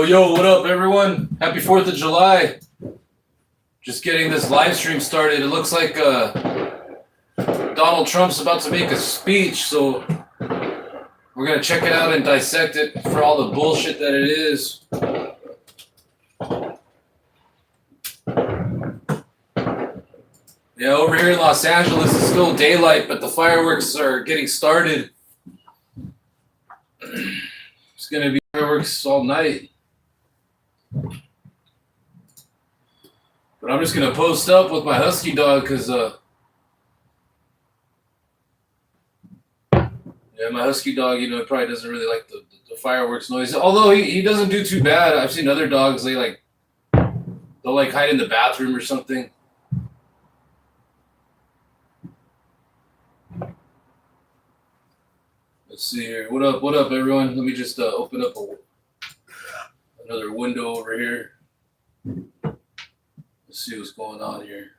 Yo, what up, everyone? Happy 4th of July. Just getting this live stream started. It looks like Donald Trump's about to make a speech, so we're going to check it out and dissect it for all the bullshit that it is. Yeah, over here in Los Angeles, it's still daylight, but the fireworks are getting started. It's going to be fireworks all night. But I'm just going to post up with my husky dog because, my husky dog, probably doesn't really like the fireworks noise. Although he doesn't do too bad. I've seen other dogs, they'll hide in the bathroom or something. Let's see here. What up, everyone? Let me just open up another window over here. Let's see what's going on here.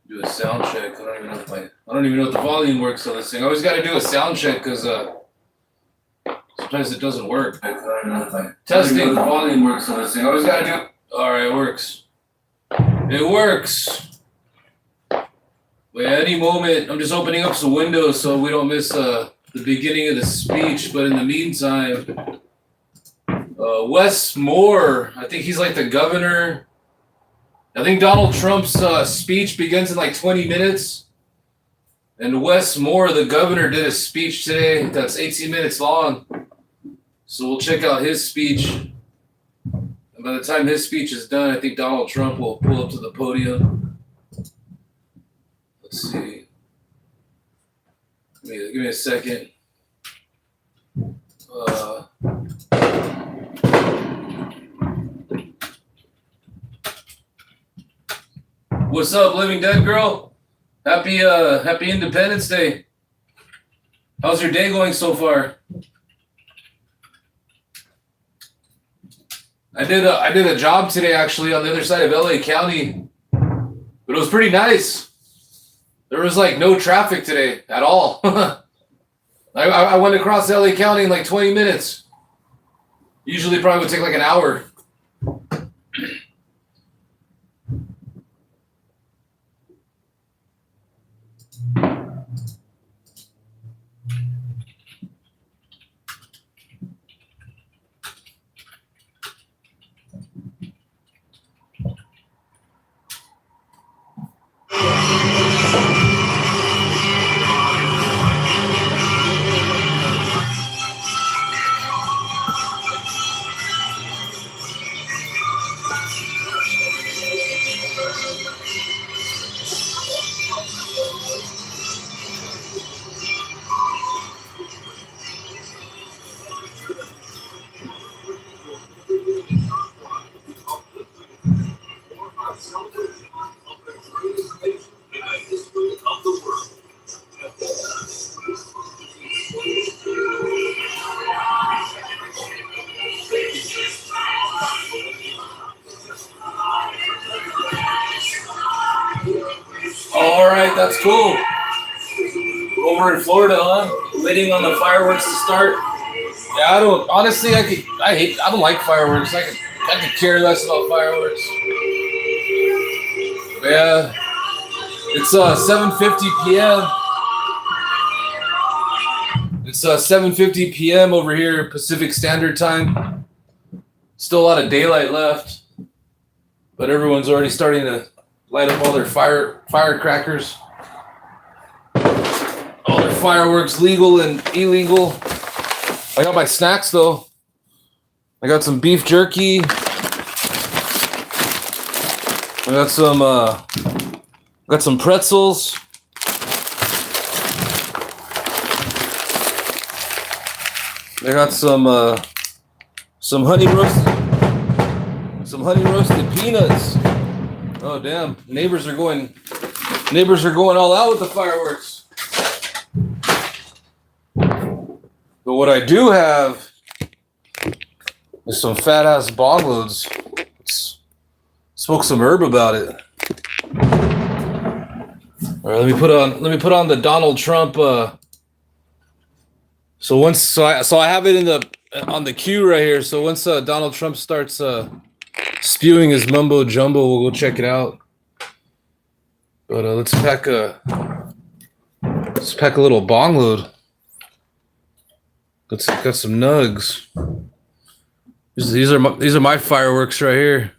Do a sound check. I don't even know if the volume works on this thing. I always got to do a sound check because sometimes it doesn't work. I don't know if testing the volume works on this thing. I always got to do. All right, it works. It works. But at any moment, I'm just opening up some windows so we don't miss the beginning of the speech. But in the meantime, Wes Moore, I think he's like the governor. I think Donald Trump's speech begins in like 20 minutes. And Wes Moore, the governor, did a speech today that's 18 minutes long. So we'll check out his speech. And by the time his speech is done, I think Donald Trump will pull up to the podium. Let's see. Give me a second. What's up, Living Dead girl? Happy Independence Day. How's your day going so far? I did a job today actually on the other side of LA County, but it was pretty nice. There was like no traffic today at all. I went across LA County in like 20 minutes. Usually probably would take like an hour. All right, that's cool. Over in Florida, huh? Waiting on the fireworks to start. Yeah, I don't like fireworks. I could care less about fireworks. But yeah, it's 7:50 p.m. It's 7:50 p.m. over here, Pacific Standard Time. Still a lot of daylight left, but everyone's already starting to light up all their firecrackers. All their fireworks, legal and illegal. I got my snacks though. I got some beef jerky. I got some pretzels. I got some honey roasted peanuts. Oh damn! Neighbors are going all out with the fireworks. But what I do have is some fat ass bong loads. Let's smoke some herb about it. All right, let me put on the Donald Trump. So I have it on the queue right here. So once Donald Trump starts spewing his mumbo jumbo, we'll go check it out. But let's pack a little bong load. Got some nugs. These are my fireworks right here.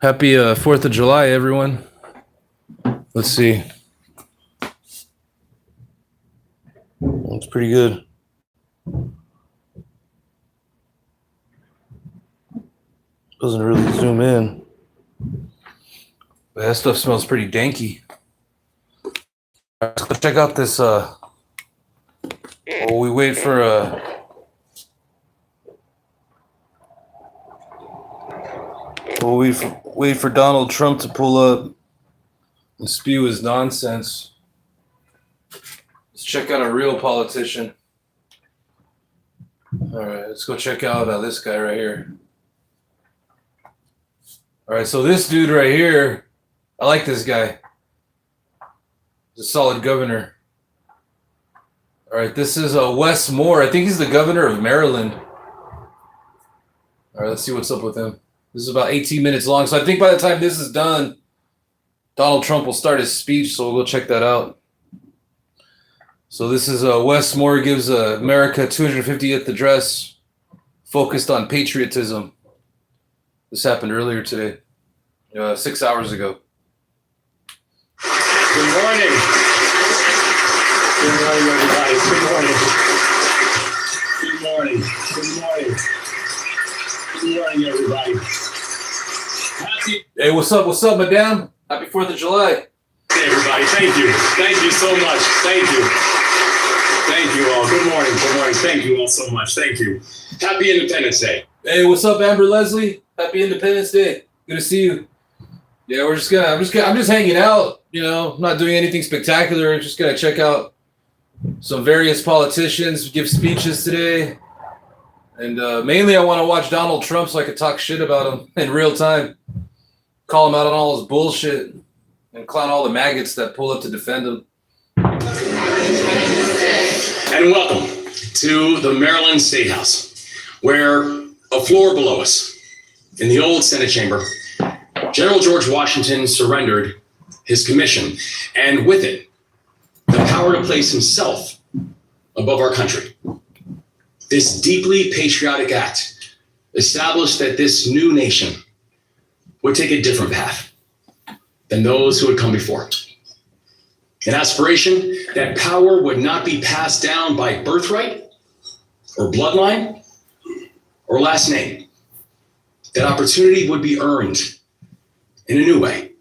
Happy 4th of July, everyone. Let's see. That's pretty good. Doesn't really zoom in. But that stuff smells pretty danky. Let's go check out this. While we wait for wait for Donald Trump to pull up and spew his nonsense. Let's check out a real politician. All right, let's go check out this guy right here. All right, so this dude right here, I like this guy. He's a solid governor. All right, this is Wes Moore. I think he's the governor of Maryland. All right, let's see what's up with him. This is about 18 minutes long, so I think by the time this is done, Donald Trump will start his speech, so we'll go check that out. So this is Wes Moore gives America 250th address focused on patriotism. This happened earlier today, 6 hours ago. Good morning. Good morning, everybody. Good morning. Good morning. Good morning. Good morning, everybody. Hey, what's up? What's up, madame? Happy 4th of July. Hey, everybody. Thank you. Thank you so much. Thank you. Thank you all. Good morning. Good morning. Thank you all so much. Thank you. Happy Independence Day. Hey, what's up, Amber Leslie? Happy Independence Day. Good to see you. Yeah, I'm just hanging out. I'm not doing anything spectacular. Just gonna check out some various politicians give speeches today, and mainly I want to watch Donald Trump so I can talk shit about him in real time, call him out on all his bullshit, and clown all the maggots that pull up to defend him. And welcome to the Maryland State House, where a floor below us, in the old Senate chamber, General George Washington surrendered his commission, and with it, the power to place himself above our country. This deeply patriotic act established that this new nation would take a different path than those who had come before. An aspiration that power would not be passed down by birthright or bloodline or last name. That opportunity would be earned in a new way.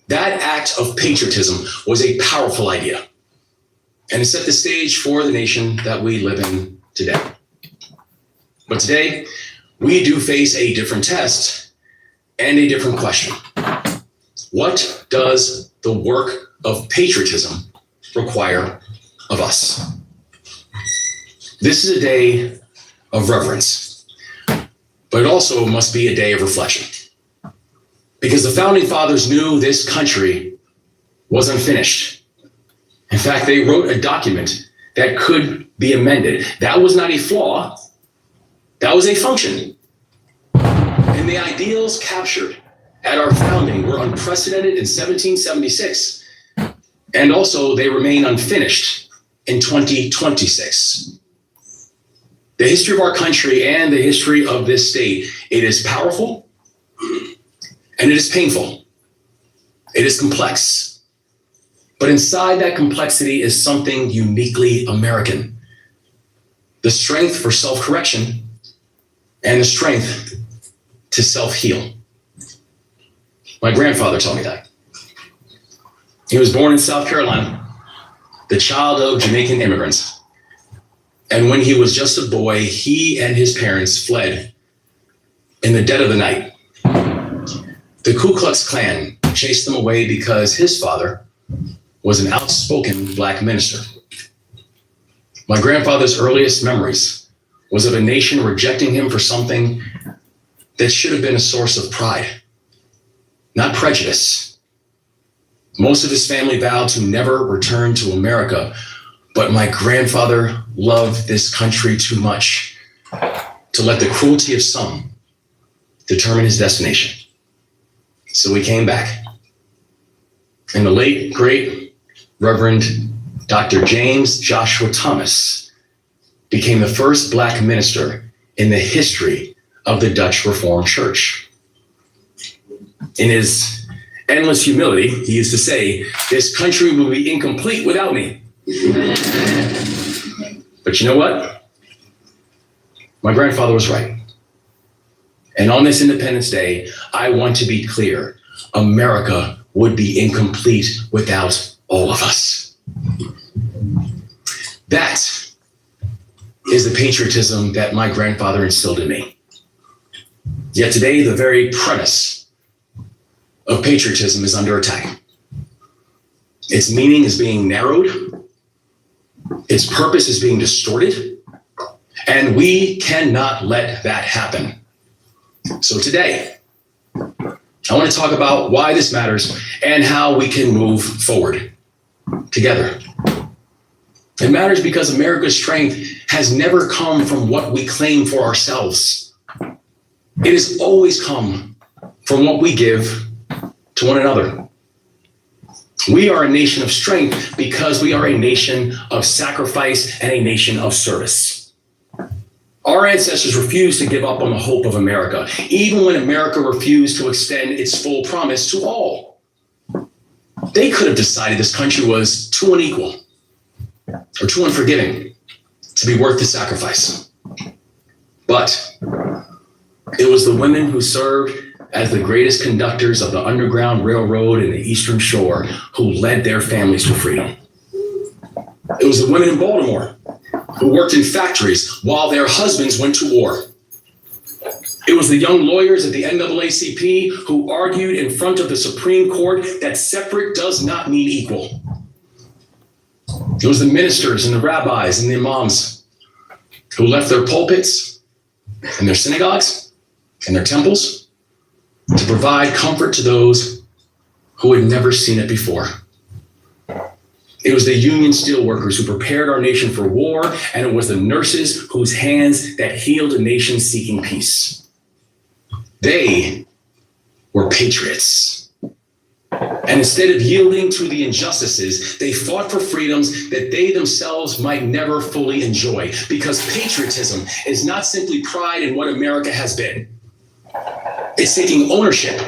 That act of patriotism was a powerful idea, and it set the stage for the nation that we live in today. But today, we do face a different test and a different question. What does the work of patriotism require of us? This is a day of reverence, but it also must be a day of reflection. Because the founding fathers knew this country was unfinished. In fact, they wrote a document that could be amended. That was not a flaw, that was a function. And the ideals captured at our founding were unprecedented in 1776. And also they remain unfinished in 2026. The history of our country and the history of this state, it is powerful and it is painful. It is complex. But inside that complexity is something uniquely American. The strength for self-correction and the strength to self-heal. My grandfather taught me that. He was born in South Carolina, the child of Jamaican immigrants. And when he was just a boy, he and his parents fled in the dead of the night. The Ku Klux Klan chased them away because his father was an outspoken Black minister. My grandfather's earliest memories was of a nation rejecting him for something that should have been a source of pride, not prejudice. Most of his family vowed to never return to America, but my grandfather loved this country too much to let the cruelty of some determine his destination. So he came back. And the late, great Reverend Dr. James Joshua Thomas became the first Black minister in the history of the Dutch Reformed Church. In his endless humility, he used to say, "This country will be incomplete without me." But you know what? My grandfather was right. And on this Independence Day, I want to be clear, America would be incomplete without all of us. That is the patriotism that my grandfather instilled in me. Yet today, the very premise of patriotism is under attack. Its meaning is being narrowed, its purpose is being distorted, and we cannot let that happen. So today, I want to talk about why this matters and how we can move forward together. It matters because America's strength has never come from what we claim for ourselves. It has always come from what we give to one another. We are a nation of strength because we are a nation of sacrifice and a nation of service. Our ancestors refused to give up on the hope of America, even when America refused to extend its full promise to all. They could have decided this country was too unequal or too unforgiving to be worth the sacrifice. But it was the women who served as the greatest conductors of the Underground Railroad in the Eastern Shore who led their families to freedom. It was the women in Baltimore who worked in factories while their husbands went to war. It was the young lawyers at the NAACP who argued in front of the Supreme Court that separate does not mean equal. It was the ministers and the rabbis and the imams who left their pulpits and their synagogues and their temples to provide comfort to those who had never seen it before. It was the union steelworkers who prepared our nation for war, and it was the nurses whose hands that healed a nation seeking peace. They were patriots. And instead of yielding to the injustices, they fought for freedoms that they themselves might never fully enjoy, because patriotism is not simply pride in what America has been. It's taking ownership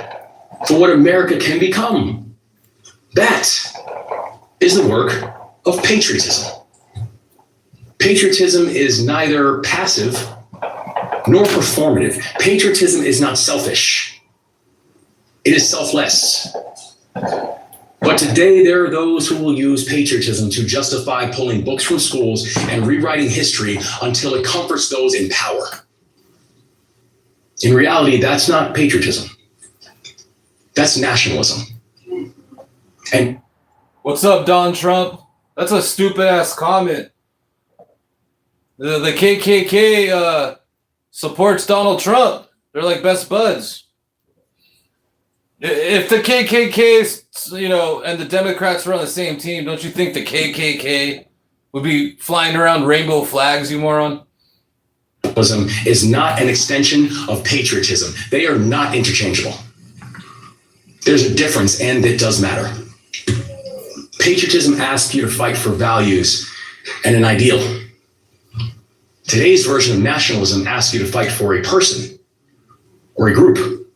for what America can become. That is the work of patriotism. Patriotism is neither passive nor performative. Patriotism is not selfish. It is selfless. But today there are those who will use patriotism to justify pulling books from schools and rewriting history until it comforts those in power. In reality, that's not patriotism. That's nationalism. And What's up, Don Trump? That's a stupid ass comment. The KKK supports Donald Trump. They're like best buds. If the KKK, and the Democrats were on the same team, don't you think the KKK would be flying around rainbow flags, you moron? Is not an extension of patriotism. They are not interchangeable. There's a difference, and it does matter. Patriotism asks you to fight for values and an ideal. Today's version of nationalism asks you to fight for a person or a group.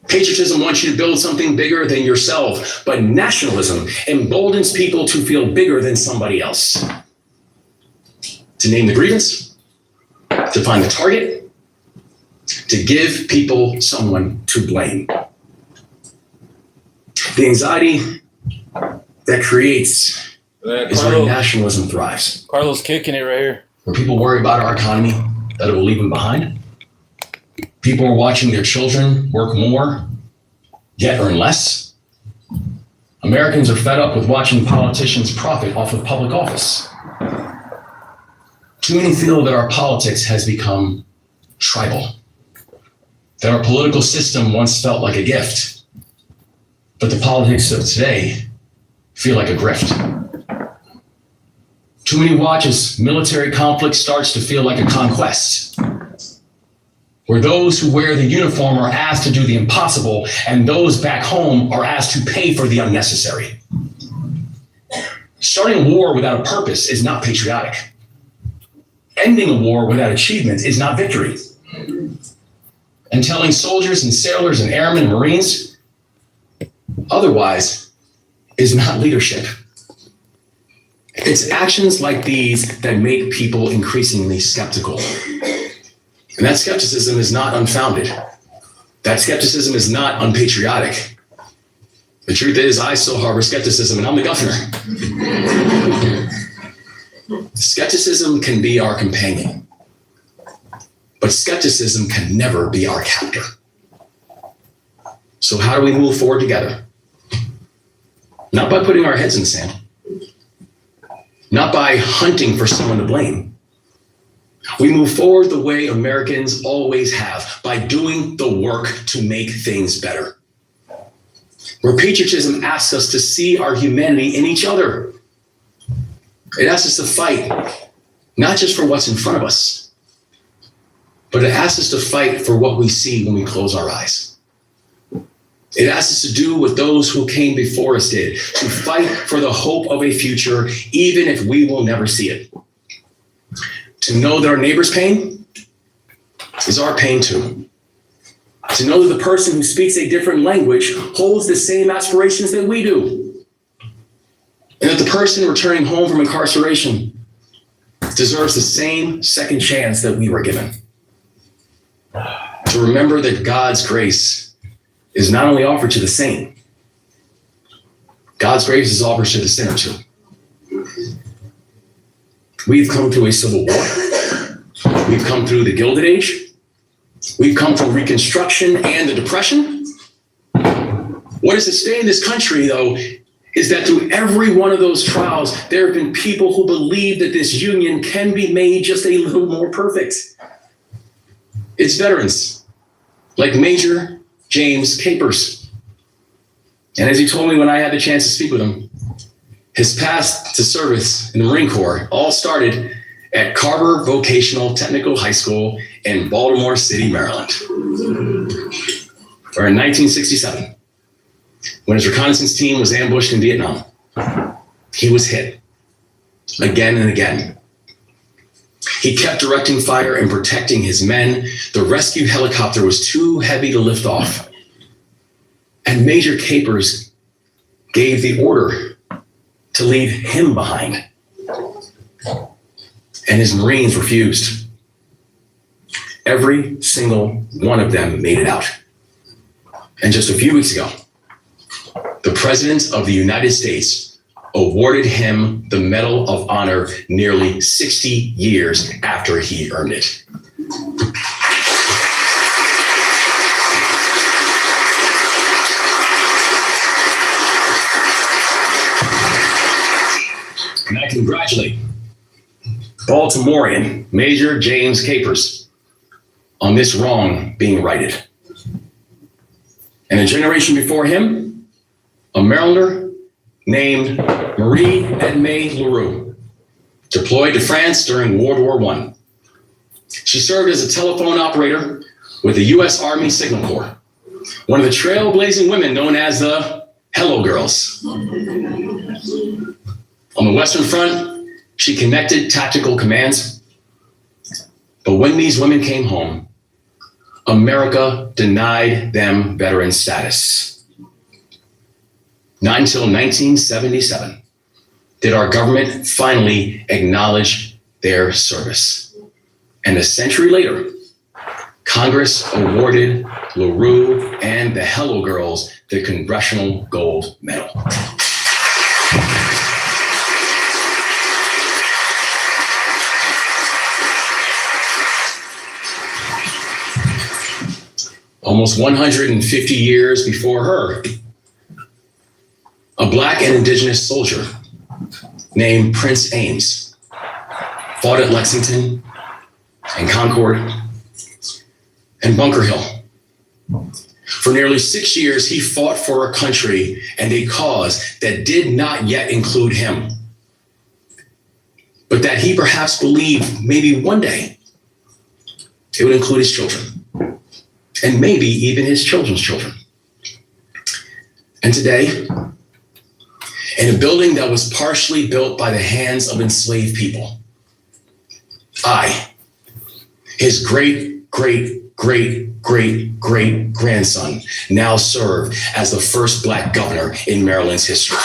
Patriotism wants you to build something bigger than yourself, but nationalism emboldens people to feel bigger than somebody else. To name the grievance, to find the target, to give people someone to blame. The anxiety that creates is where nationalism thrives. Carlos kicking it right here. Where people worry about our economy, that it will leave them behind. People are watching their children work more, yet earn less. Americans are fed up with watching politicians profit off of public office. Too many feel that our politics has become tribal, that our political system once felt like a gift, but the politics of today feel like a grift. Too many watch as military conflict starts to feel like a conquest, where those who wear the uniform are asked to do the impossible, and those back home are asked to pay for the unnecessary. Starting a war without a purpose is not patriotic. Ending a war without achievement is not victory. And telling soldiers and sailors and airmen and Marines otherwise is not leadership. It's actions like these that make people increasingly skeptical. And that skepticism is not unfounded. That skepticism is not unpatriotic. The truth is, I still harbor skepticism, and I'm the governor. Skepticism can be our companion, but skepticism can never be our captor. So how do we move forward together? Not by putting our heads in the sand, not by hunting for someone to blame. We move forward the way Americans always have, by doing the work to make things better. Where patriotism asks us to see our humanity in each other. It asks us to fight, not just for what's in front of us, but it asks us to fight for what we see when we close our eyes. It asks us to do what those who came before us did, to fight for the hope of a future, even if we will never see it. To know that our neighbor's pain is our pain too. To know that the person who speaks a different language holds the same aspirations that we do. And that the person returning home from incarceration deserves the same second chance that we were given. To remember that God's grace is not only offered to the saint, God's grace is offered to the sinner too. We've come through a civil war. We've come through the Gilded Age. We've come from Reconstruction and the Depression. What is at stake in this country, though, is that through every one of those trials, there have been people who believe that this union can be made just a little more perfect. It's veterans like Major James Capers. And as he told me when I had the chance to speak with him, his path to service in the Marine Corps all started at Carver Vocational Technical High School in Baltimore City, Maryland. Or in 1967. When his reconnaissance team was ambushed in Vietnam, he was hit again and again. He kept directing fire and protecting his men. The rescue helicopter was too heavy to lift off. And Major Capers gave the order to leave him behind. And his Marines refused. Every single one of them made it out. And just a few weeks ago, the President of the United States awarded him the Medal of Honor nearly 60 years after he earned it. And I congratulate Baltimorean Major James Capers on this wrong being righted. And a generation before him, a Marylanda named Marie Edme Leroux, deployed to France during World War I. She served as a telephone operator with the U.S. Army Signal Corps, one of the trailblazing women known as the Hello Girls. On the Western Front, she connected tactical commands. But when these women came home, America denied them veteran status. Not until 1977 did our government finally acknowledge their service. And a century later, Congress awarded LaRue and the Hello Girls the Congressional Gold Medal. Almost 150 years before her, a Black and Indigenous soldier named Prince Ames fought at Lexington and Concord and Bunker Hill. For nearly 6 years, he fought for a country and a cause that did not yet include him, but that he perhaps believed maybe one day it would include his children, and maybe even his children's children. And today, in a building that was partially built by the hands of enslaved people, I, his great-great-great-great-great-grandson, now serve as the first Black governor in Maryland's history.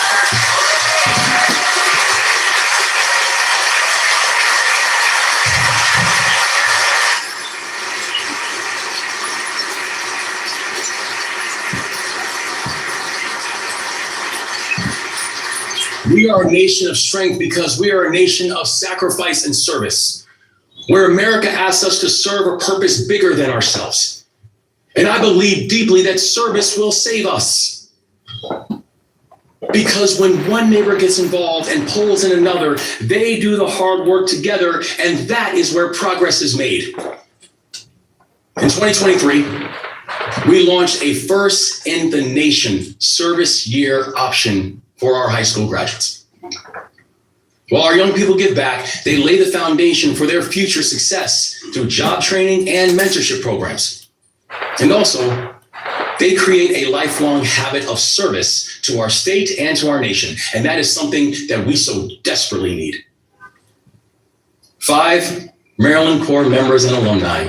We are a nation of strength because we are a nation of sacrifice and service, where America asks us to serve a purpose bigger than ourselves. And I believe deeply that service will save us. Because when one neighbor gets involved and pulls in another, they do the hard work together, and that is where progress is made. In 2023, we launched a first in the nation service year option for our high school graduates. While our young people give back, they lay the foundation for their future success through job training and mentorship programs. And also, they create a lifelong habit of service to our state and to our nation. And that is something that we so desperately need. 5 Maryland Corps members and alumni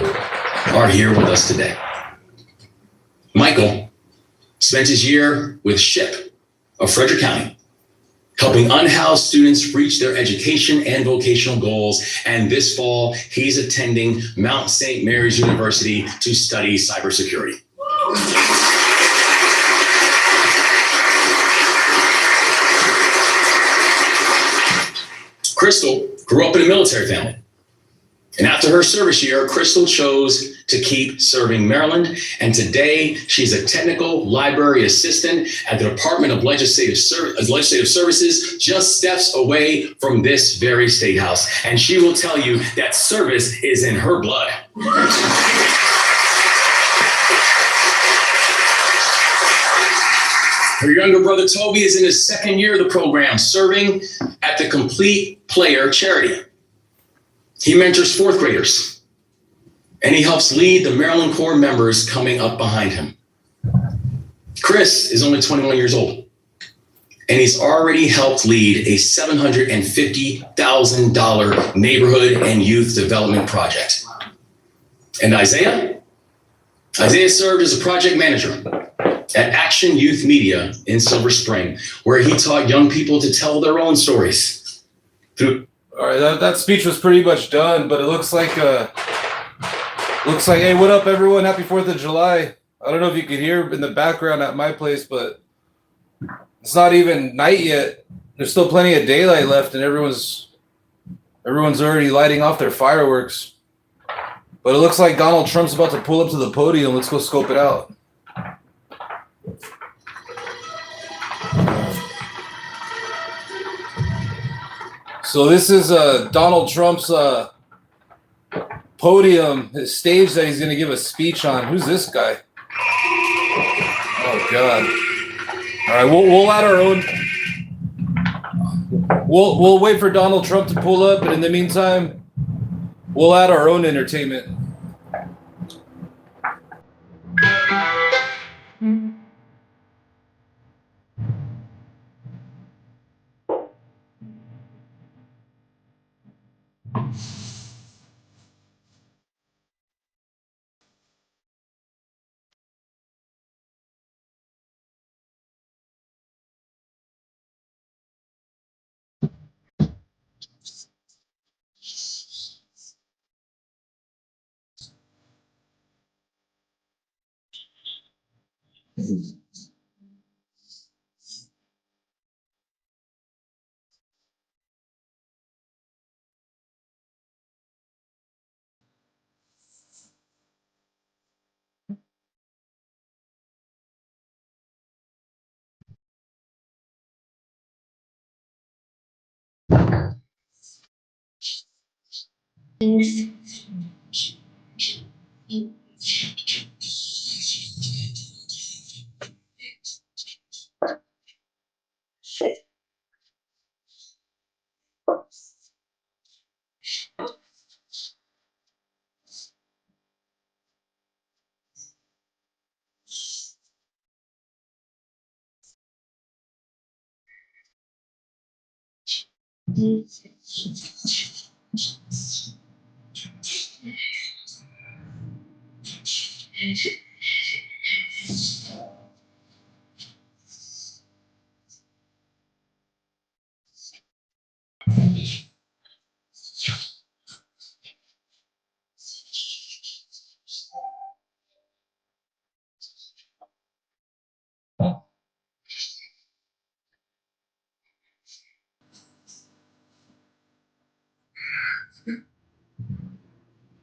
are here with us today. Michael spent his year with SHIP of Frederick County, helping unhoused students reach their education and vocational goals. And this fall, he's attending Mount St. Mary's University to study cybersecurity. Crystal grew up in a military family. And after her service year, Crystal chose to keep serving Maryland. And today, she's a technical library assistant at the Department of Legislative Services, just steps away from this very state house. And she will tell you that service is in her blood. Her younger brother, Toby, is in his second year of the program, serving at the Complete Player Charity. He mentors 4th graders, and he helps lead the Maryland Corps members coming up behind him. Chris is only 21 years old, and he's already helped lead a $750,000 neighborhood and youth development project. And Isaiah served as a project manager at Action Youth Media in Silver Spring, where he taught young people to tell their own stories. All right, that speech was pretty much done, but it looks like, hey, what up, everyone? Happy 4th of July. I don't know if you could hear in the background at my place, but it's not even night yet. There's still plenty of daylight left, and everyone's already lighting off their fireworks. But it looks like Donald Trump's about to pull up to the podium. Let's go scope it out. So this is Donald Trump's podium, his stage that he's going to give a speech on. Who's this guy? Oh God! All right, we'll add our own. We'll wait for Donald Trump to pull up, but in the meantime, we'll add our own entertainment.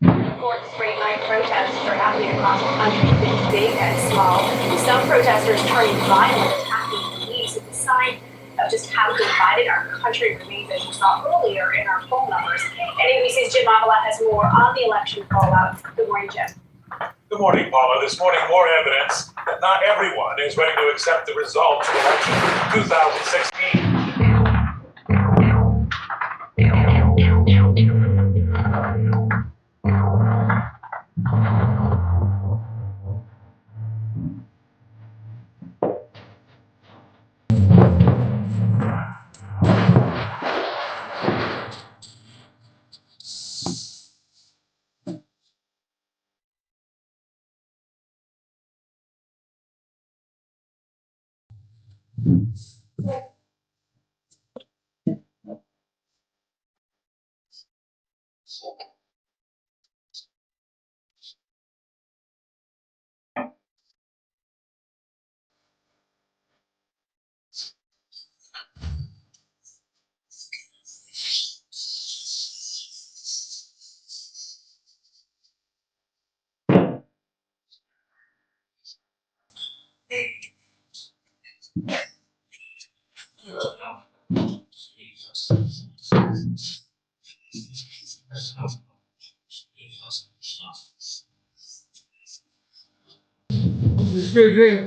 Of course, spring night protests are happening across the country, big and small. Some protesters turning violent, attacking police. It's a sign of just how divided our country remains, as you saw earlier in our poll numbers. NBC's Jim Avila has more on the election fallout. Good morning, Jim. Good morning, Paula. This morning, more evidence that not everyone is ready to accept the results of election 2016.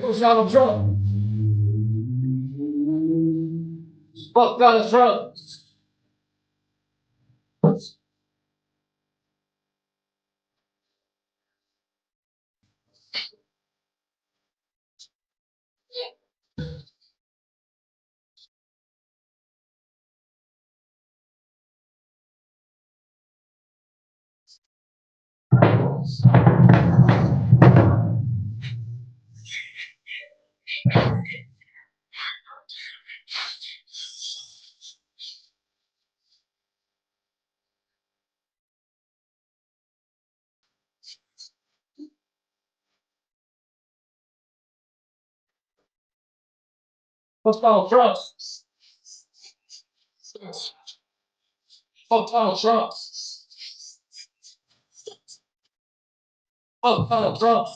What's Donald Trump? Fuck Donald Trump. What's Donald Trump? Fuck Donald Trump. Fuck Donald Trump.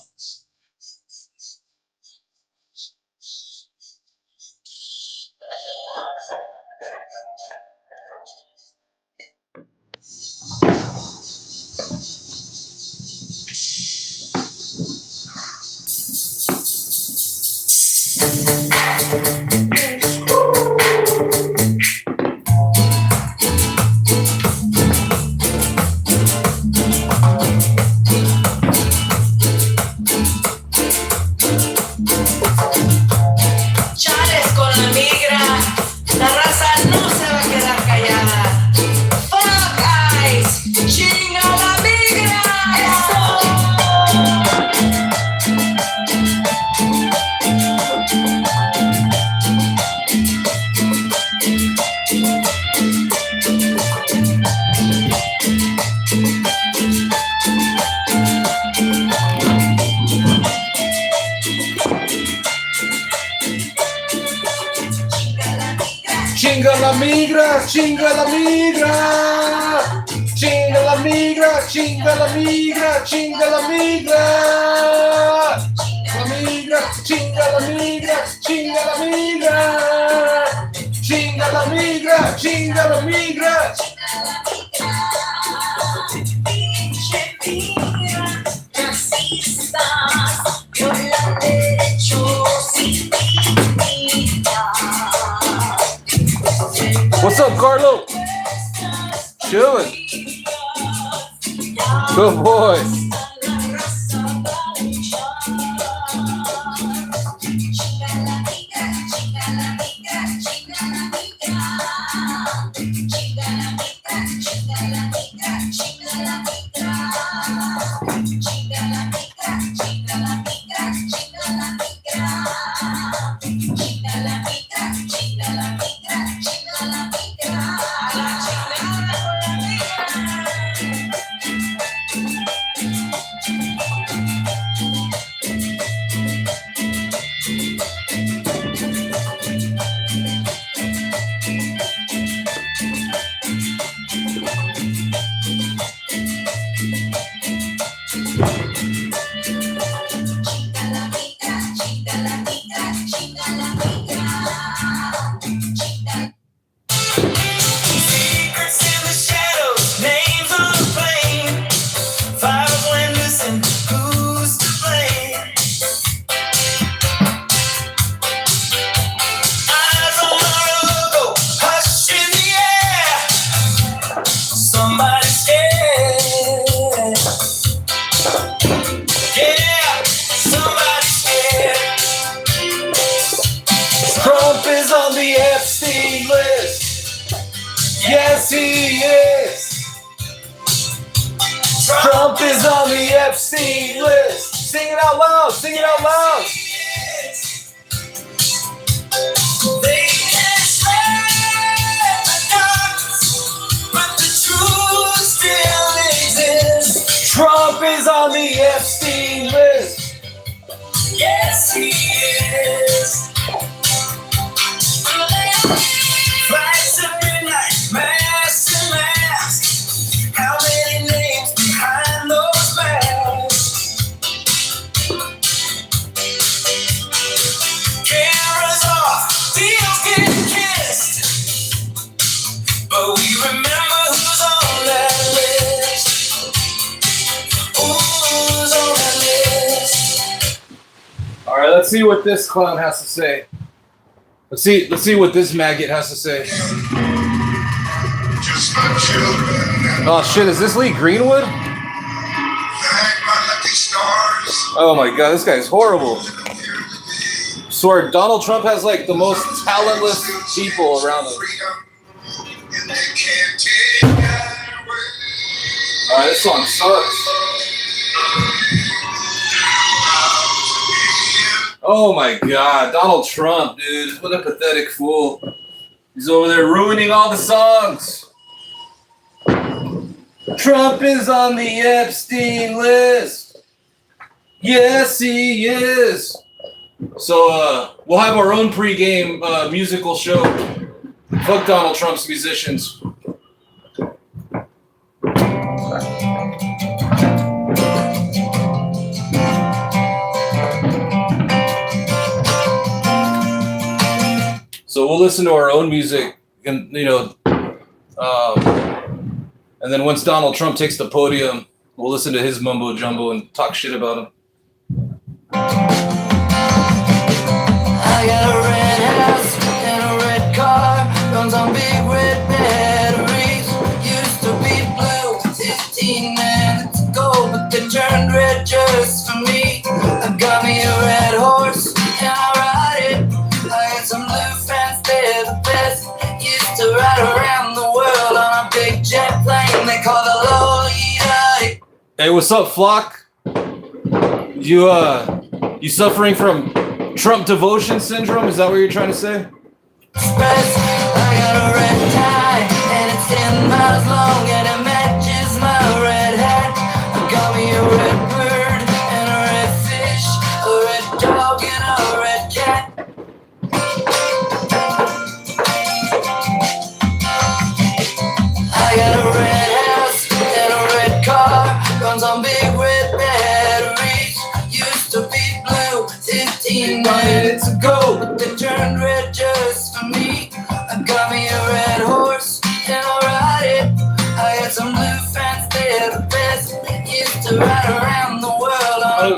la migra, chinga la migra. Chinga la migra, chinga la migra, chinga la migra. La migra, chinga la migra, chinga la migra. Chinga la migra, chinga la migra. What's up, Carlo? Chilling. Good boy. Trump is on the Epstein list. Yes, he is. Trump is on the Epstein list. Sing it out loud. Sing it out loud. They can shred the darkness, but the truth still exists. Trump is on the Epstein list. Yes, he is. Fights every night, mask to mask. How many names behind those masks? Cameras off, deals getting kissed. But we remember who's on that list. Who's on that list? All right, let's see what this clown has to say. Let's see what this maggot has to say. Just my children. Oh shit, is this Lee Greenwood? Thank my lucky stars. Oh my god, this guy's horrible. Swear, Donald Trump has like the most talentless people around him. And they can't take that away. Alright, this song sucks. Oh my god, Donald Trump, dude. What a pathetic fool. He's over there ruining all the songs. Trump is on the Epstein list. Yes, he is. So, we'll have our own pregame musical show. Fuck Donald Trump's musicians. So we'll listen to our own music, and and then once Donald Trump takes the podium, we'll listen to his mumbo jumbo and talk shit about him. I got a red house and a red car, runs on big red batteries. Used to be blue 15 minutes ago, but they turned red just for me. I got me a red horse and I ride it. I got some blue friends, they're the best. Used to ride around the world on a big jet plane they call the Lolita. Hey, what's up, Flock? You suffering from Trump devotion syndrome? Is that what you're trying to say? Express. I got a red tie and it's 10 miles long and it matches my red hat. I got me a red bird and a red fish, a red dog and a red cat.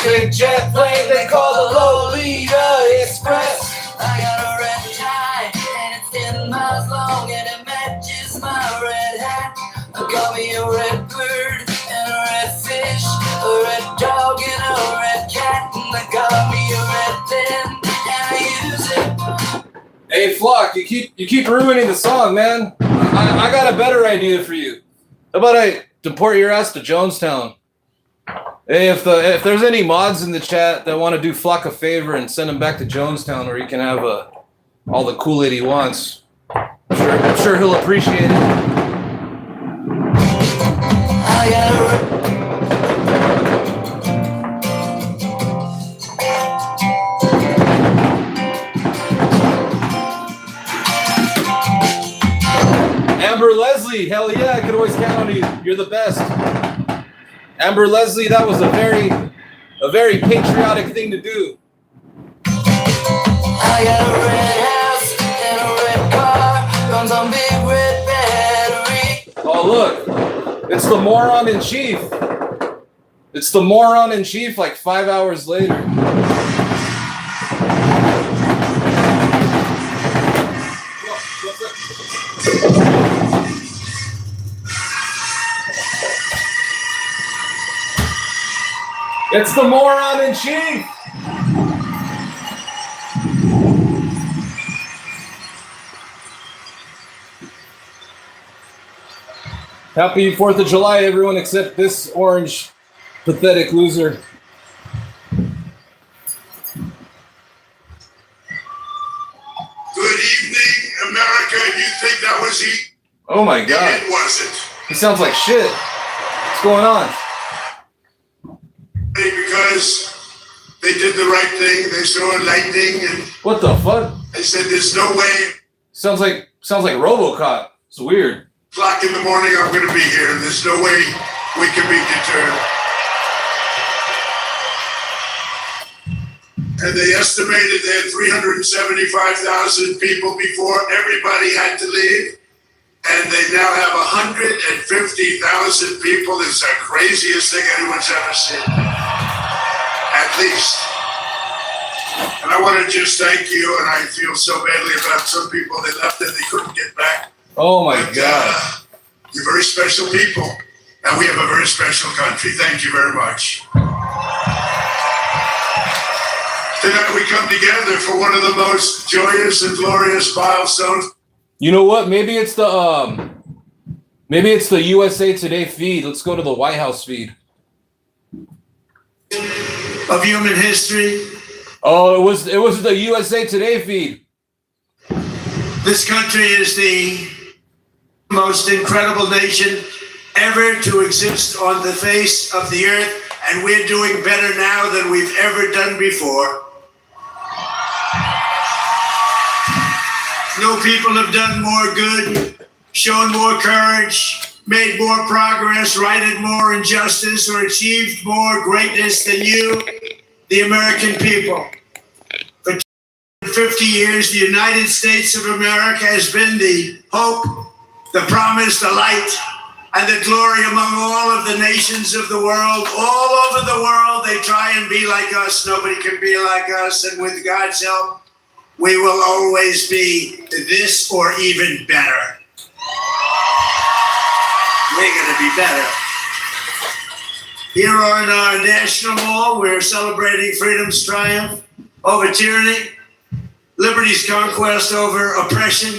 electric jet plane they call the Lolita Express. I got a red tie and it's 10 miles long and it matches my red hat. Call me a red bird and a red fish, a red dog and a red cat. And they call me a red pen and I use it. Hey Flock, you keep ruining the song, man. I got a better idea for you. How about I deport your ass to Jonestown? Hey, if there's any mods in the chat that want to do Flock a favor and send him back to Jonestown where he can have all the Kool-Aid he wants, I'm sure he'll appreciate it. I got a Amber Leslie, hell yeah, I could always count on you. You're the best. Amber Leslie, that was a very patriotic thing to do. I got a red house and a red car, runs on big red battery. Oh look, it's the moron in chief. It's the moron in chief like 5 hours later. It's the moron in chief. Happy 4th of July, everyone except this orange, pathetic loser. Good evening, America. You think that was easy? Oh my God. It wasn't. He sounds like shit. What's going on? Because they did the right thing. They saw lightning and What the fuck? they said there's no way Sounds like RoboCop. It's weird. o'clock in the morning I'm going to be here. There's no way we can be deterred. And they estimated they had 375,000 people before everybody had to leave. And they now have 150,000 people. It's the craziest thing anyone's ever seen. At least. And I want to just thank you, and I feel so badly about some people. They left and they couldn't get back. Oh my But, God. you're very special people, and we have a very special country. Thank you very much. Tonight we come together for one of the most joyous and glorious milestones. You know what? Maybe it's the USA Today feed. Let's go to the White House feed. Of human history. Oh, it was the USA Today feed. This country is the most incredible nation ever to exist on the face of the earth, and we're doing better now than we've ever done before. No people have done more good, shown more courage, made more progress, righted more injustice, or achieved more greatness than you, the American people. For 50 years, the United States of America has been the hope, the promise, the light, and the glory among all of the nations of the world. All over the world, they try and be like us. Nobody can be like us, and with God's help, we will always be this or even better. We're going to be better. Here on our National Mall, we're celebrating freedom's triumph over tyranny, liberty's conquest over oppression,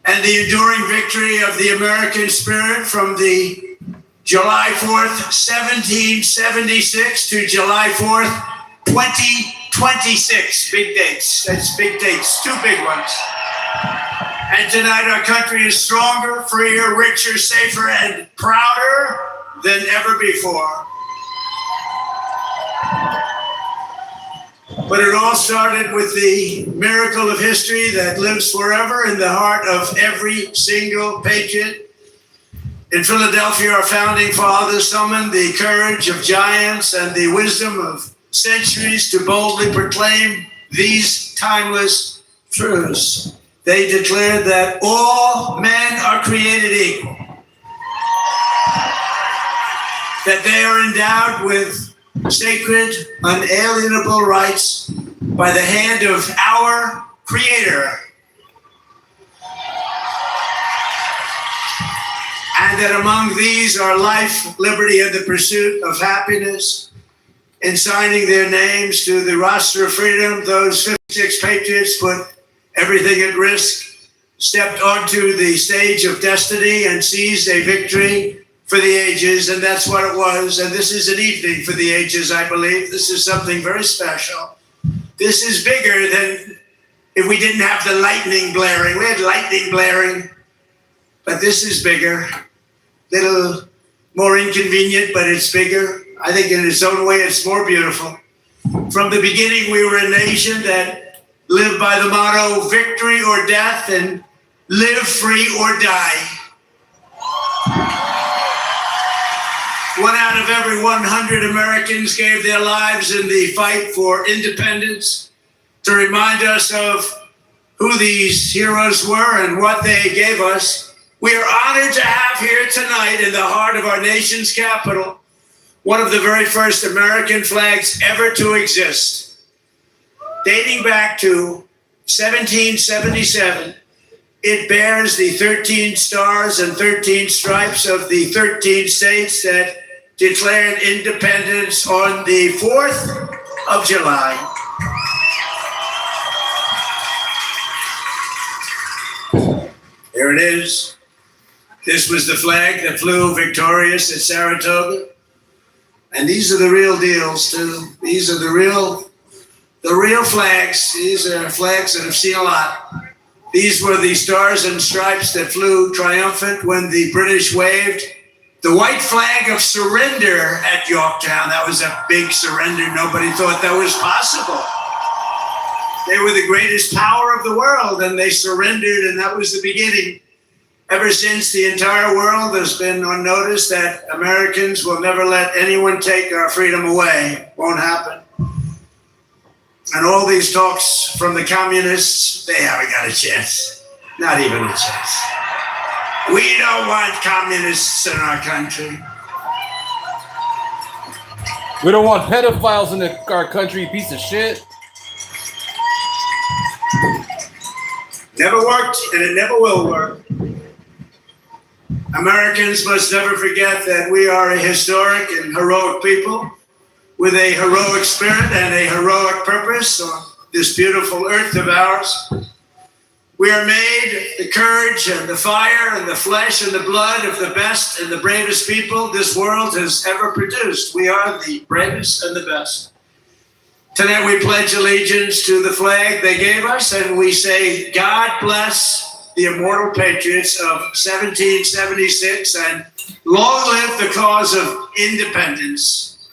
and the enduring victory of the American spirit from the July 4th, 1776 to July 4th, 2026. Big dates. That's big dates. Two big ones. And tonight our country is stronger, freer, richer, safer, and prouder than ever before. But it all started with the miracle of history that lives forever in the heart of every single patriot. In Philadelphia, our founding fathers summoned the courage of giants and the wisdom of centuries to boldly proclaim these timeless truths. They declared that all men are created equal, that they are endowed with sacred, unalienable rights by the hand of our Creator. And that among these are life, liberty, and the pursuit of happiness. In signing their names to the roster of freedom, those 56 patriots put everything at risk, stepped onto the stage of destiny, and seized a victory for the ages, and that's what it was. And this is an evening for the ages, I believe. This is something very special. This is bigger than if we didn't have the lightning blaring. We had lightning blaring, but this is bigger. Little more inconvenient, but it's bigger. I think in its own way, it's more beautiful. From the beginning, we were a nation that lived by the motto, victory or death, and live free or die. 1 out of every 100 Americans gave their lives in the fight for independence to remind us of who these heroes were and what they gave us. We are honored to have here tonight in the heart of our nation's capital one of the very first American flags ever to exist. Dating back to 1777, it bears the 13 stars and 13 stripes of the 13 states that declared independence on the 4th of July. There it is. This was the flag that flew victorious at Saratoga. And these are the real deals, too. These are the real flags. These are flags that have seen a lot. These were the stars and stripes that flew triumphant when the British waved the white flag of surrender at Yorktown. That was a big surrender. Nobody thought that was possible. They were the greatest power of the world, and they surrendered, and that was the beginning. Ever since, the entire world has been on notice that Americans will never let anyone take our freedom away. Won't happen. And all these talks from the communists, they haven't got a chance. Not even a chance. We don't want communists in our country. We don't want pedophiles in our country, piece of shit. Never worked, and it never will work. Americans must never forget that we are a historic and heroic people with a heroic spirit and a heroic purpose on this beautiful earth of ours. We are made the courage and the fire and the flesh and the blood of the best and the bravest people this world has ever produced. We are the bravest and the best. Tonight we pledge allegiance to the flag they gave us, and we say, God bless the immortal patriots of 1776, and long live the cause of independence.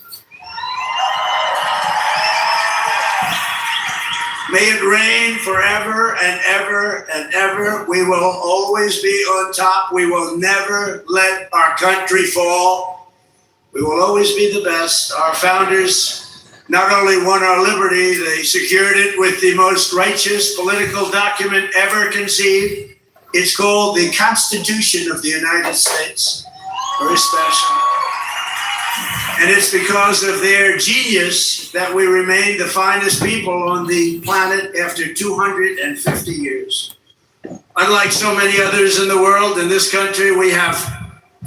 May it reign forever and ever and ever. We will always be on top. We will never let our country fall. We will always be the best. Our founders not only won our liberty, they secured it with the most righteous political document ever conceived. It's called the Constitution of the United States. Very special. And it's because of their genius that we remain the finest people on the planet after 250 years. Unlike so many others in the world, in this country, we have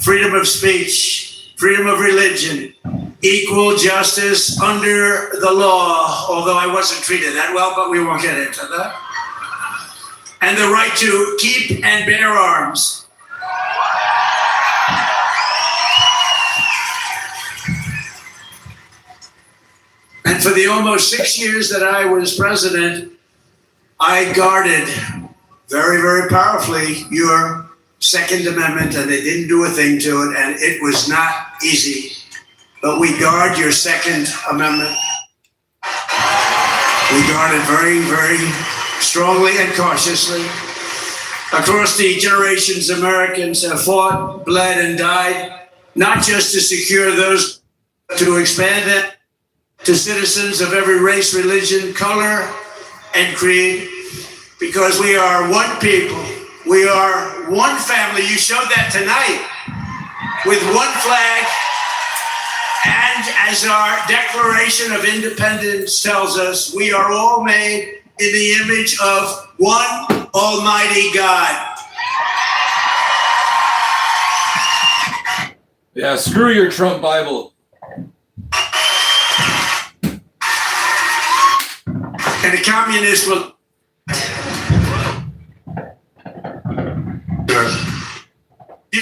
freedom of speech, freedom of religion, equal justice under the law, although I wasn't treated that well, but we won't get into that. And the right to keep and bear arms. And for the almost 6 years that I was president, I guarded very, very powerfully your Second Amendment, and they didn't do a thing to it, and it was not easy. But we guard your Second Amendment. We guard it very, very strongly and cautiously. Across the generations, Americans have fought, bled, and died, not just to secure those, but to expand it to citizens of every race, religion, color, and creed, because we are one people. We are one family. You showed that tonight with one flag And as our Declaration of Independence tells us, we are all made in the image of one Almighty God. Yeah, screw your Trump Bible. And the communists will.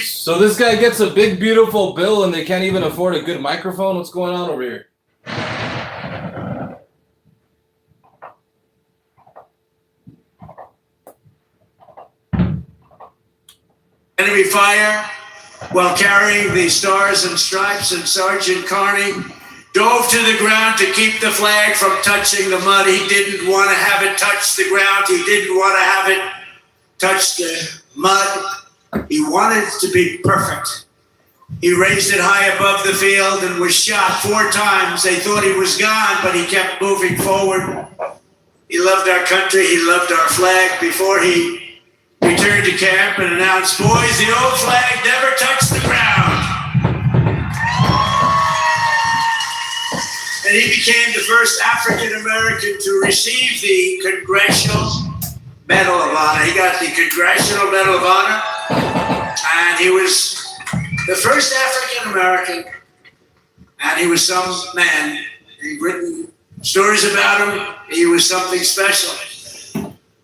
So this guy gets a big, beautiful bill and they can't even afford a good microphone? What's going on over here? Enemy fire while carrying the stars and stripes, and Sergeant Carney dove to the ground to keep the flag from touching the mud. He didn't want to have it touch the ground. He didn't want to have it touch the mud. He wanted it to be perfect. He raised it high above the field and was shot 4 times. They thought he was gone, but he kept moving forward. He loved our country. He loved our flag. Before he returned to camp and announced, "Boys, the old flag never touched the ground." And he became the first African American to receive the Congressional Medal of Honor. He got the Congressional Medal of Honor, and he was the first African American, and he was some man. He'd written stories about him. He was something special.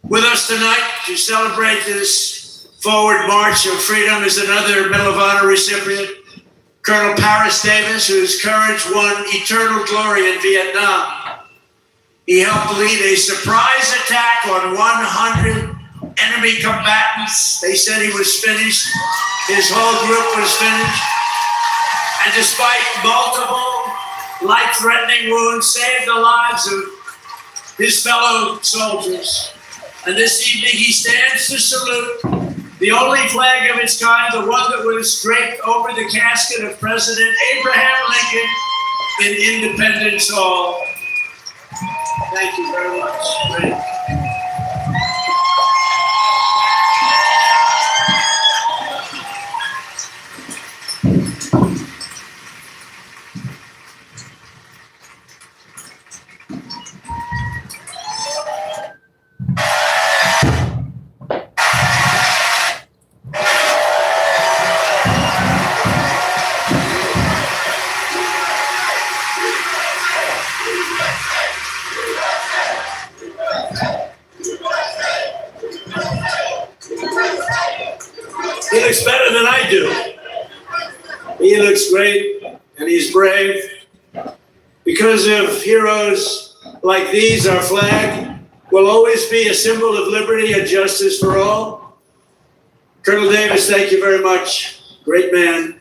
With us tonight to celebrate this forward march of freedom is another Medal of Honor recipient, Colonel Paris Davis, whose courage won eternal glory in Vietnam. He helped lead a surprise attack on 100 enemy combatants. They said he was finished. His whole group was finished. And despite multiple life-threatening wounds, saved the lives of his fellow soldiers. And this evening he stands to salute the only flag of its kind, the one that was draped over the casket of President Abraham Lincoln in Independence Hall. Thank you very much. Great. He looks better than I do. He looks great, and he's brave. Because of heroes like these, our flag will always be a symbol of liberty and justice for all. Colonel Davis, thank you very much. Great man.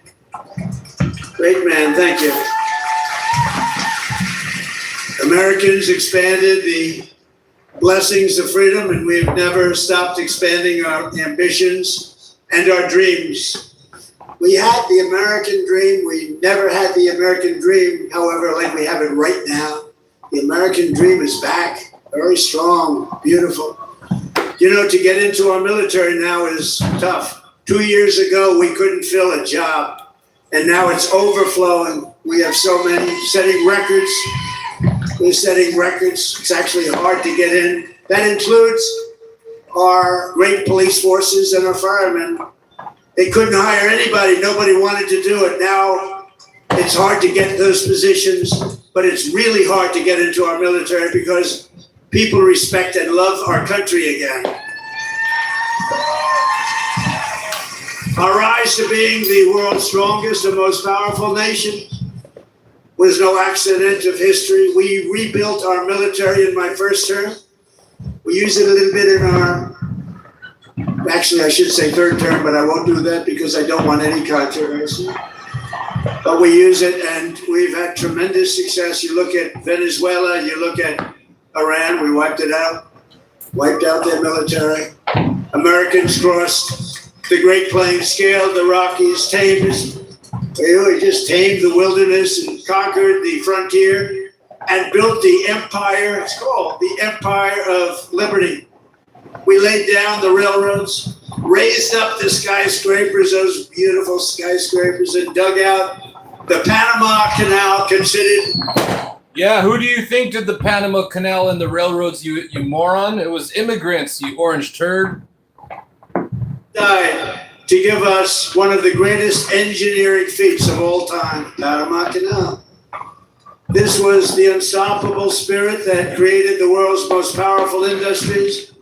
Great man, thank you. Americans expanded the blessings of freedom, and we have never stopped expanding our ambitions and our dreams. We had the American dream. We never had the American dream, however, like we have it right now. The American dream is back, very strong, beautiful. You know, to get into our military now is tough. 2 years ago, we couldn't fill a job, and now it's overflowing. We have so many setting records. We're setting records. It's actually hard to get in. That includes our great police forces and our firemen. They couldn't hire anybody. Nobody wanted to do it. Now it's hard to get those positions, but it's really hard to get into our military because people respect and love our country again. Our rise to being the world's strongest and most powerful nation was no accident of history. We rebuilt our military in my first term. We use it a little bit in our, actually I should say third term, but I won't do that because I don't want any controversy. But we use it and we've had tremendous success. You look at Venezuela, you look at Iran, we wiped out their military. Americans crossed the Great Plains, scaled the Rockies, we just tamed the wilderness and conquered the frontier and built the empire. It's called the Empire of Liberty. We laid down the railroads, raised up the skyscrapers, those beautiful skyscrapers, and dug out the Panama Canal considered. Yeah, who do you think did the Panama Canal and the railroads, you moron? It was immigrants, you orange turd. Died to give us one of the greatest engineering feats of all time, Panama Canal. This was the unstoppable spirit that created the world's most powerful industries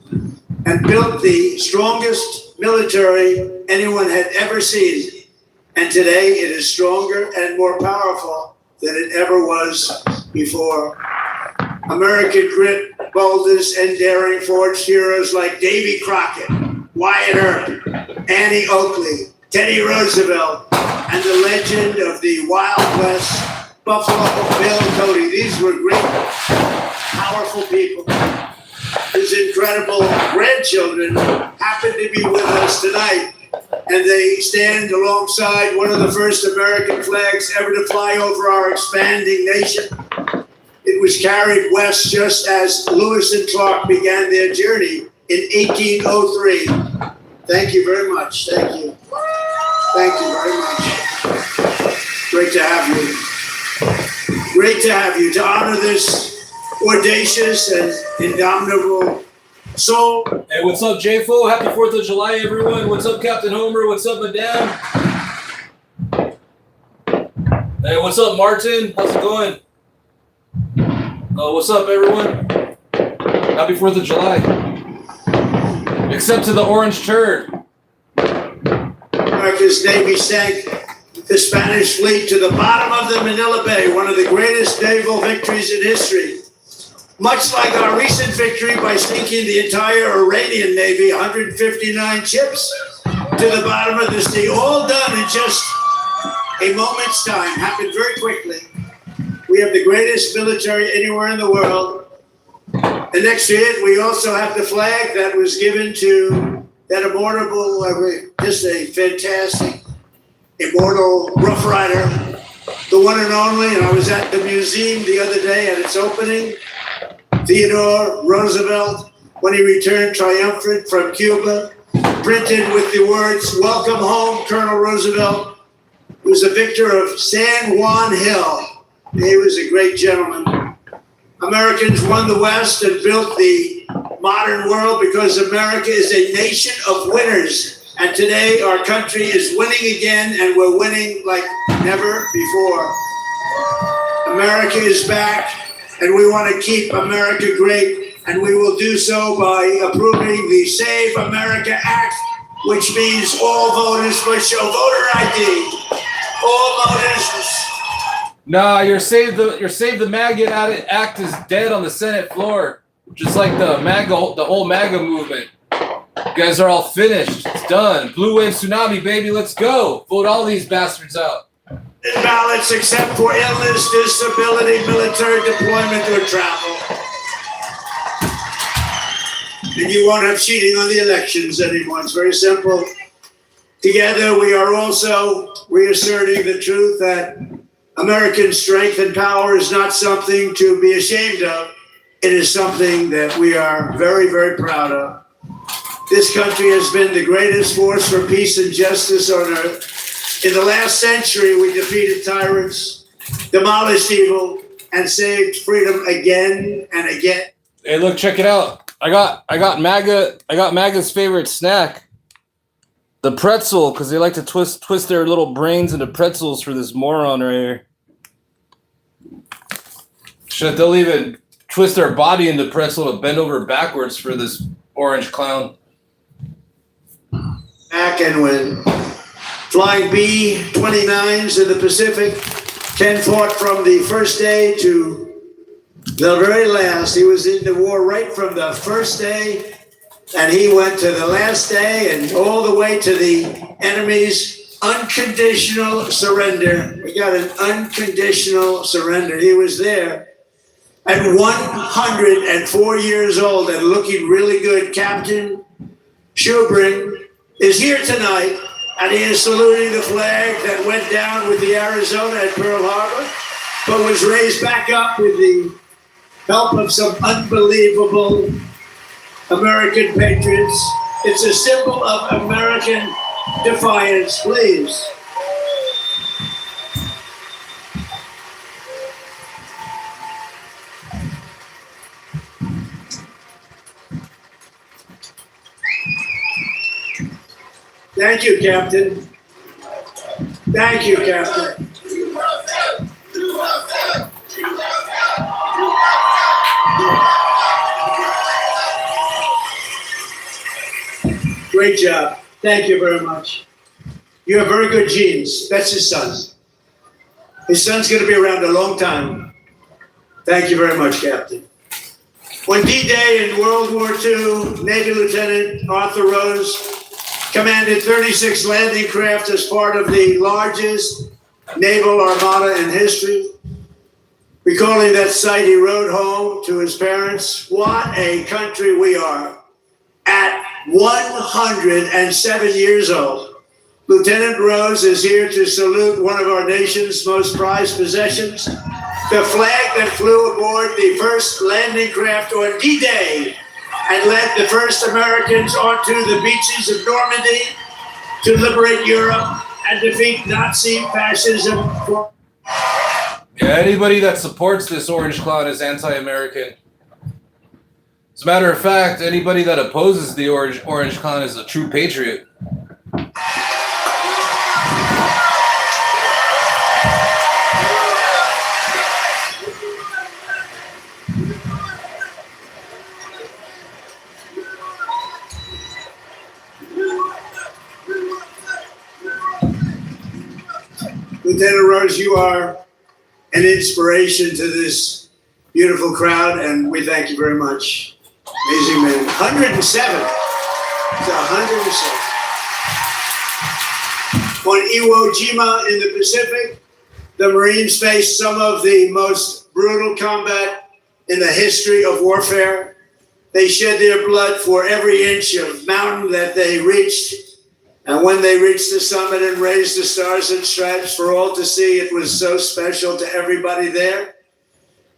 and built the strongest military anyone had ever seen. And today it is stronger and more powerful than it ever was before. American grit, boldness, and daring forged heroes like Davy Crockett, Wyatt Earp, Annie Oakley, Teddy Roosevelt, and the legend of the Wild West, Buffalo Bill Cody. These were great, powerful people. His incredible grandchildren happen to be with us tonight, and they stand alongside one of the first American flags ever to fly over our expanding nation. It was carried west just as Lewis and Clark began their journey in 1803. Thank you very much. Thank you. Thank you very much. Great to have you. Great to have you. To honor this audacious and indomitable soul. Hey, what's up, JFO? Happy 4th of July, everyone. What's up, Captain Homer? What's up, Madame? Hey, what's up, Martin? How's it going? What's up, everyone? Happy 4th of July. Except to the orange turd. America's Navy sank the Spanish fleet to the bottom of the Manila Bay, one of the greatest naval victories in history. Much like our recent victory by sinking the entire Iranian Navy, 159 ships, to the bottom of the sea, all done in just a moment's time, happened very quickly. We have the greatest military anywhere in the world. And next to it, we also have the flag that was given to that immortal, just a fantastic, immortal Rough Rider, the one and only. And I was at the museum the other day at its opening. Theodore Roosevelt, when he returned triumphant from Cuba, printed with the words, "Welcome home, Colonel Roosevelt," who was a victor of San Juan Hill. He was a great gentleman. Americans won the West and built the modern world because America is a nation of winners. And today our country is winning again, and we're winning like never before. America is back, and we want to keep America great, and we will do so by approving the Save America Act, which means all voters must show voter ID. All voters. Nah, your Save the MAGA Act is dead on the Senate floor. Just like the whole MAGA movement. You guys are all finished. It's done. Blue wave tsunami, baby. Let's go. Vote all these bastards out. Ballots except for illness, disability, military deployment, or travel. And you won't have cheating on the elections anymore. It's very simple. Together, we are also reasserting the truth that American strength and power is not something to be ashamed of. It is something that we are very, very proud of. This country has been the greatest force for peace and justice on earth. In the last century, we defeated tyrants, demolished evil, and saved freedom again and again. Hey, look, check it out. I got MAGA's favorite snack. The pretzel, because they like to twist their little brains into pretzels for this moron right here. Shit, they'll even twist their body into pretzel to bend over backwards for this orange clown. Back and win. Flying B-29s in the Pacific, Ken fought from the first day to the very last. He was in the war right from the first day, and he went to the last day and all the way to the enemy's unconditional surrender. We got an unconditional surrender. He was there at 104 years old and looking really good. Captain Schubring is here tonight, and he is saluting the flag that went down with the Arizona at Pearl Harbor, but was raised back up with the help of some unbelievable American patriots. It's a symbol of American defiance, please. Thank you, Captain. Thank you, Captain. Great job. Thank you very much. You have very good genes. That's his son. His son's going to be around a long time. Thank you very much, Captain. On D-Day in World War II, Navy Lieutenant Arthur Rose commanded 36 landing craft as part of the largest naval armada in history. Recalling that sight, he wrote home to his parents, "What a country we are." At 107 years old, Lieutenant Rose is here to salute one of our nation's most prized possessions, the flag that flew aboard the first landing craft on D-Day and led the first Americans onto the beaches of Normandy to liberate Europe and defeat Nazi fascism. Yeah, anybody that supports this orange cloud is anti-American. As a matter of fact, anybody that opposes the orange cloud is a true patriot. Lieutenant Rose, you are an inspiration to this beautiful crowd, and we thank you very much. Amazing man. 107. It's 107. On Iwo Jima in the Pacific, the Marines faced some of the most brutal combat in the history of warfare. They shed their blood for every inch of mountain that they reached. And when they reached the summit and raised the stars and stripes for all to see, it was so special to everybody there.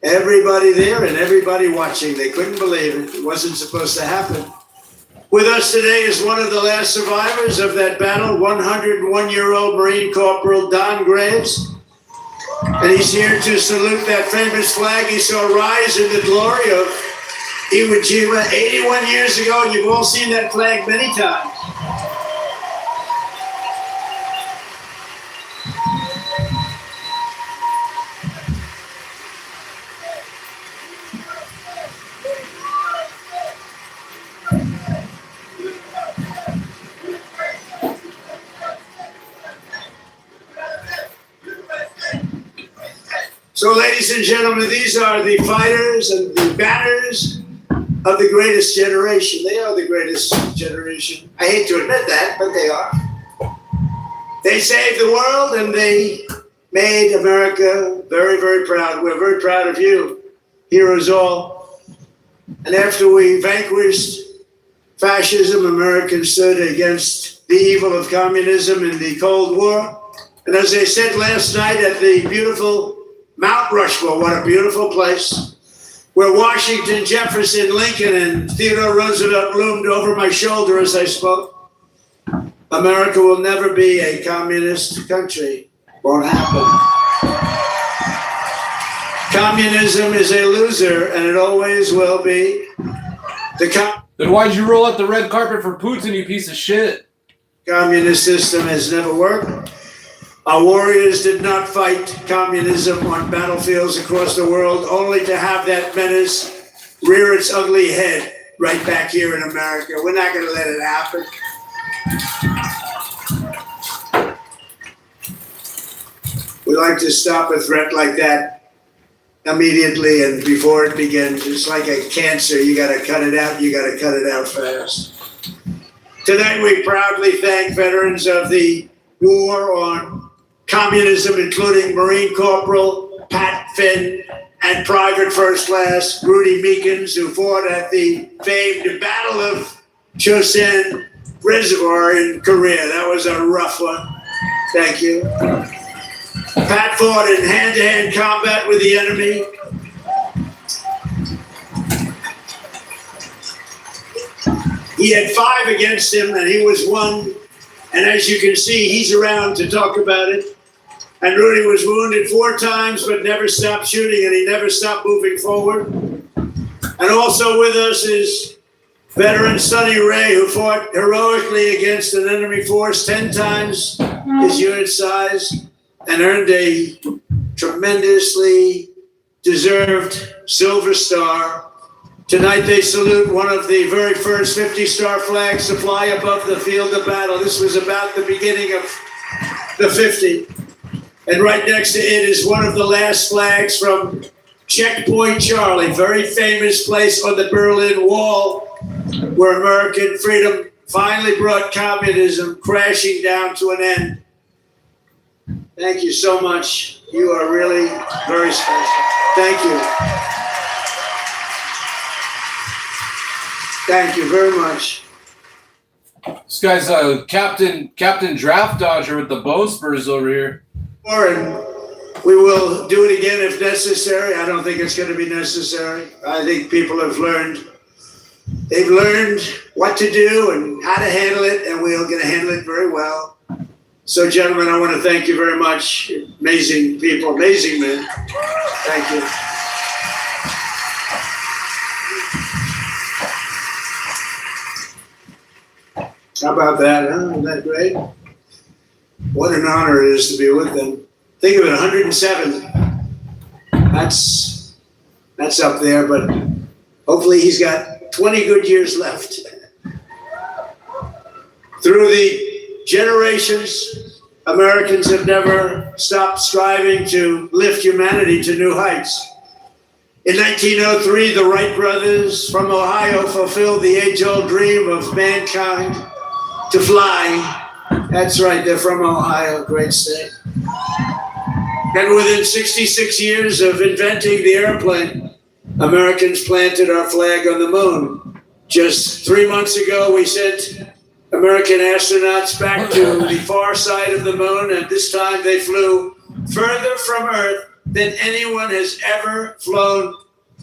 Everybody there and everybody watching. They couldn't believe it. It wasn't supposed to happen. With us today is one of the last survivors of that battle, 101-year-old Marine Corporal Don Graves. And he's here to salute that famous flag he saw rise in the glory of Iwo Jima 81 years ago. You've all seen that flag many times. So, ladies and gentlemen, these are the fighters and the batters of the greatest generation. They are the greatest generation. I hate to admit that, but they are. They saved the world and they made America very, very proud. We're very proud of you, heroes all. And after we vanquished fascism, Americans stood against the evil of communism in the Cold War. And as I said last night at the beautiful Mount Rushmore, what a beautiful place, where Washington, Jefferson, Lincoln, and Theodore Roosevelt loomed over my shoulder as I spoke. America will never be a communist country. Won't happen. Communism is a loser, and it always will be. Then why'd you roll out the red carpet for Putin, you piece of shit? Communist system has never worked. Our warriors did not fight communism on battlefields across the world, only to have that menace rear its ugly head right back here in America. We're not going to let it happen. We like to stop a threat like that immediately and before it begins. It's like a cancer. You got to cut it out. You got to cut it out fast. Tonight, we proudly thank veterans of the war on communism, including Marine Corporal Pat Finn and Private First Class Rudy Meekins, who fought at the famed Battle of Chosin Reservoir in Korea. That was a rough one. Thank you. Pat fought in hand-to-hand combat with the enemy. He had 5 against him, and he was 1. And as you can see, he's around to talk about it. And Rudy was wounded 4 times, but never stopped shooting, and he never stopped moving forward. And also with us is Veteran Sonny Ray, who fought heroically against an enemy force 10 times his unit size and earned a tremendously deserved Silver Star. Tonight they salute one of the very first 50-star flags to fly above the field of battle. This was about the beginning of the 50. And right next to it is one of the last flags from Checkpoint Charlie, very famous place on the Berlin Wall, where American freedom finally brought communism crashing down to an end. Thank you so much. You are really very special. Thank you. Thank you very much. This guy's Captain Draft Dodger with the bone spurs over here. And we will do it again if necessary. I don't think it's going to be necessary. I think people have learned. They've learned what to do and how to handle it, and we're going to handle it very well. So, gentlemen, I want to thank you very much. Amazing people, amazing men. Thank you. How about that, huh? Isn't that great? What an honor it is to be with them. Think of it, 107. That's up there, but hopefully he's got 20 good years left. Through the generations, Americans have never stopped striving to lift humanity to new heights. In 1903, the Wright brothers from Ohio fulfilled the age-old dream of mankind to fly. That's right, they're from Ohio, great state. And within 66 years of inventing the airplane, Americans planted our flag on the moon. Just 3 months ago, we sent American astronauts back to the far side of the moon, and this time they flew further from Earth than anyone has ever flown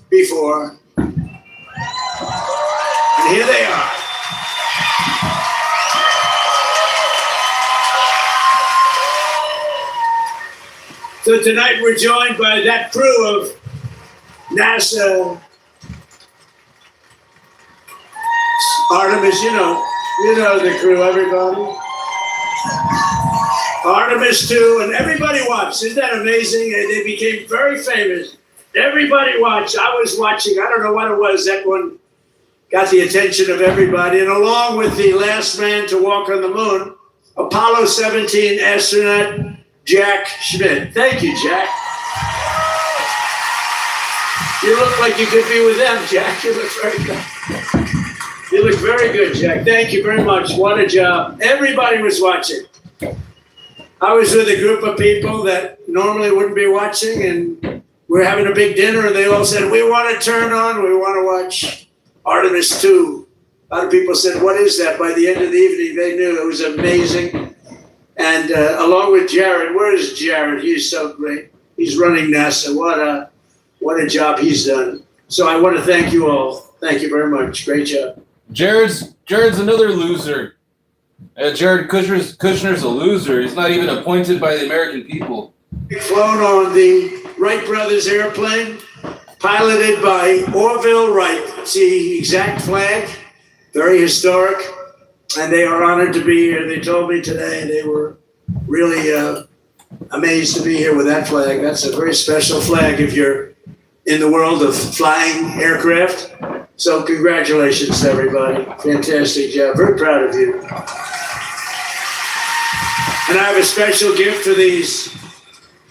before. And here they are. So tonight we're joined by that crew of NASA Artemis, you know the crew, everybody. Artemis 2, and everybody watched. Isn't that amazing? And they became very famous. Everybody watched. I was watching. I don't know what it was. That one got the attention of everybody. And along with the last man to walk on the moon, Apollo 17 astronaut Jack Schmitt. Thank you, Jack. You look like you could be with them, Jack. You look very good. You look very good, Jack. Thank you very much. What a job. Everybody was watching. I was with a group of people that normally wouldn't be watching, and we're having a big dinner, and they all said, we want to turn on, we want to watch Artemis 2. A lot of people said, what is that? By the end of the evening, they knew it was amazing. And along with Jared, where is Jared? He's so great. He's running NASA. What a job he's done. So I want to thank you all. Thank you very much. Great job. Jared's another loser. Jared Kushner's a loser. He's not even appointed by the American people. Flown on the Wright brothers airplane, piloted by Orville Wright. See the exact flag, very historic, and they are honored to be here. They told me today they were really amazed to be here with that flag. That's a very special flag if you're in the world of flying aircraft. So congratulations to everybody. Fantastic job. Very proud of you. And I have a special gift for these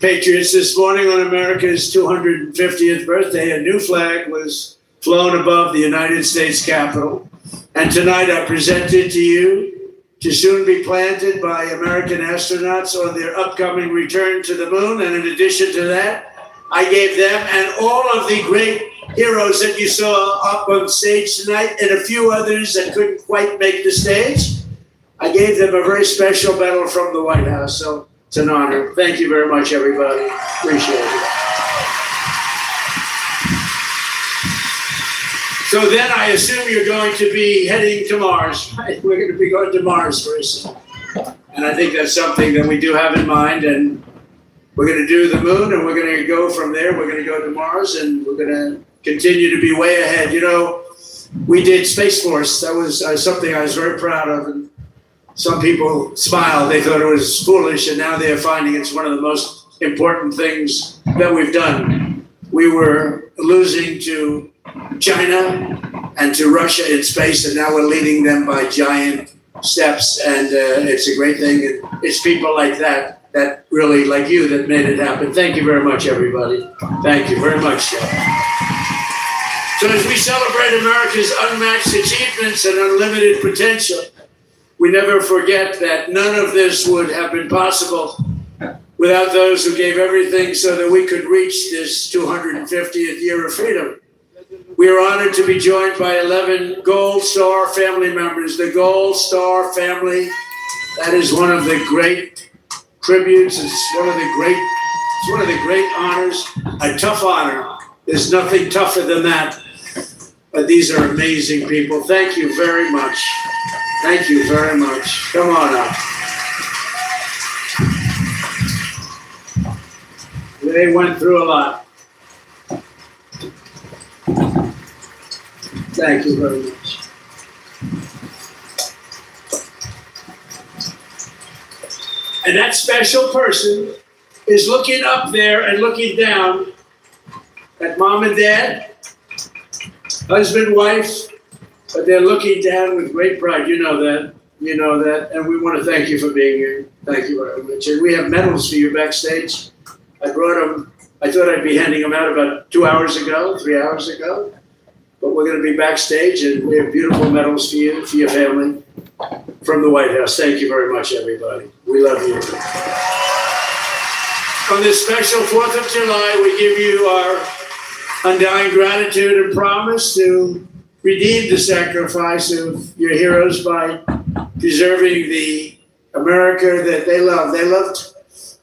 patriots. This morning on America's 250th birthday, a new flag was flown above the United States Capitol. And tonight I present it to you to soon be planted by American astronauts on their upcoming return to the moon. And in addition to that, I gave them and all of the great heroes that you saw up on stage tonight and a few others that couldn't quite make the stage, I gave them a very special medal from the White House. So it's an honor. Thank you very much, everybody. Appreciate it. So then I assume you're going to be heading to Mars, right? We're going to be going to Mars very soon. And I think that's something that we do have in mind. And we're going to do the moon, and we're going to go from there. We're going to go to Mars, and we're going to continue to be way ahead. You know, we did Space Force. That was something I was very proud of. And some people smiled. They thought it was foolish, and now they're finding it's one of the most important things that we've done. We were losing to China and to Russia in space, and now we're leading them by giant steps, and it's a great thing. And it's people like that really, like you, that made it happen. Thank you very much, everybody. Thank you very much, Joe. So as we celebrate America's unmatched achievements and unlimited potential, we never forget that none of this would have been possible without those who gave everything so that we could reach this 250th year of freedom. We are honored to be joined by 11 Gold Star family members. The Gold Star family, that is one of the great tributes. It's one of the great honors, a tough honor. There's nothing tougher than that. But these are amazing people. Thank you very much. Thank you very much. Come on up. They went through a lot. Thank you very much. And that special person is looking up there and looking down at mom and dad, husband, wife, but they're looking down with great pride. You know that. You know that. And we want to thank you for being here. Thank you very much. And we have medals for you backstage. I brought them. I thought I'd be handing them out about 3 hours ago. But we're going to be backstage, and we have beautiful medals for you, for your family, from the White House. Thank you very much, everybody. We love you. On this special 4th of July, we give you our undying gratitude and promise to redeem the sacrifice of your heroes by preserving the America that they love. They loved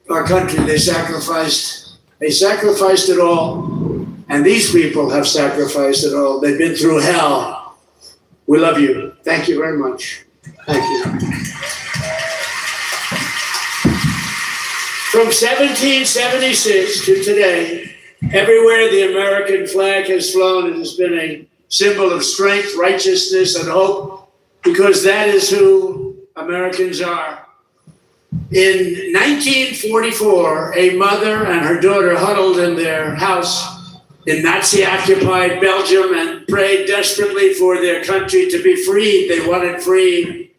our country. They sacrificed it all. And these people have sacrificed it all. They've been through hell. We love you. Thank you very much. Thank you. From 1776 to today, everywhere the American flag has flown, it has been a symbol of strength, righteousness, and hope, because that is who Americans are. In 1944, a mother and her daughter huddled in their house in Nazi-occupied Belgium and prayed desperately for their country to be freed. They wanted freed.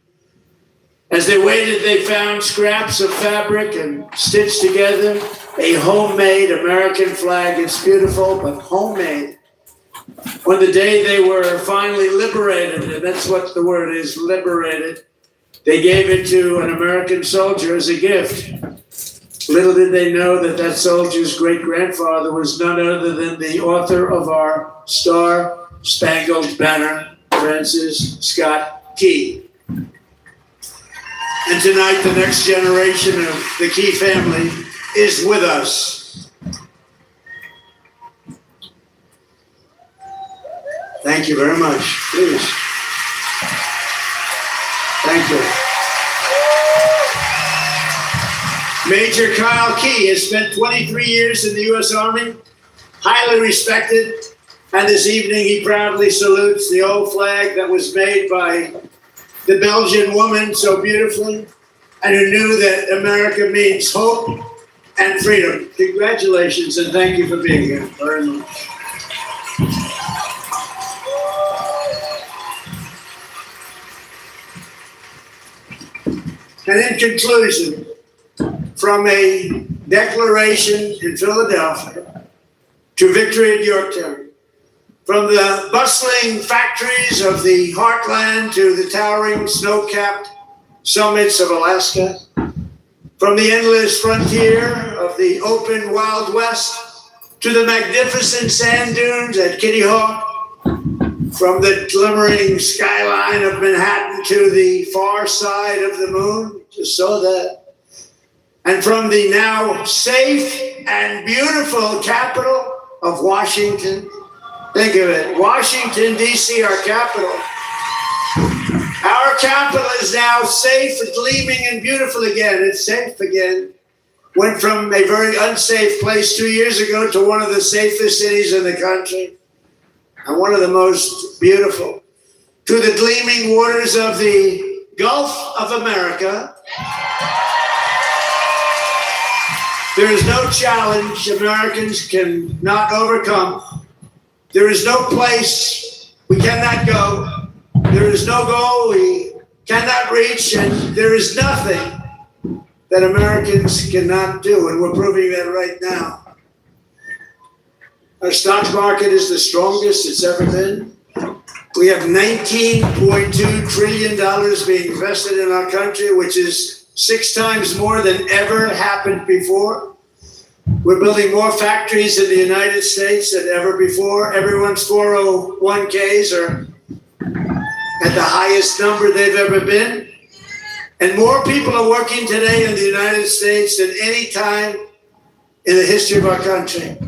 As they waited, they found scraps of fabric and stitched together a homemade American flag. It's beautiful, but homemade. On the day they were finally liberated, and that's what the word is, liberated, they gave it to an American soldier as a gift. Little did they know that that soldier's great-grandfather was none other than the author of our Star-Spangled Banner, Francis Scott Key. And tonight, the next generation of the Key family is with us. Thank you very much. Please. Thank you. Major Kyle Key has spent 23 years in the U.S. Army, highly respected, and this evening he proudly salutes the old flag that was made by the Belgian woman so beautifully, and who knew that America means hope and freedom. Congratulations, and thank you for being here very much. And in conclusion, from a declaration in Philadelphia to victory at Yorktown, from the bustling factories of the heartland to the towering snow-capped summits of Alaska, from the endless frontier of the open Wild West to the magnificent sand dunes at Kitty Hawk, from the glimmering skyline of Manhattan to the far side of the moon, just saw that, and from the now safe and beautiful capital of Washington. Think of it, Washington, D.C., our capital. Our capital is now safe, gleaming and beautiful again. It's safe again. Went from a very unsafe place 2 years ago to one of the safest cities in the country and one of the most beautiful. to the gleaming waters of the Gulf of America. There is no challenge Americans cannot overcome. There is no place we cannot go. There is no goal we cannot reach, and there is nothing that Americans cannot do, and we're proving that right now. Our stock market is the strongest it's ever been. We have $19.2 trillion being invested in our country, which is 6 times more than ever happened before. We're building more factories in the United States than ever before. Everyone's 401ks are at the highest number they've ever been. And more people are working today in the United States than any time in the history of our country.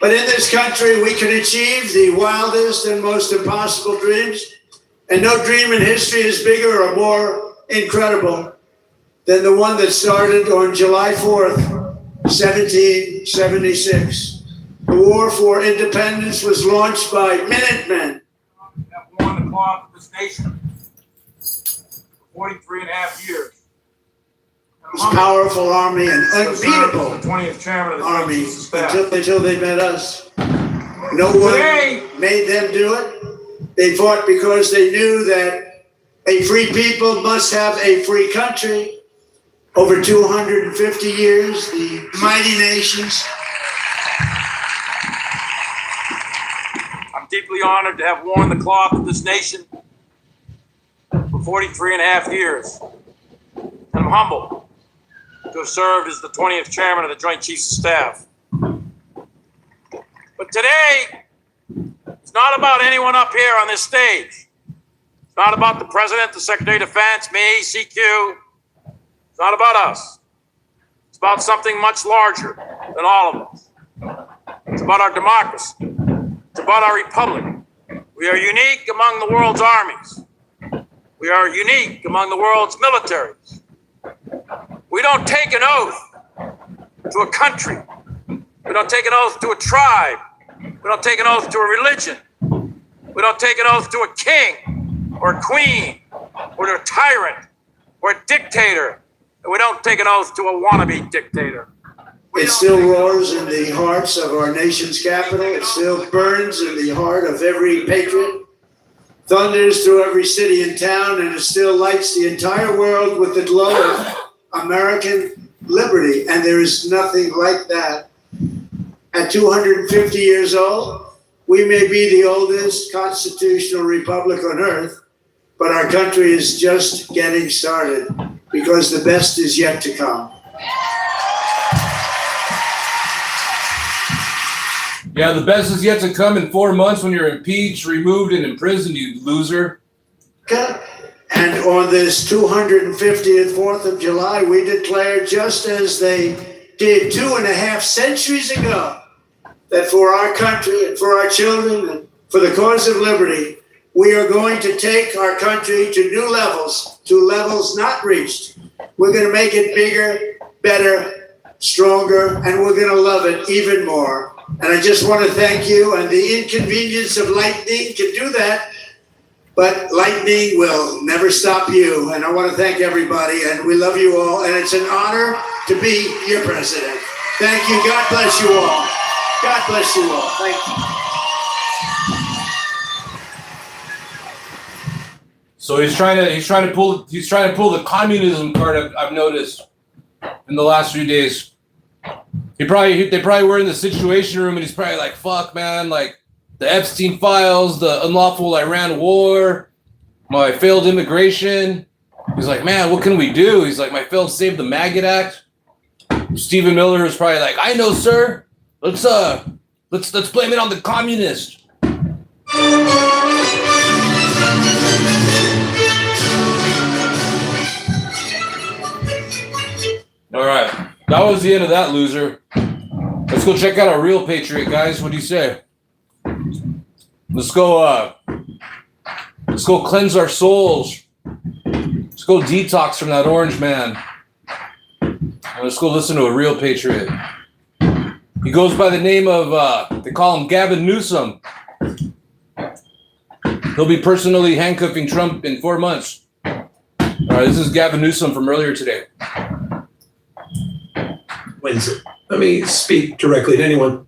But in this country, we can achieve the wildest and most impossible dreams. And no dream in history is bigger or more incredible than the one that started on July 4th, 1776. The War for Independence was launched by Minutemen. Have worn the cloth of this nation for 43 and a half years. This powerful army and unbeatable The 20th chairman of the army Joint Chiefs of Staff. until they met us. No one made them do it. They fought because they knew that a free people must have a free country. Over 250 years, the mighty nations. I'm deeply honored to have worn the cloth of this nation for 43 and a half years. And I'm humbled to have served as the 20th chairman of the Joint Chiefs of Staff. But today, it's not about anyone up here on this stage. It's not about the President, the Secretary of Defense, me, CQ. It's not about us. It's about something much larger than all of us. It's about our democracy. It's about our republic. We are unique among the world's armies. We are unique among the world's militaries. We don't take an oath to a country. We don't take an oath to a tribe. We don't take an oath to a religion. We don't take an oath to a king or a queen or to a tyrant or a dictator. And we don't take an oath to a wannabe dictator. It still roars in the hearts of our nation's capital. It still burns in the heart of every patriot. Thunders through every city and town, and it still lights the entire world with the glow of American liberty. And there is nothing like that. At 250 years old, we may be the oldest constitutional republic on earth, but our country is just getting started because the best is yet to come. Yeah, the best is yet to come in 4 months when you're impeached, removed, and imprisoned, you loser. And on this 250th 4th of July, we declare, just as they did 2.5 centuries ago, that for our country and for our children and for the cause of liberty, we are going to take our country to new levels, to levels not reached. We're going to make it bigger, better, stronger, and we're going to love it even more. And I just want to thank you. And the inconvenience of lightning can do that, but lightning will never stop you. And I want to thank everybody, and we love you all. And it's an honor to be your president. Thank you. God bless you all. God bless you all. Thank you. So he's trying to pull the communism card. I've noticed in the last few days. They probably were in the Situation Room, and he's probably like, "Fuck, man! Like the Epstein files, the unlawful Iran war, my failed immigration." He's like, "Man, what can we do?" He's like, "My failed Save the Maggot Act." Stephen Miller is probably like, "I know, sir. Let's blame it on the communists." All right, that was the end of that, loser. Let's go check out our real patriot, guys. What do you say? Let's go cleanse our souls. Let's go detox from that orange man. And let's go listen to a real patriot. He goes by the name of, they call him Gavin Newsom. He'll be personally handcuffing Trump in 4 months. All right, this is Gavin Newsom from earlier today. Wins it. Let me speak directly to anyone.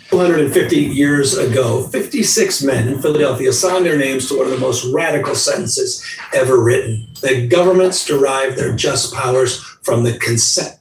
$250 years ago, 56 men in Philadelphia signed their names to one of the most radical sentences ever written. The governments derive their just powers from the consent.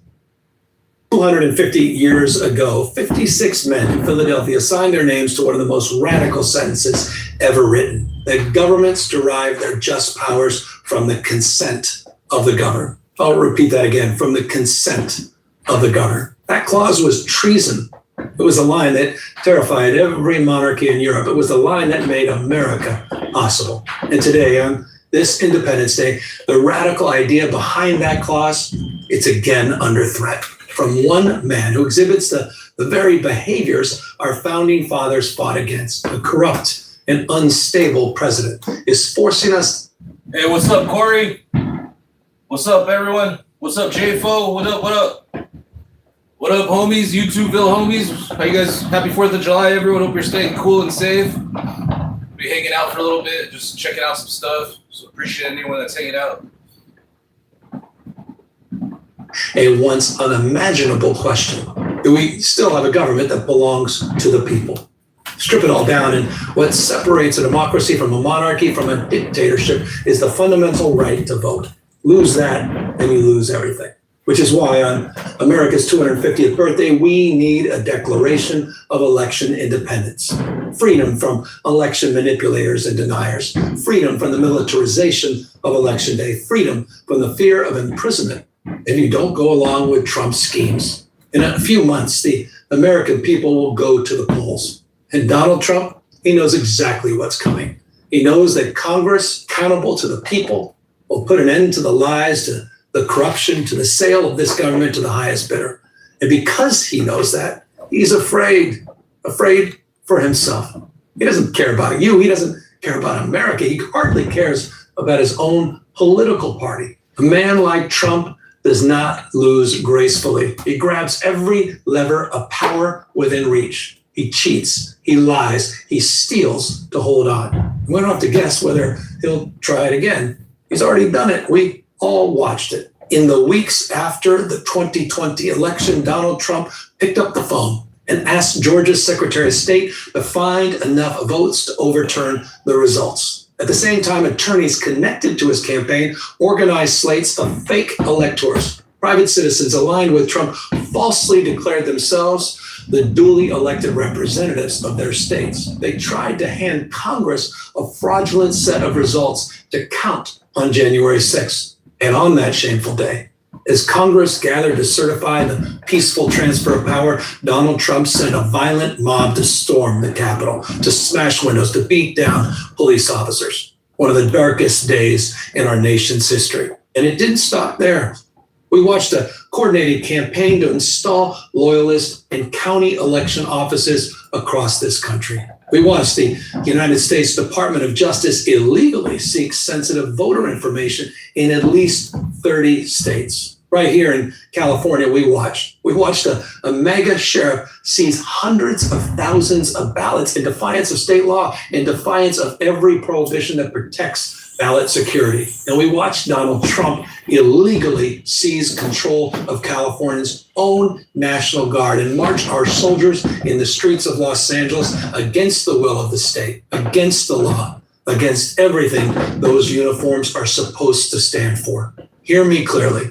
250 years ago, 56 men in Philadelphia signed their names to one of the most radical sentences ever written. The governments derive their just powers from the consent of the governed. I'll repeat that again, from the consent of the governed. That clause was treason. It was a line that terrified every monarchy in Europe. It was the line that made America possible. And today, on this Independence Day, the radical idea behind that clause, it's again under threat from one man who exhibits the very behaviors our founding fathers fought against. A corrupt and unstable president is forcing us. Hey, what's up, Corey? What's up, everyone? What's up, JFO? What up, what up? What up, homies? YouTubeville homies? How you guys? Happy 4th of July, everyone. Hope you're staying cool and safe. Be hanging out for a little bit, just checking out some stuff. So appreciate anyone that's hanging out. A once unimaginable question. Do we still have a government that belongs to the people? Strip it all down, and what separates a democracy from a monarchy, from a dictatorship, is the fundamental right to vote. Lose that, and you lose everything. Which is why on America's 250th birthday, we need a declaration of election independence. Freedom from election manipulators and deniers. Freedom from the militarization of Election Day. Freedom from the fear of imprisonment if you don't go along with Trump's schemes. In a few months, the American people will go to the polls. And Donald Trump, he knows exactly what's coming. He knows that Congress, accountable to the people, will put an end to the lies, to the corruption, to the sale of this government to the highest bidder. And because he knows that, he's afraid for himself. He doesn't care about you. He doesn't care about America. He hardly cares about his own political party. A man like Trump does not lose gracefully. He grabs every lever of power within reach. He cheats, he lies, he steals to hold on. We don't have to guess whether he'll try it again. He's already done it. We all watched it. In the weeks after the 2020 election, Donald Trump picked up the phone and asked Georgia's Secretary of State to find enough votes to overturn the results. At the same time, attorneys connected to his campaign organized slates of fake electors. Private citizens aligned with Trump falsely declared themselves the duly elected representatives of their states. They tried to hand Congress a fraudulent set of results to count on January 6th. And on that shameful day, as Congress gathered to certify the peaceful transfer of power, Donald Trump sent a violent mob to storm the Capitol, to smash windows, to beat down police officers. One of the darkest days in our nation's history. And it didn't stop there. We watched a coordinated campaign to install loyalists in county election offices across this country. We watched the United States Department of Justice illegally seek sensitive voter information in at least 30 states. Right here in California, we watched a mega sheriff seize hundreds of thousands of ballots in defiance of state law, in defiance of every prohibition that protects ballot security. And we watched Donald Trump illegally seize control of California's own National Guard and march our soldiers in the streets of Los Angeles against the will of the state, against the law, against everything those uniforms are supposed to stand for. Hear me clearly.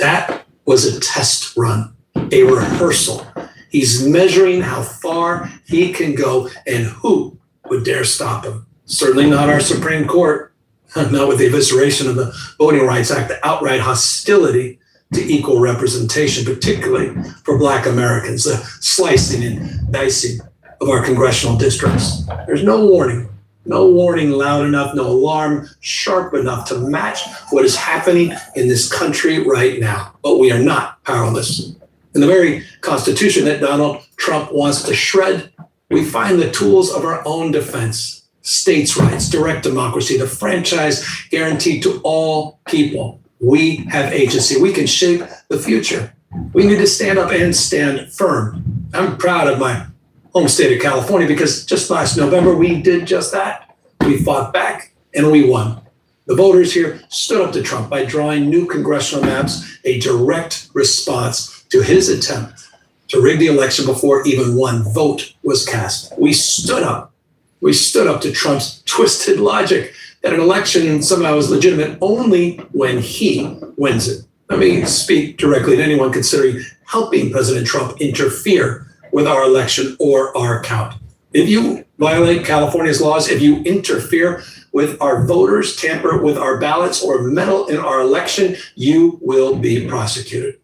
That was a test run, a rehearsal. He's measuring how far he can go and who would dare stop him. Certainly not our Supreme Court, not with the evisceration of the Voting Rights Act, the outright hostility to equal representation, particularly for Black Americans, the slicing and dicing of our congressional districts. There's no warning loud enough, no alarm sharp enough to match what is happening in this country right now. But we are not powerless. In the very Constitution that Donald Trump wants to shred, we find the tools of our own defense. States' rights, direct democracy, the franchise guaranteed to all people. We have agency. We can shape the future. We need to stand up and stand firm I'm proud of my home state of California because just last November, we did just that. We fought back and we won. The voters here stood up to Trump by drawing new congressional maps, a direct response to his attempt to rig the election before even one vote was cast. We stood up. We stood up to Trump's twisted logic that an election somehow is legitimate only when he wins it. Let me speak directly to anyone considering helping President Trump interfere with our election or our count. If you violate California's laws, if you interfere with our voters, tamper with our ballots, or meddle in our election, you will be prosecuted.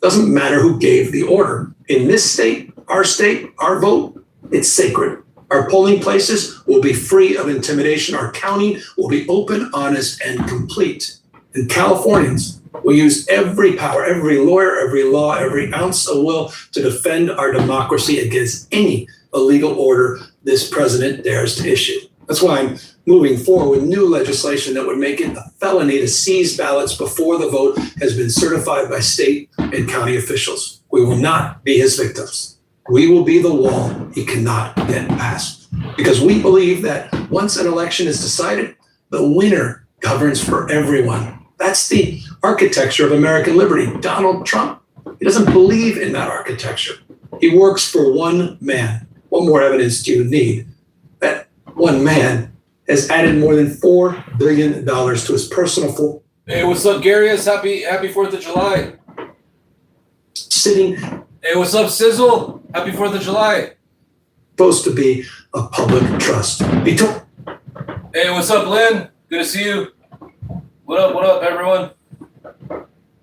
Doesn't matter who gave the order. In this state, our vote, it's sacred. Our polling places will be free of intimidation. Our counting will be open, honest, and complete. And Californians will use every power, every lawyer, every law, every ounce of will to defend our democracy against any illegal order this president dares to issue. That's why I'm moving forward with new legislation that would make it a felony to seize ballots before the vote has been certified by state and county officials. We will not be his victims. We will be the wall he cannot get past. Because we believe that once an election is decided, the winner governs for everyone. That's the architecture of American liberty. Donald Trump, he doesn't believe in that architecture. He works for one man. What more evidence do you need? That one man has added more than $4 billion to his personal. Hey, what's up, Garius? Happy 4th of July. Sitting. Hey, what's up, Sizzle? Happy 4th of July. Supposed to be a public trust. Hey, what's up, Lynn? Good to see you. What up, everyone?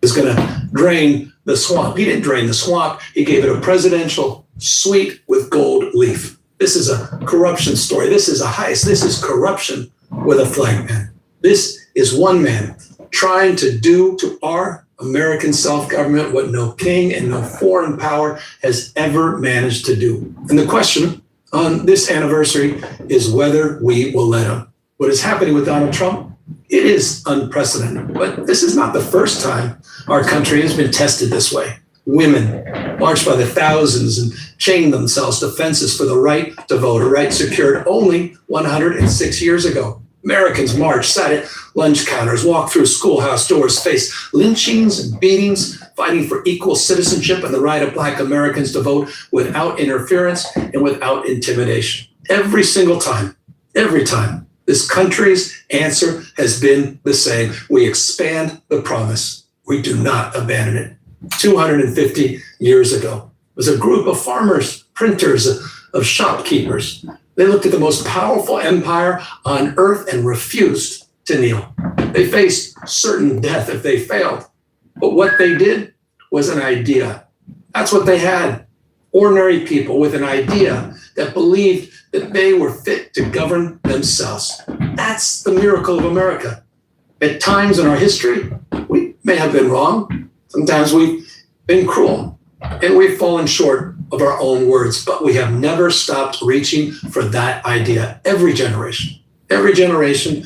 Is going to drain the swamp. He didn't drain the swamp. He gave it a presidential suite with gold leaf. This is a corruption story. This is a heist. This is corruption with a flag man. This is one man trying to do to our American self-government what no king and no foreign power has ever managed to do. And the question on this anniversary is whether we will let him. What is happening with Donald Trump? It is unprecedented, but this is not the first time our country has been tested this way. Women marched by the thousands and chained themselves to fences for the right to vote, a right secured only 106 years ago. Americans marched, sat at lunch counters, walked through schoolhouse doors, faced lynchings and beatings, fighting for equal citizenship and the right of Black Americans to vote without interference and without intimidation. Every single time, this country's answer has been the same. We expand the promise. We do not abandon it. 250 years ago, it was a group of farmers, printers, of shopkeepers. They looked at the most powerful empire on earth and refused to kneel. They faced certain death if they failed. But what they did was an idea. That's what they had. Ordinary people with an idea that believed that they were fit to govern themselves. That's the miracle of America. At times in our history, we may have been wrong. Sometimes we've been cruel and we've fallen short of our own words, but we have never stopped reaching for that idea. Every generation,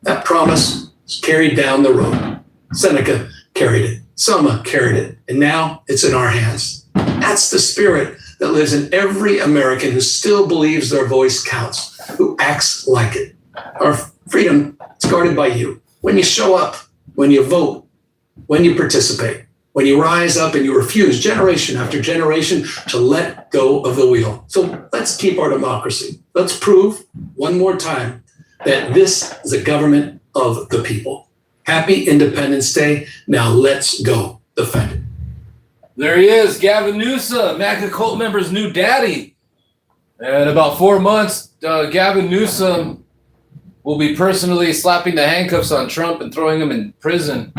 that promise is carried down the road. Seneca carried it, Selma carried it, and now it's in our hands. That's the spirit that lives in every American who still believes their voice counts, who acts like it. Our freedom is guarded by you. When you show up, when you vote, when you participate, when you rise up and you refuse generation after generation to let go of the wheel. So let's keep our democracy. Let's prove one more time that this is a government of the people. Happy Independence Day. Now let's go defend it. There he is, Gavin Newsom, MAGA cult member's new daddy. And in about 4 months, Gavin Newsom will be personally slapping the handcuffs on Trump and throwing him in prison.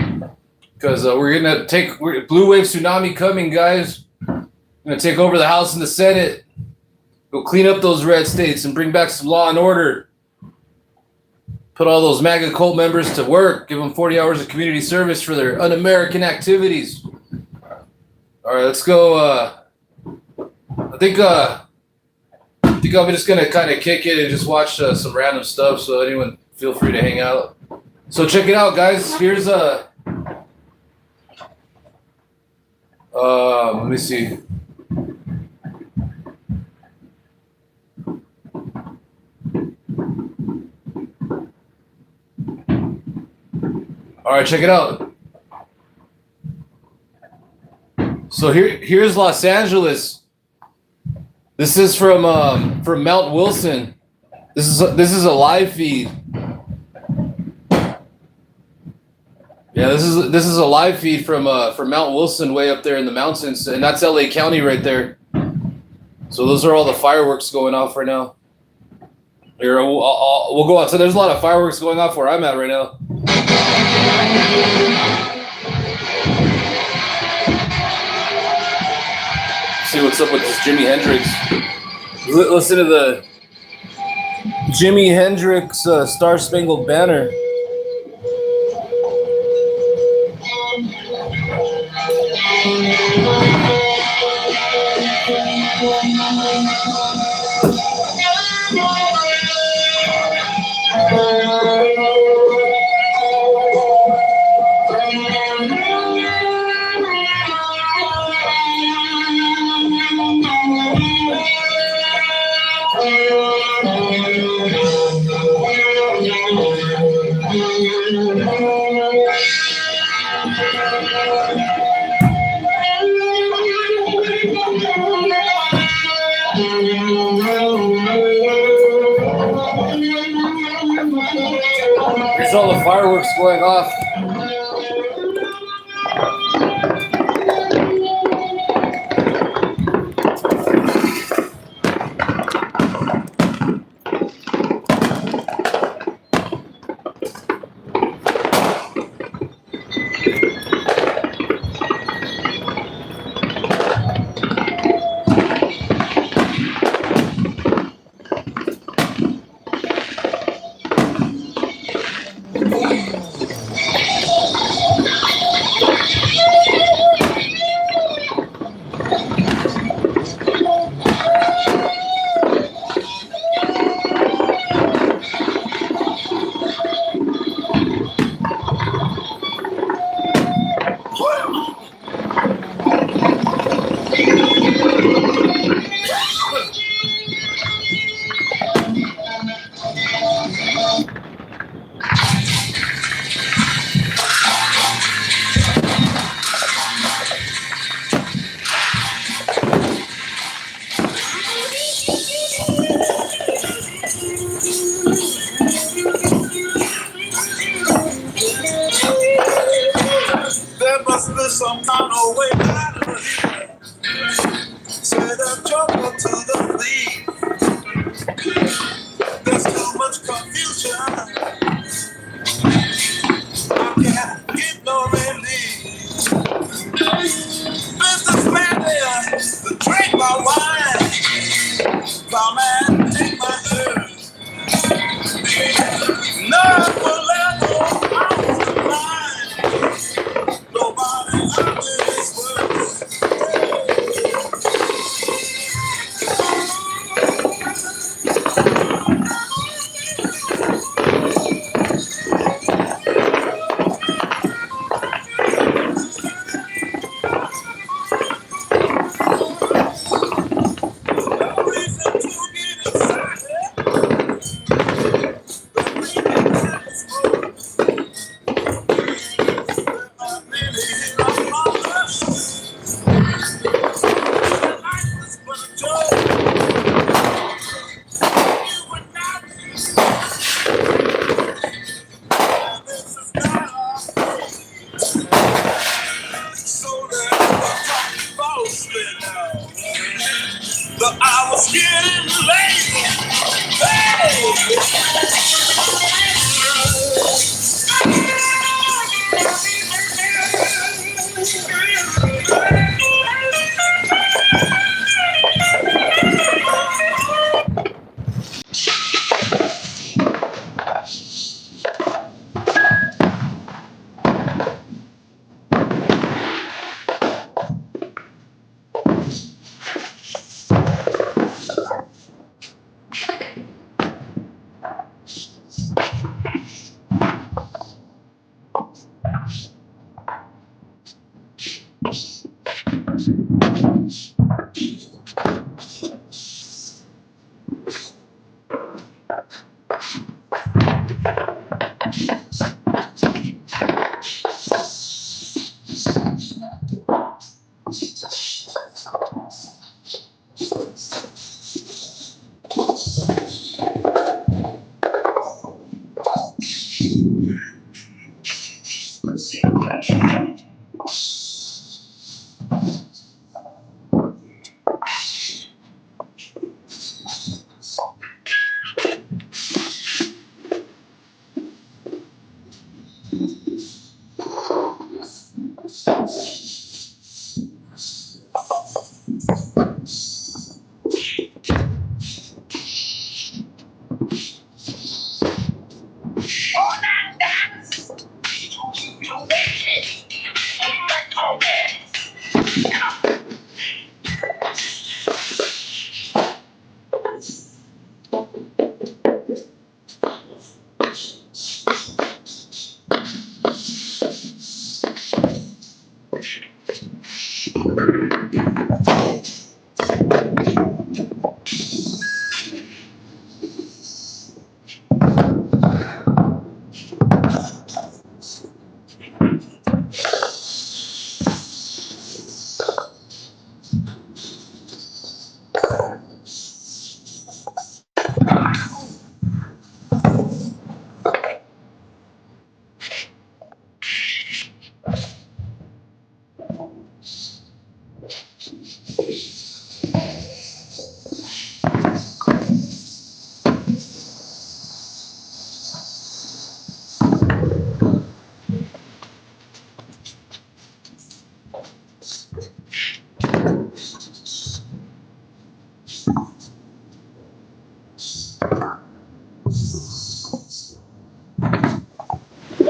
Because we're going to take blue wave tsunami coming, guys. We're going to take over the House and the Senate. Go clean up those red states and bring back some law and order. Put all those MAGA cult members to work. Give them 40 hours of community service for their un-American activities. All right, let's go. I think I'm just going to kind of kick it and just watch some random stuff. So anyone feel free to hang out. So check it out, guys. Here's let me see. All right, check it out. So here's Los Angeles. This is from Mount Wilson. This is a live feed. Yeah, this is a live feed from Mount Wilson, way up there in the mountains, and that's LA County right there. So those are all the fireworks going off right now. Here, we'll go out. So there's a lot of fireworks going off where I'm at right now. See what's up with this Jimi Hendrix. Listen to the Jimi Hendrix Star Spangled Banner. Here's all the fireworks going off. There must be some kind of way out of here. Say the joker to the thief. There's too much confusion. I can't get no relief. Businessman there, to drink my wine. Plowman, take my earth. None will ever out the line. Nobody out in this world.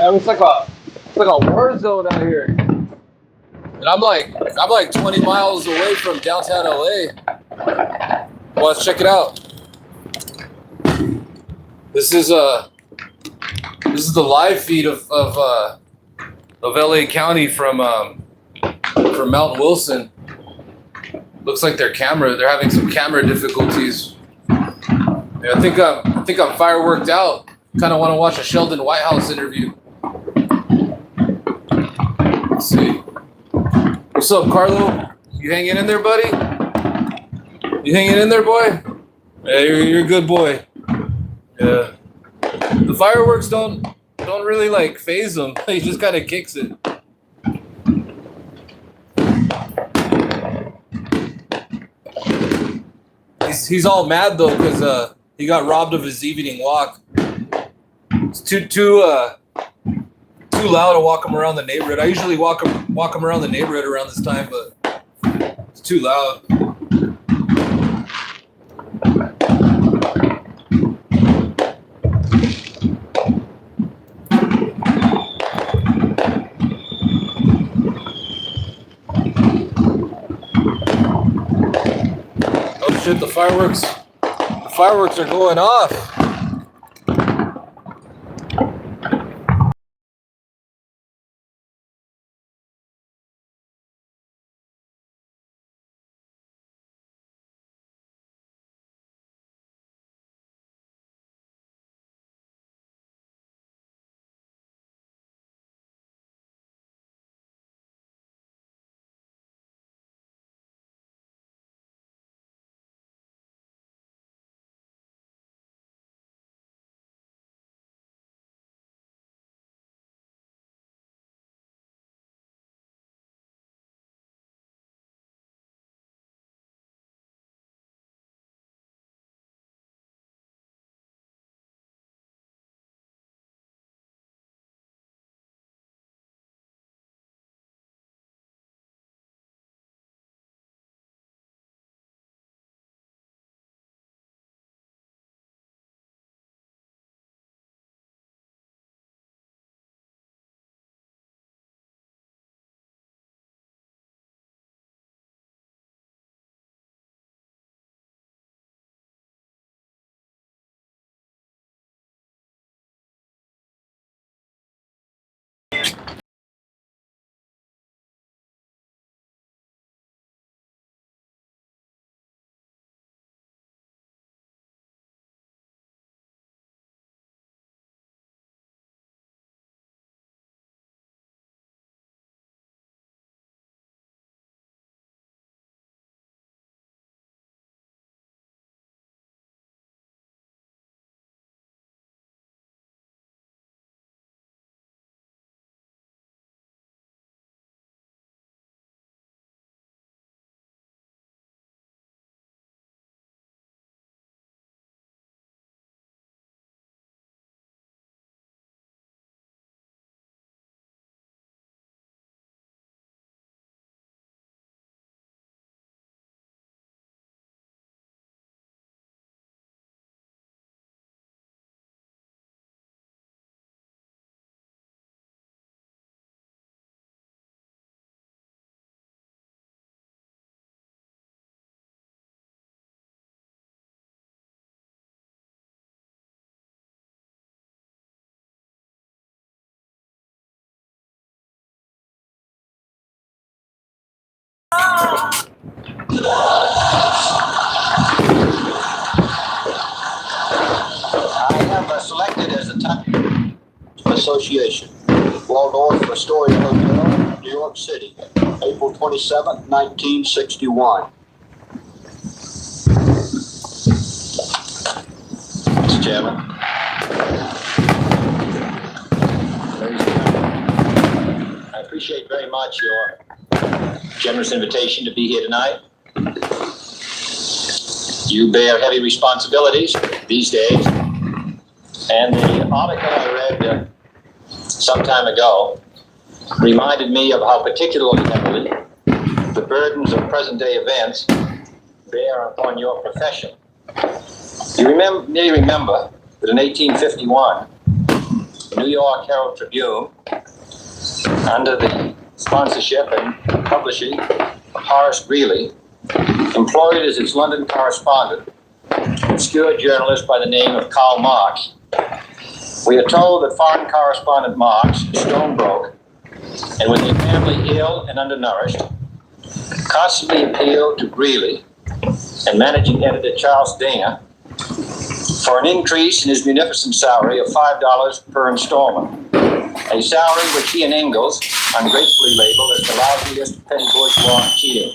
Yeah, it's like a war zone out here. And I'm like 20 miles away from downtown LA. Well, let's check it out. This is the live feed of LA County from Mount Wilson. Looks like they're having some camera difficulties. Yeah, I think I'm fireworked out. Kind of want to watch a Sheldon Whitehouse interview. Let's see. What's up, Carlo? You hanging in there, buddy? You hanging in there, boy? Yeah, you're a good boy. Yeah. The fireworks don't really like phase him. He just kind of kicks it. He's all mad though because he got robbed of his evening walk. It's too loud to walk him around the neighborhood. I usually walk him around the neighborhood around this time, but it's too loud. Oh shit, the fireworks are going off. I have selected as a top association Waldorf Astoria Hotel, New York City, April 27, 1961. Mr. Chairman. Ladies and gentlemen, I appreciate very much your generous invitation to be here tonight. You bear heavy responsibilities these days, and the article I read some time ago reminded me of how particularly heavily the burdens of present-day events bear upon your profession. You may remember that in 1851, the New York Herald Tribune, under the sponsorship and publishing of Horace Greeley, employed as its London correspondent an obscure journalist by the name of Karl Marx. We are told that foreign correspondent Marx, stone broke, and with a family ill and undernourished, constantly appealed to Greeley and managing editor Charles Dana for an increase in his munificent salary of $5 per installment, a salary which he and Ingalls ungratefully labeled as the lousiest petty bourgeois cheating.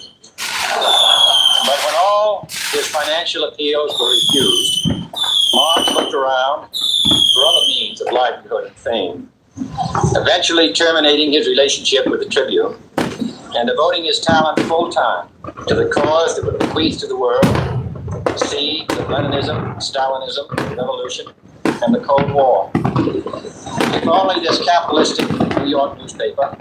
But when all his financial appeals were refused, Marx looked around for other means of livelihood and fame, eventually terminating his relationship with the Tribune and devoting his talent full-time to the cause that would bequeath to the world the seeds of Leninism, Stalinism, revolution, and the Cold War. If only this capitalistic New York newspaper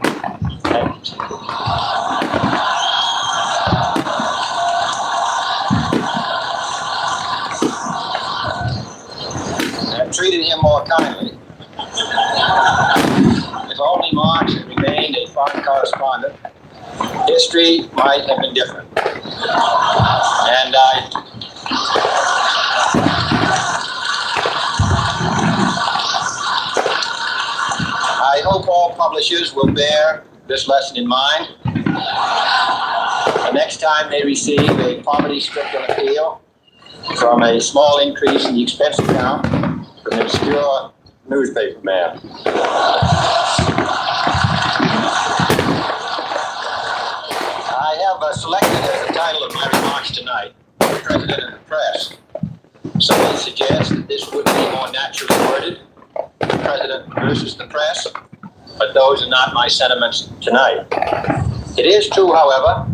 had treated him more kindly. If only Marx had remained a foreign correspondent, history might have been different. And I hope all publishers will bear this lesson in mind the next time they receive a poverty-stricken appeal from a small increase in the expense account from an obscure newspaper man. I have selected as the title of my remarks tonight, The President and the Press. Some may suggest that this would be more naturally worded, the President versus the press, but those are not my sentiments tonight. It is true, however,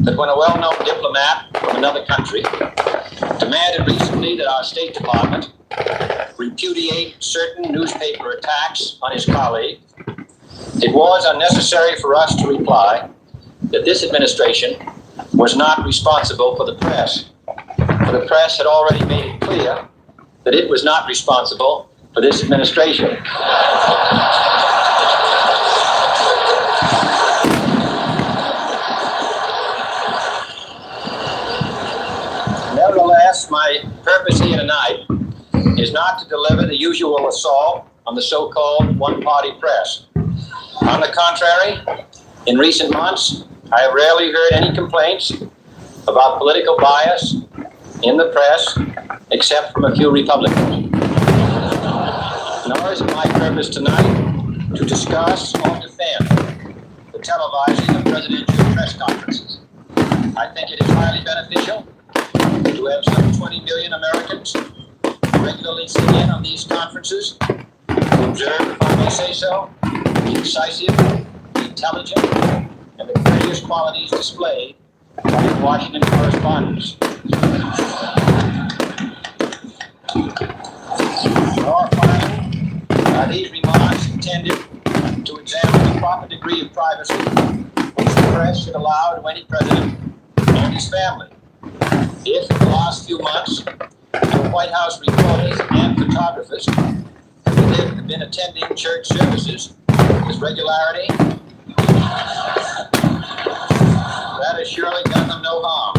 that when a well-known diplomat from another country demanded recently that our State Department repudiate certain newspaper attacks on his colleague, it was unnecessary for us to reply that this administration was not responsible for the press, for the press had already made it clear that it was not responsible for this administration. Nevertheless, my purpose here tonight is not to deliver the usual assault on the so-called one-party press. On the contrary, in recent months, I have rarely heard any complaints about political bias in the press, except from a few Republicans. Nor is it my purpose tonight to discuss or defend the televising of presidential press conferences. I think it is highly beneficial to have some 20 million Americans regularly sit in on these conferences, to observe, if I may say so, the incisive, the intelligent, and the courteous qualities displayed by the Washington correspondents. Nor finally are these remarks intended to examine the proper degree of privacy which the press should allow to any president and his family. If in the last few months, your White House reporters and photographers have been attending church services with regularity, that has surely done them no harm.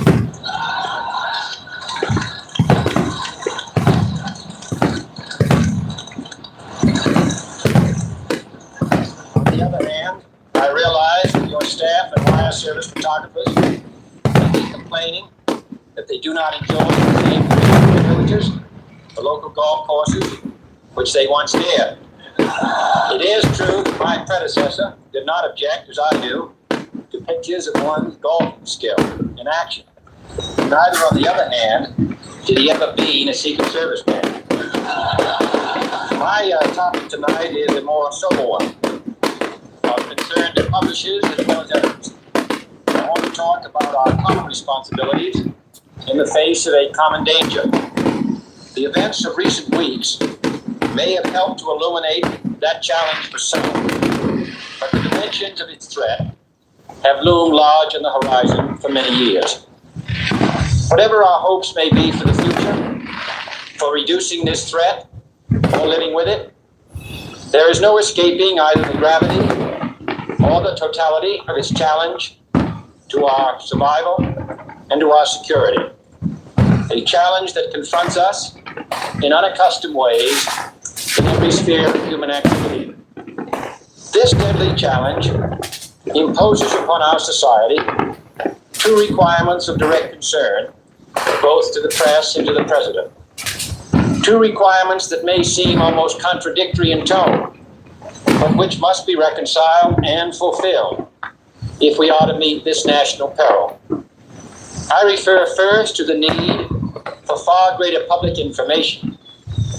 On the other hand, I realize that your staff and wire service photographers complaining that they do not enjoy the same privileges, the local golf courses, which they once did. It is true that my predecessor did not object, as I do, to pictures of one's golfing skill in action. Neither, on the other hand, did he ever be a Secret Service man. My topic tonight is a more sober one, of concern to publishers as well as editors. I want to talk about our common responsibilities in the face of a common danger. The events of recent weeks may have helped to illuminate that challenge for some, but the dimensions of its threat have loomed large on the horizon for many years. Whatever our hopes may be for the future, for reducing this threat or living with it, there is no escaping either the gravity or the totality of its challenge to our survival and to our security. A challenge that confronts us in unaccustomed ways in every sphere of human activity. This deadly challenge imposes upon our society two requirements of direct concern, both to the press and to the president. Two requirements that may seem almost contradictory in tone, but which must be reconciled and fulfilled if we are to meet this national peril. I refer first to the need for far greater public information,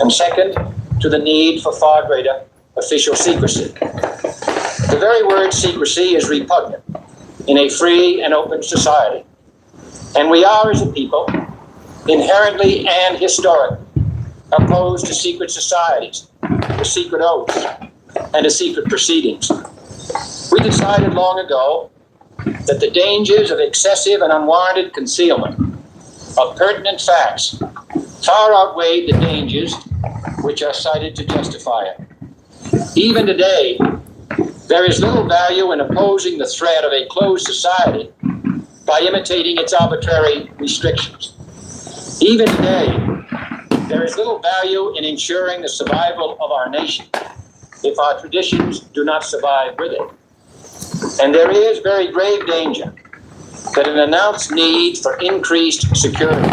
and second, to the need for far greater official secrecy. The very word secrecy is repugnant in a free and open society, and we are, as a people, inherently and historically opposed to secret societies, to secret oaths, and to secret proceedings. We decided long ago that the dangers of excessive and unwarranted concealment of pertinent facts far outweighed the dangers which are cited to justify it. Even today, there is little value in opposing the threat of a closed society by imitating its arbitrary restrictions. Even today, there is little value in ensuring the survival of our nation if our traditions do not survive with it. And there is very grave danger that an announced need for increased security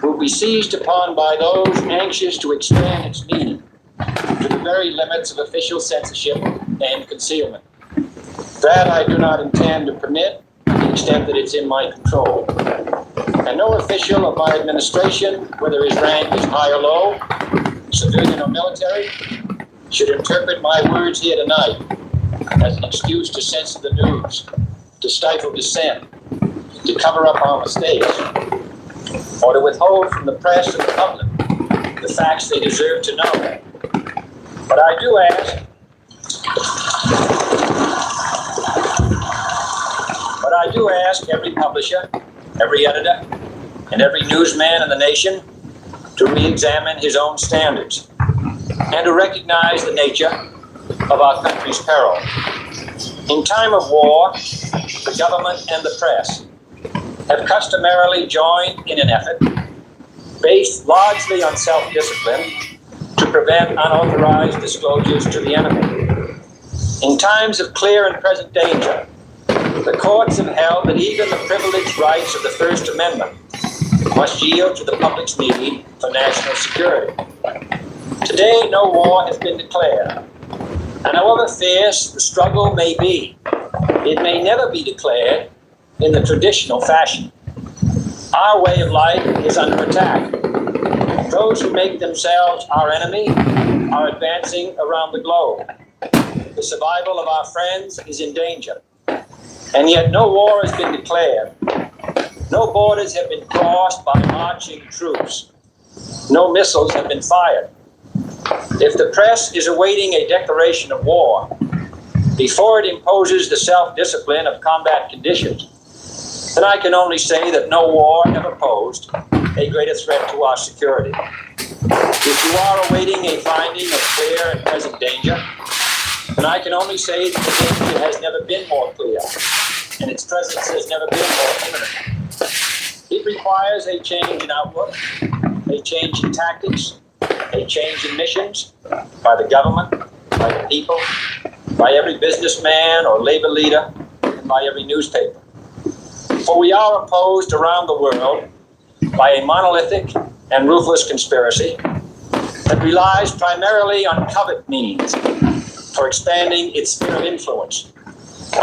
will be seized upon by those anxious to expand its meaning to the very limits of official censorship and concealment. That I do not intend to permit to the extent that it's in my control. And no official of my administration, whether his rank is high or low, civilian or military, should interpret my words here tonight as an excuse to censor the news, to stifle dissent, to cover up our mistakes, or to withhold from the press and the public the facts they deserve to know. But I do ask every publisher, every editor, and every newsman in the nation to re-examine his own standards and to recognize the nature of our country's peril. In time of war, the government and the press have customarily joined in an effort based largely on self-discipline to prevent unauthorized disclosures to the enemy. In times of clear and present danger, the courts have held that even the privileged rights of the First Amendment must yield to the public's need for national security. Today, no war has been declared, and however fierce the struggle may be, it may never be declared in the traditional fashion. Our way of life is under attack. Those who make themselves our enemy are advancing around the globe. The survival of our friends is in danger. And yet no war has been declared. No borders have been crossed by marching troops. No missiles have been fired. If the press is awaiting a declaration of war before it imposes the self-discipline of combat conditions, then I can only say that no war ever posed a greater threat to our security. If you are awaiting a finding of clear and present danger, then I can only say that the danger has never been more clear, and its presence has never been more imminent. It requires a change in outlook, a change in tactics, a change in missions by the government, by the people, by every businessman or labor leader, and by every newspaper. For we are opposed around the world by a monolithic and ruthless conspiracy that relies primarily on covert means for expanding its sphere of influence,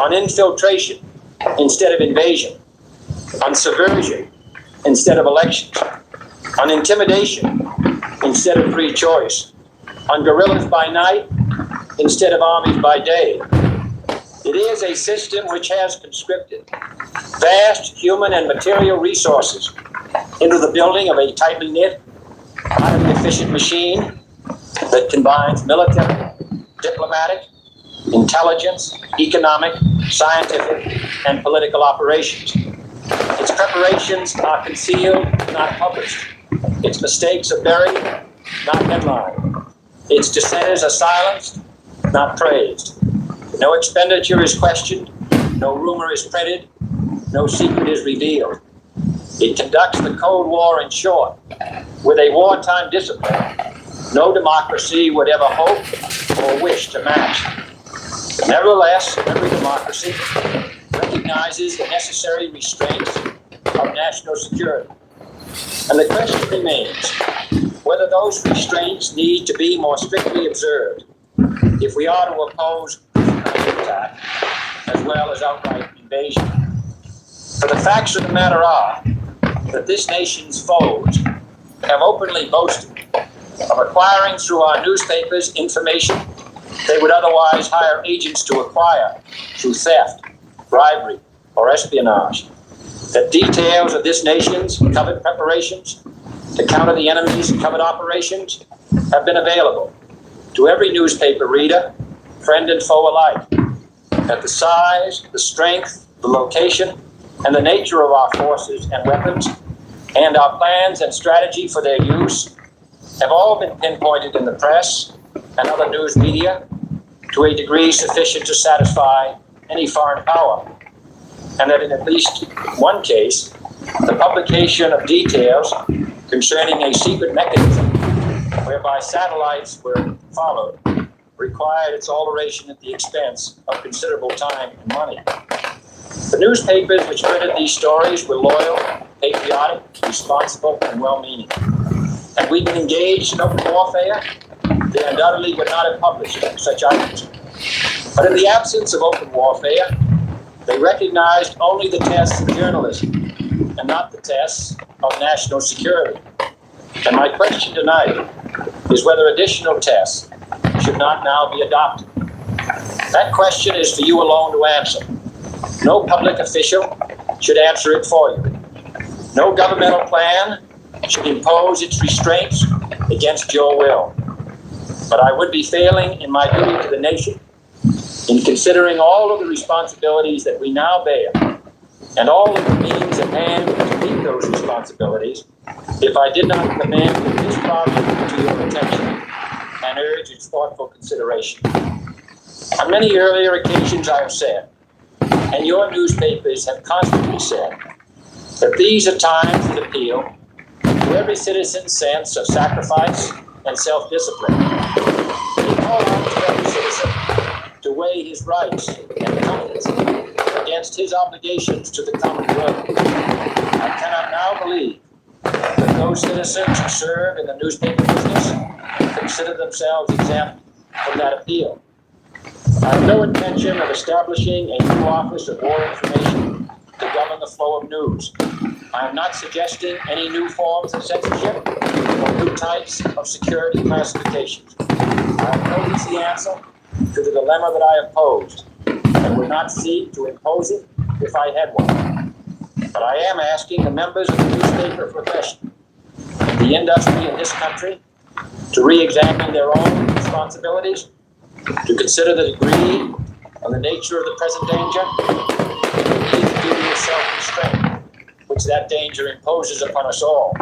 on infiltration instead of invasion, on subversion instead of elections, on intimidation instead of free choice, on guerrillas by night instead of armies by day. It is a system which has conscripted vast human and material resources into the building of a tightly knit, highly efficient machine that combines military, diplomatic, intelligence, economic, scientific, and political operations. Its preparations are concealed, not published. Its mistakes are buried, not headlined. Its dissenters are silenced, not praised. No expenditure is questioned, no rumor is printed, no secret is revealed. It conducts the Cold War, in short, with a wartime discipline no democracy would ever hope or wish to match. Nevertheless, every democracy recognizes the necessary restraints of national security. And the question remains whether those restraints need to be more strictly observed if we are to oppose attack as well as outright invasion. For the facts of the matter are that this nation's foes have openly boasted of acquiring through our newspapers information they would otherwise hire agents to acquire through theft, bribery, or espionage. That details of this nation's covert preparations to counter the enemy's covert operations have been available to every newspaper reader, friend and foe alike. That the size, the strength, the location, and the nature of our forces and weapons, and our plans and strategy for their use, have all been pinpointed in the press and other news media to a degree sufficient to satisfy any foreign power. And that in at least one case, the publication of details concerning a secret mechanism whereby satellites were followed required its alteration at the expense of considerable time and money. The newspapers which printed these stories were loyal, patriotic, responsible, and well-meaning. Had we been engaged in open warfare, they undoubtedly would not have published such items. But in the absence of open warfare, they recognized only the tests of journalism and not the tests of national security. And my question tonight is whether additional tests should not now be adopted. That question is for you alone to answer. No public official should answer it for you. No governmental plan should impose its restraints against your will. But I would be failing in my duty to the nation in considering all of the responsibilities that we now bear and all of the means at hand to meet those responsibilities if I did not commend this problem to your attention and urge its thoughtful consideration. On many earlier occasions I have said, and your newspapers have constantly said, that these are times that appeal to every citizen's sense of sacrifice and self-discipline. They call out to every citizen to weigh his rights and comforts against his obligations to the common good. I cannot now believe that those citizens who serve in the newspaper business consider themselves exempt from that appeal. I have no intention of establishing a new office of war information to govern the flow of news. I am not suggesting any new forms of censorship or new types of security classifications. I have no easy answer to the dilemma that I have posed, and would not seek to impose it if I had one. But I am asking the members of the newspaper profession, the industry in this country, to re-examine their own responsibilities, to consider the degree and the nature of the present danger, and the need to duty of self-restraint, which that danger imposes upon us all.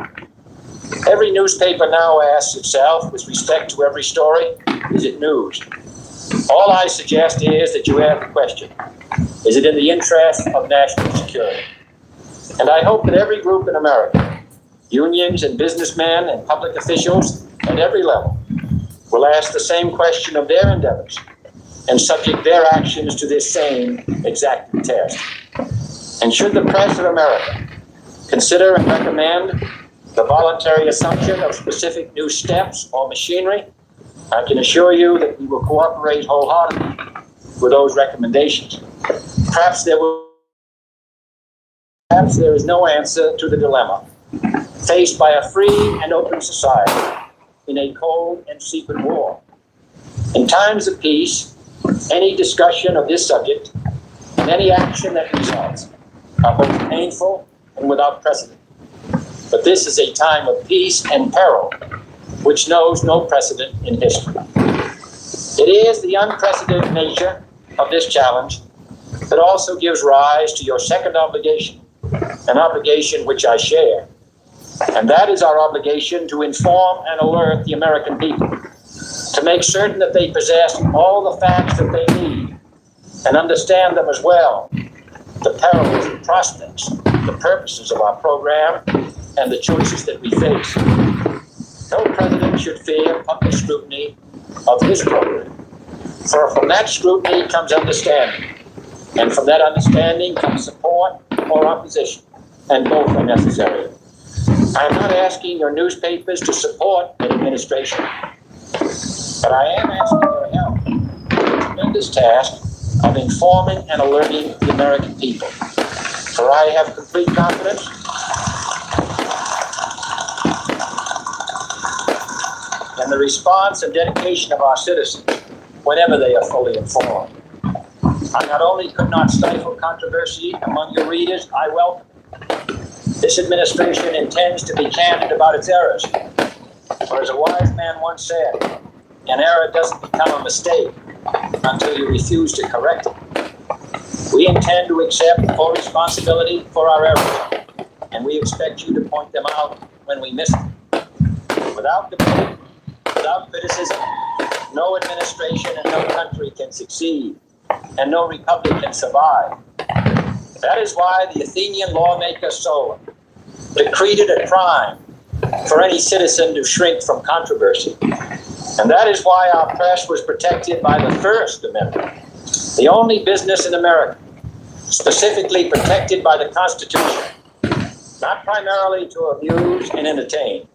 Every newspaper now asks itself, with respect to every story, is it news? All I suggest is that you ask the question, is it in the interest of national security? And I hope that every group in America, unions and businessmen and public officials at every level, will ask the same question of their endeavors and subject their actions to this same exacting test. And should the press of America consider and recommend the voluntary assumption of specific new steps or machinery, I can assure you that we will cooperate wholeheartedly with those recommendations. Perhaps there is no answer to the dilemma faced by a free and open society in a cold and secret war. In times of peace, any discussion of this subject and any action that results are both painful and without precedent. But this is a time of peace and peril, which knows no precedent in history. It is the unprecedented nature of this challenge that also gives rise to your second obligation, an obligation which I share. And that is our obligation to inform and alert the American people, to make certain that they possess all the facts that they need and understand them as well, the perils and prospects, the purposes of our program, and the choices that we face. No president should fear public scrutiny of his program, for from that scrutiny comes understanding, and from that understanding comes support or opposition, and both are necessary. I am not asking your newspapers to support an administration, but I am asking your help in the tremendous task of informing and alerting the American people. For I have complete confidence in the response and dedication of our citizens whenever they are fully informed. I not only could not stifle controversy among your readers, I welcome it. This administration intends to be candid about its errors. For as a wise man once said, an error doesn't become a mistake until you refuse to correct it. We intend to accept full responsibility for our errors, and we expect you to point them out when we miss them. Without debate, without criticism, no administration and no country can succeed, and no republic can survive. That is why the Athenian lawmaker Solon decreed it a crime for any citizen to shrink from controversy. And that is why our press was protected by the First Amendment, the only business in America specifically protected by the Constitution, not primarily to amuse and entertain,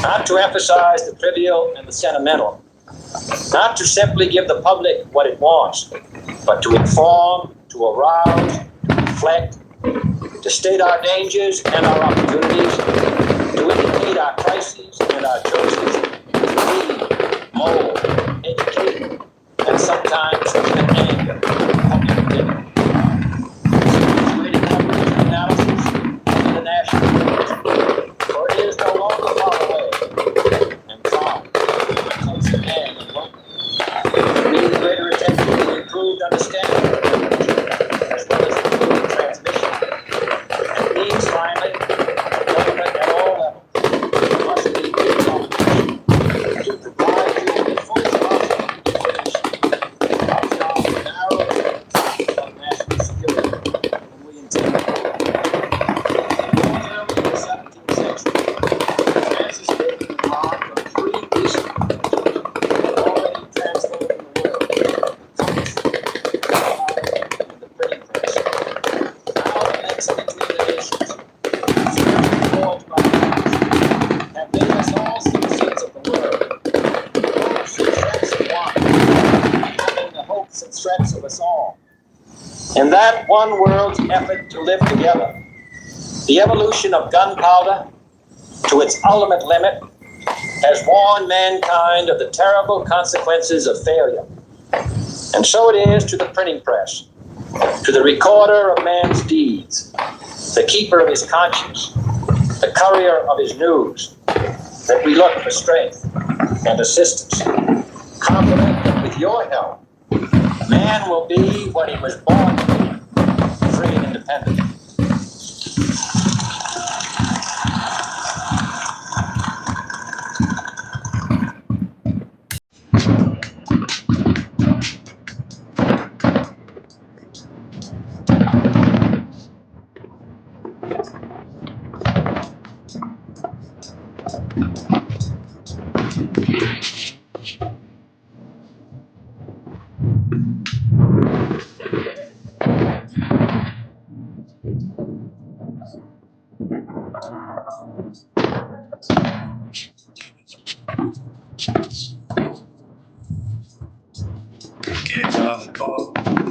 not to emphasize the trivial and the sentimental, not to simply give the public what it wants, but to inform, to arouse, to reflect, to state our dangers and our opportunities, to indicate our crises and our choices, to lead, mold, educate, and sometimes even anger public opinion. Situated coverage and analysis in the national news, for it is no longer far away and far, but close at hand and local. We need greater attention to improved understanding of the as well as improved transmission. And it means finally, government at all levels must be in to provide you with full possible information about the narrow limits of national security, and we intend to do that. Early in the 17th century, Francis Bacon remarked on three issues already transforming the world: democracy, and the printing press. Now the links between the nations, forged by the have made us all citizens of the world. The hopes and threats of one, becoming the hopes and threats of us all. In that one world's effort to live together, the evolution of gunpowder to its ultimate limit has warned mankind of the terrible consequences of failure. And so it is to the printing press, to the recorder of man's deeds, the keeper of his conscience, the courier of his news, that we look for strength and assistance, confident that with your help, man will be what he was born to be, free and independent.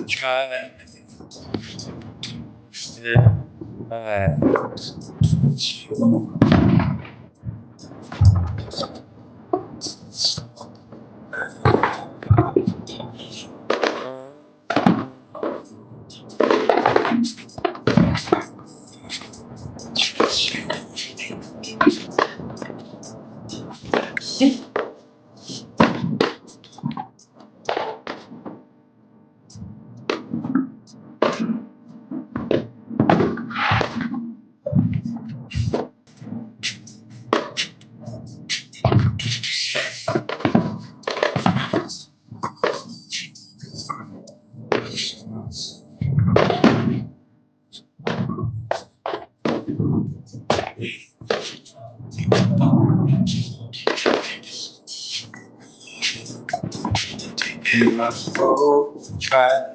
Try. Yeah. Alright. Try.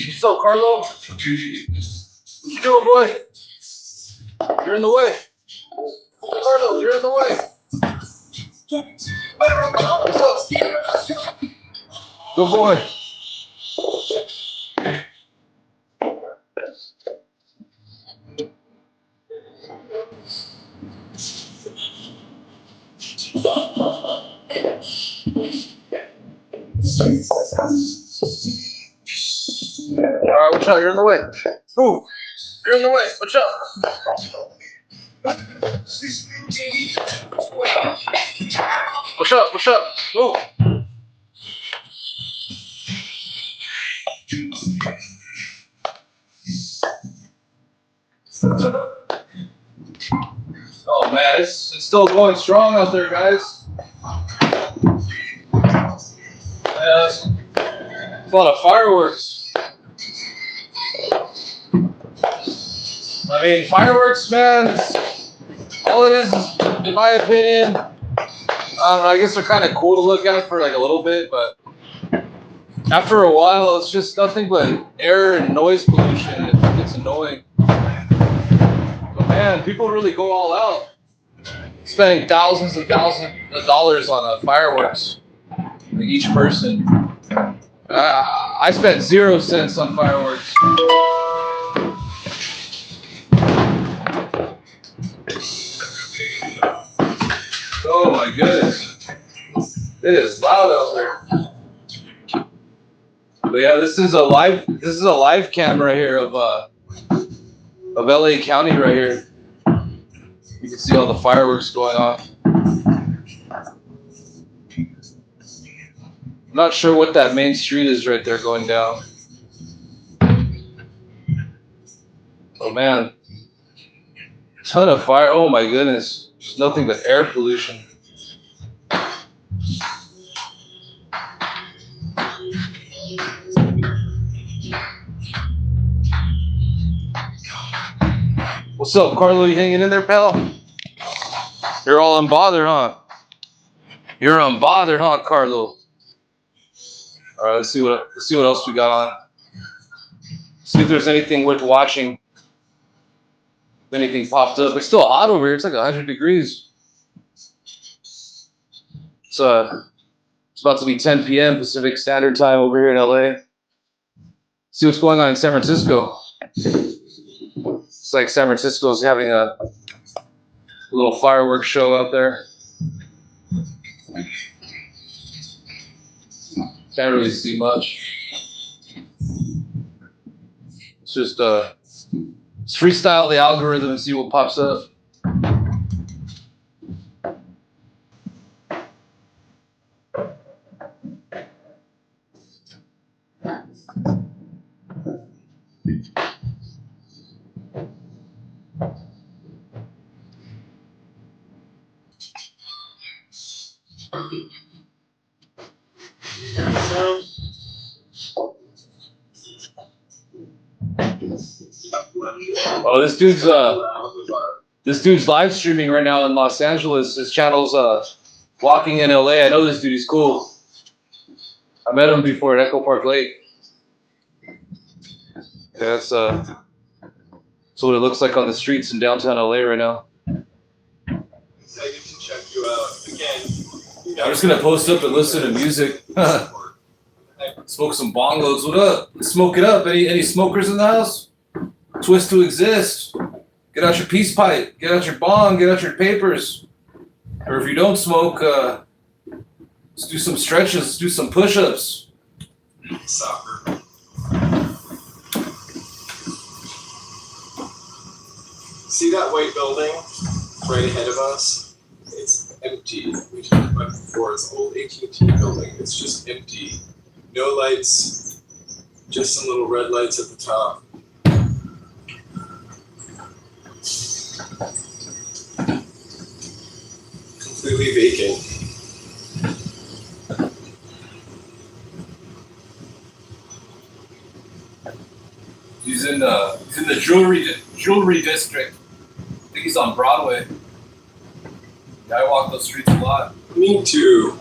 What's up, Carlo? What you doing, boy? You're in the way. Carlo, you're in the way. What's up? Good boy. Alright, watch out, you're in the way. Ooh, you're in the way, watch out. Watch out. Ooh. Oh man, it's still going strong out there, guys. It's a lot of fireworks. I mean, fireworks, man. All it is, in my opinion, I don't know, I guess they're kind of cool to look at for like a little bit, but after a while, it's just nothing but air and noise pollution. It gets annoying. But man, people really go all out, spending thousands and thousands of dollars on fireworks, like each person. I spent 0 cents on fireworks. Oh my goodness, it is loud out there. But yeah, this is a live camera here of LA County right here. You can see all the fireworks going off. I'm not sure what that main street is right there going down. Oh man, ton of fire. Oh my goodness, there's nothing but air pollution. What's up, Carlo? You hanging in there, pal? You're all unbothered, huh? You're unbothered, huh, Carlo? All right, let's see what else we got on. See if there's anything worth watching. If anything popped up. It's still hot over here. It's like 100 degrees. It's about to be 10 p.m. Pacific Standard Time over here in LA. See what's going on in San Francisco. It's like San Francisco's having a little fireworks show out there. Can't really see much. It's just let's freestyle the algorithm and see what pops up. Oh, this dude's live streaming right now in Los Angeles. His channel's Walking in LA. I know this dude. He's cool. I met him before at Echo Park Lake. Yeah, that's what it looks like on the streets in downtown LA right now. Yeah, I'm just gonna post up and listen to music. Smoke some bongos. What up? Smoke it up. Any smokers in the house? Twist to exist. Get out your peace pipe. Get out your bong. Get out your papers. Or if you don't smoke, let's do some stretches. Let's do some push-ups. Soccer. See that white building right ahead of us? It's empty. We talked about it before. It's an old AT&T building. It's just empty. No lights. Just some little red lights at the top. Completely vacant. He's in the jewelry district. I think he's on Broadway. Yeah, I walk those streets a lot. Me too.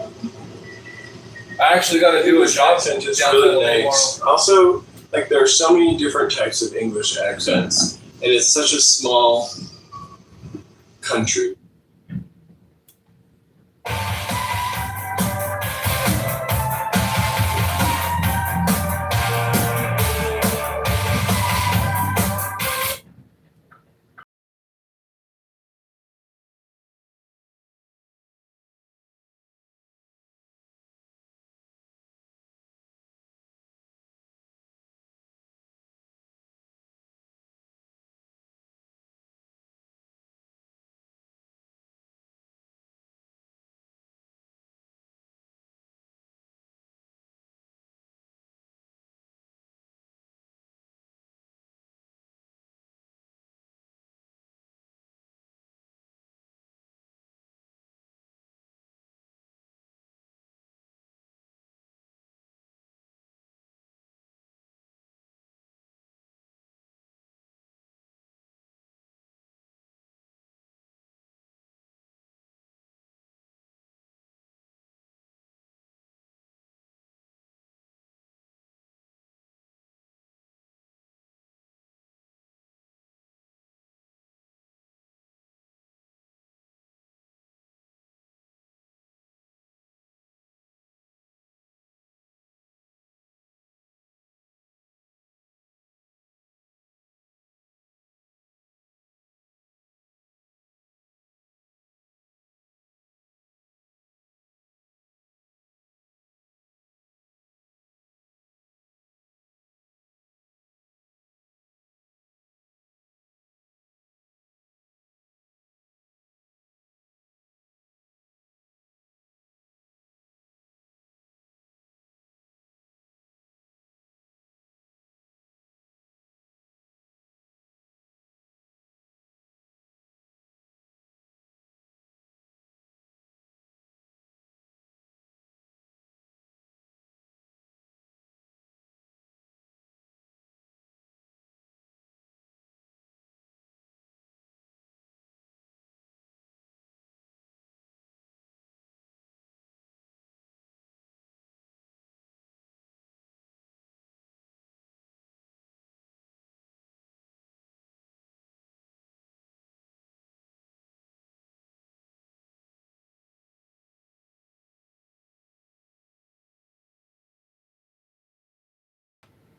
I actually got to do a job accent is really nice. Also, like there are so many different types of English accents, and it's such a small country.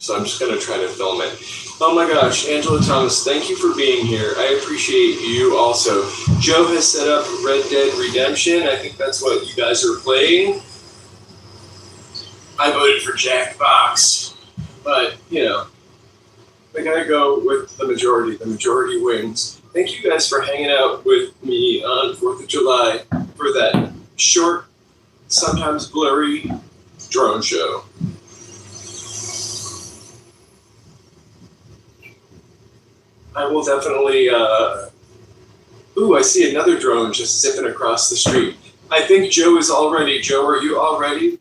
so I'm just gonna try to film it. Oh my gosh, Angela Thomas, thank you for being here. I appreciate you also. Joe has set up Red Dead Redemption. I think that's what you guys are playing. I voted for Jackbox, but you know, I gotta go with the majority. The majority wins. Thank you guys for hanging out with me on 4th of July for that short, sometimes blurry drone show. I will definitely, ooh, I see another drone just zipping across the street. I think Joe is all ready. Joe, are you all ready?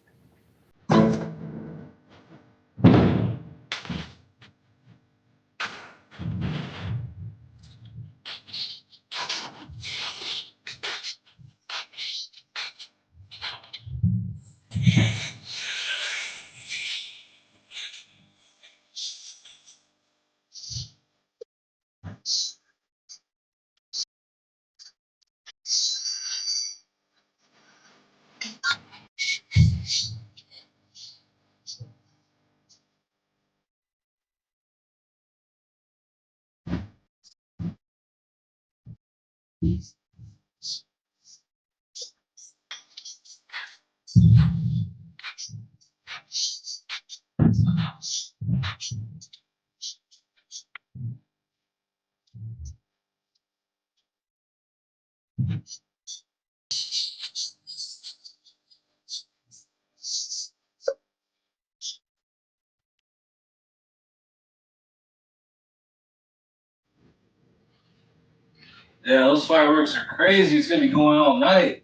Yeah, those fireworks are crazy. It's gonna be going all night.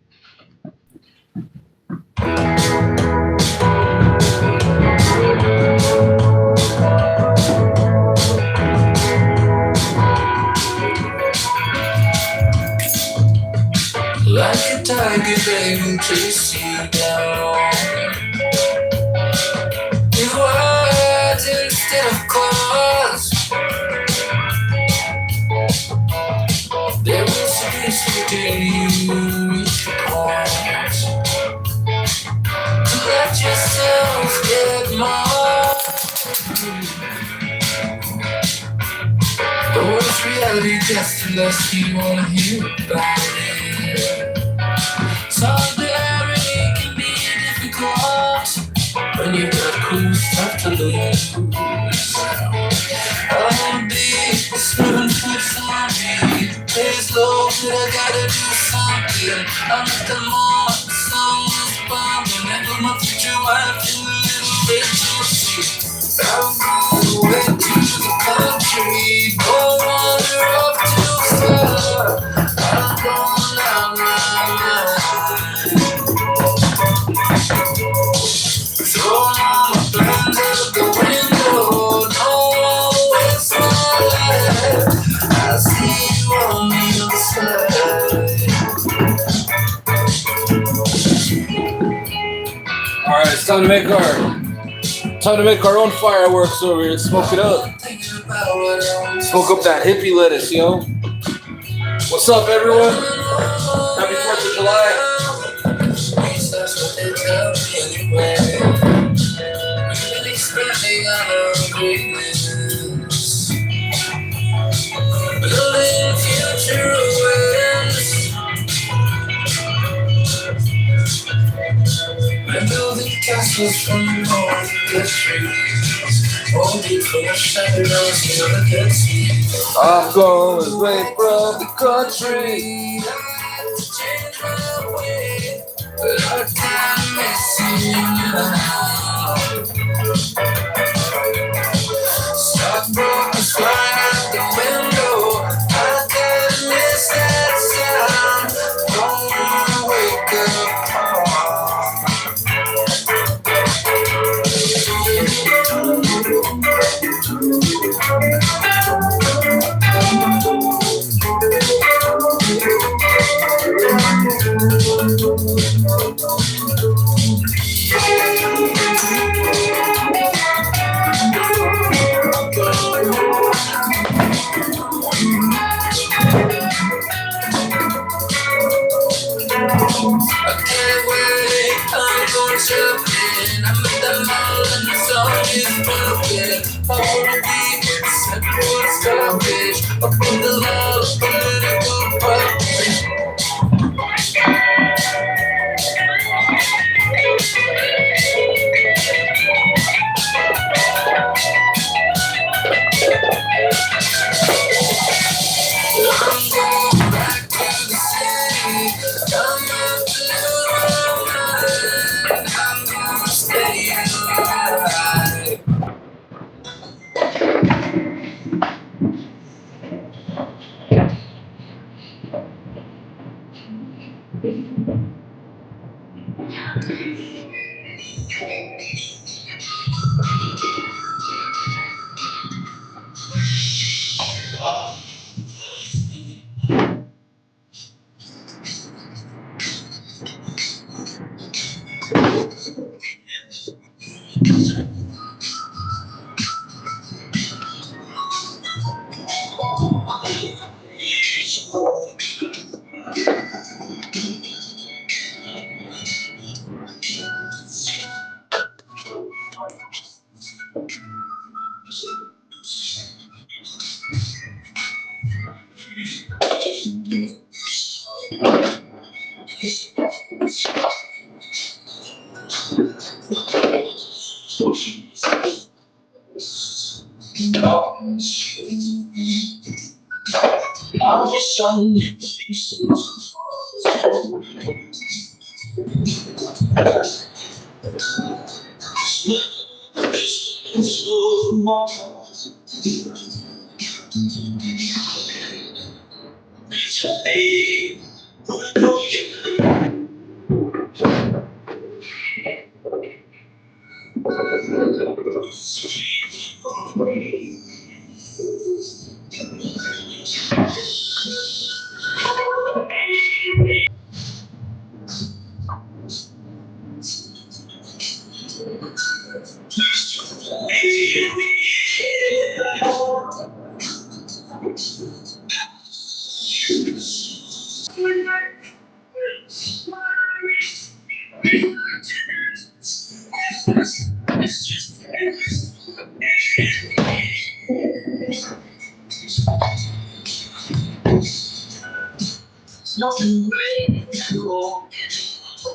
Like a tiger, they will chase you down. With words instead of claws, they will sophisticate you with your points. To let yourself get more. The worst reality just unless you wanna hear about it. Solidarity can be difficult when you've got cool stuff to lose. I wanna be 7 foot zombie. Days low, but I gotta do something. I'm at the mall, the sun is bombing. And with my future wife in a little red juicy. I'll go away to the country. Don't wander up too far. I'm going out my mind. Throw all my plans out the window. Don't wanna waste my life. I see you on the other side. All right, it's time to make our own fireworks over here. Smoke it up. Smoke up that hippie lettuce, yo. What's up, everyone? Happy 4th of July. Building future awareness. We're building castles from all the trees. Holding for the shadows of the good seas. I'm going away from the country. Change my way, but I can't miss you now. Stockbrokers fly out the window. I can't miss that sound. Don't wanna wake up. broken. I wanna be simple, selfish. I put the love, political purpose. I'm going back to the city. I'm not feeling right. I'm gonna stay alive.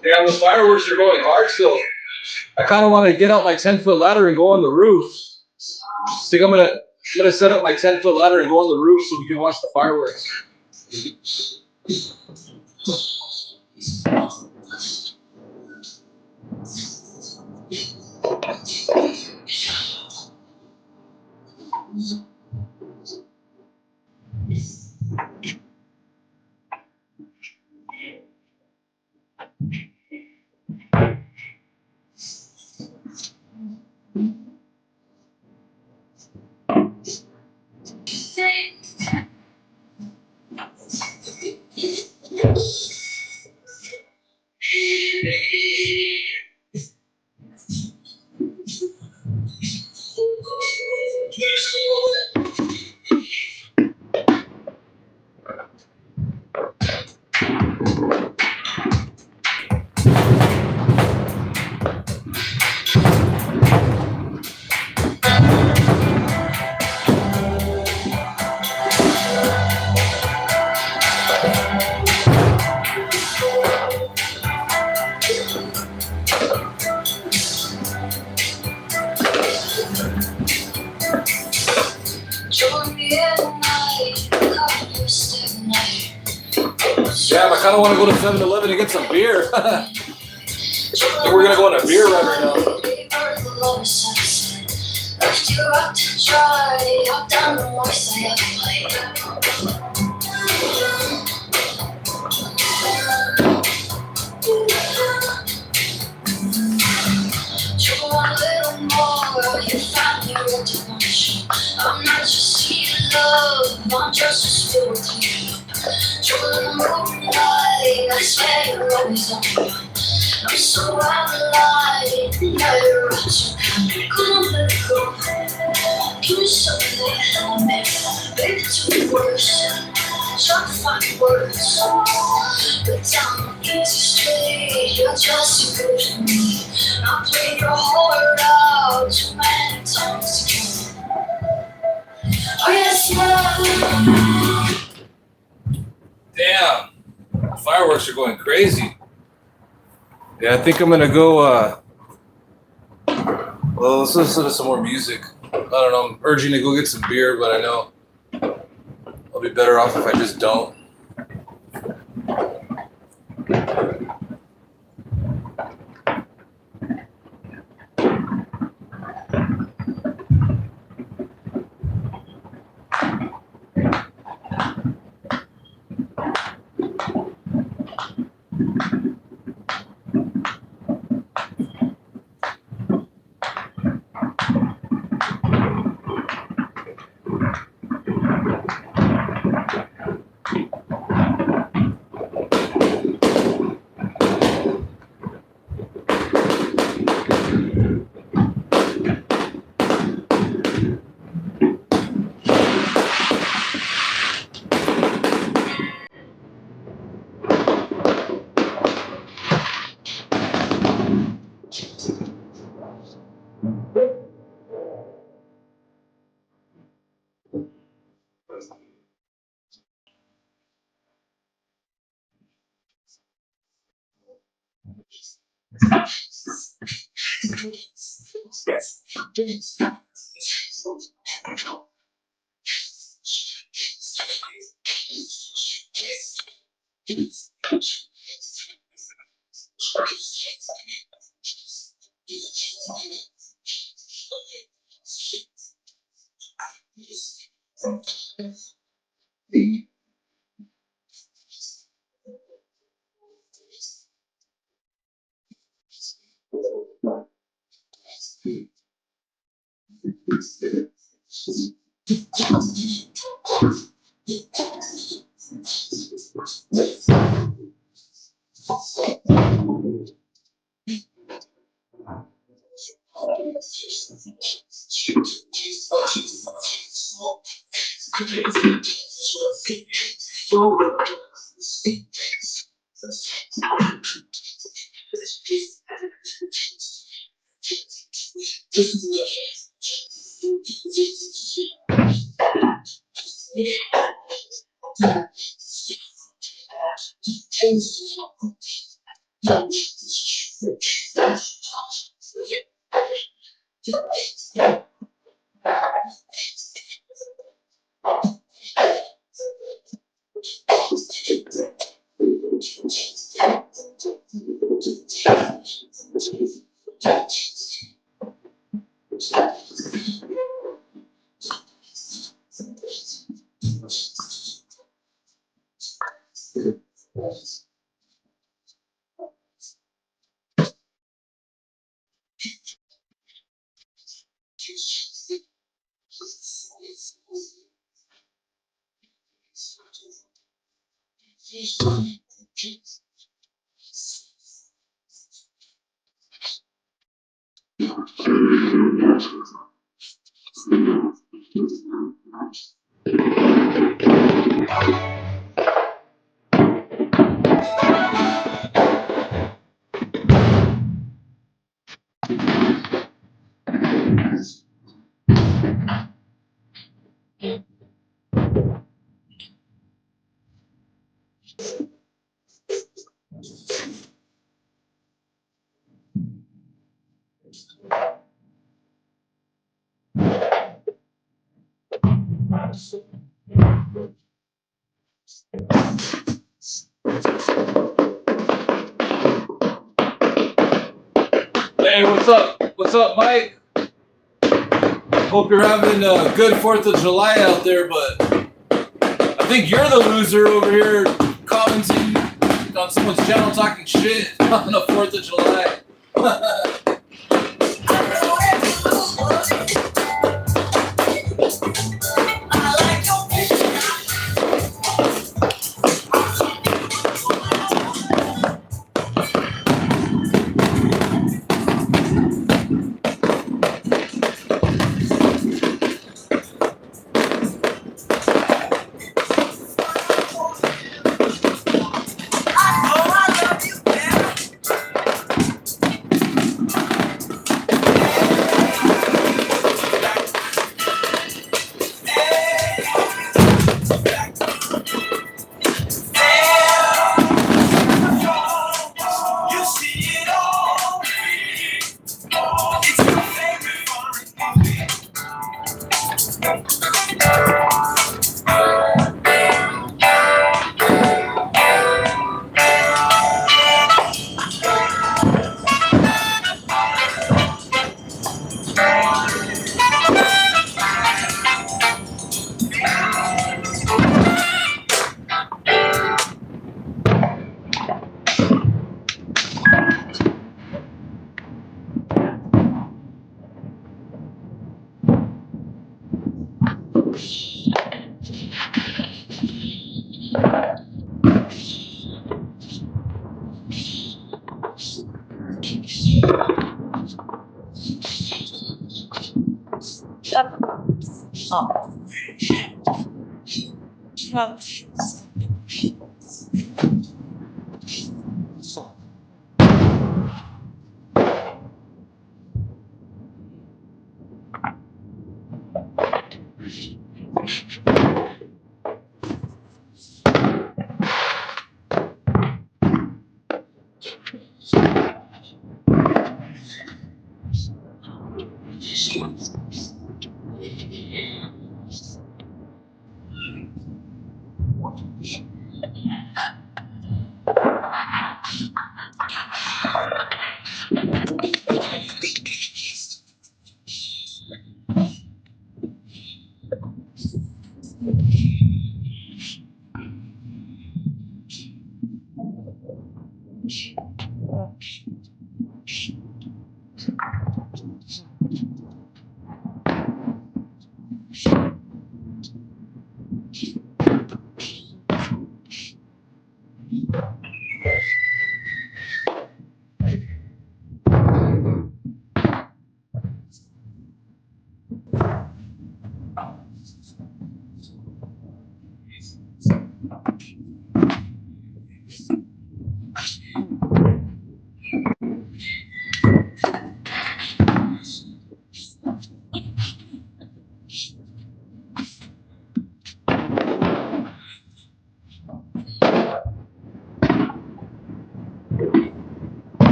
Damn, the fireworks are going hard still. I kind of want to get out my 10-foot ladder and go on the roof. I think I'm gonna set up my 10-foot ladder and go on the roof so we can watch the fireworks. Damn, I kind of want to go to 7-Eleven and get some beer. So we're gonna go on a beer run right now. I'm not just here love, I'm just a spirit. Trouble in the moonlight, I swear you're always on my mind. I'm so out of line, now you're right, so come on, let it go. Give me something that help me, baby, to be worse. Try to find words, but down the easy street, you're just too good for me. I played your heart out too many Damn. Fireworks are going crazy. Yeah, I think I'm gonna go, well, let's listen to some more music. I don't know, I'm urging to go get some beer, but I know I'll be better off if I just don't. Hey, what's up? What's up, Mike? Hope you're having a good 4th of July out there, but I think you're the loser over here commenting on someone's channel talking shit on the 4th of July.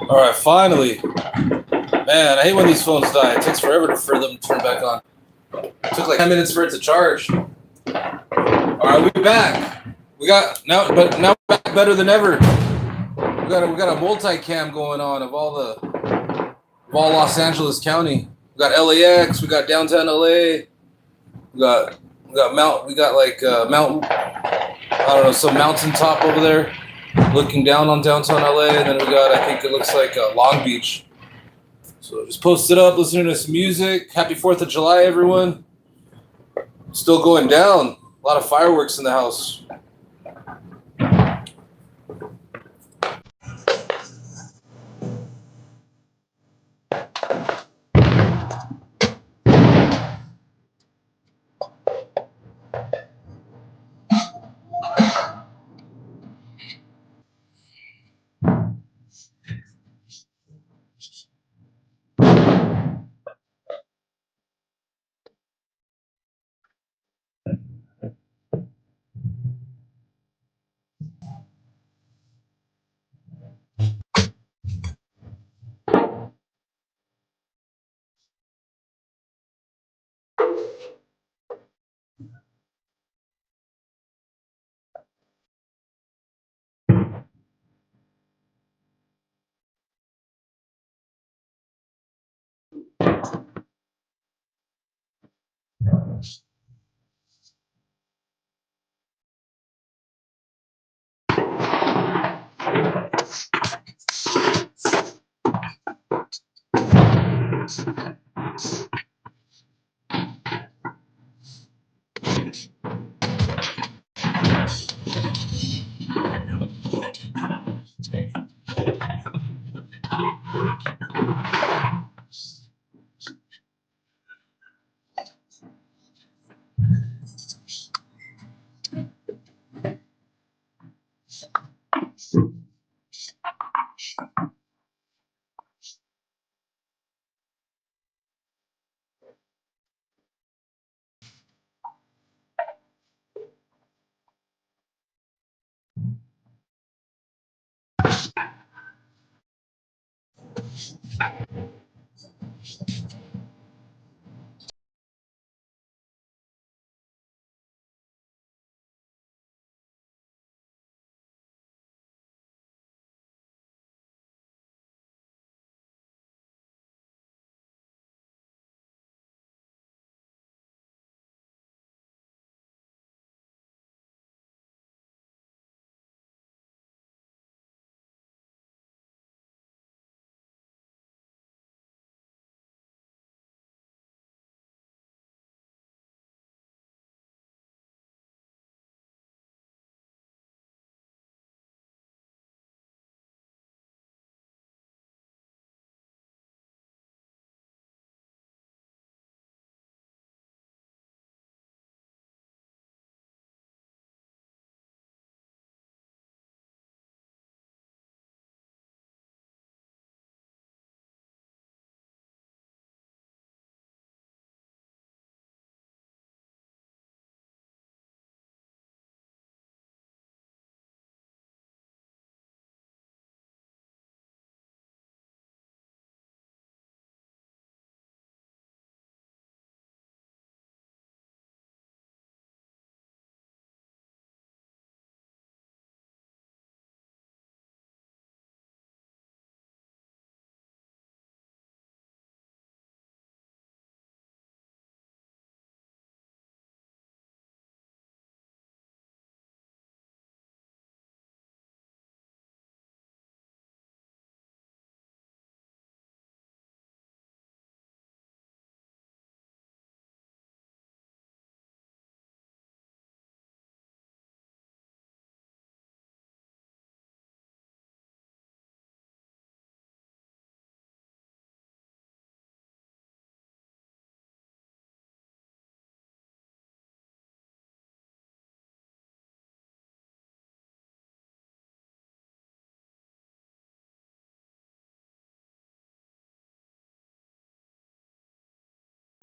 All right, finally. Man, I hate when these phones die. It takes forever for them to turn back on. It took like 10 minutes for it to charge. All right, we're back. We got now back better than ever. We got a multicam going on of all Los Angeles County. We got LAX. We got downtown LA. We got mountain. I don't know, some mountaintop over there, looking down on downtown LA, and then we got, I think it looks like Long Beach. So just post it up, listening to some music. Happy 4th of July, everyone. Still going down. A lot of fireworks in the house.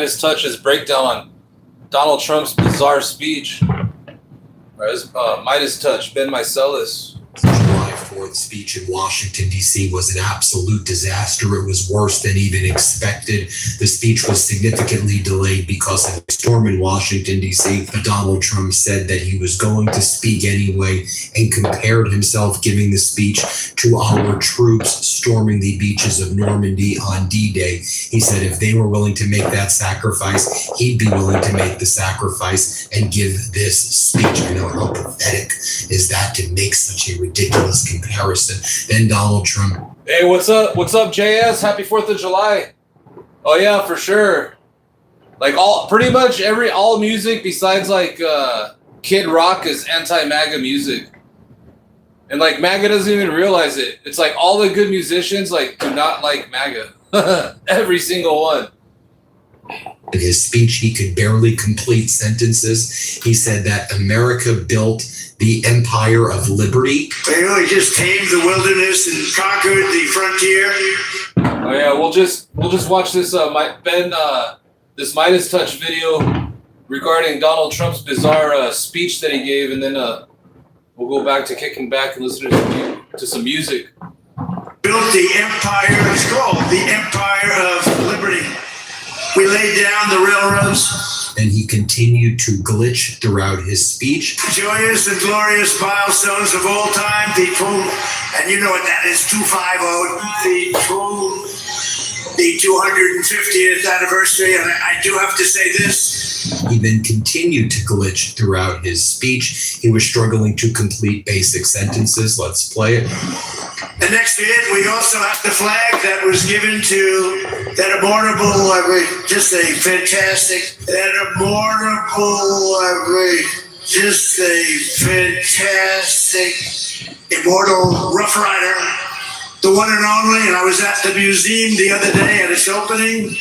Midas Touch's breakdown on Donald Trump's bizarre speech. Midas Touch, Ben Meiselas. July 4th speech in Washington, D.C. was an absolute disaster. It was worse than even expected. The speech was significantly delayed because of the storm in Washington, D.C. Donald Trump said that he was going to speak anyway and compared himself giving the speech to our troops storming the beaches of Normandy on D-Day. He said if they were willing to make that sacrifice, he'd be willing to make the sacrifice and give this speech. I know how pathetic is that to make such a ridiculous comparison. Then Donald Trump. Hey, what's up? What's up, JS? Happy 4th of July. Oh yeah, for sure. Like pretty much all music besides like Kid Rock is anti-MAGA music. And like MAGA doesn't even realize it. It's like all the good musicians like do not like MAGA. Every single one. In his speech, he could barely complete sentences. He said that America built the empire of liberty. They really just tamed the wilderness and conquered the frontier. Oh yeah, we'll just watch this this Midas Touch video regarding Donald Trump's bizarre speech that he gave, and then we'll go back to kicking back and listening to some music. Built the empire, it's called the Empire of Liberty. We laid down the railroads. And he continued to glitch throughout his speech. Joyous and glorious milestones of all time, and you know what that is, 250, the 250th anniversary, and I do have to say this. He then continued to glitch throughout his speech. He was struggling to complete basic sentences. Let's play it. And next to it, we also have the flag that was given to that immortal, just a fantastic, immortal Rough Rider, the one and only. And I was at the museum the other day at its opening.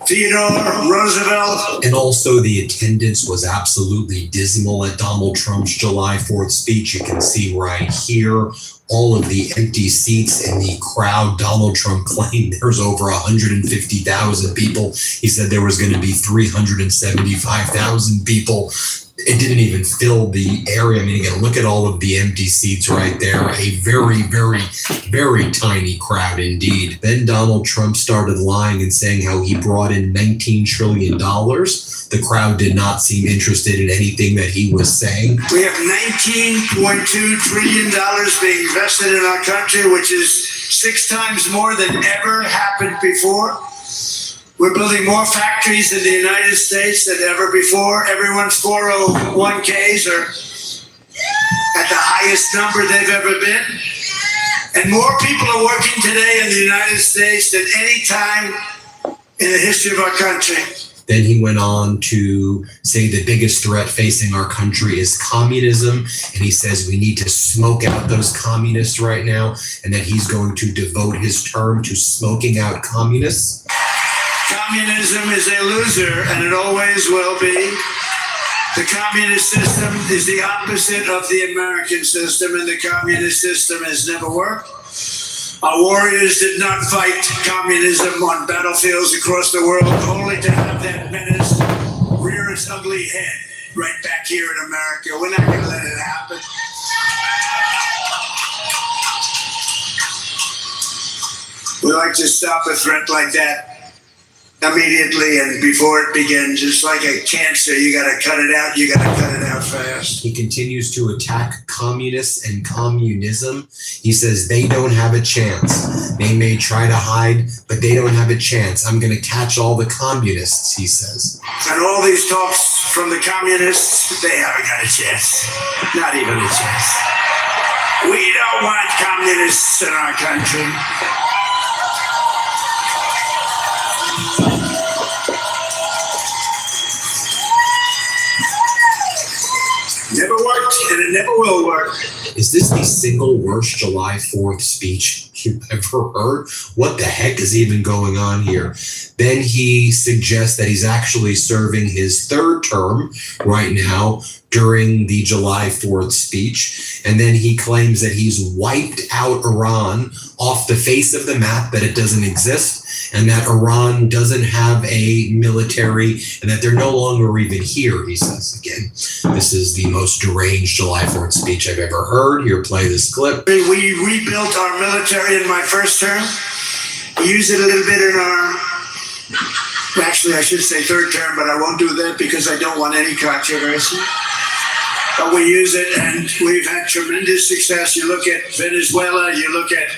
Theodore Roosevelt. And also the attendance was absolutely dismal at Donald Trump's July 4th speech. You can see right here all of the empty seats in the crowd. Donald Trump claimed there's over 150,000 people. He said there was going to be 375,000 people. It didn't even fill the area. I mean, again, look at all of the empty seats right there. A very, very, very tiny crowd indeed. Then Donald Trump started lying and saying how he brought in $19 trillion. The crowd did not seem interested in anything that he was saying. We have $19.2 trillion being invested in our country, which is 6 times more than ever happened before. We're building more factories in the United States than ever before. Everyone's 401ks are at the highest number they've ever been. And more people are working today in the United States than any time in the history of our country. Then he went on to say the biggest threat facing our country is communism. And he says we need to smoke out those communists right now, and that he's going to devote his term to smoking out communists. Communism is a loser, and it always will be. The communist system is the opposite of the American system, and the communist system has never worked. Our warriors did not fight communism on battlefields across the world, only to have that menace rear its ugly head right back here in America. We're not going to let it happen. We like to stop a threat like that immediately and before it begins. It's like a cancer. You got to cut it out. You got to cut it out fast. He continues to attack communists and communism. He says they don't have a chance. They may try to hide, but they don't have a chance. I'm going to catch all the communists, he says. And all these talks from the communists, they haven't got a chance. Not even a chance. We don't want communists in our country. Never worked, and it never will work. Is this the single worst July 4th speech you've ever heard? What the heck is even going on here? Then he suggests that he's actually serving his 3rd term right now during the July 4th speech. And then he claims that he's wiped out Iran off the face of the map, that it doesn't exist, and that Iran doesn't have a military, and that they're no longer even here, he says. Again, this is the most deranged July 4th speech I've ever heard. Here, play this clip. We rebuilt our military in my first term. We used it a little bit in our, actually I should say 3rd term, but I won't do that because I don't want any controversy. But we use it, and we've had tremendous success. You look at Venezuela, you look at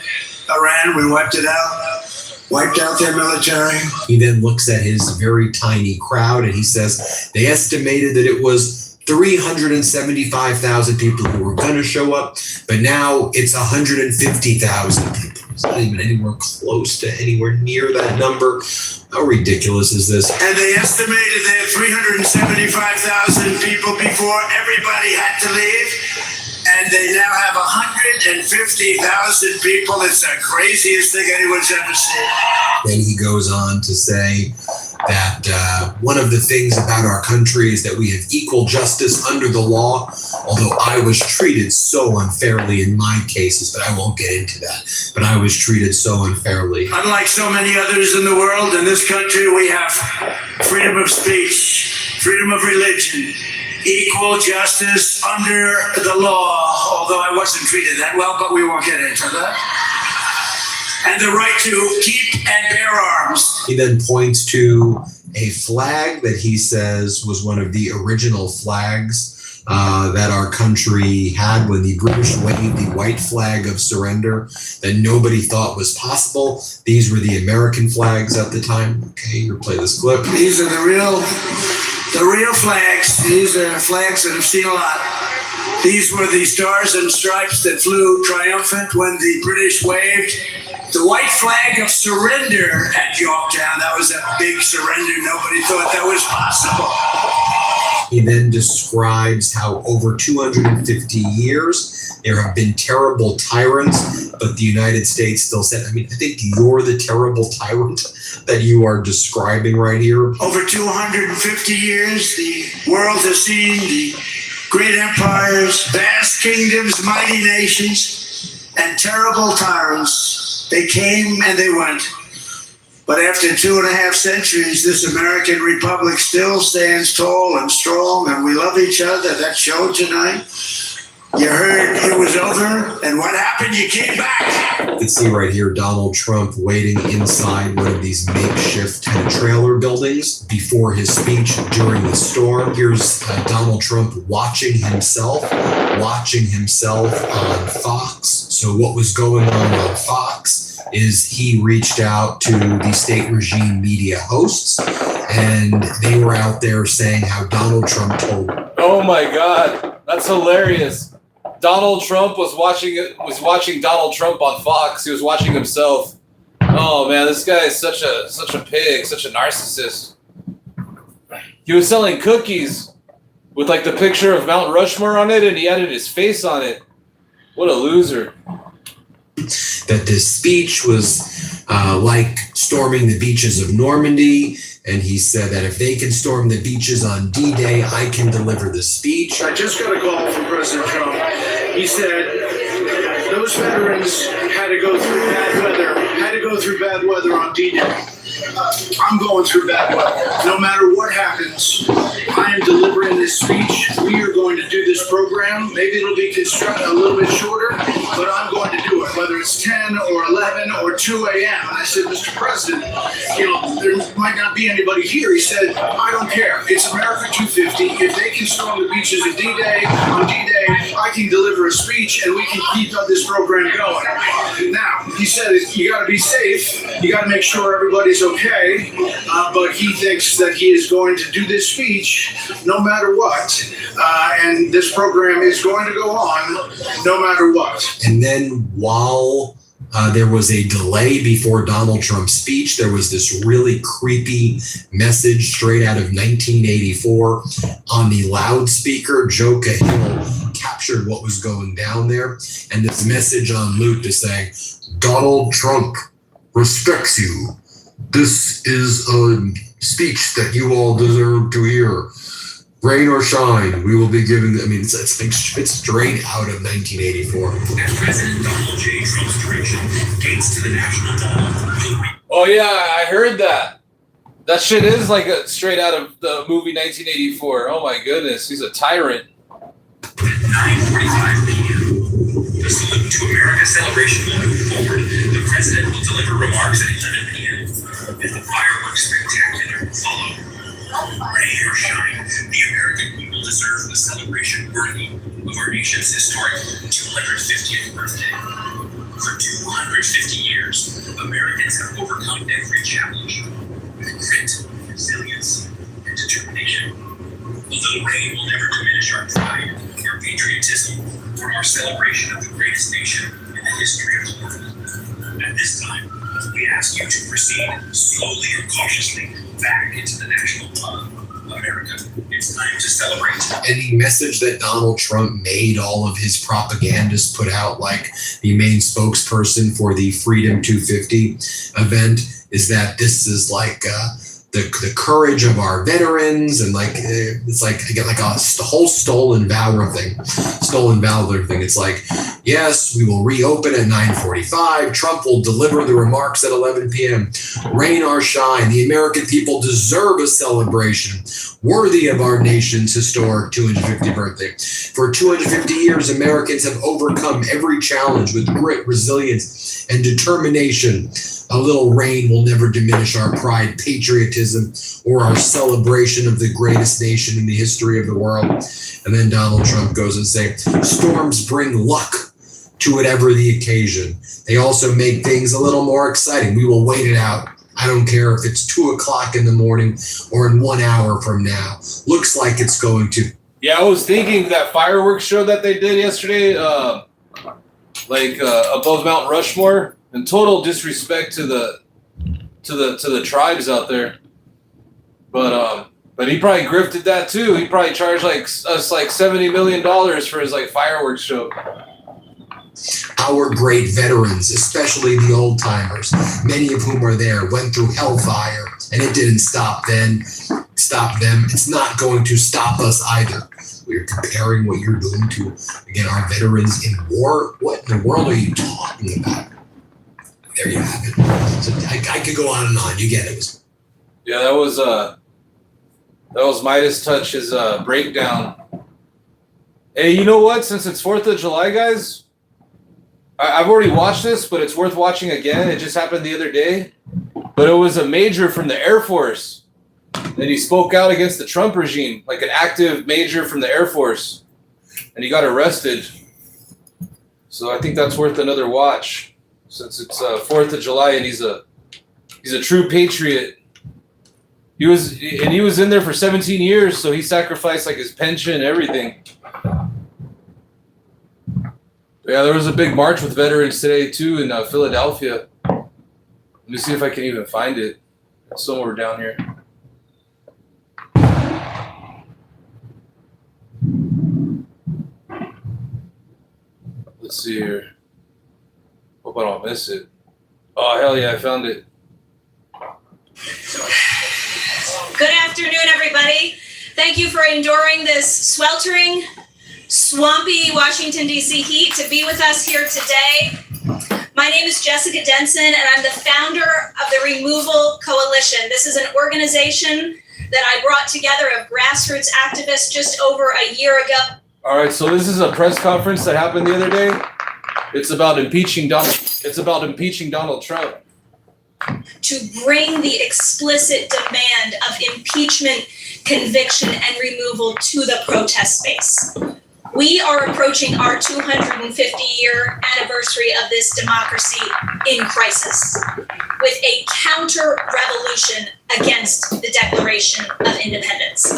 Iran, we wiped it out. Wiped out their military. He then looks at his very tiny crowd and he says they estimated that it was 375,000 people who were going to show up, but now it's 150,000 people. It's not even anywhere close to anywhere near that number. How ridiculous is this? And they estimated they had 375,000 people before everybody had to leave. And they now have 150,000 people. It's the craziest thing anyone's ever seen. Then he goes on to say that one of the things about our country is that we have equal justice under the law, although I was treated so unfairly in my cases, but I won't get into that. But I was treated so unfairly. Unlike so many others in the world, in this country we have freedom of speech, freedom of religion, equal justice under the law, although I wasn't treated that well, but we won't get into that. And the right to keep and bear arms. He then points to a flag that he says was one of the original flags that our country had when the British waved the white flag of surrender that nobody thought was possible. These were the American flags at the time. Okay, you play this clip. These are the real flags. These are flags that have seen a lot. These were the stars and stripes that flew triumphant when the British waved the white flag of surrender at Yorktown. That was a big surrender. Nobody thought that was possible. He then describes how over 250 years there have been terrible tyrants, but the United States still said, I think you're the terrible tyrant that you are describing right here. Over 250 years, the world has seen the great empires, vast kingdoms, mighty nations, and terrible tyrants. They came and they went. But after 2.5 centuries, this American republic still stands tall and strong, and we love each other. That showed tonight. You heard it was over, and what happened? You came back. You can see right here Donald Trump waiting inside one of these makeshift kind of trailer buildings before his speech during the storm. Here's Donald Trump watching himself on Fox. So what was going on Fox is he reached out to the state regime media hosts, and they were out there saying how Donald Trump told. Oh my God, that's hilarious. Donald Trump was watching Donald Trump on Fox. He was watching himself. Oh man, this guy is such a pig, such a narcissist. He was selling cookies with like the picture of Mount Rushmore on it, and he added his face on it. What a loser. That this speech was like storming the beaches of Normandy, and he said that if they can storm the beaches on D-Day, I can deliver the speech. I just got a call from President Trump. He said those veterans had to go through bad weather on D-Day. I'm going through bad weather. No matter what happens, I am delivering this speech. We are going to do this program. Maybe it'll be a little bit shorter, but I'm going to do it, whether it's 10 or 11 or 2 a.m. And I said, Mr. President, there might not be anybody here. He said, I don't care. It's America 250. If they can storm the beaches of D-Day, on D-Day, I can deliver a speech and we can keep this program going. Now, he said, you got to be safe. You got to make sure everybody's okay, but he thinks that he is going to do this speech no matter what, and this program is going to go on no matter what. And then while there was a delay before Donald Trump's speech, there was this really creepy message straight out of 1984 on the loudspeaker. Joe Cahill captured what was going down there, and this message on loop is saying, Donald Trump respects you. This is a speech that you all deserve to hear. Rain or shine, we will be giving. It's straight out of 1984. As President Donald J. Trump's direction gains to the national mall. Oh yeah, I heard that. That shit is like straight out of the movie 1984. Oh my goodness, he's a tyrant. 9:45 p.m. The Salute to America celebration will move forward. The president will deliver remarks at 11 p.m. And the fireworks spectacular will follow. Rain or shine, the American people deserve a celebration worthy of our nation's historic 250th birthday. For 250 years, Americans have overcome every challenge with grit, resilience, and determination. Although rain will never diminish our pride, our patriotism, or our celebration of the greatest nation in the history of the world. At this time, we ask you to proceed slowly and cautiously back into the national club. America, it's time to celebrate. Any message that Donald Trump made, all of his propagandists put out, like the main spokesperson for the Freedom 250 event, is that this is like the courage of our veterans, and like it's like again like a whole stolen valor thing. It's like, yes, we will reopen at 9:45. Trump will deliver the remarks at 11 p.m. Rain or shine, the American people deserve a celebration worthy of our nation's historic 250th birthday. For 250 years, Americans have overcome every challenge with grit, resilience, and determination. A little rain will never diminish our pride, patriotism, or our celebration of the greatest nation in the history of the world. And then Donald Trump goes and says, storms bring luck to whatever the occasion. They also make things a little more exciting. We will wait it out. I don't care if it's 2 o'clock in the morning or in 1 hour from now. Looks like it's going to Yeah, I was thinking that fireworks show that they did yesterday, above Mount Rushmore, in total disrespect to the tribes out there. But he probably grifted that too. He probably charged us $70 million for his fireworks show. Our great veterans, especially the old timers, many of whom are there, went through hellfire, and it didn't stop them. It's not going to stop us either. We're comparing what you're doing to, again, our veterans in war. What in the world are you talking about? There you have it. So I could go on and on. You get it. Yeah, that was Midas Touch's breakdown. Hey, you know what? Since it's 4th of July, guys, I've already watched this, but it's worth watching again. It just happened the other day. But it was a major from the Air Force. And he spoke out against the Trump regime, like an active major from the Air Force. And he got arrested. So I think that's worth another watch, since it's 4th of July and he's a true patriot. He was in there for 17 years, so he sacrificed his pension and everything. Yeah, there was a big march with veterans today too in Philadelphia. Let me see if I can even find it. It's somewhere down here. Let's see here. Hope I don't miss it. Oh, hell yeah, I found it. Good afternoon, everybody. Thank you for enduring this sweltering, swampy Washington, D.C. heat to be with us here today. My name is Jessica Denson, and I'm the founder of the Removal Coalition. This is an organization that I brought together of grassroots activists just over a year ago. All right, so this is a press conference that happened the other day. It's about impeaching Donald Trump. To bring the explicit demand of impeachment, conviction, and removal to the protest space. We are approaching our 250-year anniversary of this democracy in crisis, with a counter-revolution against the Declaration of Independence.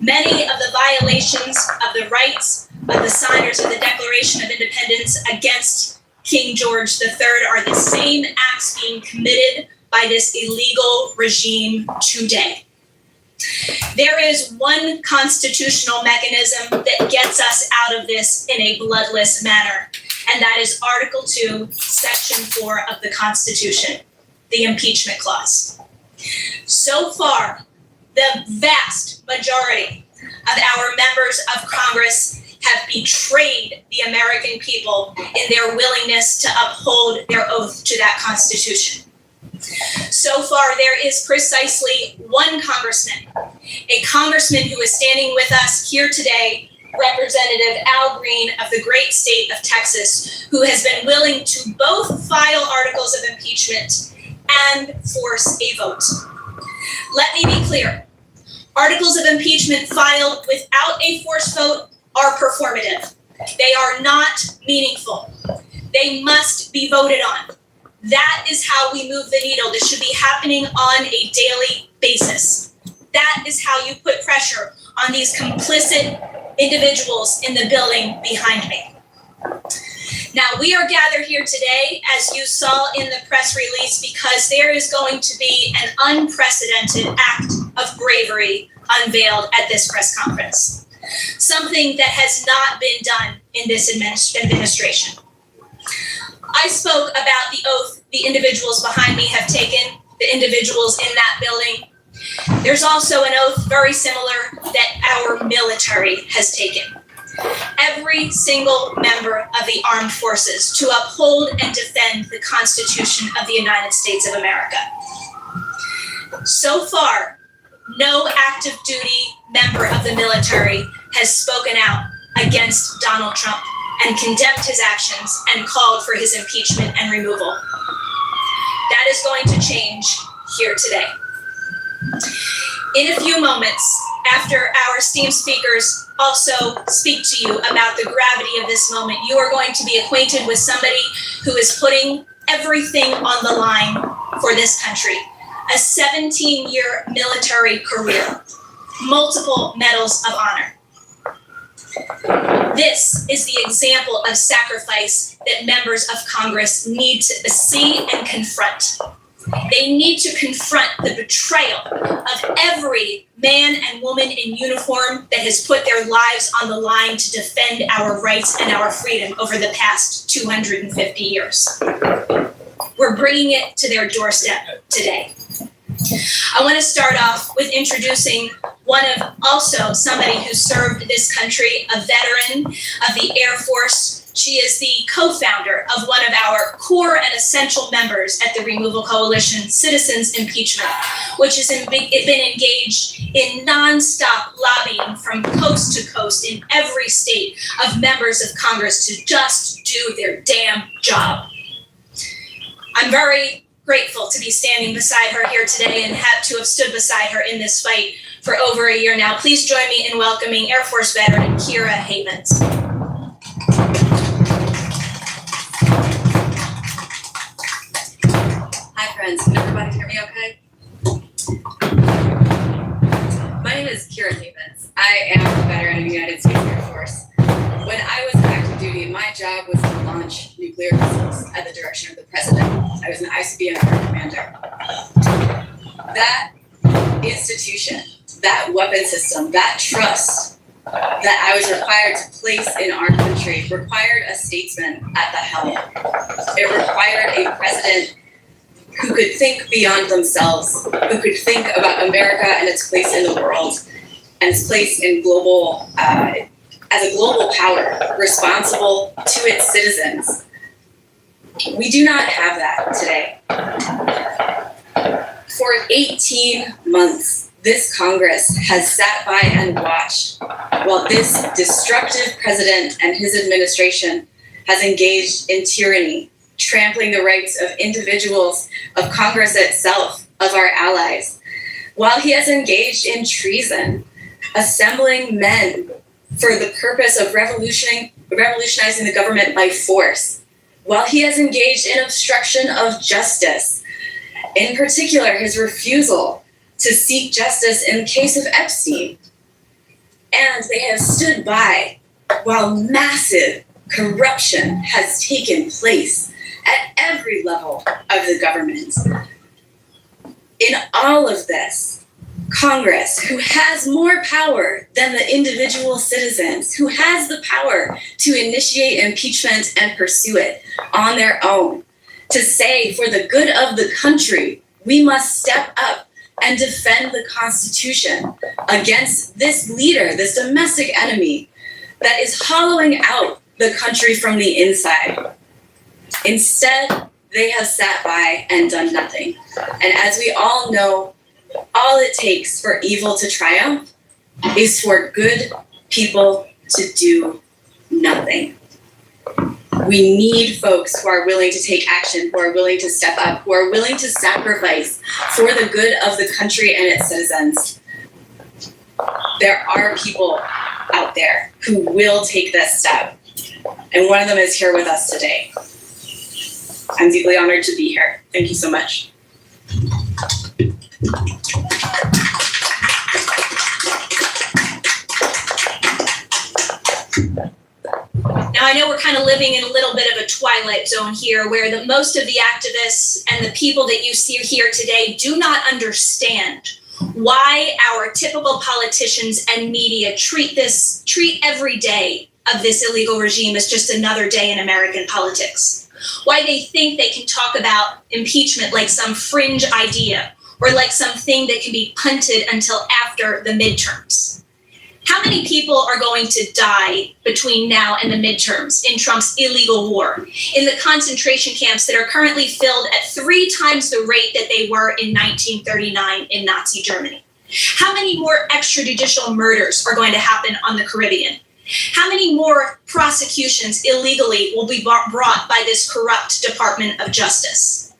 Many of the violations of the rights of the signers of the Declaration of Independence against King George III are the same acts being committed by this illegal regime today. There is one constitutional mechanism that gets us out of this in a bloodless manner, and that is Article 2, Section 4 of the Constitution, the impeachment clause. So far, the vast majority of our members of Congress have betrayed the American people in their willingness to uphold their oath to that Constitution. So far, there is precisely one congressman, a congressman who is standing with us here today, Representative Al Green of the great state of Texas, who has been willing to both file articles of impeachment and force a vote. Let me be clear. Articles of impeachment filed without a forced vote are performative. They are not meaningful. They must be voted on. That is how we move the needle. This should be happening on a daily basis. That is how you put pressure on these complicit individuals in the building behind me. Now, we are gathered here today, as you saw in the press release, because there is going to be an unprecedented act of bravery unveiled at this press conference. Something that has not been done in this administration. I spoke about the oath the individuals behind me have taken, the individuals in that building. There's also an oath very similar that our military has taken. Every single member of the armed forces to uphold and defend the Constitution of the United States of America. So far, no active duty member of the military has spoken out against Donald Trump and condemned his actions and called for his impeachment and removal. That is going to change here today. In a few moments, after our esteemed speakers also speak to you about the gravity of this moment, you are going to be acquainted with somebody who is putting everything on the line for this country. A 17-year military career, multiple medals of honor. This is the example of sacrifice that members of Congress need to see and confront. They need to confront the betrayal of every man and woman in uniform that has put their lives on the line to defend our rights and our freedom over the past 250 years. We're bringing it to their doorstep today. I want to start off with introducing also somebody who served this country, a veteran of the Air Force. She is the co-founder of one of our core and essential members at the Removal Coalition, Citizens Impeachment, which has been engaged in nonstop lobbying from coast to coast in every state of members of Congress to just do their damn job. I'm very grateful to be standing beside her here today and to have stood beside her in this fight for over a year now. Please join me in welcoming Air Force veteran Kira Havens. Hi friends, can everybody hear me okay? My name is Kira Havens. I am a veteran of the United States Air Force. When I was active duty, my job was to launch nuclear missiles at the direction of the president. I was an ICBM commander. That institution, that weapon system, that trust that I was required to place in our country required a statesman at the helm. It required a president who could think beyond themselves, who could think about America and its place in the world and its place in global, as a global power responsible to its citizens. We do not have that today. For 18 months, this Congress has sat by and watched while this destructive president and his administration has engaged in tyranny, trampling the rights of individuals, of Congress itself, of our allies, while he has engaged in treason, assembling men for the purpose of revolutionizing the government by force, while he has engaged in obstruction of justice, in particular his refusal to seek justice in the case of Epstein. And they have stood by while massive corruption has taken place at every level of the government. In all of this, Congress, who has more power than the individual citizens, who has the power to initiate impeachment and pursue it on their own, to say for the good of the country, we must step up and defend the Constitution against this leader, this domestic enemy that is hollowing out the country from the inside. Instead, they have sat by and done nothing. And as we all know, all it takes for evil to triumph is for good people to do nothing. We need folks who are willing to take action, who are willing to step up, who are willing to sacrifice for the good of the country and its citizens. There are people out there who will take this step, and one of them is here with us today. I'm deeply honored to be here. Thank you so much. Now, I know we're kind of living in a little bit of a twilight zone here where most of the activists and the people that you see here today do not understand why our typical politicians and media treat every day of this illegal regime as just another day in American politics. Why they think they can talk about impeachment like some fringe idea or like something that can be punted until after the midterms. How many people are going to die between now and the midterms in Trump's illegal war, in the concentration camps that are currently filled at 3 times the rate that they were in 1939 in Nazi Germany? How many more extrajudicial murders are going to happen on the Caribbean? How many more prosecutions illegally will be brought by this corrupt Department of Justice?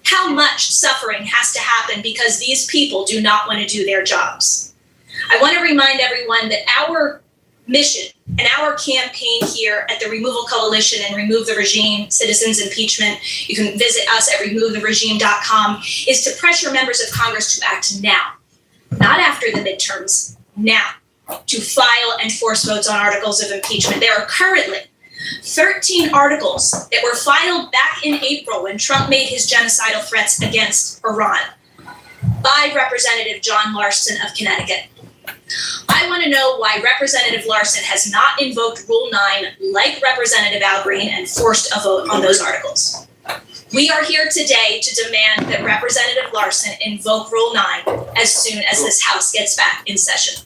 How much suffering has to happen because these people do not want to do their jobs? I want to remind everyone that our mission and our campaign here at the Removal Coalition and Remove the Regime, Citizens Impeachment, you can visit us at removetheregime.com, is to pressure members of Congress to act now, not after the midterms, now. to file and force votes on articles of impeachment. There are currently 13 articles that were filed back in April when Trump made his genocidal threats against Iran by Representative John Larson of Connecticut. I want to know why Representative Larson has not invoked Rule 9 like Representative Al Green and forced a vote on those articles. We are here today to demand that Representative Larson invoke Rule 9 as soon as this House gets back in session.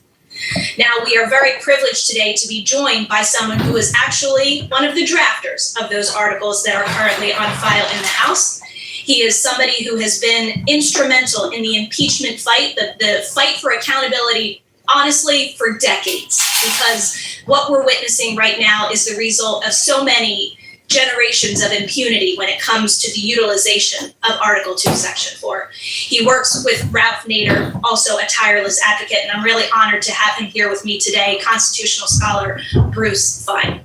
Now, we are very privileged today to be joined by someone who is actually one of the drafters of those articles that are currently on file in the House. He is somebody who has been instrumental in the impeachment fight, the fight for accountability, honestly, for decades, because what we're witnessing right now is the result of so many generations of impunity when it comes to the utilization of Article 2, Section 4. He works with Ralph Nader, also a tireless advocate, and I'm really honored to have him here with me today, constitutional scholar Bruce Fein.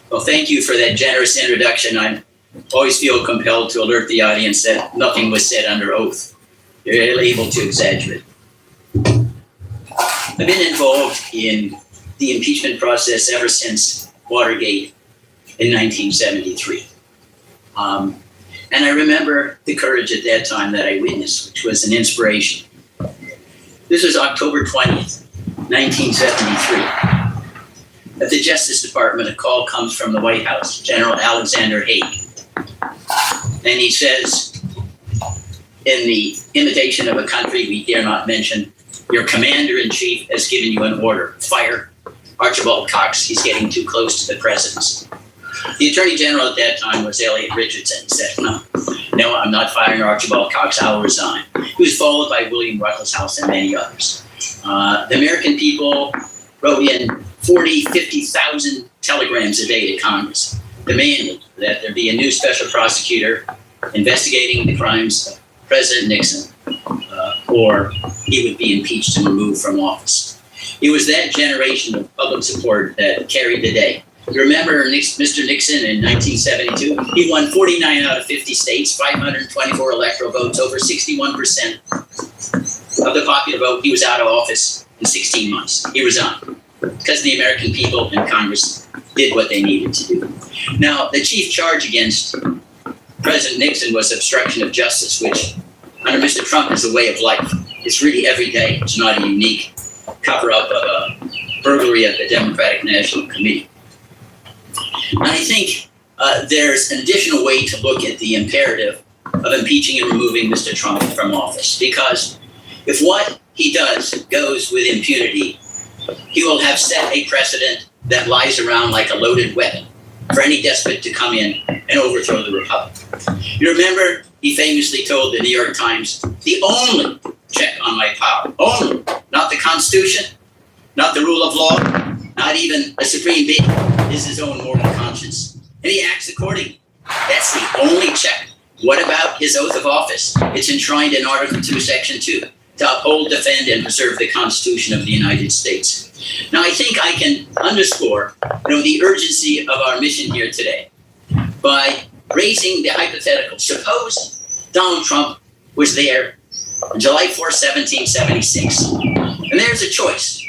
Well, thank you for that generous introduction. I always feel compelled to alert the audience that nothing was said under oath. You're able to exaggerate. I've been involved in the impeachment process ever since Watergate in 1973. And I remember the courage at that time that I witnessed, which was an inspiration. This was October 20th, 1973. At the Justice Department, a call comes from the White House, General Alexander Haig. And he says, in the invitation of a country we dare not mention, your commander-in-chief has given you an order. Fire Archibald Cox. He's getting too close to the presidency. The Attorney General at that time was Elliot Richardson. He said, no, I'm not firing Archibald Cox. I'll resign. He was followed by William Ruckelshaus and many others. The American people wrote in 40, 50,000 telegrams a day to Congress, demanding that there be a new special prosecutor investigating the crimes of President Nixon, or he would be impeached and removed from office. It was that generation of public support that carried the day. You remember Mr. Nixon in 1972? He won 49 out of 50 states, 524 electoral votes, over 61% of the popular vote. He was out of office in 16 months. He resigned because the American people and Congress did what they needed to do. Now, the chief charge against President Nixon was obstruction of justice, which under Mr. Trump is a way of life. It's really every day. It's not a unique cover-up of a burglary at the Democratic National Committee. And I think there's an additional way to look at the imperative of impeaching and removing Mr. Trump from office, because if what he does goes with impunity, he will have set a precedent that lies around like a loaded weapon for any despot to come in and overthrow the republic. You remember he famously told the New York Times, the only check on my power, only, not the Constitution, not the rule of law, not even a supreme being, is his own moral conscience. And he acts accordingly. That's the only check. What about his oath of office? It's enshrined in Article 2, Section 2, to uphold, defend, and preserve the Constitution of the United States. Now, I think I can underscore, the urgency of our mission here today by raising the hypothetical. Suppose Donald Trump was there on July 4, 1776, and there's a choice.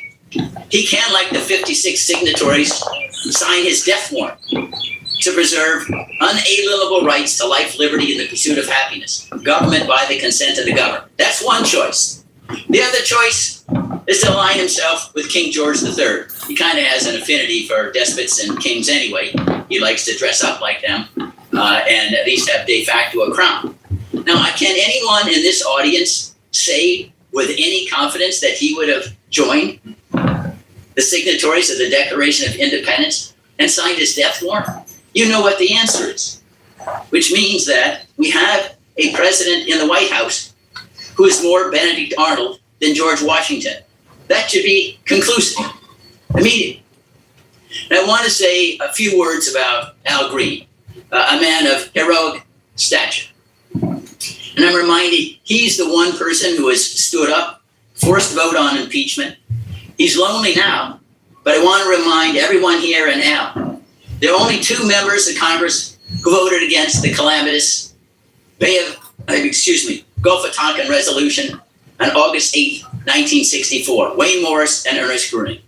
He can, like the 56 signatories, sign his death warrant to preserve unalienable rights to life, liberty, and the pursuit of happiness, government by the consent of the governed. That's one choice. The other choice is to align himself with King George III. He kind of has an affinity for despots and kings anyway. He likes to dress up like them and at least have de facto a crown. Now, can anyone in this audience say with any confidence that he would have joined the signatories of the Declaration of Independence and signed his death warrant? You know what the answer is, which means that we have a president in the White House who is more Benedict Arnold than George Washington. That should be conclusive, immediate. And I want to say a few words about Al Green, a man of heroic stature. And I'm reminded he's the one person who has stood up, forced vote on impeachment. He's lonely now, but I want to remind everyone here and Al, there are only two members of Congress who voted against the calamitous Bay of Gulf of Tonkin resolution on August 8, 1964. Wayne Morris and Ernest Gruning.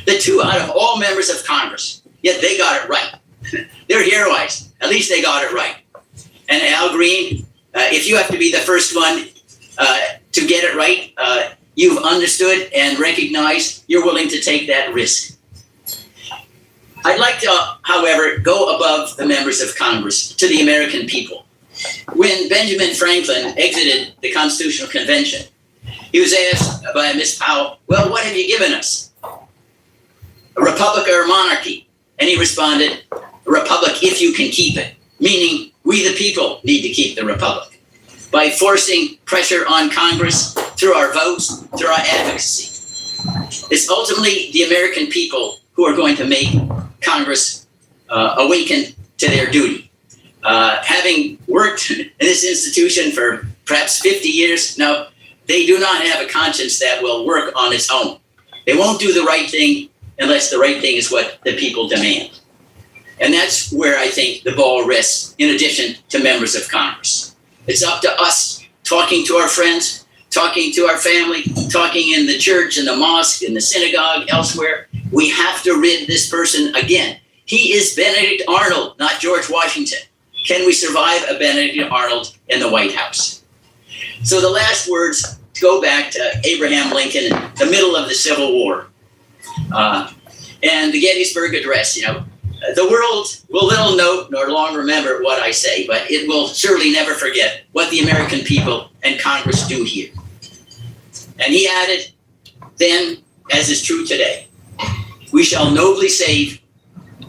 The two out of all members of Congress, yet they got it right. They're heroes. At least they got it right. And Al Green, if you have to be the first one to get it right, you've understood and recognized you're willing to take that risk. I'd like to, however, go above the members of Congress to the American people. When Benjamin Franklin exited the Constitutional Convention, he was asked by Miss Powell, well, what have you given us? A republic or a monarchy? And he responded, a republic if you can keep it, meaning we the people need to keep the republic by forcing pressure on Congress through our votes, through our advocacy. It's ultimately the American people who are going to make Congress awaken to their duty. Having worked in this institution for perhaps 50 years now, they do not have a conscience that will work on its own. They won't do the right thing unless the right thing is what the people demand. And that's where I think the ball rests, in addition to members of Congress. It's up to us, talking to our friends, talking to our family, talking in the church, in the mosque, in the synagogue, elsewhere. We have to rid this person again. He is Benedict Arnold, not George Washington. Can we survive a Benedict Arnold in the White House? So the last words go back to Abraham Lincoln in the middle of the Civil War. And the Gettysburg Address, the world will little note nor long remember what I say, but it will surely never forget what the American people and Congress do here. And he added, then, as is true today, we shall nobly save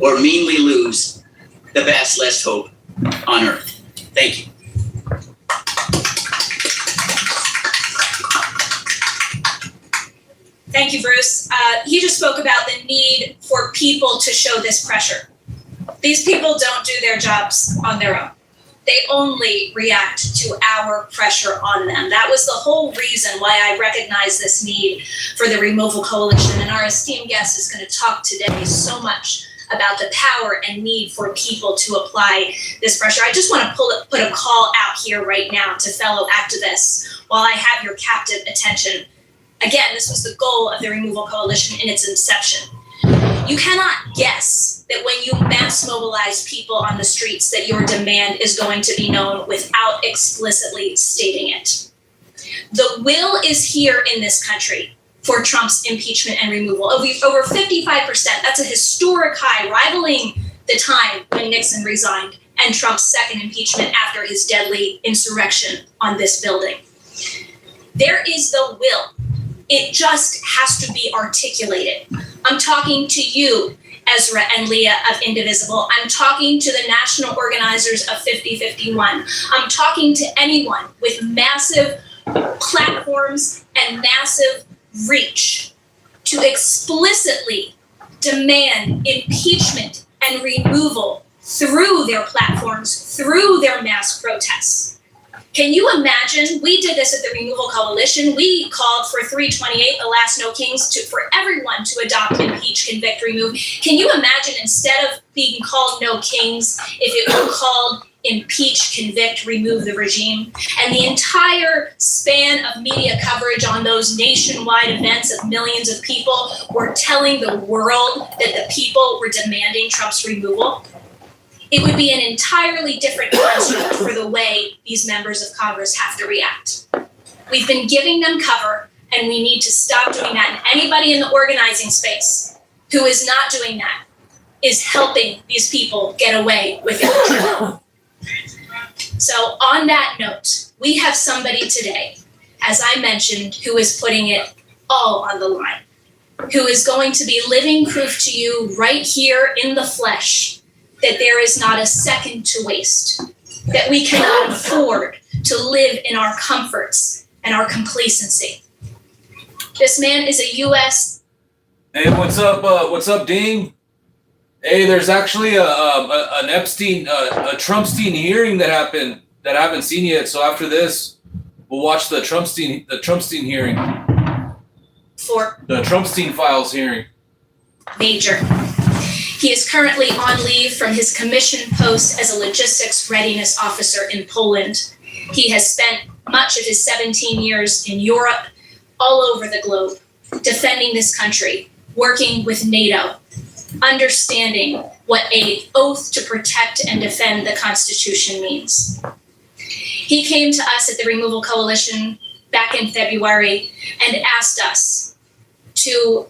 or meanly lose the vast hope on earth. Thank you. Thank you, Bruce. He just spoke about the need for people to show this pressure. These people don't do their jobs on their own. They only react to our pressure on them. That was the whole reason why I recognize this need for the Removal Coalition. And our esteemed guest is going to talk today so much about the power and need for people to apply this pressure. I just want to put a call out here right now to fellow activists while I have your captive attention. Again, this was the goal of the Removal Coalition in its inception. You cannot guess that when you mass mobilize people on the streets that your demand is going to be known without explicitly stating it. The will is here in this country for Trump's impeachment and removal. Over 55%, that's a historic high, rivaling the time when Nixon resigned and Trump's second impeachment after his deadly insurrection on this building. There is the will. It just has to be articulated. I'm talking to you, Ezra and Leah of Indivisible. I'm talking to the national organizers of 5051. I'm talking to anyone with massive platforms and massive reach to explicitly demand impeachment and removal through their platforms, through their mass protests. Can you imagine? We did this at the Removal Coalition. We called for 328, the last no kings, for everyone to adopt, impeach, convict, remove. Can you imagine, instead of being called no kings, if it were called impeach, convict, remove the regime? And the entire span of media coverage on those nationwide events of millions of people were telling the world that the people were demanding Trump's removal. It would be an entirely different construct for the way these members of Congress have to react. We've been giving them cover, and we need to stop doing that. And anybody in the organizing space who is not doing that is helping these people get away with it. So on that note, we have somebody today, as I mentioned, who is putting it all on the line, who is going to be living proof to you right here in the flesh that there is not a second to waste, that we cannot afford to live in our comforts and our complacency. This man is a U.S. Hey, what's up, Dean? Hey, there's actually an Epstein, a Trumpstein hearing that happened that I haven't seen yet. So after this, we'll watch the Trumpstein hearing. For the Trumpstein files hearing. Major. He is currently on leave from his commission post as a logistics readiness officer in Poland. He has spent much of his 17 years in Europe, all over the globe, defending this country, working with NATO, understanding what an oath to protect and defend the Constitution means. He came to us at the Removal Coalition back in February and asked us to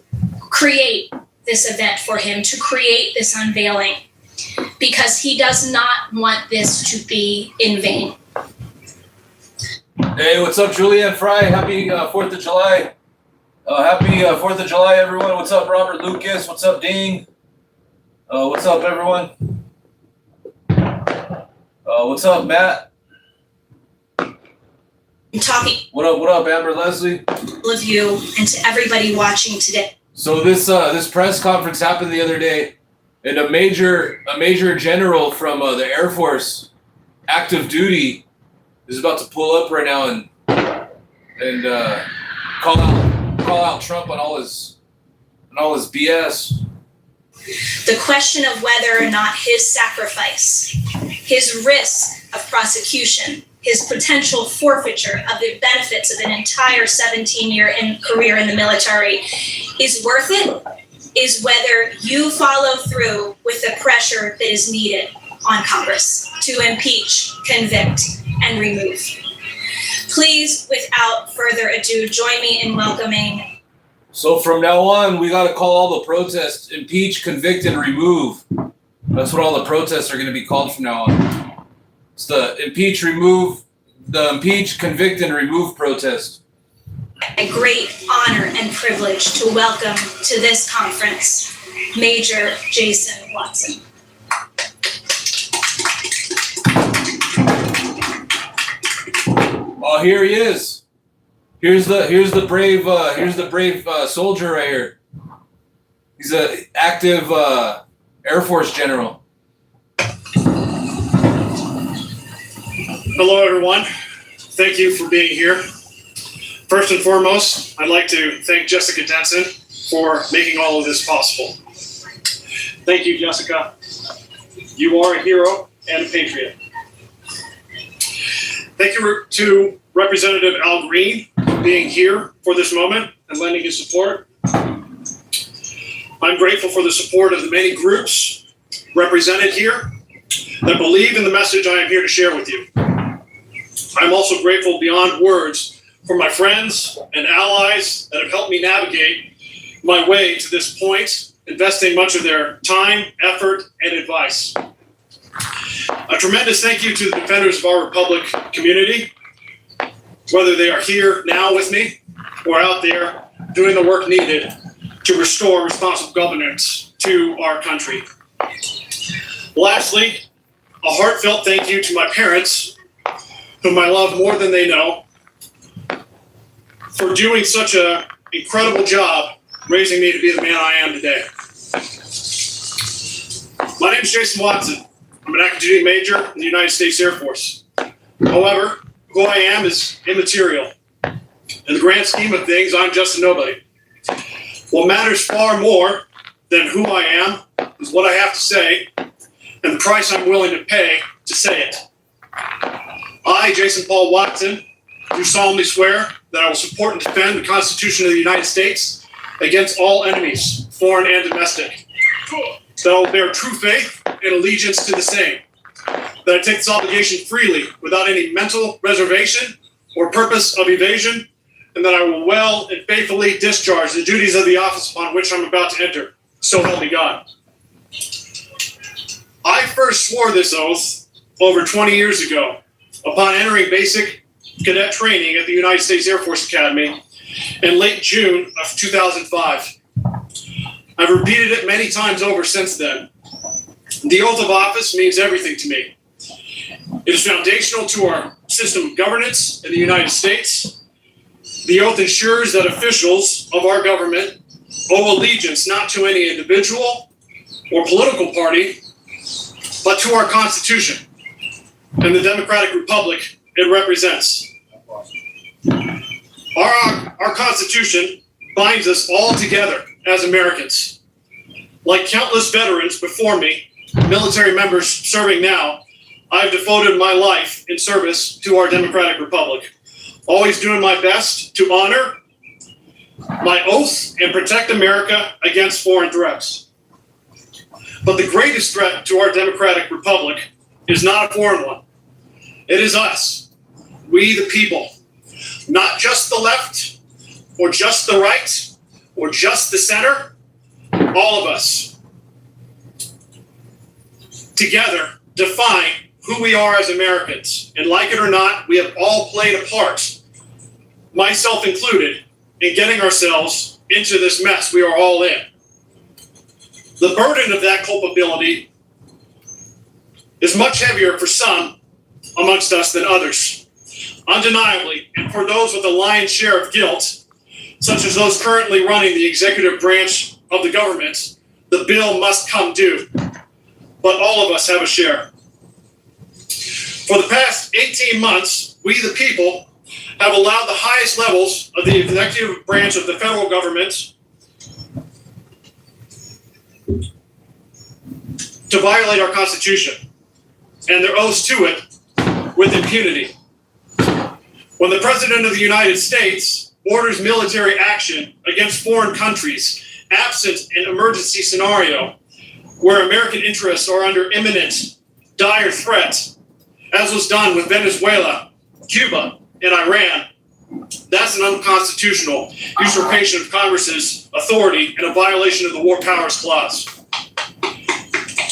create this event for him, to create this unveiling, because he does not want this to be in vain. Hey, what's up, Julianne Fry? Happy 4th of July. Happy 4th of July, everyone. What's up, Robert Lucas? What's up, Dean? What's up, everyone? What's up, Matt? I'm talking What up, Amber Leslie? to all of you and to everybody watching today. So this press conference happened the other day, and a major general from the Air Force, active duty, is about to pull up right now and call out Trump on all his BS. The question of whether or not his sacrifice, his risk of prosecution, his potential forfeiture of the benefits of an entire 17-year career in the military is worth it, is whether you follow through with the pressure that is needed on Congress to impeach, convict, and remove. Please, without further ado, join me in welcoming. So from now on, we got to call all the protests impeach, convict, and remove. That's what all the protests are going to be called from now on. It's the impeach, convict, and remove protest. A great honor and privilege to welcome to this conference Major Jason Watson. Oh, here he is. Here's the brave soldier right here. He's an active Air Force general. Hello, everyone. Thank you for being here. First and foremost, I'd like to thank Jessica Denson for making all of this possible. Thank you, Jessica. You are a hero and a patriot. Thank you to Representative Al Green for being here for this moment and lending his support. I'm grateful for the support of the many groups represented here that believe in the message I am here to share with you. I'm also grateful beyond words for my friends and allies that have helped me navigate my way to this point, investing much of their time, effort, and advice. A tremendous thank you to the defenders of our Republic community, whether they are here now with me or out there doing the work needed to restore responsible governance to our country. Lastly, a heartfelt thank you to my parents, whom I love more than they know, for doing such an incredible job raising me to be the man I am today. My name is Jason Watson. I'm an active duty major in the United States Air Force. However, who I am is immaterial. In the grand scheme of things, I'm just a nobody. What matters far more than who I am is what I have to say and the price I'm willing to pay to say it. I, Jason Paul Watson, do solemnly swear that I will support and defend the Constitution of the United States against all enemies, foreign and domestic. That I will bear true faith and allegiance to the same. That I take this obligation freely, without any mental reservation or purpose of evasion, and that I will well and faithfully discharge the duties of the office upon which I'm about to enter. So help me God. I first swore this oath over 20 years ago upon entering basic cadet training at the United States Air Force Academy in late June of 2005. I've repeated it many times over since then. The oath of office means everything to me. It is foundational to our system of governance in the United States. The oath ensures that officials of our government owe allegiance not to any individual or political party, but to our Constitution and the democratic republic it represents. Our Constitution binds us all together as Americans. Like countless veterans before me, military members serving now, I've devoted my life in service to our democratic republic, always doing my best to honor my oath and protect America against foreign threats. But the greatest threat to our democratic republic is not a foreign one. It is us, we the people, not just the left or just the right or just the center, all of us together define who we are as Americans. And like it or not, we have all played a part, myself included, in getting ourselves into this mess we are all in. The burden of that culpability is much heavier for some amongst us than others. Undeniably, and for those with a lion's share of guilt, such as those currently running the executive branch of the government, the bill must come due. But all of us have a share. For the past 18 months, we the people have allowed the highest levels of the executive branch of the federal government to violate our Constitution and their oaths to it with impunity. When the President of the United States orders military action against foreign countries absent an emergency scenario where American interests are under imminent, dire threat, as was done with Venezuela, Cuba, and Iran, that's an unconstitutional usurpation of Congress's authority and a violation of the War Powers Clause.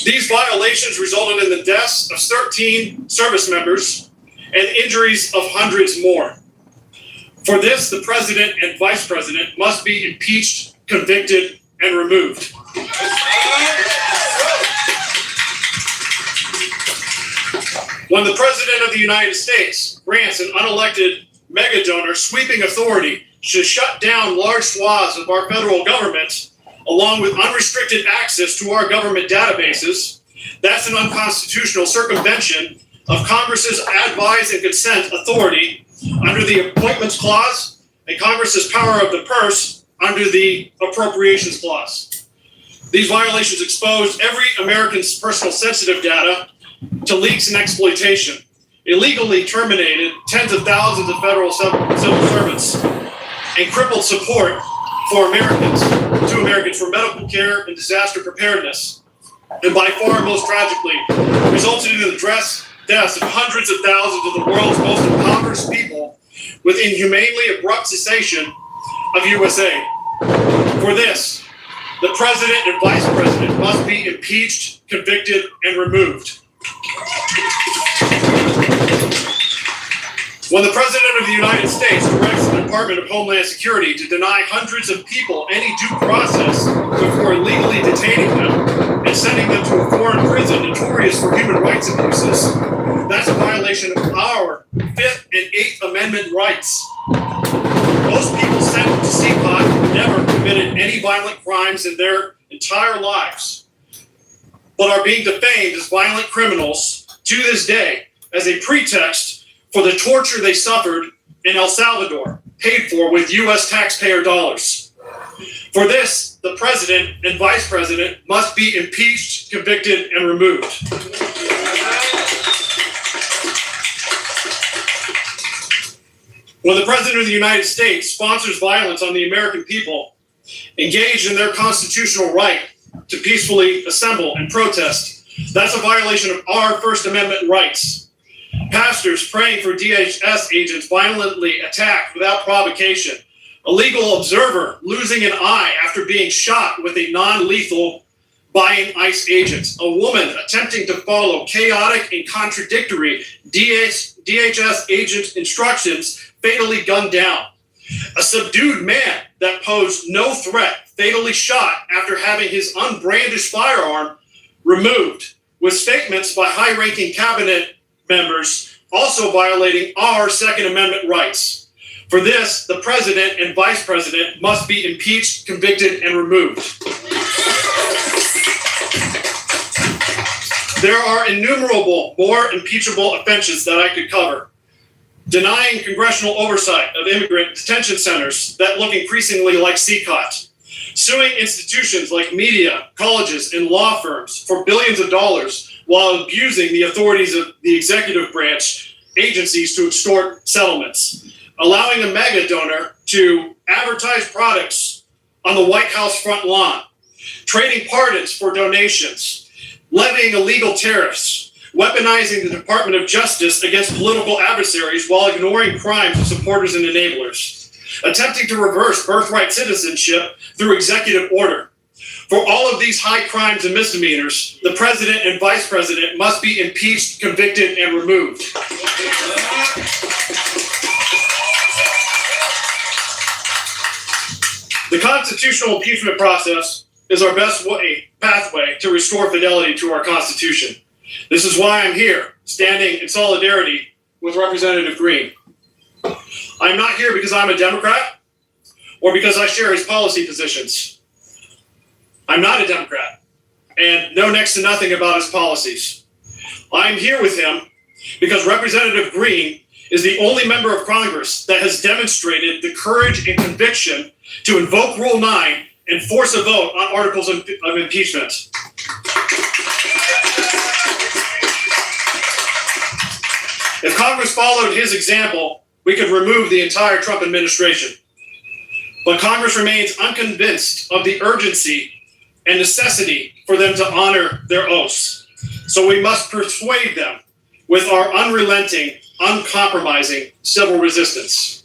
These violations resulted in the deaths of 13 service members and injuries of hundreds more. For this, the President and Vice President must be impeached, convicted, and removed. When the President of the United States grants an unelected megadonor sweeping authority to shut down large swaths of our federal government, along with unrestricted access to our government databases, that's an unconstitutional circumvention of Congress's advise and consent authority under the Appointments Clause and Congress's power of the purse under the Appropriations Clause. These violations expose every American's personal sensitive data to leaks and exploitation, illegally terminated tens of thousands of federal civil servants, and crippled support for Americans for medical care and disaster preparedness, and by far most tragically, resulted in the deaths of hundreds of thousands of the world's most impoverished people with inhumanely abrupt cessation of USA. For this, the President and Vice President must be impeached, convicted, and removed. When the President of the United States directs the Department of Homeland Security to deny hundreds of people any due process before illegally detaining them and sending them to a foreign prison notorious for human rights abuses, that's a violation of our 5th and 8th Amendment rights. Most people sent to CPOT never committed any violent crimes in their entire lives, but are being defamed as violent criminals to this day as a pretext for the torture they suffered in El Salvador, paid for with U.S. taxpayer dollars. For this, the President and Vice President must be impeached, convicted, and removed. When the President of the United States sponsors violence on the American people, engaged in their constitutional right to peacefully assemble and protest, that's a violation of our First Amendment rights. Pastors praying for DHS agents violently attacked without provocation. A legal observer losing an eye after being shot with a non-lethal by an ICE agent. A woman attempting to follow chaotic and contradictory DHS agent instructions fatally gunned down. A subdued man that posed no threat fatally shot after having his unbrandished firearm removed, with statements by high-ranking cabinet members also violating our Second Amendment rights. For this, the President and Vice President must be impeached, convicted, and removed. There are innumerable more impeachable offenses that I could cover. Denying congressional oversight of immigrant detention centers that look increasingly like CCOT. Suing institutions like media, colleges, and law firms for billions of dollars while abusing the authorities of the executive branch agencies to extort settlements, allowing a mega donor to advertise products on the White House front lawn, trading pardons for donations, levying illegal tariffs, weaponizing the Department of Justice against political adversaries while ignoring crimes of supporters and enablers, attempting to reverse birthright citizenship through executive order. For all of these high crimes and misdemeanors, the president and vice president must be impeached, convicted, and removed. The constitutional impeachment process is our best pathway to restore fidelity to our Constitution. This is why I'm here, standing in solidarity with Representative Green. I'm not here because I'm a Democrat or because I share his policy positions. I'm not a Democrat and know next to nothing about his policies. I'm here with him because Representative Green is the only member of Congress that has demonstrated the courage and conviction to invoke Rule 9 and force a vote on articles of impeachment. If Congress followed his example, we could remove the entire Trump administration. But Congress remains unconvinced of the urgency and necessity for them to honor their oaths. So we must persuade them with our unrelenting, uncompromising civil resistance.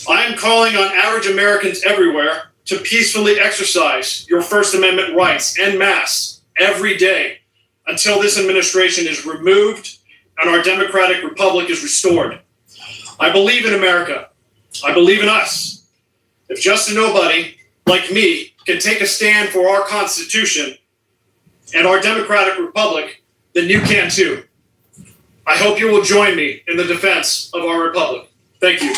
I am calling on average Americans everywhere to peacefully exercise your First Amendment rights en masse every day until this administration is removed and our democratic republic is restored. I believe in America. I believe in us. If just a nobody like me can take a stand for our Constitution and our democratic republic, then you can too. I hope you will join me in the defense of our republic. Thank you.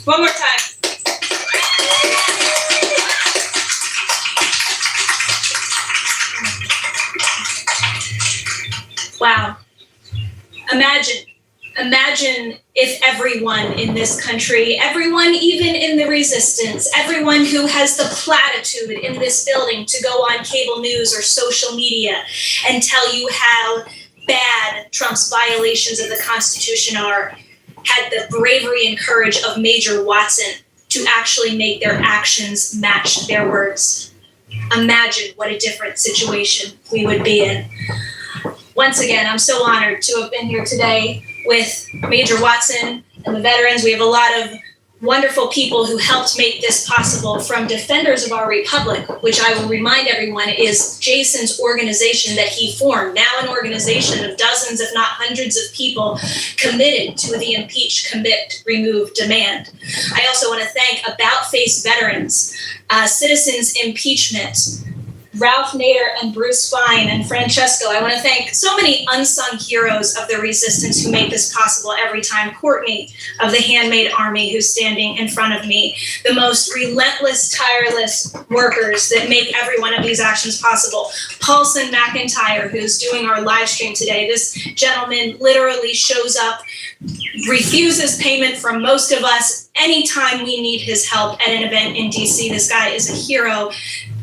One more time. Wow. Imagine if everyone in this country, everyone even in the resistance, everyone who has the platitude in this building to go on cable news or social media and tell you how bad Trump's violations of the Constitution are, had the bravery and courage of Major Watson to actually make their actions match their words. Imagine what a different situation we would be in. Once again, I'm so honored to have been here today with Major Watson and the veterans. We have a lot of wonderful people who helped make this possible, from Defenders of Our Republic, which I will remind everyone is Jason's organization that he formed, now an organization of dozens, if not hundreds of people committed to the impeach, convict, remove demand. I also want to thank About Face Veterans, Citizens Impeachment, Ralph Nader and Bruce Fine and Francesco. I want to thank so many unsung heroes of the resistance who make this possible every time. Courtney of the Handmaid Army, who's standing in front of me. The most relentless, tireless workers that make every one of these actions possible. Paulson McIntyre, who's doing our live stream today. This gentleman literally shows up, refuses payment from most of us anytime we need his help at an event in DC. This guy is a hero.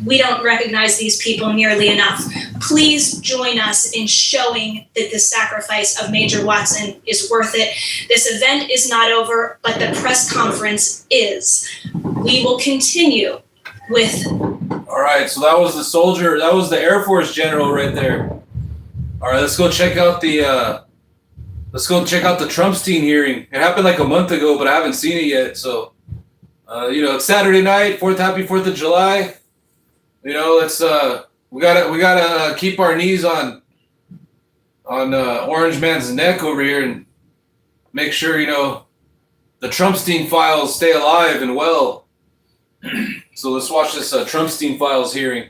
We don't recognize these people nearly enough. Please join us in showing that the sacrifice of Major Watson is worth it. This event is not over, but the press conference is. We will continue with. All right, so that was the soldier. That was the Air Force general right there. All right, let's go check out the Trumpstein hearing. It happened like a month ago, but I haven't seen it yet. So, it's Saturday night. Happy 4th of July. Let's we gotta keep our knees on Orange Man's neck over here and make sure the Trumpstein files stay alive and well. So let's watch this Trumpstein files hearing.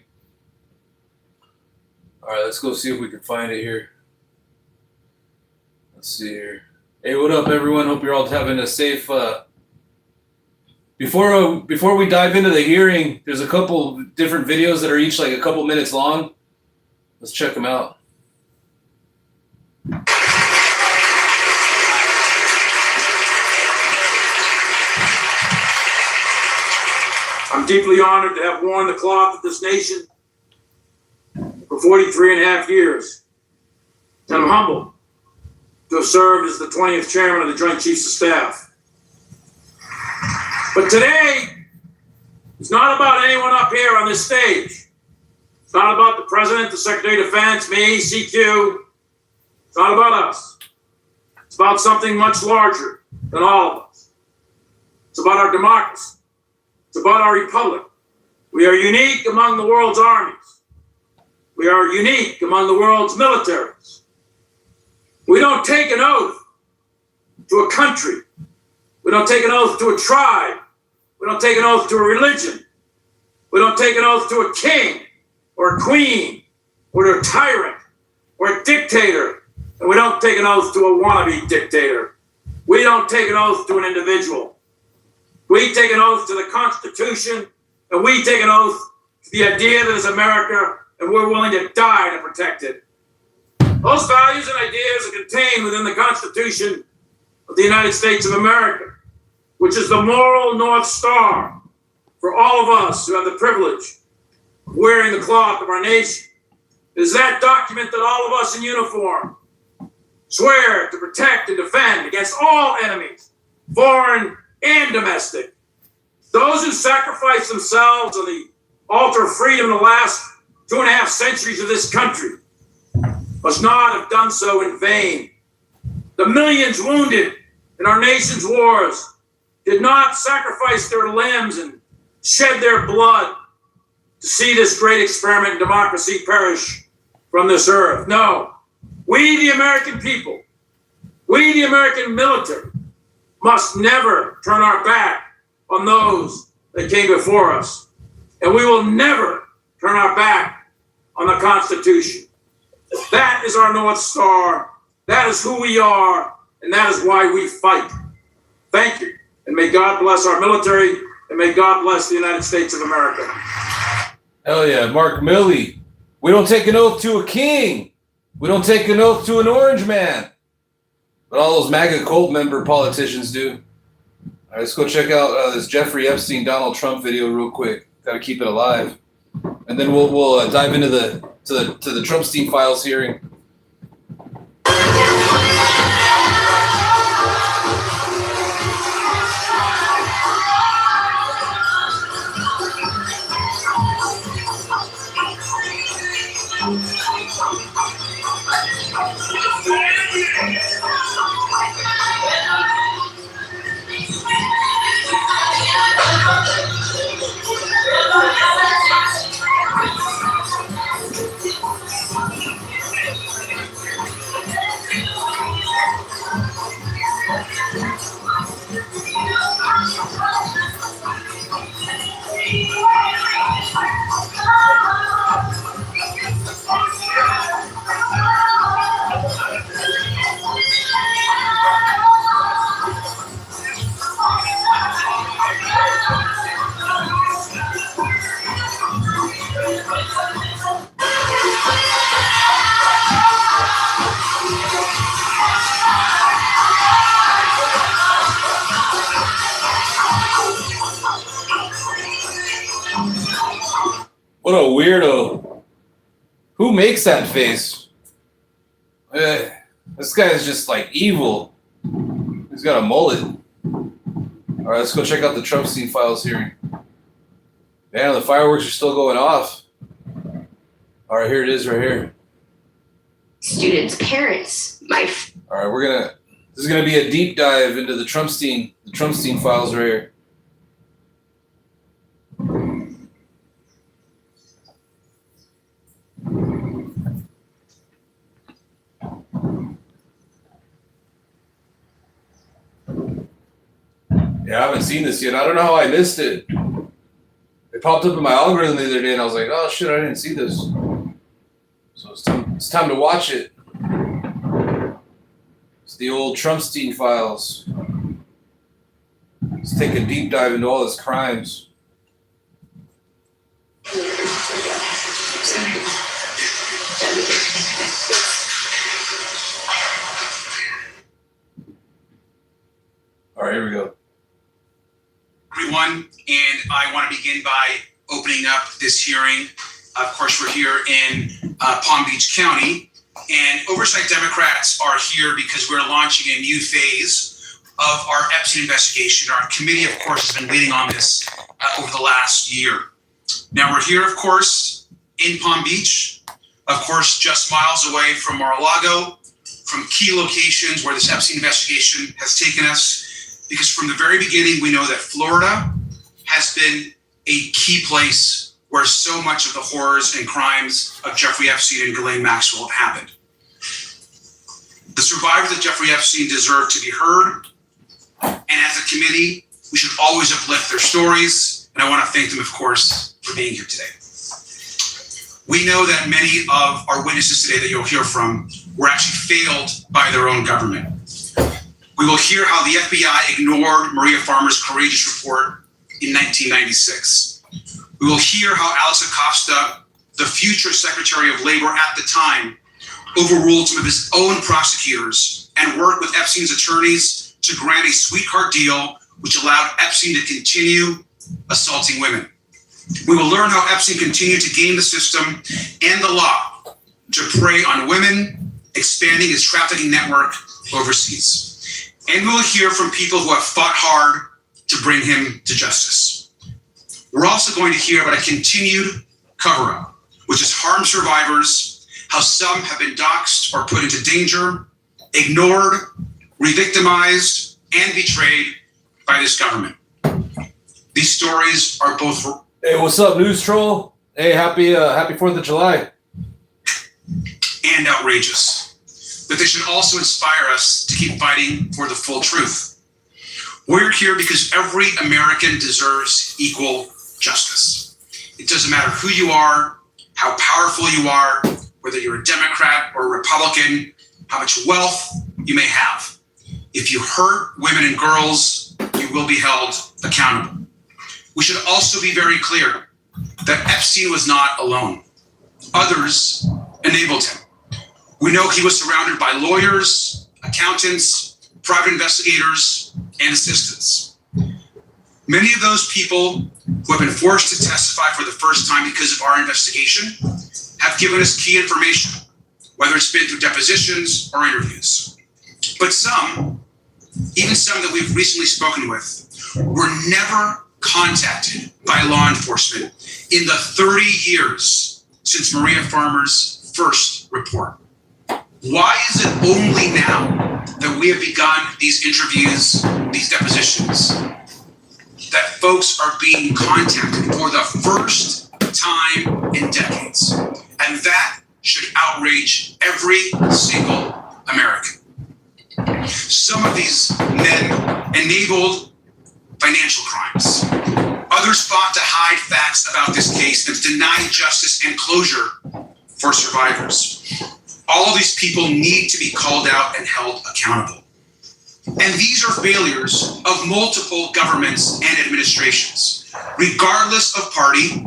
All right, let's go see if we can find it here. Let's see here. Hey, what up, everyone? Hope you're all having a safe, Before we dive into the hearing, there's a couple different videos that are each like a couple minutes long. Let's check them out. I'm deeply honored to have worn the cloth of this nation for 43 and a half years. And I'm humbled to have served as the 20th chairman of the Joint Chiefs of Staff. But today, it's not about anyone up here on this stage. It's not about the President, the Secretary of Defense, me, CQ. It's not about us. It's about something much larger than all of us. It's about our democracy. It's about our republic. We are unique among the world's armies. We are unique among the world's militaries. We don't take an oath to a country. We don't take an oath to a tribe. We don't take an oath to a religion. We don't take an oath to a king or a queen or to a tyrant or a dictator. And we don't take an oath to a wannabe dictator. We don't take an oath to an individual. We take an oath to the Constitution, and we take an oath to the idea that is America, and we're willing to die to protect it. Those values and ideas are contained within the Constitution of the United States of America, which is the moral North Star for all of us who have the privilege of wearing the cloth of our nation. It is that document that all of us in uniform swear to protect and defend against all enemies, foreign and domestic. Those who sacrificed themselves on the altar of freedom in the last 2.5 centuries of this country must not have done so in vain. The millions wounded in our nation's wars did not sacrifice their limbs and shed their blood to see this great experiment in democracy perish from this earth. No, we the American people, we the American military, must never turn our back on those that came before us. And we will never turn our back on the Constitution. That is our North Star. That is who we are. And that is why we fight. Thank you. And may God bless our military. And may God bless the United States of America. Hell yeah, Mark Milley. We don't take an oath to a king. We don't take an oath to an orange man. But all those MAGA cult member politicians do. All right, let's go check out this Jeffrey Epstein Donald Trump video real quick. Got to keep it alive, and then we'll dive into the Trumpstein files hearing. What a weirdo. Who makes that face? This guy is just like evil. He's got a mullet. All right, let's go check out the Trumpstein files hearing. Damn, the fireworks are still going off. All right, here it is right here. Students, parents, All right, this is gonna be a deep dive into the Trumpstein files right here. Yeah, I haven't seen this yet. I don't know how I missed it. It popped up in my algorithm the other day, and I was like, "Oh shit, I didn't see this." So it's time to watch it. It's the old Trumpstein files. Let's take a deep dive into all his crimes. All right, here we go. Everyone, and I want to begin by opening up this hearing. Of course, we're here in Palm Beach County, and Oversight Democrats are here because we're launching a new phase of our Epstein investigation. Our committee, of course, has been leading on this over the last year. Now, we're here, of course, in Palm Beach, of course, just miles away from Mar-a-Lago, from key locations where this Epstein investigation has taken us, because from the very beginning, we know that Florida has been a key place where so much of the horrors and crimes of Jeffrey Epstein and Ghislaine Maxwell have happened. The survivors of Jeffrey Epstein deserve to be heard, and as a committee, we should always uplift their stories, and I want to thank them, of course, for being here today. We know that many of our witnesses today that you'll hear from were actually failed by their own government. We will hear how the FBI ignored Maria Farmer's courageous report in 1996. We will hear how Alex Acosta, the future Secretary of Labor at the time, overruled some of his own prosecutors and worked with Epstein's attorneys to grant a sweetheart deal which allowed Epstein to continue assaulting women. We will learn how Epstein continued to game the system and the law to prey on women, expanding his trafficking network overseas. And we'll hear from people who have fought hard to bring him to justice. We're also going to hear about a continued cover-up, which has harmed survivors, how some have been doxxed or put into danger, ignored, re-victimized, and betrayed by this government. These stories are both... Hey, what's up, News Troll? Hey, happy 4th of July. And outrageous. But they should also inspire us to keep fighting for the full truth. We're here because every American deserves equal justice. It doesn't matter who you are, how powerful you are, whether you're a Democrat or a Republican, how much wealth you may have. If you hurt women and girls, you will be held accountable. We should also be very clear that Epstein was not alone. Others enabled him. We know he was surrounded by lawyers, accountants, private investigators, and assistants. Many of those people who have been forced to testify for the first time because of our investigation have given us key information, whether it's been through depositions or interviews. But some, even some that we've recently spoken with, were never contacted by law enforcement in the 30 years since Maria Farmer's first report. Why is it only now that we have begun these interviews, these depositions, that folks are being contacted for the first time in decades? And that should outrage every single American. Some of these men enabled financial crimes. Others fought to hide facts about this case and deny justice and closure for survivors. All of these people need to be called out and held accountable. And these are failures of multiple governments and administrations. Regardless of party,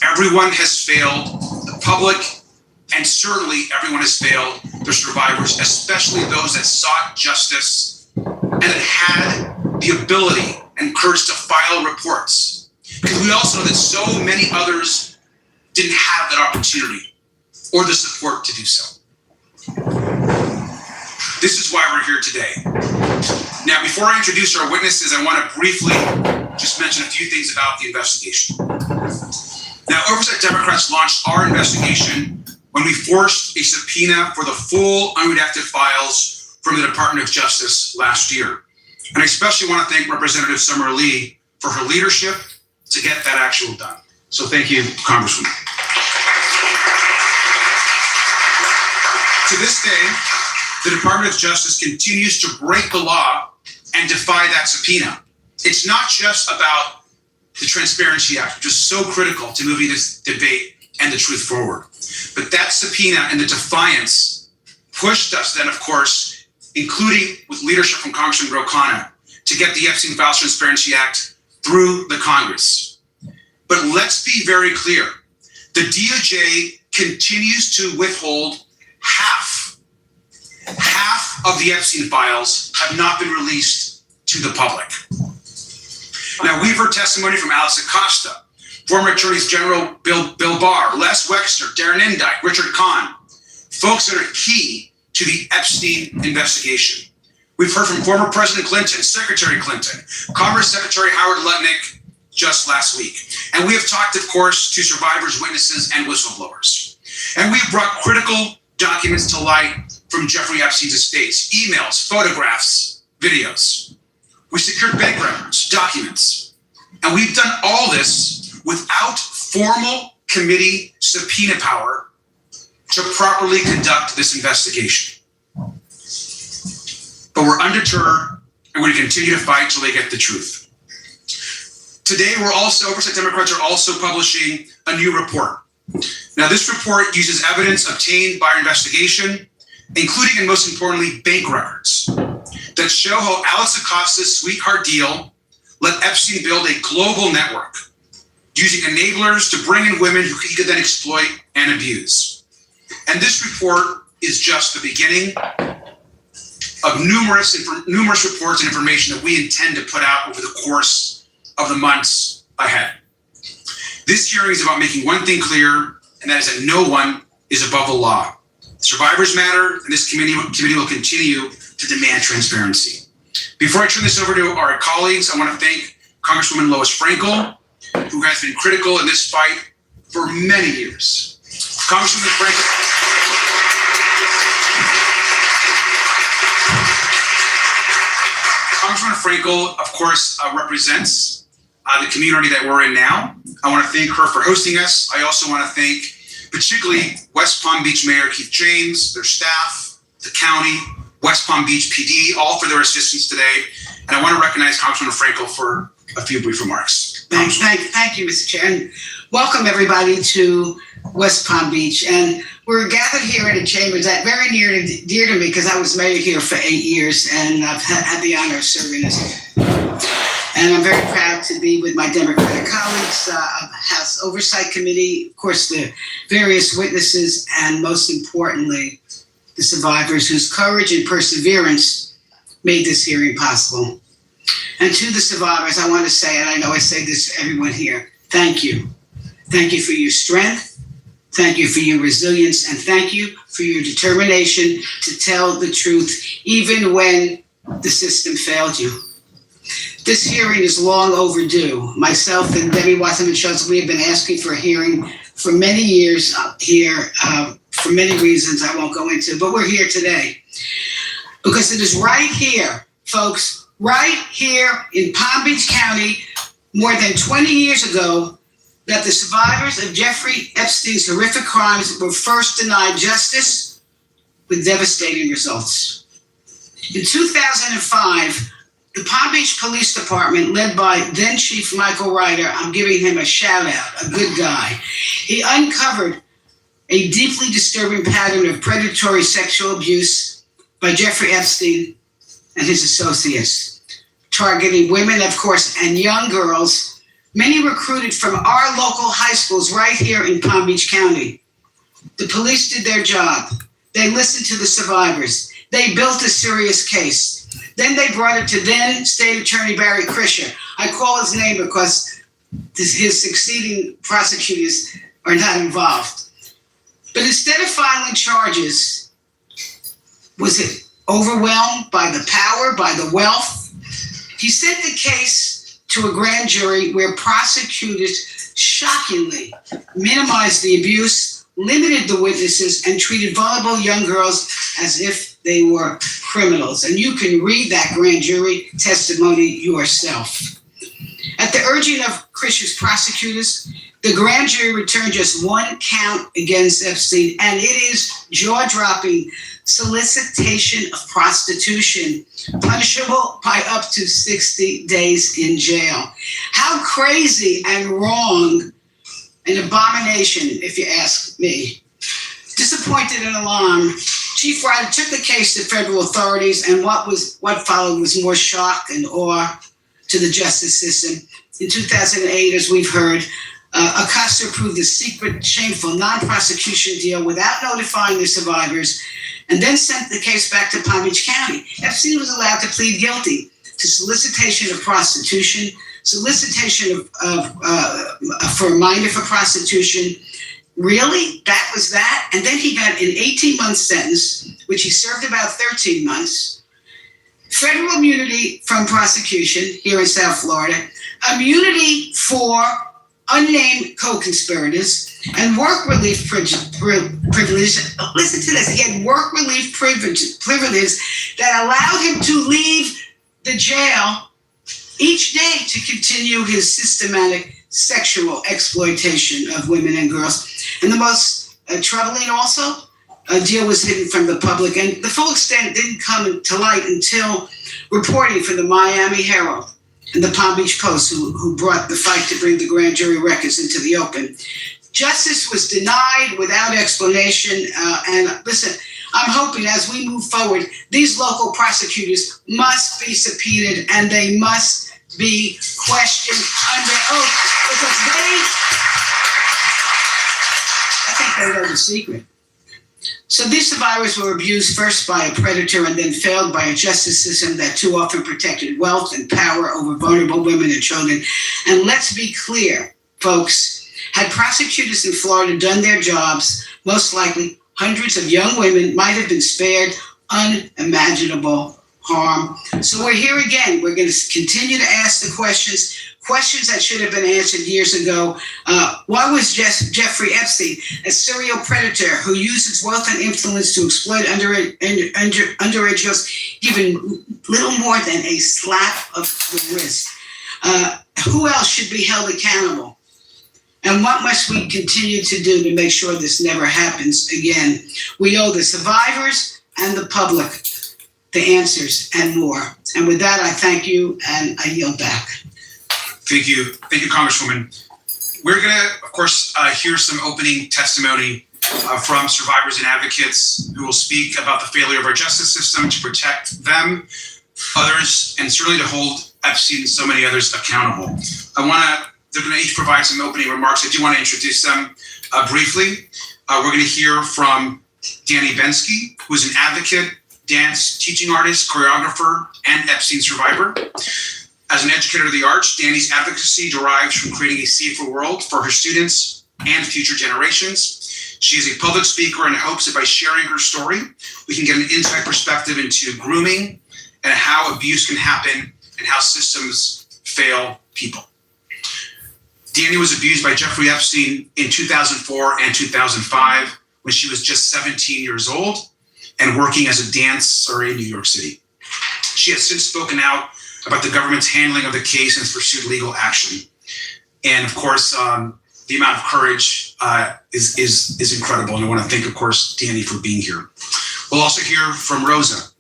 everyone has failed the public, and certainly everyone has failed their survivors, especially those that sought justice and that had the ability and courage to file reports. Because we also know that so many others didn't have that opportunity or the support to do so. This is why we're here today. Now, before I introduce our witnesses, I want to briefly just mention a few things about the investigation. Now, Oversight Democrats launched our investigation when we forced a subpoena for the full unredacted files from the Department of Justice last year. And I especially want to thank Representative Summer Lee for her leadership to get that actual done. So thank you, Congresswoman. To this day, the Department of Justice continues to break the law and defy that subpoena. It's not just about the Transparency Act, which is so critical to moving this debate and the truth forward. But that subpoena and the defiance pushed us then, of course, including with leadership from Congressman Ro Khanna, to get the Epstein Files Transparency Act through the Congress. But let's be very clear. The DOJ continues to withhold half of the Epstein files have not been released to the public. Now, we've heard testimony from Alex Acosta, former Attorneys General Bill Barr, Les Wexner, Darren Indyke, Richard Kahn, folks that are key to the Epstein investigation. We've heard from former President Clinton, Secretary Clinton, Commerce Secretary Howard Lutnick just last week. And we have talked, of course, to survivors, witnesses, and whistleblowers. And we've brought critical documents to light from Jeffrey Epstein's estates, emails, photographs, videos. We secured bank records, documents. And we've done all this without formal committee subpoena power to properly conduct this investigation. But we're undeterred, and we're going to continue to fight till they get the truth. Today, Oversight Democrats are also publishing a new report. Now, this report uses evidence obtained by our investigation, including and most importantly, bank records that show how Alex Acosta's sweetheart deal let Epstein build a global network using enablers to bring in women who he could then exploit and abuse. And this report is just the beginning of numerous reports and information that we intend to put out over the course of the months ahead. This hearing is about making one thing clear, and that is that no one is above the law. Survivors matter, and this committee will continue to demand transparency. Before I turn this over to our colleagues, I want to thank Congresswoman Lois Frankel, who has been critical in this fight for many years. Congresswoman Frankel. Congresswoman Frankel, of course, represents the community that we're in now. I want to thank her for hosting us. I also want to thank particularly West Palm Beach Mayor Keith James, their staff, the county, West Palm Beach PD, all for their assistance today. And I want to recognize Congresswoman Frankel for a few brief remarks. Thank you, Mr. Chair. And welcome everybody to West Palm Beach. And we're gathered here in a chamber that's very dear to me because I was mayor here for 8 years and I've had the honor of serving as. And I'm very proud to be with my Democratic colleagues of the House Oversight Committee, of course, the various witnesses, and most importantly, the survivors whose courage and perseverance made this hearing possible. And to the survivors, I want to say, and I know I say this to everyone here, thank you. Thank you for your strength. Thank you for your resilience. And thank you for your determination to tell the truth, even when the system failed you. This hearing is long overdue. Myself and Debbie Wasserman Schultz, we have been asking for a hearing for many years here, for many reasons I won't go into, but we're here today. Because it is right here, folks, right here in Palm Beach County, more than 20 years ago, that the survivors of Jeffrey Epstein's horrific crimes were first denied justice with devastating results. In 2005, the Palm Beach Police Department, led by then Chief Michael Ryder, I'm giving him a shout out, a good guy. He uncovered a deeply disturbing pattern of predatory sexual abuse by Jeffrey Epstein and his associates, targeting women, of course, and young girls, many recruited from our local high schools right here in Palm Beach County. The police did their job. They listened to the survivors. They built a serious case. Then they brought it to then State Attorney Barry Krischer. I call his name because his succeeding prosecutors are not involved. But instead of filing charges, was it overwhelmed by the power, by the wealth? He sent the case to a grand jury where prosecutors shockingly minimized the abuse, limited the witnesses, and treated vulnerable young girls as if they were criminals. And you can read that grand jury testimony yourself. At the urging of Krischer's prosecutors, the grand jury returned just one count against Epstein, and it is jaw-dropping: solicitation of prostitution, punishable by up to 60 days in jail. How crazy and wrong, an abomination, if you ask me. Disappointed and alarmed, Chief Ryder took the case to federal authorities, and what followed was more shock and awe to the justice system. In 2008, as we've heard, Acosta approved a secret, shameful, non-prosecution deal without notifying the survivors, and then sent the case back to Palm Beach County. Epstein was allowed to plead guilty to solicitation of prostitution, solicitation for a minor for prostitution. Really? That was that? And then he got an 18-month sentence, which he served about 13 months. Federal immunity from prosecution here in South Florida, immunity for unnamed co-conspirators, and work relief privilege. Listen to this. He had work relief privileges that allowed him to leave the jail each day to continue his systematic sexual exploitation of women and girls. And the most troubling also, a deal was hidden from the public, and the full extent didn't come to light until reporting for the Miami Herald and the Palm Beach Post, who brought the fight to bring the grand jury records into the open. Justice was denied without explanation, and listen, I'm hoping as we move forward, these local prosecutors must be subpoenaed and they must be questioned under oath, because I think they know the secret. So these survivors were abused first by a predator and then failed by a justice system that too often protected wealth and power over vulnerable women and children. And let's be clear, folks, had prosecutors in Florida done their jobs, most likely hundreds of young women might have been spared unimaginable harm. So we're here again. We're going to continue to ask the questions that should have been answered years ago. Why was Jeffrey Epstein, a serial predator who used his wealth and influence to exploit underage girls, given little more than a slap of the wrist? Who else should be held accountable? And what must we continue to do to make sure this never happens again? We owe the survivors and the public the answers and more. And with that, I thank you and I yield back. Thank you, Congresswoman. We're going to, of course, hear some opening testimony from survivors and advocates who will speak about the failure of our justice system to protect them, others, and certainly to hold Epstein and so many others accountable. They're going to each provide some opening remarks. I do want to introduce them briefly. We're going to hear from Danny Bensky, who is an advocate, dance teaching artist, choreographer, and Epstein survivor. As an educator of the arts, Danny's advocacy derives from creating a safer world for her students and future generations. She is a public speaker and hopes that by sharing her story, we can get an inside perspective into grooming and how abuse can happen and how systems fail people. Danny was abused by Jeffrey Epstein in 2004 and 2005 when she was just 17 years old and working as a dancer in New York City. She has since spoken out about the government's handling of the case and has pursued legal action. And of course, the amount of courage is incredible. And I want to thank, of course, Danny for being here. We'll also hear from Rosa.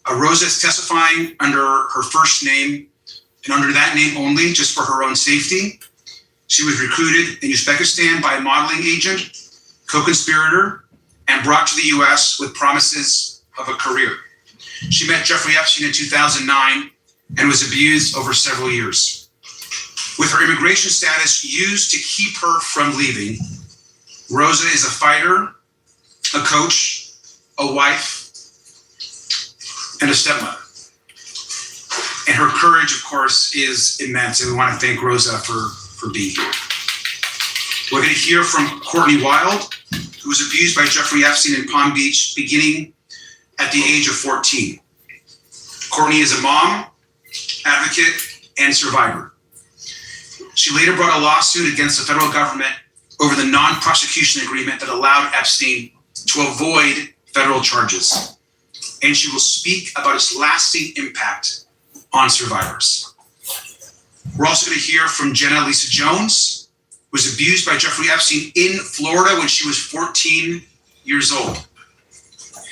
Rosa is testifying under her first name and under that name only, just for her own safety. She was recruited in Uzbekistan by a modeling agent, co-conspirator, and brought to the US with promises of a career. She met Jeffrey Epstein in 2009 and was abused over several years. With her immigration status used to keep her from leaving, Rosa is a fighter, a coach, a wife, and a stepmother. And her courage, of course, is immense. And we want to thank Rosa for being here. We're going to hear from Courtney Wild, who was abused by Jeffrey Epstein in Palm Beach beginning at the age of 14. Courtney is a mom, advocate, and survivor. She later brought a lawsuit against the federal government over the non-prosecution agreement that allowed Epstein to avoid federal charges. And she will speak about its lasting impact on survivors. We're also going to hear from Jenna Lisa Jones, who was abused by Jeffrey Epstein in Florida when she was 14 years old.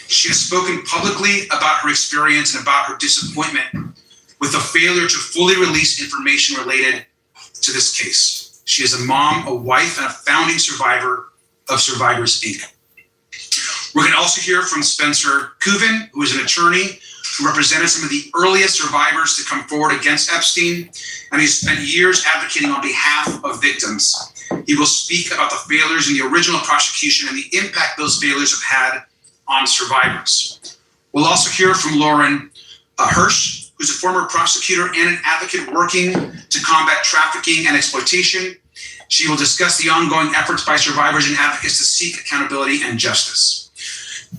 She has spoken publicly about her experience and about her disappointment with the failure to fully release information related to this case. She is a mom, a wife, and a founding survivor of Survivors Inc. We're going to also hear from Spencer Kuvin, who is an attorney who represented some of the earliest survivors to come forward against Epstein, and he's spent years advocating on behalf of victims. He will speak about the failures in the original prosecution and the impact those failures have had on survivors. We'll also hear from Lauren Hirsch, who's a former prosecutor and an advocate working to combat trafficking and exploitation. She will discuss the ongoing efforts by survivors and advocates to seek accountability and justice.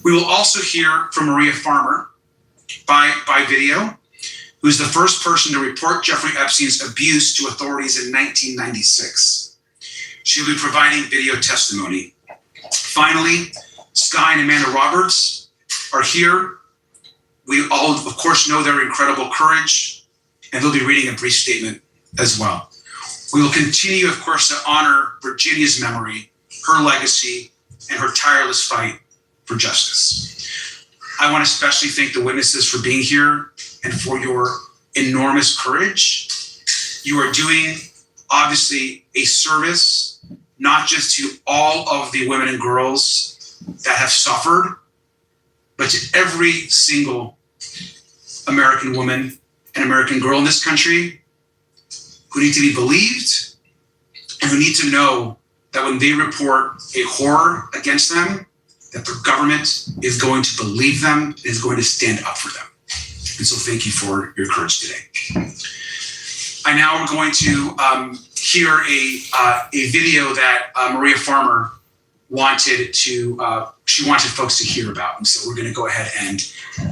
We will also hear from Maria Farmer by video, who's the first person to report Jeffrey Epstein's abuse to authorities in 1996. She'll be providing video testimony. Finally, Sky and Amanda Roberts are here. We all, of course, know their incredible courage, and they'll be reading a brief statement as well. We will continue, of course, to honor Virginia's memory, her legacy, and her tireless fight for justice. I want to especially thank the witnesses for being here and for your enormous courage. You are doing, obviously, a service, not just to all of the women and girls that have suffered, but to every single American woman and American girl in this country who need to be believed and who need to know that when they report a horror against them, that the government is going to believe them, is going to stand up for them. And so thank you for your courage today. I now am going to hear a video that Maria Farmer wanted folks to hear about. And so we're going to go ahead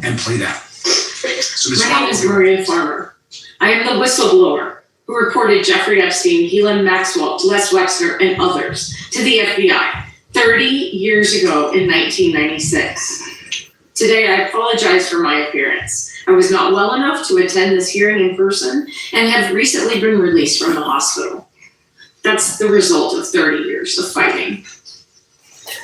and play that. So Ms. My name is Maria Farmer. I am the whistleblower who reported Jeffrey Epstein, Ghislaine Maxwell, Les Wexner, and others to the FBI 30 years ago in 1996. Today, I apologize for my appearance. I was not well enough to attend this hearing in person and have recently been released from the hospital. That's the result of 30 years of fighting.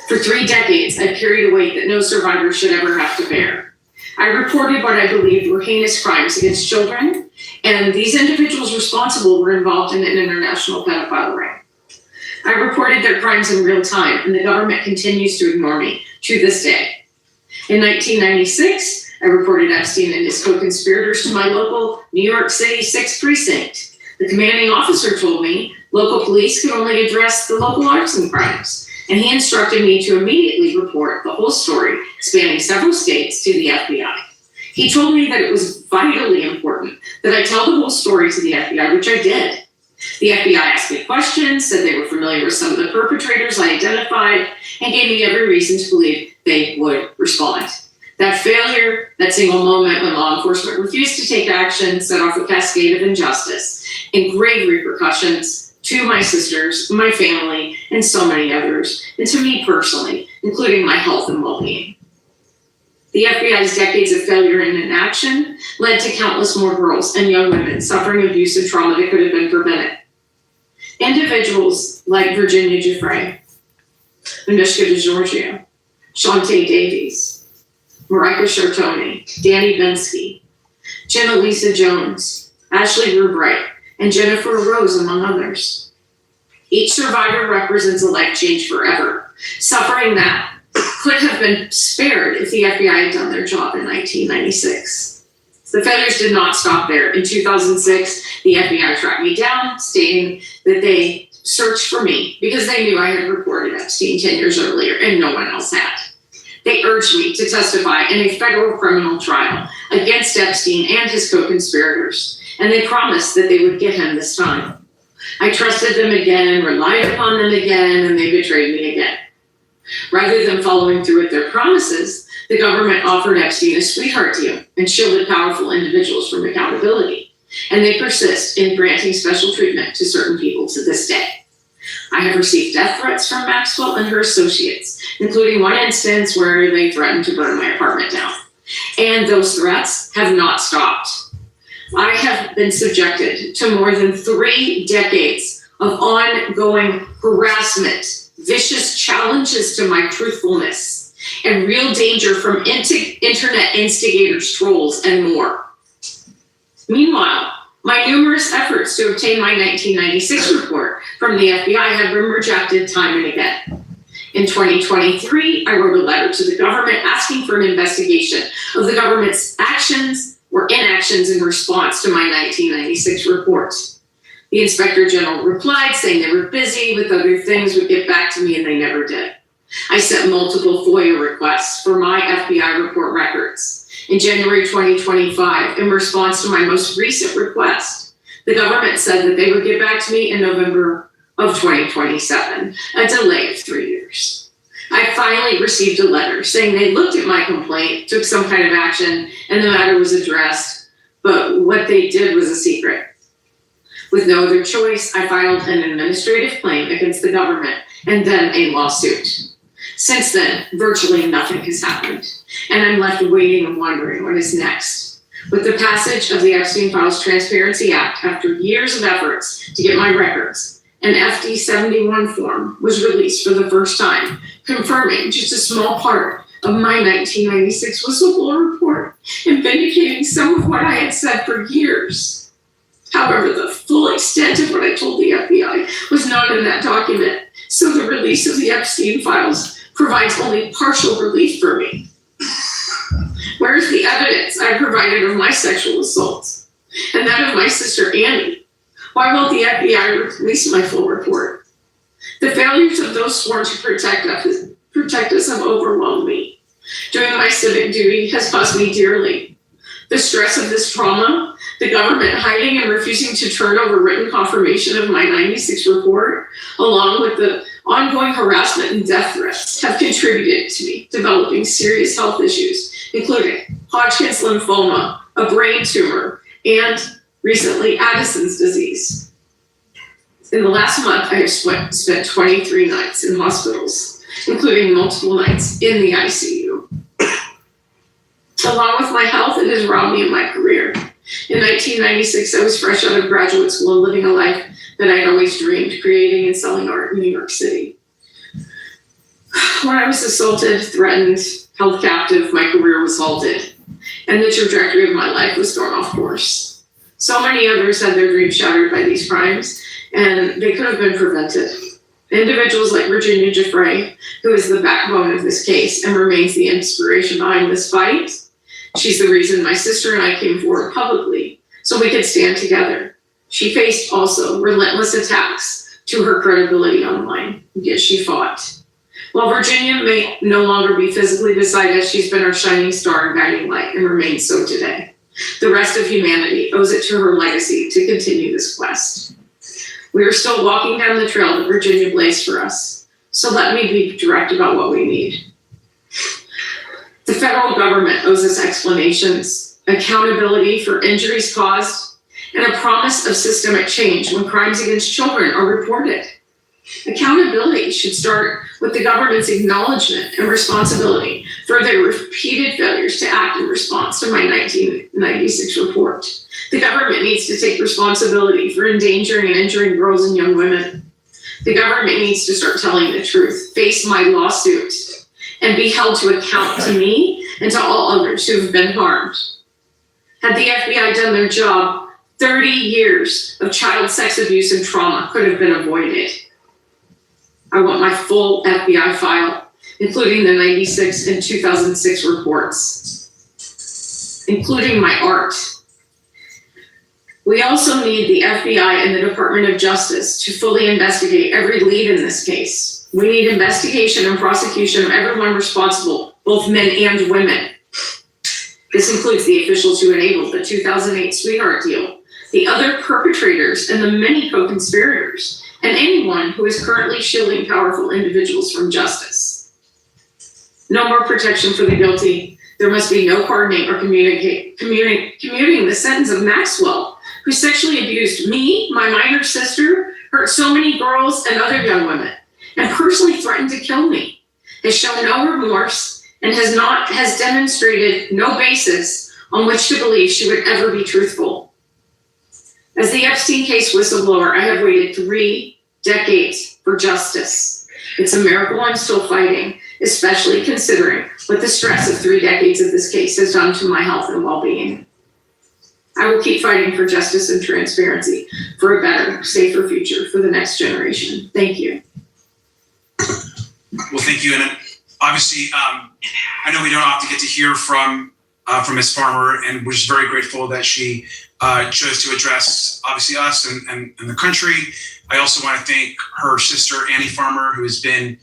For 3 decades, I carried a weight that no survivor should ever have to bear. I reported what I believed were heinous crimes against children, and these individuals responsible were involved in an international pedophile ring. I reported their crimes in real time, and the government continues to ignore me to this day. In 1996, I reported Epstein and his co-conspirators to my local New York City 6th Precinct. The commanding officer told me local police could only address the local arson crimes, and he instructed me to immediately report the whole story, spanning several states, to the FBI. He told me that it was vitally important that I tell the whole story to the FBI, which I did. The FBI asked me questions, said they were familiar with some of the perpetrators I identified, and gave me every reason to believe they would respond. That failure, that single moment when law enforcement refused to take action, set off a cascade of injustice and grave repercussions to my sisters, my family, and so many others, and to me personally, including my health and well-being. The FBI's decades of failure and inaction led to countless more girls and young women suffering abuse and trauma that could have been prevented. Individuals like Virginia Giuffre, Anushka DeGiorgio, Shantae Davies, Marika Chartoni, Danny Bensky, Jenna Lisa Jones, Ashley Rubright, and Jennifer Rose, among others. Each survivor represents a life changed forever, suffering that could have been spared if the FBI had done their job in 1996. The failures did not stop there. In 2006, the FBI tracked me down, stating that they searched for me because they knew I had reported Epstein 10 years earlier and no one else had. They urged me to testify in a federal criminal trial against Epstein and his co-conspirators, and they promised that they would get him this time. I trusted them again, relied upon them again, and they betrayed me again. Rather than following through with their promises, the government offered Epstein a sweetheart deal and shielded powerful individuals from accountability. And they persist in granting special treatment to certain people to this day. I have received death threats from Maxwell and her associates, including one instance where they threatened to burn my apartment down. And those threats have not stopped. I have been subjected to more than 3 decades of ongoing harassment, vicious challenges to my truthfulness, and real danger from internet instigators, trolls, and more. Meanwhile, my numerous efforts to obtain my 1996 report from the FBI have been rejected time and again. In 2023, I wrote a letter to the government asking for an investigation of the government's actions or inactions in response to my 1996 report. The Inspector General replied saying they were busy with other things, would get back to me, and they never did. I sent multiple FOIA requests for my FBI report records. In January 2025, in response to my most recent request, the government said that they would get back to me in November of 2027, a delay of 3 years. I finally received a letter saying they looked at my complaint, took some kind of action, and the matter was addressed, but what they did was a secret. With no other choice, I filed an administrative claim against the government and then a lawsuit. Since then, virtually nothing has happened, and I'm left waiting and wondering what is next. With the passage of the Epstein Files Transparency Act, after years of efforts to get my records, an FD 71 form was released for the first time, confirming just a small part of my 1996 whistleblower report and vindicating some of what I had said for years. However, the full extent of what I told the FBI was not in that document, so the release of the Epstein files provides only partial relief for me. Where is the evidence I provided of my sexual assaults and that of my sister Annie? Why won't the FBI release my full report? The failures of those sworn to protect us have overwhelmed me. Doing my civic duty has cost me dearly. The stress of this trauma, the government hiding and refusing to turn over written confirmation of my 96 report, along with the ongoing harassment and death threats, have contributed to me developing serious health issues, including Hodgkin's lymphoma, a brain tumor, and recently Addison's disease. In the last month, I have spent 23 nights in hospitals, including multiple nights in the ICU. Along with my health, it has robbed me of my career. In 1996, I was fresh out of graduate school and living a life that I had always dreamed, creating and selling art in New York City. When I was assaulted, threatened, held captive, my career was halted, and the trajectory of my life was thrown off course. So many others had their dreams shattered by these crimes, and they could have been prevented. Individuals like Virginia Giuffre, who is the backbone of this case and remains the inspiration behind this fight. She's the reason my sister and I came forward publicly, so we could stand together. She faced also relentless attacks to her credibility online, yet she fought. While Virginia may no longer be physically beside us, she's been our shining star and guiding light and remains so today. The rest of humanity owes it to her legacy to continue this quest. We are still walking down the trail that Virginia blazed for us, so let me be direct about what we need. The federal government owes us explanations, accountability for injuries caused, and a promise of systemic change when crimes against children are reported. Accountability should start with the government's acknowledgement and responsibility for their repeated failures to act in response to my 1996 report. The government needs to take responsibility for endangering and injuring girls and young women. The government needs to start telling the truth, face my lawsuit, and be held to account to me and to all others who have been harmed. Had the FBI done their job, 30 years of child sex abuse and trauma could have been avoided. I want my full FBI file, including the 96 and 2006 reports, including my art. We also need the FBI and the Department of Justice to fully investigate every lead in this case. We need investigation and prosecution of everyone responsible, both men and women. This includes the officials who enabled the 2008 sweetheart deal, the other perpetrators and the many co-conspirators, and anyone who is currently shielding powerful individuals from justice. No more protection for the guilty. There must be no pardoning or commuting the sentence of Maxwell, who sexually abused me, my minor sister, hurt so many girls and other young women, and personally threatened to kill me, has shown no remorse, and has demonstrated no basis on which to believe she would ever be truthful. As the Epstein case whistleblower, I have waited 3 decades for justice. It's a miracle I'm still fighting, especially considering what the stress of 3 decades of this case has done to my health and well-being. I will keep fighting for justice and transparency, for a better, safer future for the next generation. Thank you. well, thank you. And obviously, I know we don't often get to hear from Ms. Farmer, and we're just very grateful that she chose to address, obviously, us and the country. I also want to thank her sister, Annie Farmer, who has been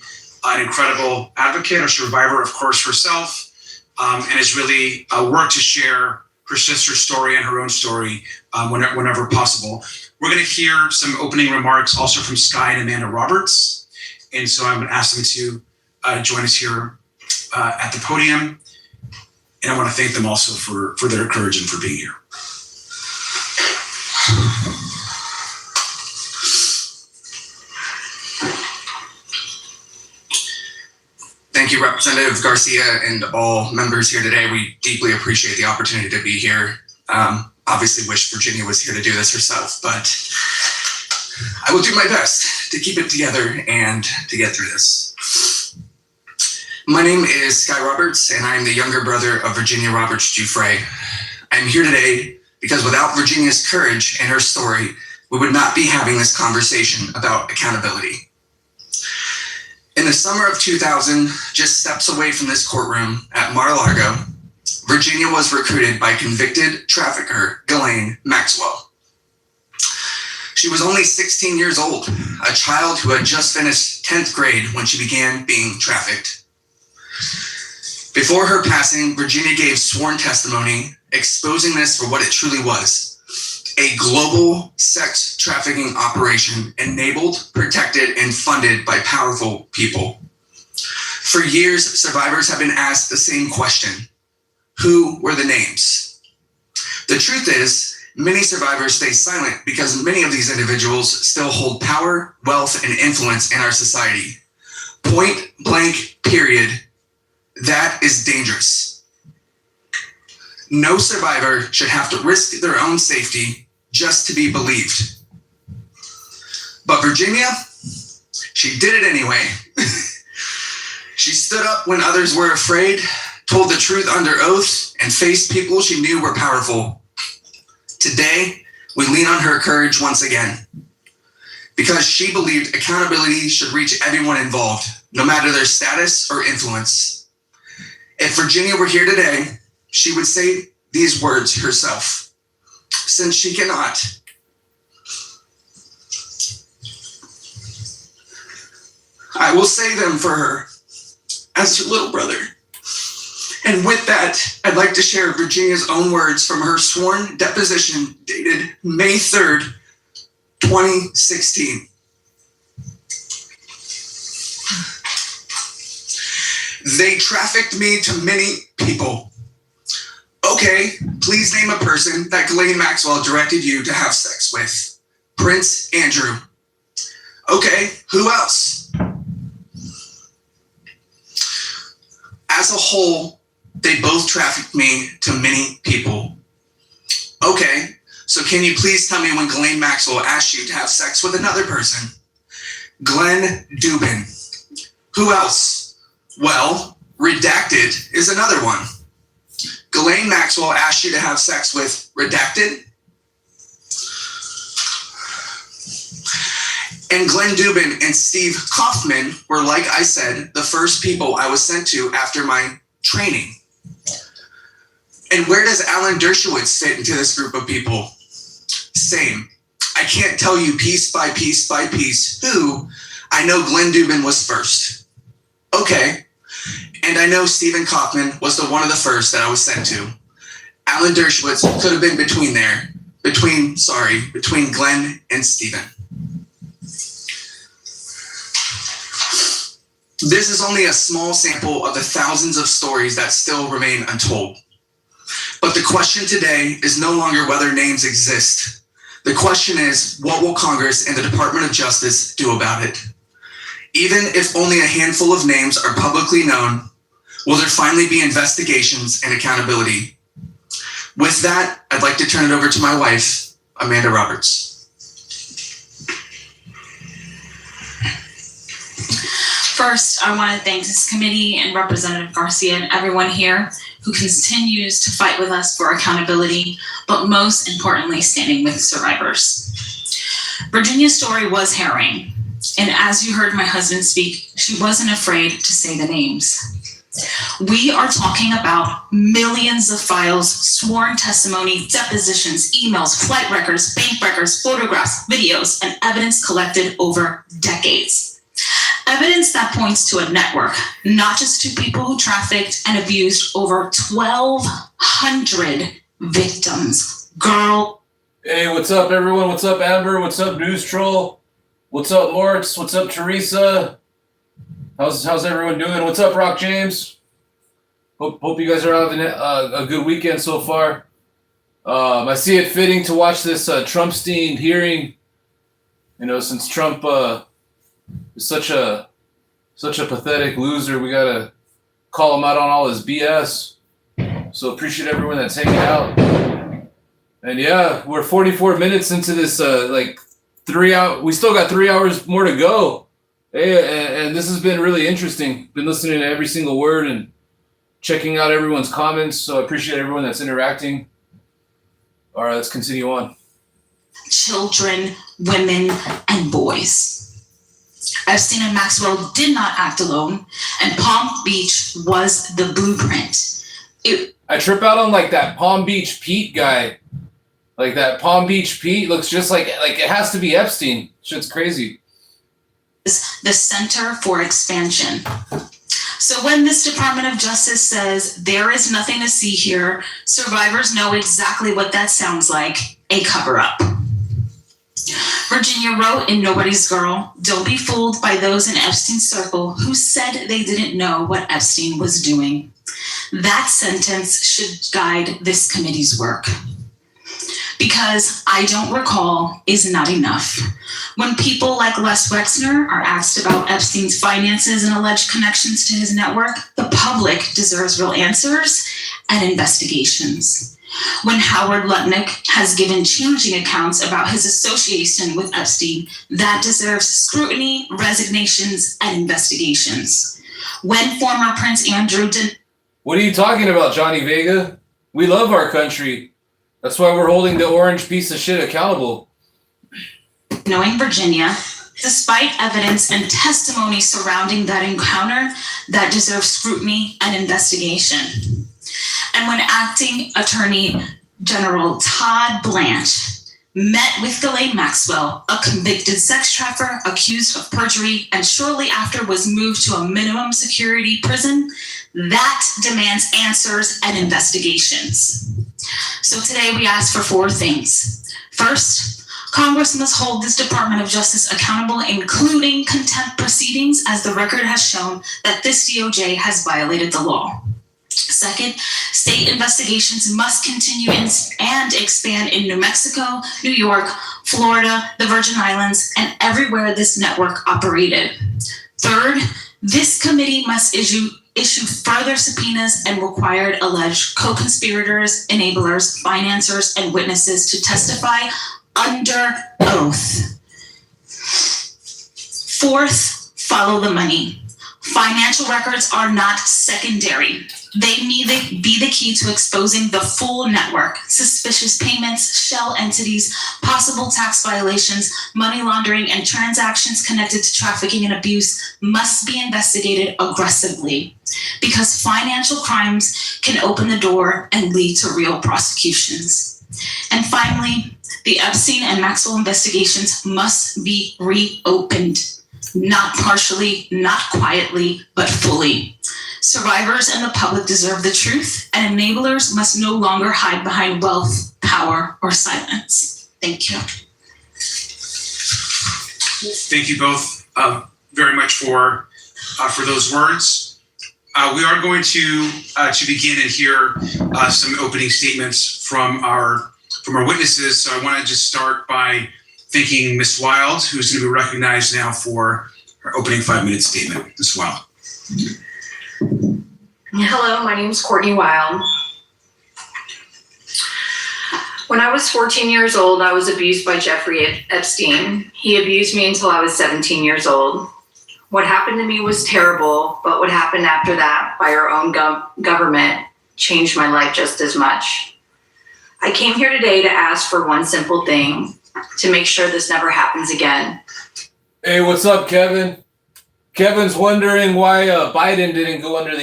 an incredible advocate, a survivor, of course, herself, and has really worked to share her sister's story and her own story whenever possible. We're going to hear some opening remarks also from Sky and Amanda Roberts. And so I would ask them to join us here at the podium. And I want to thank them also for their courage and for being here. Thank you, Representative Garcia and all members here today. We deeply appreciate the opportunity to be here. Obviously wish Virginia was here to do this herself, but I will do my best to keep it together and to get through this. My name is Sky Roberts, and I am the younger brother of Virginia Roberts Giuffre. I am here today because without Virginia's courage and her story, we would not be having this conversation about accountability. In the summer of 2000, just steps away from this courtroom at Mar-a-Lago, Virginia was recruited by convicted trafficker Ghislaine Maxwell. She was only 16 years old, a child who had just finished 10th grade when she began being trafficked. Before her passing, Virginia gave sworn testimony exposing this for what it truly was, a global sex trafficking operation enabled, protected, and funded by powerful people. For years, survivors have been asked the same question: who were the names? The truth is, many survivors stay silent because many of these individuals still hold power, wealth, and influence in our society. Point blank, period. That is dangerous. No survivor should have to risk their own safety just to be believed. But Virginia, she did it anyway. She stood up when others were afraid, told the truth under oath, and faced people she knew were powerful. Today, we lean on her courage once again, because she believed accountability should reach everyone involved, no matter their status or influence. If Virginia were here today, she would say these words herself. Since she cannot, I will say them for her as her little brother. And with that, I'd like to share Virginia's own words from her sworn deposition dated May 3rd, 2016. They trafficked me to many people. Okay, please name a person that Ghislaine Maxwell directed you to have sex with. Prince Andrew. Okay, who else? As a whole, they both trafficked me to many people. Okay, so can you please tell me when Ghislaine Maxwell asked you to have sex with another person? Glenn Dubin. Who else? Well, Redacted is another one. Ghislaine Maxwell asked you to have sex with Redacted? And Glenn Dubin and Steve Kaufman were, like I said, the first people I was sent to after my training. And where does Alan Dershowitz fit into this group of people? Same. I can't tell you piece by piece by piece who. I know Glenn Dubin was first. Okay. And I know Stephen Kaufman was one of the first that I was sent to. Alan Dershowitz could have been between Glenn and Stephen. This is only a small sample of the thousands of stories that still remain untold. But the question today is no longer whether names exist. The question is, what will Congress and the Department of Justice do about it? Even if only a handful of names are publicly known, will there finally be investigations and accountability? With that, I'd like to turn it over to my wife, Amanda Roberts. First, I want to thank this committee and Representative Garcia and everyone here who continues to fight with us for accountability, but most importantly, standing with survivors. Virginia's story was harrowing. And as you heard my husband speak, she wasn't afraid to say the names. We are talking about millions of files, sworn testimony, depositions, emails, flight records, bank records, photographs, videos, and evidence collected over decades. Evidence that points to a network, not just to people who trafficked and abused over 1,200 victims. Girl. Hey, what's up, everyone? What's up, Amber? What's up, News Troll? What's up, Moritz? What's up, Teresa? How's everyone doing? What's up, Rock James? Hope you guys are having a good weekend so far. I see it fitting to watch this Trumpstein hearing. You know, since Trump is such a pathetic loser, we gotta call him out on all his BS. So appreciate everyone that's hanging out. And yeah, we're 44 minutes into this 3 hour. We still got 3 hours more to go. Hey, and this has been really interesting. Been listening to every single word and checking out everyone's comments. So I appreciate everyone that's interacting. All right, let's continue on. Children, women, and boys. Epstein and Maxwell did not act alone, and Palm Beach was the blueprint. I trip out on that Palm Beach Pete guy. Like that Palm Beach Pete looks just like it has to be Epstein. Shit's crazy. The Center for Expansion. So when this Department of Justice says there is nothing to see here, survivors know exactly what that sounds like, a cover-up. Virginia wrote in Nobody's Girl, "Don't be fooled by those in Epstein's circle who said they didn't know what Epstein was doing." That sentence should guide this committee's work. Because I don't recall is not enough. When people like Les Wexner are asked about Epstein's finances and alleged connections to his network, the public deserves real answers and investigations. When Howard Lutnick has given challenging accounts about his association with Epstein, that deserves scrutiny, resignations, and investigations. When former Prince Andrew What are you talking about, Johnny Vega? We love our country. That's why we're holding the orange piece of shit accountable. Knowing Virginia, despite evidence and testimony surrounding that encounter, that deserves scrutiny and investigation. And when Acting Attorney General Todd Blanche met with Ghislaine Maxwell, a convicted sex trafficker accused of perjury, and shortly after was moved to a minimum security prison, that demands answers and investigations. So today we ask for 4 things. First, Congress must hold this Department of Justice accountable, including contempt proceedings, as the record has shown that this DOJ has violated the law. Second, state investigations must continue and expand in New Mexico, New York, Florida, the Virgin Islands, and everywhere this network operated. Third, this committee must issue further subpoenas and required alleged co-conspirators, enablers, financiers, and witnesses to testify under oath. Fourth, follow the money. Financial records are not secondary. They need to be the key to exposing the full network. Suspicious payments, shell entities, possible tax violations, money laundering, and transactions connected to trafficking and abuse must be investigated aggressively, because financial crimes can open the door and lead to real prosecutions. And finally, the Epstein and Maxwell investigations must be reopened. Not partially, not quietly, but fully. Survivors and the public deserve the truth, and enablers must no longer hide behind wealth, power, or silence. Thank you. Thank you both very much for those words. We are going to begin and hear some opening statements from our witnesses. So I want to just start by thanking Ms. Wild, who's going to be recognized now for her opening 5-minute statement. Ms. Wild. Hello, my name is Courtney Wild. When I was 14 years old, I was abused by Jeffrey Epstein. He abused me until I was 17 years old. What happened to me was terrible, but what happened after that by our own government changed my life just as much. I came here today to ask for one simple thing, to make sure this never happens again. Hey, what's up, Kevin? Kevin's wondering why Biden didn't go under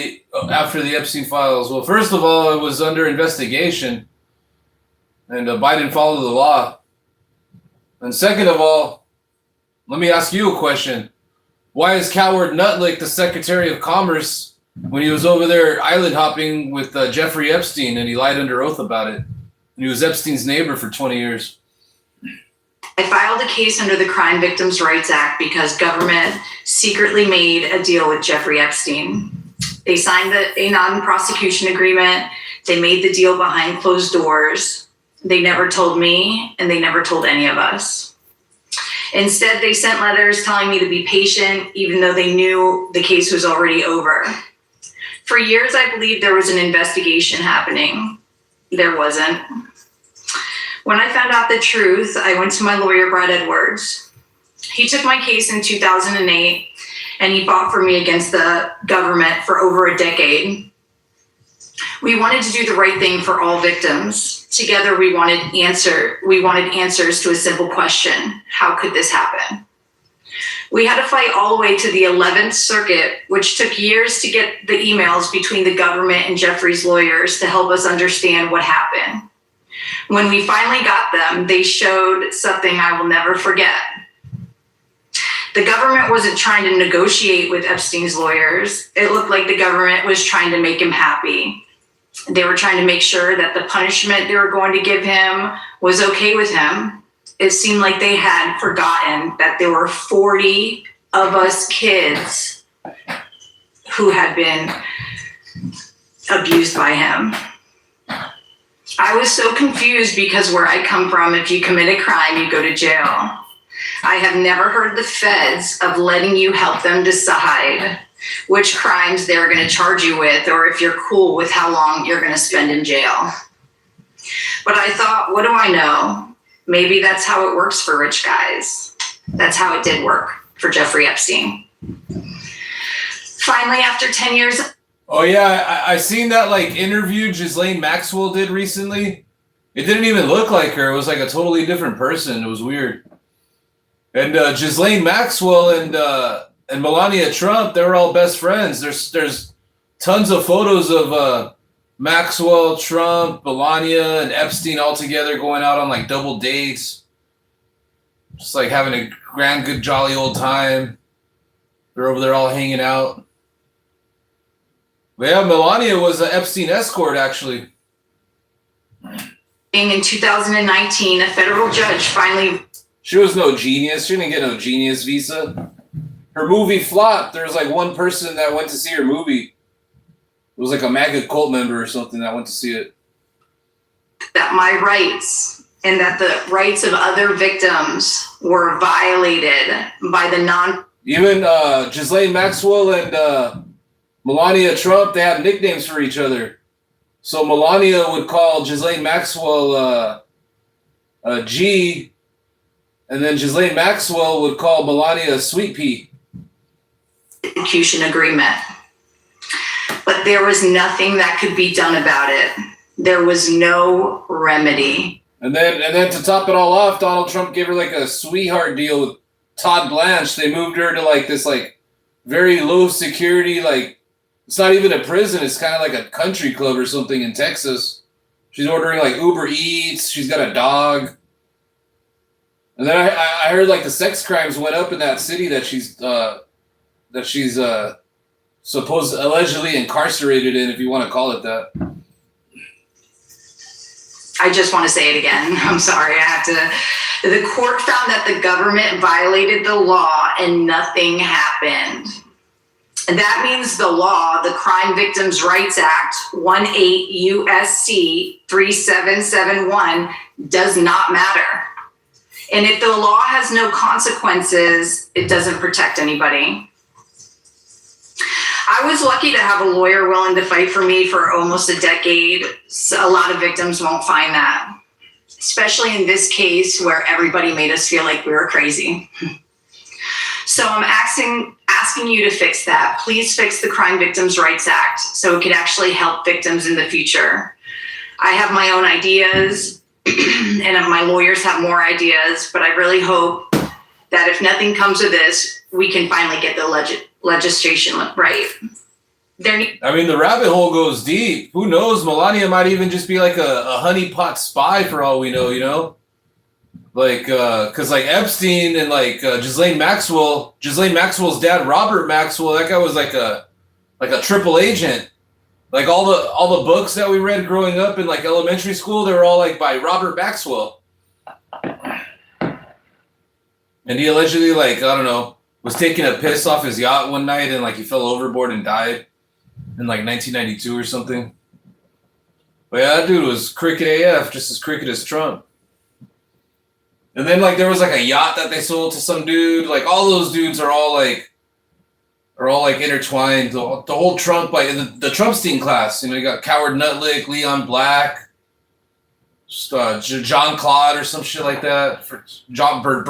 after the Epstein files. Well, first of all, it was under investigation, and Biden followed the law. And second of all, let me ask you a question. Why is Coward Nutlick the Secretary of Commerce when he was over there island hopping with Jeffrey Epstein and he lied under oath about it? And he was Epstein's neighbor for 20 years. I filed a case under the Crime Victims' Rights Act because government secretly made a deal with Jeffrey Epstein. They signed a non-prosecution agreement. They made the deal behind closed doors. They never told me, and they never told any of us. Instead, they sent letters telling me to be patient, even though they knew the case was already over. For years, I believed there was an investigation happening. There wasn't. When I found out the truth, I went to my lawyer, Brad Edwards. He took my case in 2008, and he fought for me against the government for over a decade. We wanted to do the right thing for all victims. Together, we wanted answers to a simple question: how could this happen? We had to fight all the way to the 11th Circuit, which took years to get the emails between the government and Jeffrey's lawyers to help us understand what happened. When we finally got them, they showed something I will never forget. The government wasn't trying to negotiate with Epstein's lawyers. It looked like the government was trying to make him happy. They were trying to make sure that the punishment they were going to give him was okay with him. It seemed like they had forgotten that there were 40 of us kids who had been abused by him. I was so confused because where I come from, if you commit a crime, you go to jail. I have never heard the feds of letting you help them decide which crimes they're going to charge you with, or if you're cool with how long you're going to spend in jail. But I thought, what do I know? Maybe that's how it works for rich guys. That's how it did work for Jeffrey Epstein. Finally, after 10 years... Oh yeah, I seen that interview Ghislaine Maxwell did recently. It didn't even look like her. It was like a totally different person. It was weird. And Ghislaine Maxwell and Melania Trump, they were all best friends. There's tons of photos of Maxwell, Trump, Melania, and Epstein all together going out on double dates. Just having a grand, good, jolly old time. They're over there all hanging out. But yeah, Melania was an Epstein escort, actually. In 2019, a federal judge finally... She was no genius. She didn't get no genius visa. Her movie flopped. There was one person that went to see her movie. It was a MAGA cult member or something that went to see it. That my rights and that the rights of other victims were violated by the non... Even Ghislaine Maxwell and Melania Trump, they have nicknames for each other. So Melania would call Ghislaine Maxwell G, and then Ghislaine Maxwell would call Melania Sweet Pea. Execution agreement. But there was nothing that could be done about it. There was no remedy. And then to top it all off, Donald Trump gave her a sweetheart deal with Todd Blanche. They moved her to this very low security, it's not even a prison. It's kind of like a country club or something in Texas. She's ordering Uber Eats. She's got a dog. And then I heard the sex crimes went up in that city that she's allegedly incarcerated in, if you want to call it that. I just want to say it again. I'm sorry. I have to. The court found that the government violated the law and nothing happened. And that means the law, the Crime Victims' Rights Act, 18 U.S.C. 3771, does not matter. And if the law has no consequences, it doesn't protect anybody. I was lucky to have a lawyer willing to fight for me for almost a decade. So a lot of victims won't find that, especially in this case where everybody made us feel like we were crazy. So I'm asking you to fix that. Please fix the Crime Victims' Rights Act so it could actually help victims in the future. I have my own ideas and my lawyers have more ideas, but I really hope that if nothing comes of this, we can finally get the legislation right. I mean, the rabbit hole goes deep. Who knows? Melania might even just be like a honeypot spy for all we know, you know? Like, because like Epstein and like Ghislaine Maxwell's dad, Robert Maxwell, that guy was like a triple agent. Like all the books that we read growing up in like elementary school, they were all like by Robert Maxwell. And he allegedly, like, I don't know, was taking a piss off his yacht one night and like he fell overboard and died in like 1992 or something. But yeah, that dude was crooked AF, just as crooked as Trump. And then like there was like a yacht that they sold to some dude. Like all those dudes are all like intertwined. The whole Trump, like the Trumpstein class. You know, you got Coward Nutlick, Leon Black, John Claude or some shit like that. For John Claude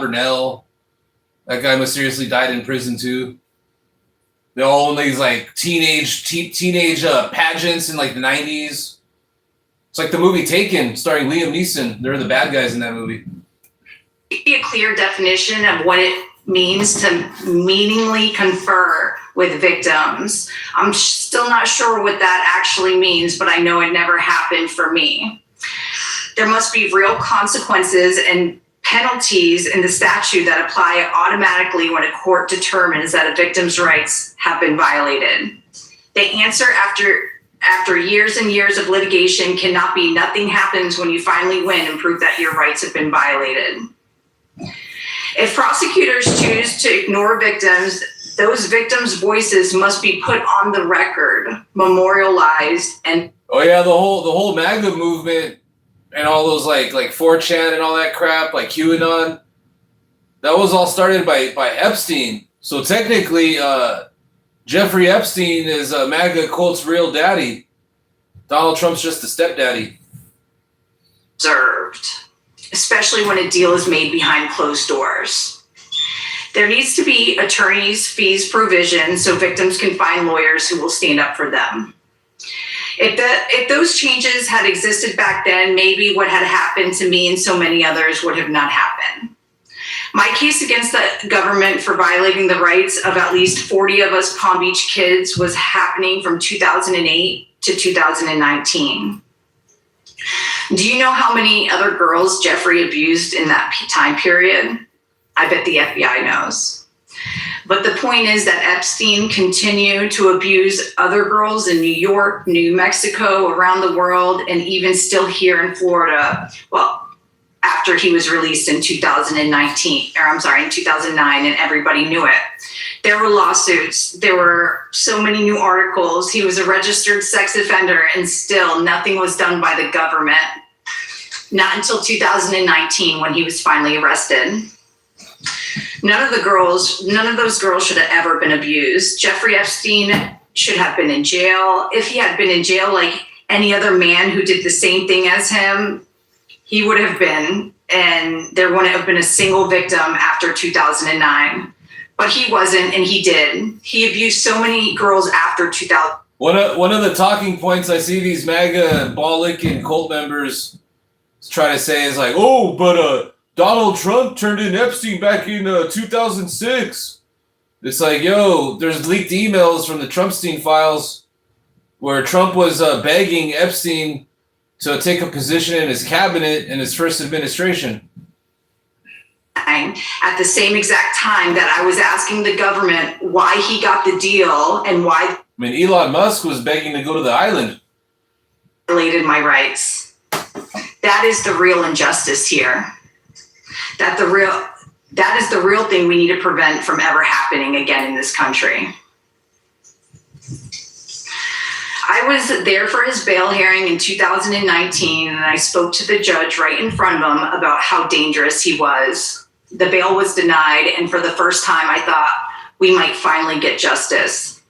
Burnell. That guy mysteriously died in prison too. They all own these like teenage pageants in like the 90s. It's like the movie Taken, starring Liam Neeson. They're the bad guys in that movie. Be a clear definition of what it means to meaningfully confer with victims. I'm still not sure what that actually means, but I know it never happened for me. There must be real consequences and penalties in the statute that apply automatically when a court determines that a victim's rights have been violated. The answer after years and years of litigation cannot be nothing happens when you finally win and prove that your rights have been violated. If prosecutors choose to ignore victims, those victims' voices must be put on the record, memorialized, and oh yeah, the whole MAGA movement and all those like 4chan and all that crap, like QAnon, that was all started by Epstein. So technically, Jeffrey Epstein is MAGA cult's real daddy. Donald Trump's just a stepdaddy. Observed, especially when a deal is made behind closed doors. There needs to be attorneys' fees provision so victims can find lawyers who will stand up for them. If those changes had existed back then, maybe what had happened to me and so many others would have not happened. My case against the government for violating the rights of at least 40 of us Palm Beach kids was happening from 2008 to 2019. Do you know how many other girls Jeffrey abused in that time period? I bet the FBI knows. But the point is that Epstein continued to abuse other girls in New York, New Mexico, around the world, and even still here in Florida. Well, after he was released in 2009, and everybody knew it. There were lawsuits. There were so many new articles. He was a registered sex offender, and still nothing was done by the government. Not until 2019 when he was finally arrested. None of those girls should have ever been abused. Jeffrey Epstein should have been in jail. If he had been in jail like any other man who did the same thing as him, he would have been, and there wouldn't have been a single victim after 2009. But he wasn't, and he did. He abused so many girls after 2000. One of the talking points I see these MAGA ball-licking cult members try to say is like, oh, but Donald Trump turned in Epstein back in 2006. It's like, yo, there's leaked emails from the Trumpstein files where Trump was begging Epstein to take a position in his cabinet in his first administration. At the same exact time that I was asking the government why he got the deal and why. I mean, Elon Musk was begging to go to the island. Violated my rights. That is the real injustice here. That is the real thing we need to prevent from ever happening again in this country. I was there for his bail hearing in 2019, and I spoke to the judge right in front of him about how dangerous he was. The bail was denied, and for the first time, I thought we might finally get justice.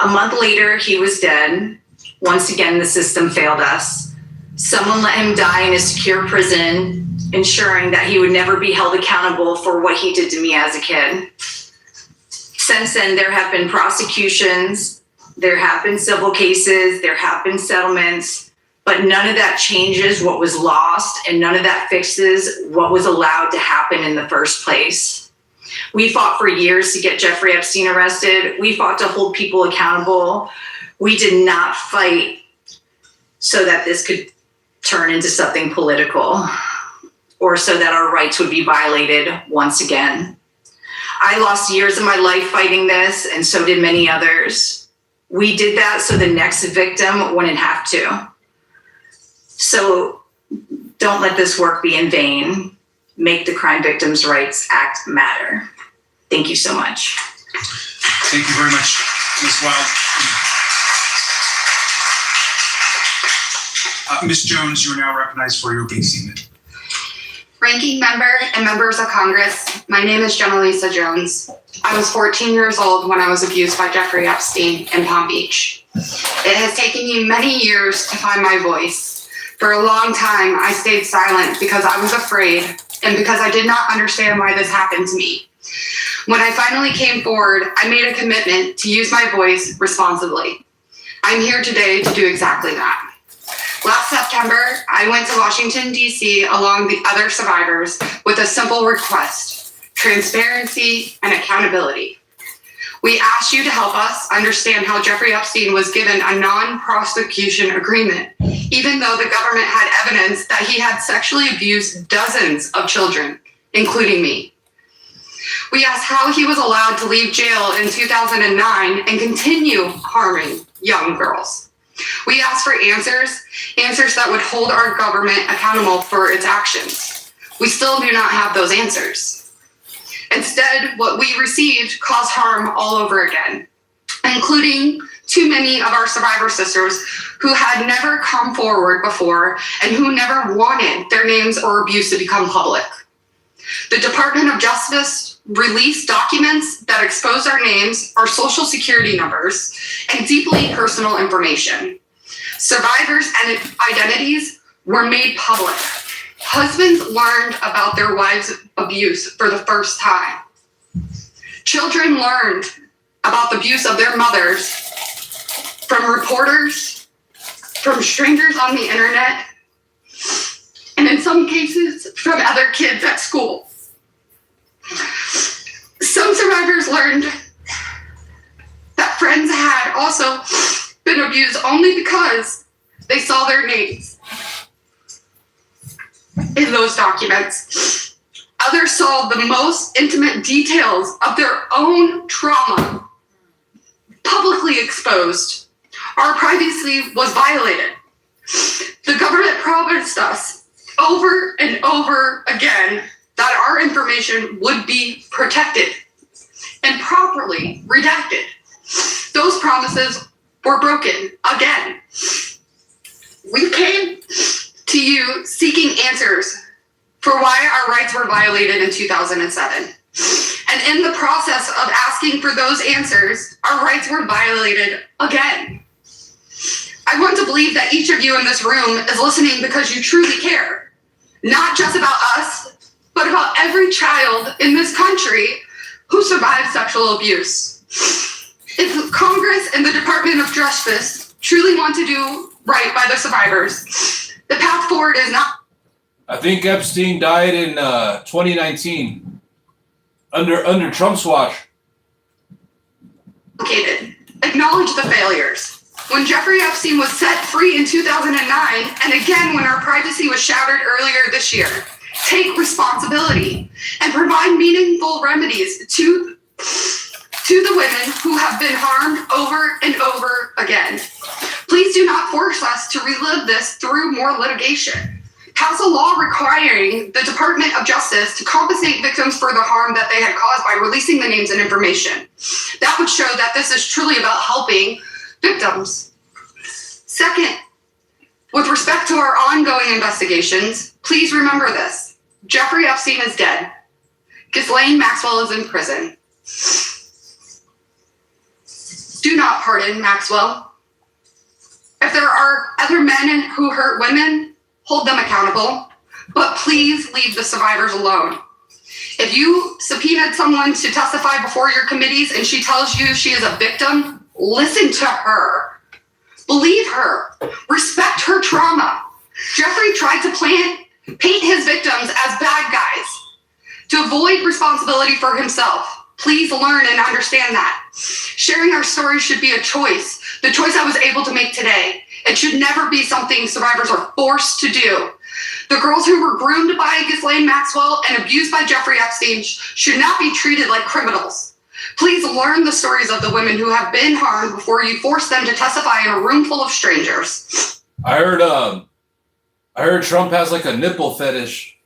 A month later, he was dead. Once again, the system failed us. Someone let him die in a secure prison, ensuring that he would never be held accountable for what he did to me as a kid. Since then, there have been prosecutions, there have been civil cases, there have been settlements. But none of that changes what was lost, and none of that fixes what was allowed to happen in the first place. We fought for years to get Jeffrey Epstein arrested. We fought to hold people accountable. We did not fight so that this could turn into something political or so that our rights would be violated once again. I lost years of my life fighting this, and so did many others. We did that so the next victim wouldn't have to. So don't let this work be in vain. Make the Crime Victims' Rights Act matter. Thank you so much. Thank you very much, Ms. Wild. Ms. Jones, you are now recognized for your opening statement. Ranking member and members of Congress, my name is Jenna Lisa Jones. I was 14 years old when I was abused by Jeffrey Epstein in Palm Beach. It has taken me many years to find my voice. For a long time, I stayed silent because I was afraid and because I did not understand why this happened to me. When I finally came forward, I made a commitment to use my voice responsibly. I'm here today to do exactly that. Last September, I went to Washington, D.C. along the other survivors with a simple request: transparency and accountability. We asked you to help us understand how Jeffrey Epstein was given a non-prosecution agreement, even though the government had evidence that he had sexually abused dozens of children, including me. We asked how he was allowed to leave jail in 2009 and continue harming young girls. We asked for answers that would hold our government accountable for its actions. We still do not have those answers. Instead, what we received caused harm all over again, including too many of our survivor sisters who had never come forward before and who never wanted their names or abuse to become public. The Department of Justice released documents that exposed our names, our social security numbers, and deeply personal information. Survivors' and identities were made public. Husbands learned about their wives' abuse for the first time. Children learned about the abuse of their mothers from reporters, from strangers on the internet, and in some cases, from other kids at school. Some survivors learned that friends had also been abused only because they saw their names in those documents. Others saw the most intimate details of their own trauma publicly exposed. Our privacy was violated. The government promised us over and over again that our information would be protected and properly redacted. Those promises were broken again. We came to you seeking answers for why our rights were violated in 2007. And in the process of asking for those answers, our rights were violated again. I want to believe that each of you in this room is listening because you truly care, not just about us, but about every child in this country who survived sexual abuse. If Congress and the Department of Justice truly want to do right by the survivors, the path forward is not. I think Epstein died in 2019 under Trump's watch. Complicated. Acknowledge the failures. When Jeffrey Epstein was set free in 2009, and again when our privacy was shattered earlier this year, take responsibility and provide meaningful remedies to the women who have been harmed over and over again. Please do not force us to relive this through more litigation. Pass a law requiring the Department of Justice to compensate victims for the harm that they had caused by releasing the names and information. That would show that this is truly about helping victims. Second, with respect to our ongoing investigations, please remember this. Jeffrey Epstein is dead. Ghislaine Maxwell is in prison. Do not pardon Maxwell. If there are other men who hurt women, hold them accountable, but please leave the survivors alone. If you subpoenaed someone to testify before your committees and she tells you she is a victim, listen to her. Believe her. Respect her trauma. Jeffrey tried to paint his victims as bad guys to avoid responsibility for himself. Please learn and understand that. Sharing our story should be a choice. The choice I was able to make today. It should never be something survivors are forced to do. The girls who were groomed by Ghislaine Maxwell and abused by Jeffrey Epstein should not be treated like criminals. Please learn the stories of the women who have been harmed before you force them to testify in a room full of strangers. I heard Trump has like a nipple fetish.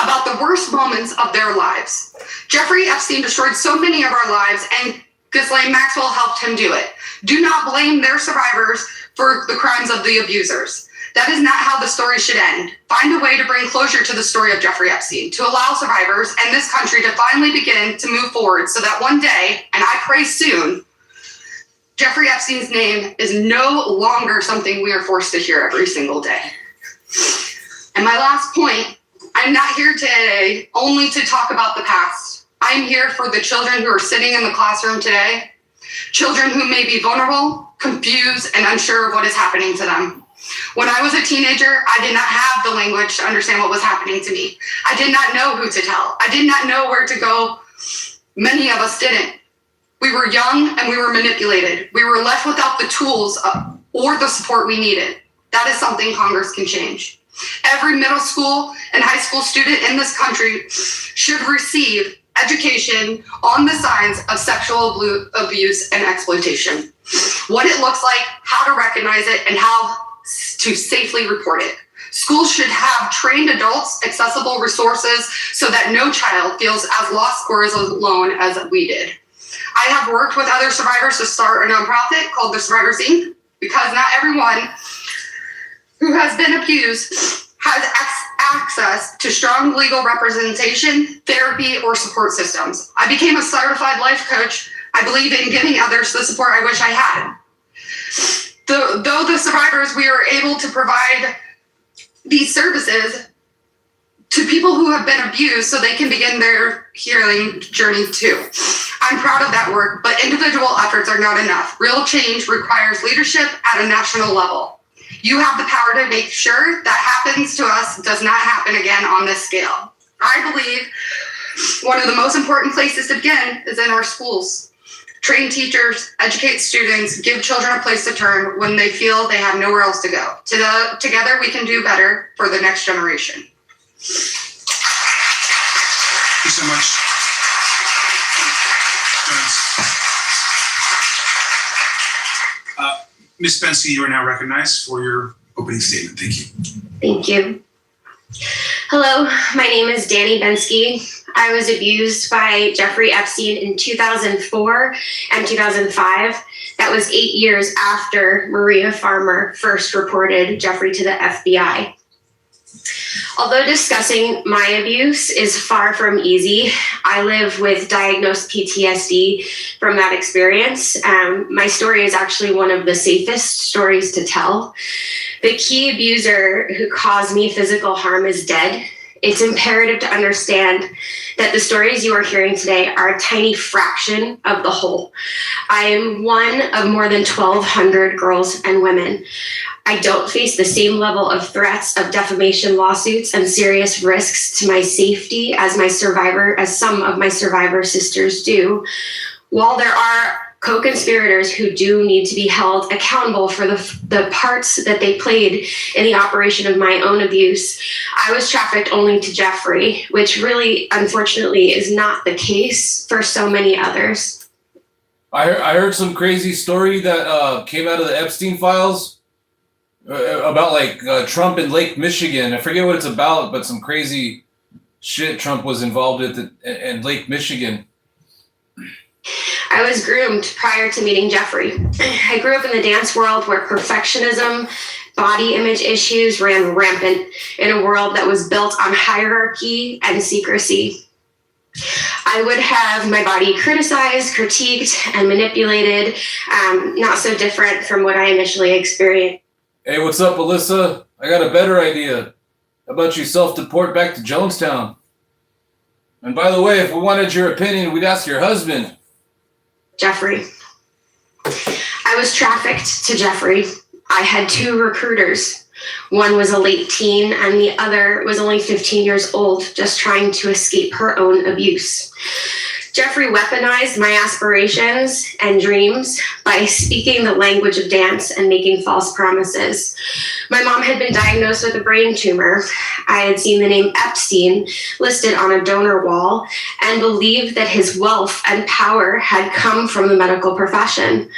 About the worst moments of their lives. Jeffrey Epstein destroyed so many of our lives, and Ghislaine Maxwell helped him do it. Do not blame their survivors for the crimes of the abusers. That is not how the story should end. Find a way to bring closure to the story of Jeffrey Epstein, to allow survivors and this country to finally begin to move forward so that one day, and I pray soon, Jeffrey Epstein's name is no longer something we are forced to hear every single day. And my last point, I'm not here today only to talk about the past. I'm here for the children who are sitting in the classroom today, children who may be vulnerable, confused, and unsure of what is happening to them. When I was a teenager, I did not have the language to understand what was happening to me. I did not know who to tell. I did not know where to go. Many of us didn't. We were young and we were manipulated. We were left without the tools or the support we needed. That is something Congress can change. Every middle school and high school student in this country should receive education on the signs of sexual abuse and exploitation. What it looks like, how to recognize it, and how to safely report it. Schools should have trained adults, accessible resources, so that no child feels as lost or as alone as we did. I have worked with other survivors to start a nonprofit called the Survivors Inc. because not everyone who has been abused has access to strong legal representation, therapy, or support systems. I became a certified life coach. I believe in giving others the support I wish I had. Though the survivors, we are able to provide these services to people who have been abused so they can begin their healing journey too. I'm proud of that work, but individual efforts are not enough. Real change requires leadership at a national level. You have the power to make sure that happens to us does not happen again on this scale. I believe one of the most important places to begin is in our schools. Train teachers, educate students, give children a place to turn when they feel they have nowhere else to go. Together we can do better for the next generation. Thank you so much. Ms. Bensky, you are now recognized for your opening statement. Thank you. Thank you. Hello, my name is Danny Bensky. I was abused by Jeffrey Epstein in 2004 and 2005. That was 8 years after Maria Farmer first reported Jeffrey to the FBI. Although discussing my abuse is far from easy, I live with diagnosed PTSD from that experience. My story is actually one of the safest stories to tell. The key abuser who caused me physical harm is dead. It's imperative to understand that the stories you are hearing today are a tiny fraction of the whole. I am one of more than 1,200 girls and women. I don't face the same level of threats of defamation lawsuits and serious risks to my safety as some of my survivor sisters do. While there are co-conspirators who do need to be held accountable for the parts that they played in the operation of my own abuse, I was trafficked only to Jeffrey, which really, unfortunately, is not the case for so many others. I heard some crazy story that came out of the Epstein files about Trump in Lake Michigan. I forget what it's about, but some crazy shit Trump was involved with in Lake Michigan. I was groomed prior to meeting Jeffrey. I grew up in the dance world where perfectionism, body image issues ran rampant in a world that was built on hierarchy and secrecy. I would have my body criticized, critiqued, and manipulated, not so different from what I initially experienced. Hey, what's up, Alyssa? I got a better idea. How about you self-deport back to Jonestown? And by the way, if we wanted your opinion, we'd ask your husband. Jeffrey. I I was trafficked to Jeffrey. I had 2 recruiters. One was a late teen and the other was only 15 years old, just trying to escape her own abuse. Jeffrey weaponized my aspirations and dreams by speaking the language of dance and making false promises. My mom had been diagnosed with a brain tumor. I had seen the name Epstein listed on a donor wall and believed that his wealth and power had come from the medical profession.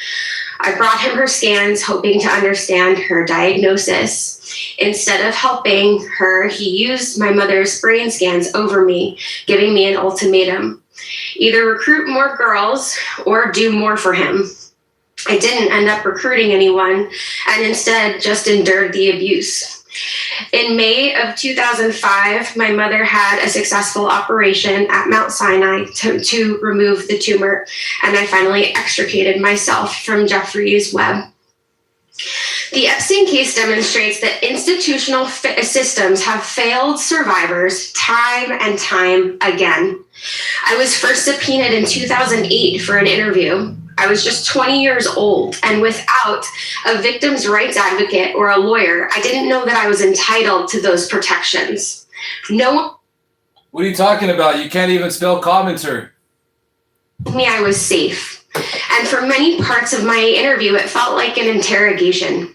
I brought him her scans, hoping to understand her diagnosis. Instead of helping her, he used my mother's brain scans over me, giving me an ultimatum. Either recruit more girls or do more for him. I didn't end up recruiting anyone and instead just endured the abuse. In May of 2005, my mother had a successful operation at Mount Sinai to remove the tumor, and I finally extricated myself from Jeffrey's web. The Epstein case demonstrates that institutional systems have failed survivors time and time again. I was first subpoenaed in 2008 for an interview. I was just 20 years old, and without a victim's rights advocate or a lawyer, I didn't know that I was entitled to those protections. No. What are you talking about? You can't even spell commenter. Me, I was safe. And for many parts of my interview, it felt like an interrogation.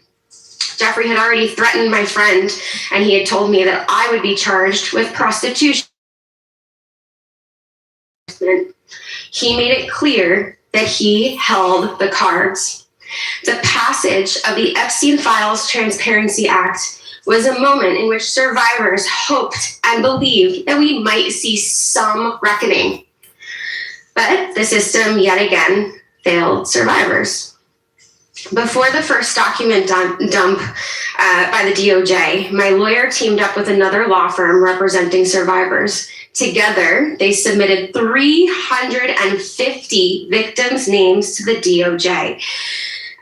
Jeffrey had already threatened my friend, and he had told me that I would be charged with prostitution. He made it clear that he held the cards. The passage of the Epstein Files Transparency Act was a moment in which survivors hoped and believed that we might see some reckoning. But the system yet again failed survivors. Before the first document dump by the DOJ, my lawyer teamed up with another law firm representing survivors. Together, they submitted 350 victims' names to the DOJ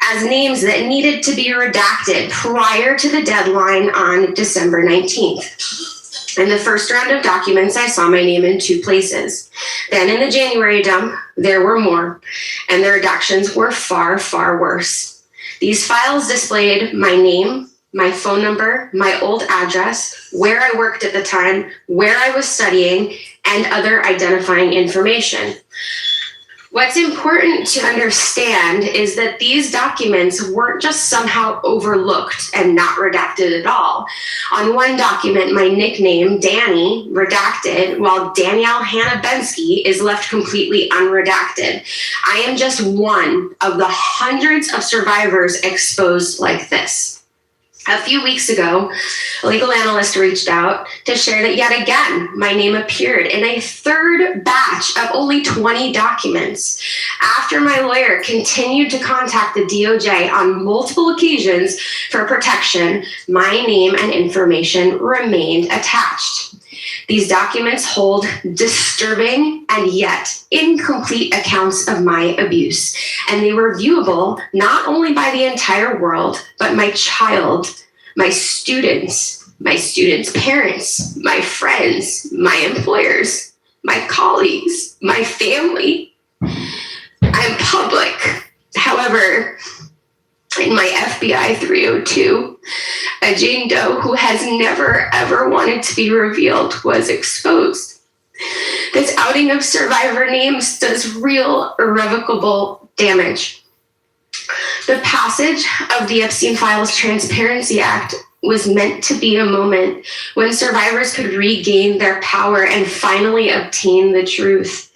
as names that needed to be redacted prior to the deadline on December 19th. In the first round of documents, I saw my name in 2 places. Then in the January dump, there were more, and the redactions were far, far worse. These files displayed my name, my phone number, my old address, where I worked at the time, where I was studying, and other identifying information. What's important to understand is that these documents weren't just somehow overlooked and not redacted at all. On one document, my nickname, Danny, redacted, while Danielle Hannah Bensky is left completely unredacted. I am just one of the hundreds of survivors exposed like this. A few weeks ago, a legal analyst reached out to share that yet again, my name appeared in a third batch of only 20 documents. After my lawyer continued to contact the DOJ on multiple occasions for protection, my name and information remained attached. These documents hold disturbing and yet incomplete accounts of my abuse, and they were viewable not only by the entire world, but my child, my students' parents, my friends, my employers, my colleagues, my family. I'm public. However, in my FBI 302, a Jane Doe who has never ever wanted to be revealed was exposed. This outing of survivor names does real irrevocable damage. The passage of the Epstein Files Transparency Act was meant to be a moment when survivors could regain their power and finally obtain the truth.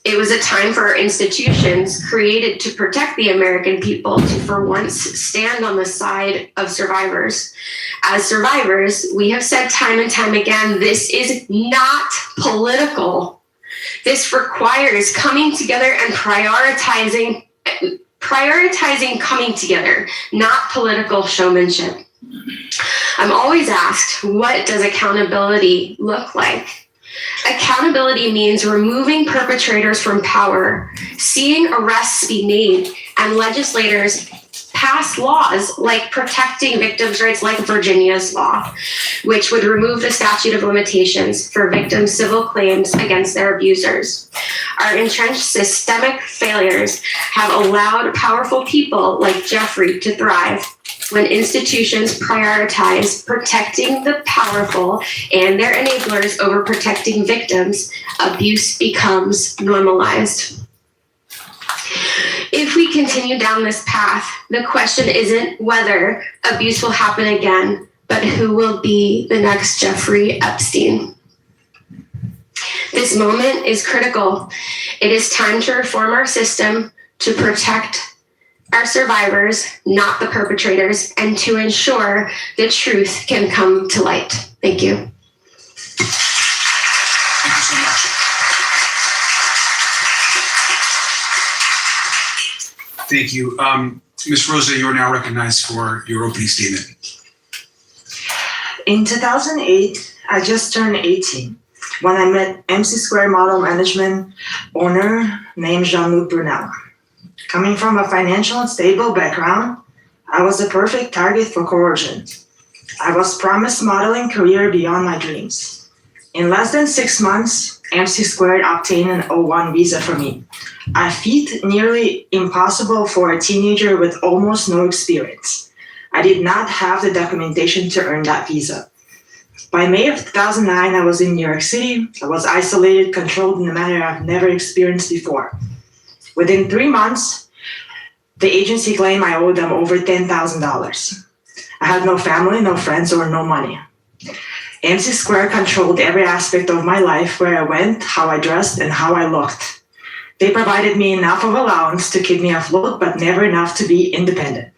It was a time for our institutions created to protect the American people to for once stand on the side of survivors. As survivors, we have said time and time again, this is not political. This requires coming together and prioritizing coming together, not political showmanship. I'm always asked, what does accountability look like? Accountability means removing perpetrators from power, seeing arrests be made, and legislators pass laws like protecting victims' rights, like Virginia's law, which would remove the statute of limitations for victims' civil claims against their abusers. Our entrenched systemic failures have allowed powerful people like Jeffrey to thrive. When institutions prioritize protecting the powerful and their enablers over protecting victims, abuse becomes normalized. If we continue down this path, the question isn't whether abuse will happen again, but who will be the next Jeffrey Epstein. This moment is critical. It is time to reform our system to protect our survivors, not the perpetrators, and to ensure the truth can come to light. Thank you. Thank you so much. Thank you. Ms. Rosa, you are now recognized for your opening statement. In 2008, I just turned 18 when I met MC Square Model Management owner named Jean-Luc Brunel. Coming from a financial and stable background, I was the perfect target for coercion. I was promised modeling career beyond my dreams. In less than 6 months, MC Squared obtained an O1 visa for me, a feat nearly impossible for a teenager with almost no experience. I did not have the documentation to earn that visa. By May of 2009, I was in New York City. I was isolated, controlled in a manner I've never experienced before. Within 3 months, the agency claimed I owed them over $10,000. I had no family, no friends, or no money. MC Square controlled every aspect of my life, where I went, how I dressed, and how I looked. They provided me enough of allowance to keep me afloat, but never enough to be independent.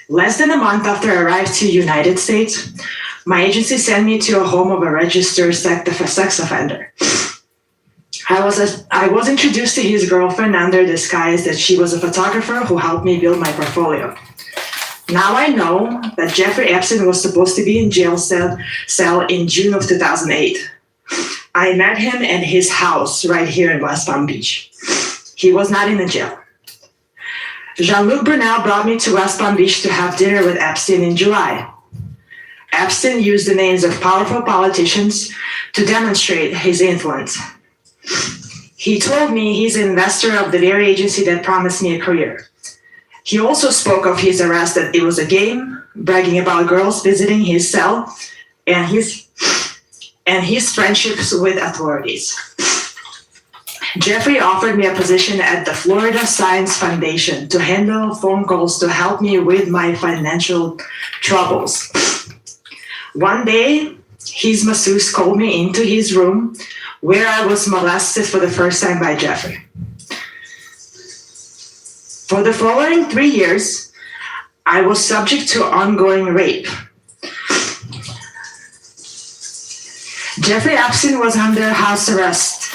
Less than a month after I arrived to the United States, my agency sent me to a home of a registered sex offender. I was introduced to his girlfriend under disguise that she was a photographer who helped me build my portfolio. Now I know that Jeffrey Epstein was supposed to be in jail cell in June of 2008. I met him at his house right here in West Palm Beach. He was not in a jail. Jean-Luc Brunel brought me to West Palm Beach to have dinner with Epstein in July. Epstein used the names of powerful politicians to demonstrate his influence. He told me he's an investor of the very agency that promised me a career. He also spoke of his arrest that it was a game, bragging about girls visiting his cell, and his friendships with authorities. Jeffrey offered me a position at the Florida Science Foundation to handle phone calls to help me with my financial troubles. One day, his masseuse called me into his room where I was molested for the first time by Jeffrey. For the following 3 years, I was subject to ongoing rape. Jeffrey Epstein was under house arrest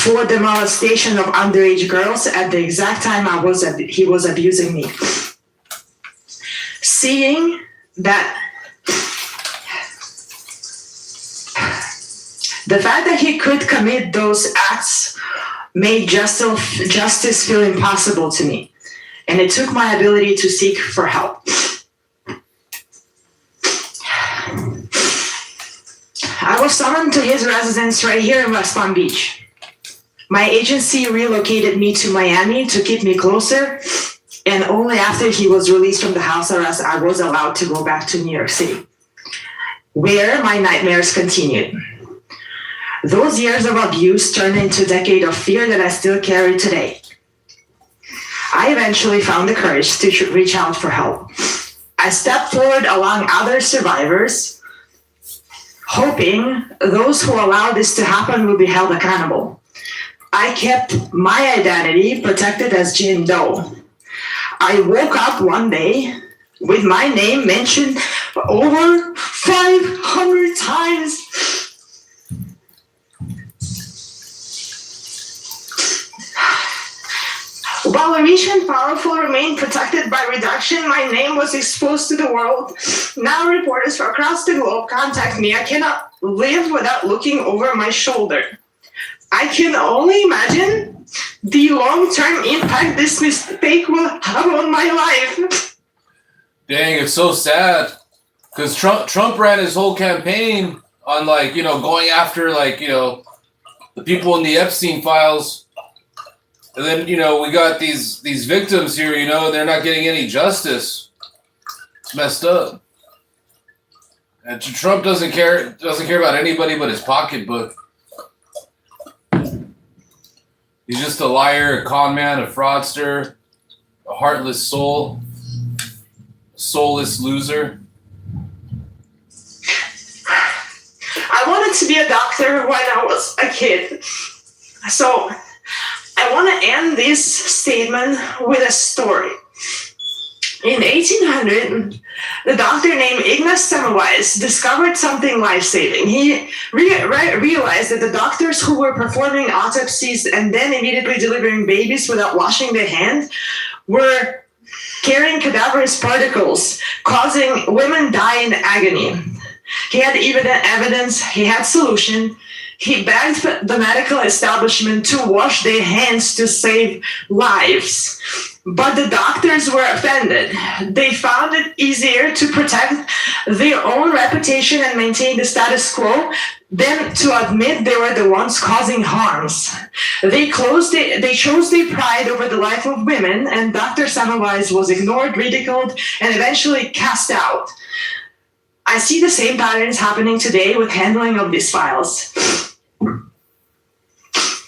for the molestation of underage girls at the exact time he was abusing me. Seeing that the fact that he could commit those acts made justice feel impossible to me, and it took my ability to seek for help. I was summoned to his residence right here in West Palm Beach. My agency relocated me to Miami to keep me closer, and only after he was released from the house arrest, I was allowed to go back to New York City, where my nightmares continued. Those years of abuse turned into a decade of fear that I still carry today. I eventually found the courage to reach out for help. I stepped forward along other survivors, hoping those who allowed this to happen will be held accountable. I kept my identity protected as Jane Doe. I woke up one day with my name mentioned over 500 times. While the rich and powerful remained protected by reduction, my name was exposed to the world. Now reporters from across the globe contact me. I cannot live without looking over my shoulder. I can only imagine the long-term impact this mistake will have on my life. Dang, it's so sad. Because Trump ran his whole campaign on, like, going after, like, the people in the Epstein files. And then, we got these victims here, they're not getting any justice. It's messed up. And Trump doesn't care about anybody but his pocketbook. He's just a liar, a con man, a fraudster, a heartless soul, a soulless loser. I wanted to be a doctor when I was a kid. So I want to end this statement with a story. In 1800, the doctor named Ignaz Semmelweis discovered something life-saving. He realized that the doctors who were performing autopsies and then immediately delivering babies without washing their hands were carrying cadaverous particles, causing women die in agony. He had even evidence, he had solution. He begged the medical establishment to wash their hands to save lives. But the doctors were offended. They found it easier to protect their own reputation and maintain the status quo than to admit they were the ones causing harms. They chose their pride over the life of women, and Dr. Semmelweis was ignored, ridiculed, and eventually cast out. I see the same patterns happening today with handling of these files.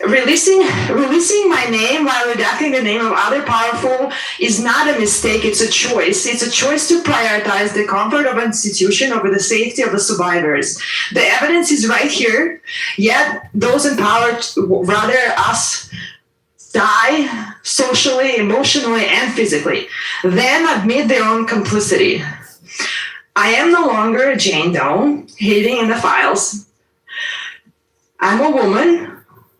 Releasing my name while redacting the name of other powerful is not a mistake, it's a choice. It's a choice to prioritize the comfort of an institution over the safety of the survivors. The evidence is right here, yet those in power rather us die socially, emotionally, and physically, than admit their own complicity. I am no longer a Jane Doe hiding in the files. I'm a woman,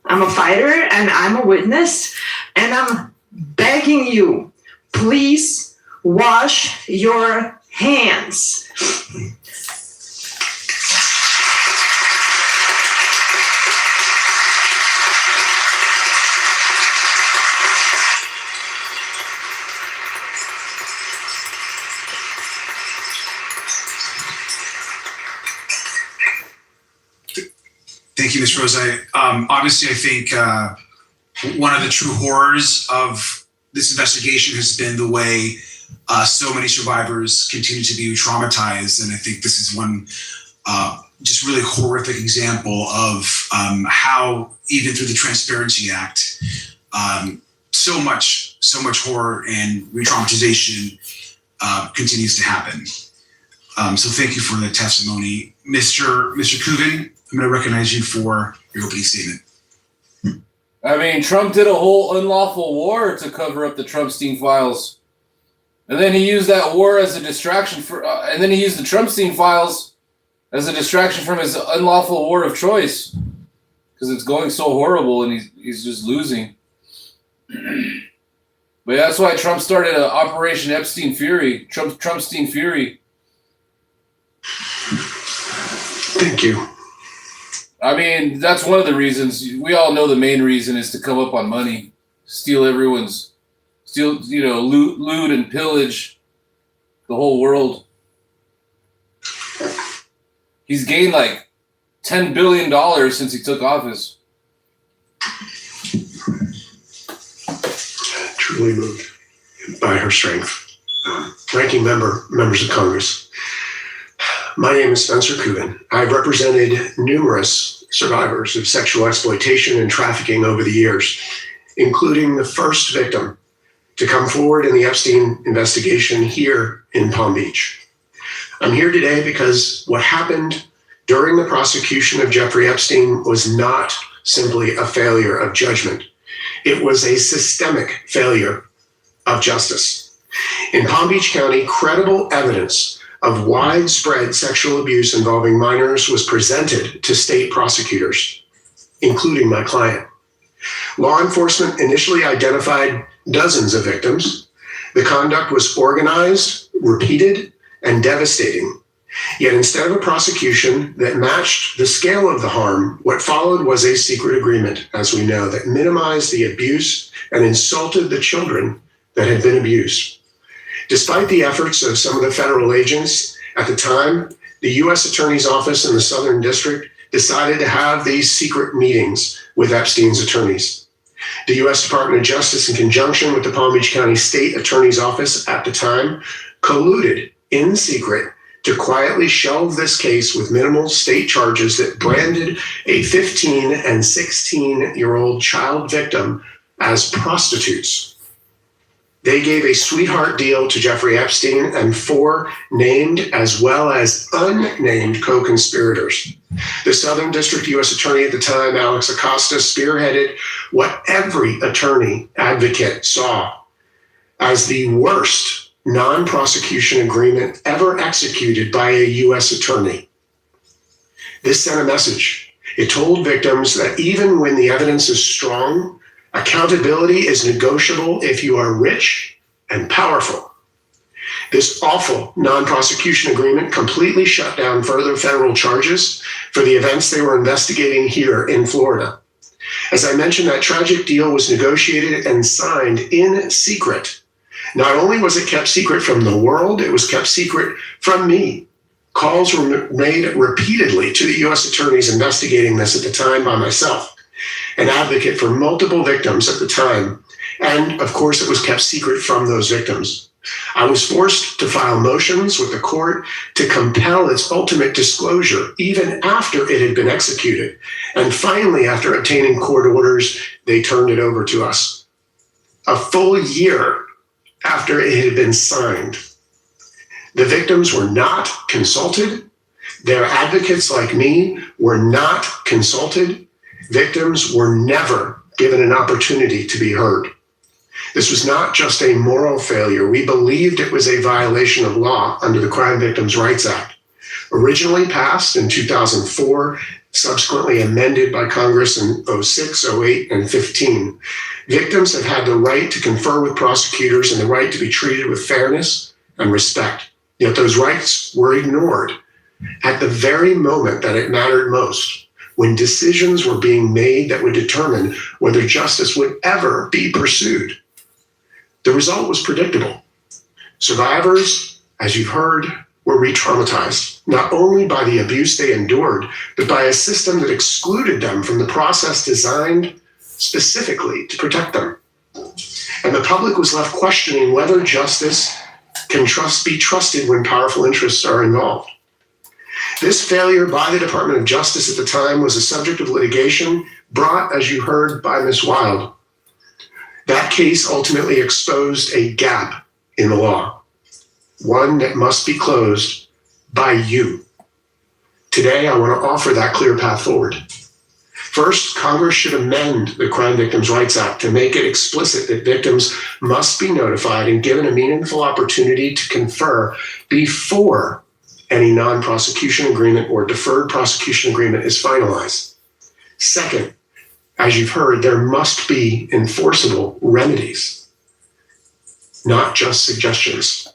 I'm a fighter, and I'm a witness, and I'm begging you, please wash your hands. Thank you, Ms. Rose. Obviously, I think one of the true horrors of this investigation has been the way so many survivors continue to be traumatized. And I think this is one just really horrific example of how, even through the Transparency Act, so much horror and re-traumatization continues to happen. So thank you for the testimony. Mr. Kuvin, I'm going to recognize you for your opening statement. I mean, Trump did a whole unlawful war to cover up the Trumpstein files. And then he used that war as a distraction and then he used the Trumpstein files as a distraction from his unlawful war of choice. Because it's going so horrible and he's just losing. But yeah, that's why Trump started Operation Epstein Fury, Trumpstein Fury. Thank you. I mean, that's one of the reasons. We all know the main reason is to come up on money, loot and pillage the whole world. He's gained like $10 billion since he took office. Truly moved by her strength. Ranking member, members of Congress. My name is Spencer Kuvin. I've represented numerous survivors of sexual exploitation and trafficking over the years, including the first victim to come forward in the Epstein investigation here in Palm Beach. I'm here today because what happened during the prosecution of Jeffrey Epstein was not simply a failure of judgment. It was a systemic failure of justice. In Palm Beach County, credible evidence of widespread sexual abuse involving minors was presented to state prosecutors, including my client. Law enforcement initially identified dozens of victims. The conduct was organized, repeated, and devastating. Yet instead of a prosecution that matched the scale of the harm, what followed was a secret agreement, as we know, that minimized the abuse and insulted the children that had been abused. Despite the efforts of some of the federal agents at the time, the U.S. Attorney's Office in the Southern District decided to have these secret meetings with Epstein's attorneys. The U.S. Department of Justice, in conjunction with the Palm Beach County State Attorney's Office at the time, colluded in secret to quietly shelve this case with minimal state charges that branded a 15 and 16-year-old child victim as prostitutes. They gave a sweetheart deal to Jeffrey Epstein and 4 named as well as unnamed co-conspirators. The Southern District U.S. Attorney at the time, Alex Acosta, spearheaded what every attorney advocate saw as the worst non-prosecution agreement ever executed by a U.S. attorney. This sent a message. It told victims that even when the evidence is strong, accountability is negotiable if you are rich and powerful. This awful non-prosecution agreement completely shut down further federal charges for the events they were investigating here in Florida. As I mentioned, that tragic deal was negotiated and signed in secret. Not only was it kept secret from the world, it was kept secret from me. Calls were made repeatedly to the U.S. attorneys investigating this at the time by myself, an advocate for multiple victims at the time, and of course it was kept secret from those victims. I was forced to file motions with the court to compel its ultimate disclosure even after it had been executed. And finally, after obtaining court orders, they turned it over to us. A full year after it had been signed. The victims were not consulted. Their advocates like me were not consulted. Victims were never given an opportunity to be heard. This was not just a moral failure. We believed it was a violation of law under the Crime Victims' Rights Act. Originally passed in 2004, subsequently amended by Congress in 06, 08, and 15. Victims have had the right to confer with prosecutors and the right to be treated with fairness and respect. Yet those rights were ignored at the very moment that it mattered most, when decisions were being made that would determine whether justice would ever be pursued. The result was predictable. Survivors, as you've heard, were re-traumatized, not only by the abuse they endured, but by a system that excluded them from the process designed specifically to protect them. And the public was left questioning whether justice can be trusted when powerful interests are involved. This failure by the Department of Justice at the time was a subject of litigation brought, as you heard, by Ms. Wild. That case ultimately exposed a gap in the law, one that must be closed by you. Today, I want to offer that clear path forward. First, Congress should amend the Crime Victims' Rights Act to make it explicit that victims must be notified and given a meaningful opportunity to confer before any non-prosecution agreement or deferred prosecution agreement is finalized. Second, as you've heard, there must be enforceable remedies, not just suggestions.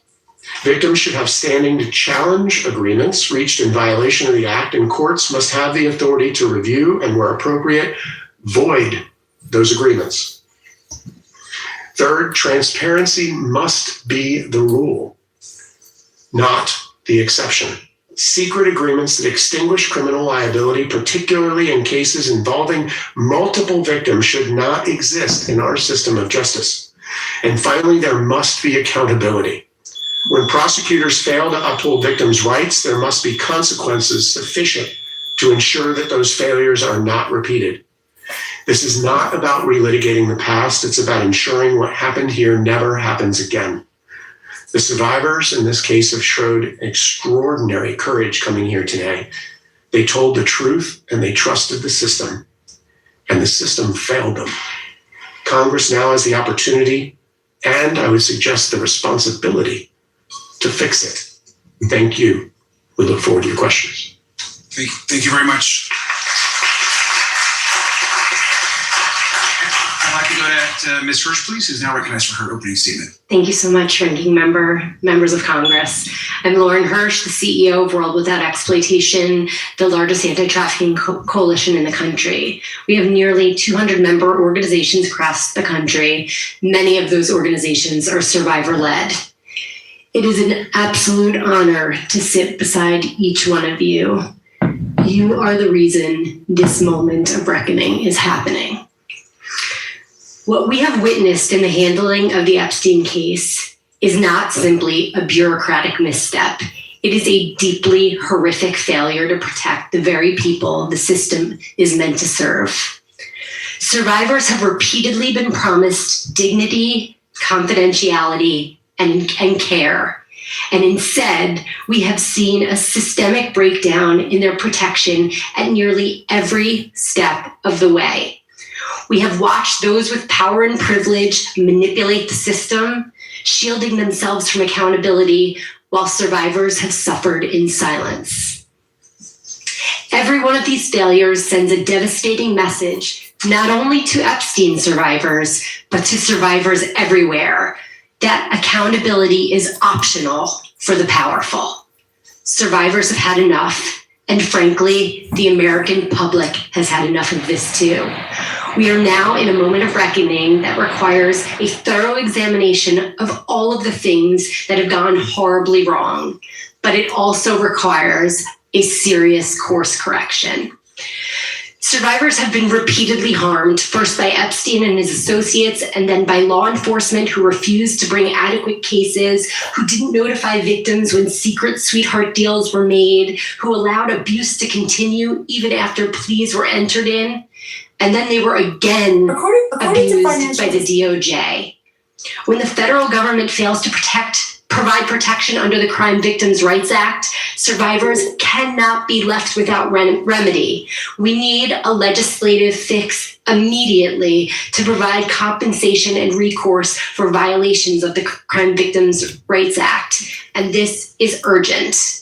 Victims should have standing to challenge agreements reached in violation of the Act, and courts must have the authority to review and, where appropriate, void those agreements. Third, transparency must be the rule, not the exception. Secret agreements that extinguish criminal liability, particularly in cases involving multiple victims, should not exist in our system of justice. And finally, there must be accountability. When prosecutors fail to uphold victims' rights, there must be consequences sufficient to ensure that those failures are not repeated. This is not about relitigating the past. It's about ensuring what happened here never happens again. The survivors in this case have showed extraordinary courage coming here today. They told the truth and they trusted the system, and the system failed them. Congress now has the opportunity, and I would suggest the responsibility, to fix it. Thank you. We look forward to your questions. Thank you very much. I'd like to go to Ms. Hirsch, please, who's now recognized for her opening statement. Thank you so much, Ranking Member, members of Congress. I'm Lauren Hirsch, the CEO of World Without Exploitation, the largest anti-trafficking coalition in the country. We have nearly 200 member organizations across the country. Many of those organizations are survivor-led. It is an absolute honor to sit beside each one of you. You are the reason this moment of reckoning is happening. What we have witnessed in the handling of the Epstein case is not simply a bureaucratic misstep. It is a deeply horrific failure to protect the very people the system is meant to serve. Survivors have repeatedly been promised dignity, confidentiality, and care. And instead, we have seen a systemic breakdown in their protection at nearly every step of the way. We have watched those with power and privilege manipulate the system, shielding themselves from accountability, while survivors have suffered in silence. Every one of these failures sends a devastating message, not only to Epstein survivors, but to survivors everywhere, that accountability is optional for the powerful. Survivors have had enough, and frankly, the American public has had enough of this too. We are now in a moment of reckoning that requires a thorough examination of all of the things that have gone horribly wrong, but it also requires a serious course correction. Survivors have been repeatedly harmed, first by Epstein and his associates, and then by law enforcement who refused to bring adequate cases, who didn't notify victims when secret sweetheart deals were made, who allowed abuse to continue even after pleas were entered in. And then they were again abused by the DOJ. When the federal government fails to provide protection under the Crime Victims' Rights Act, survivors cannot be left without remedy. We need a legislative fix immediately to provide compensation and recourse for violations of the Crime Victims' Rights Act. And this is urgent.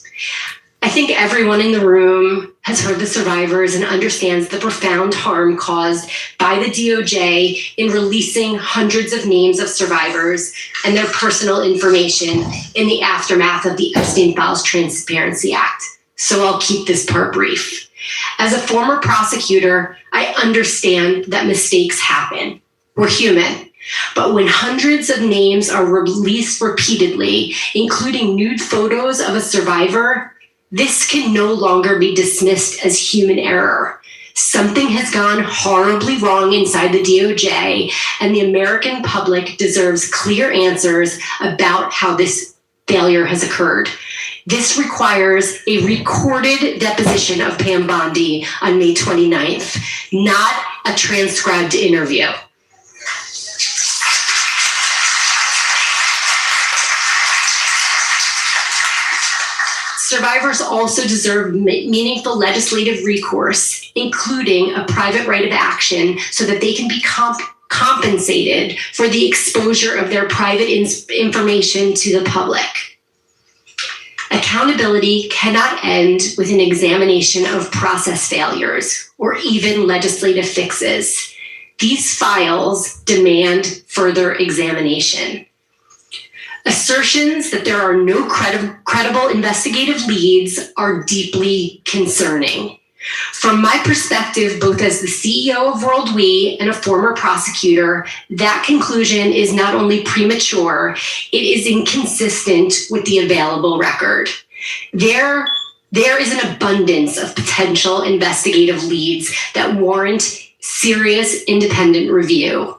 I think everyone in the room has heard the survivors and understands the profound harm caused by the DOJ in releasing hundreds of names of survivors and their personal information in the aftermath of the Epstein Files Transparency Act. So I'll keep this part brief. As a former prosecutor, I understand that mistakes happen. We're human. But when hundreds of names are released repeatedly, including nude photos of a survivor, this can no longer be dismissed as human error. Something has gone horribly wrong inside the DOJ, and the American public deserves clear answers about how this failure has occurred. This requires a recorded deposition of Pam Bondi on May 29th, not a transcribed interview. Survivors also deserve meaningful legislative recourse, including a private right of action, so that they can be compensated for the exposure of their private information to the public. Accountability cannot end with an examination of process failures or even legislative fixes. These files demand further examination. Assertions that there are no credible investigative leads are deeply concerning. From my perspective, both as the CEO of World We and a former prosecutor, that conclusion is not only premature, it is inconsistent with the available record. There is an abundance of potential investigative leads that warrant serious independent review.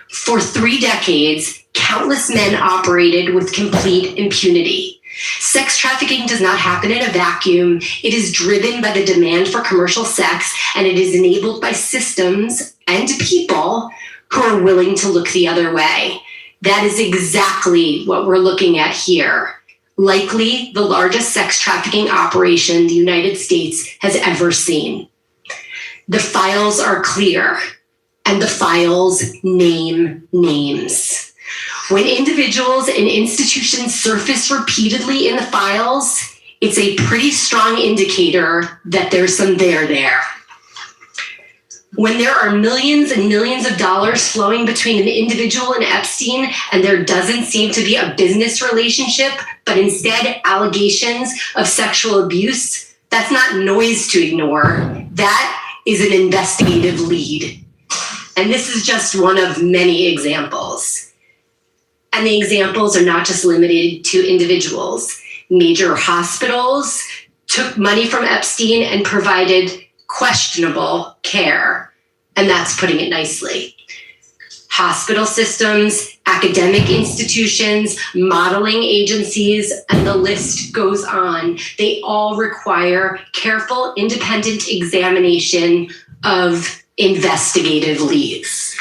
For 3 decades, countless men operated with complete impunity. Sex trafficking does not happen in a vacuum. It is driven by the demand for commercial sex, and it is enabled by systems and people who are willing to look the other way. That is exactly what we're looking at here. Likely the largest sex trafficking operation the United States has ever seen. The files are clear, and the files name names. When individuals and institutions surface repeatedly in the files, it's a pretty strong indicator that there's some there. When there are millions and millions of dollars flowing between an individual and Epstein, and there doesn't seem to be a business relationship, but instead allegations of sexual abuse, that's not noise to ignore. That is an investigative lead. And this is just one of many examples. And the examples are not just limited to individuals. Major hospitals took money from Epstein and provided questionable care. And that's putting it nicely. Hospital systems, academic institutions, modeling agencies, and the list goes on. They all require careful, independent examination of investigative leads.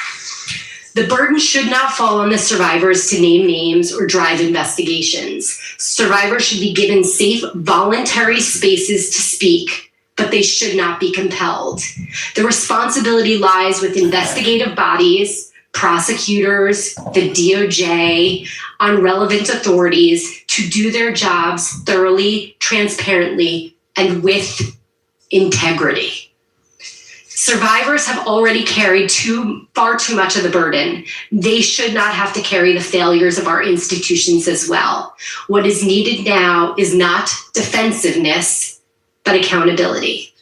The burden should not fall on the survivors to name names or drive investigations. Survivors should be given safe, voluntary spaces to speak, but they should not be compelled. The responsibility lies with investigative bodies, prosecutors, the DOJ, on relevant authorities to do their jobs thoroughly, transparently, and with integrity. Survivors have already carried far too much of the burden. They should not have to carry the failures of our institutions as well. What is needed now is not defensiveness, but accountability.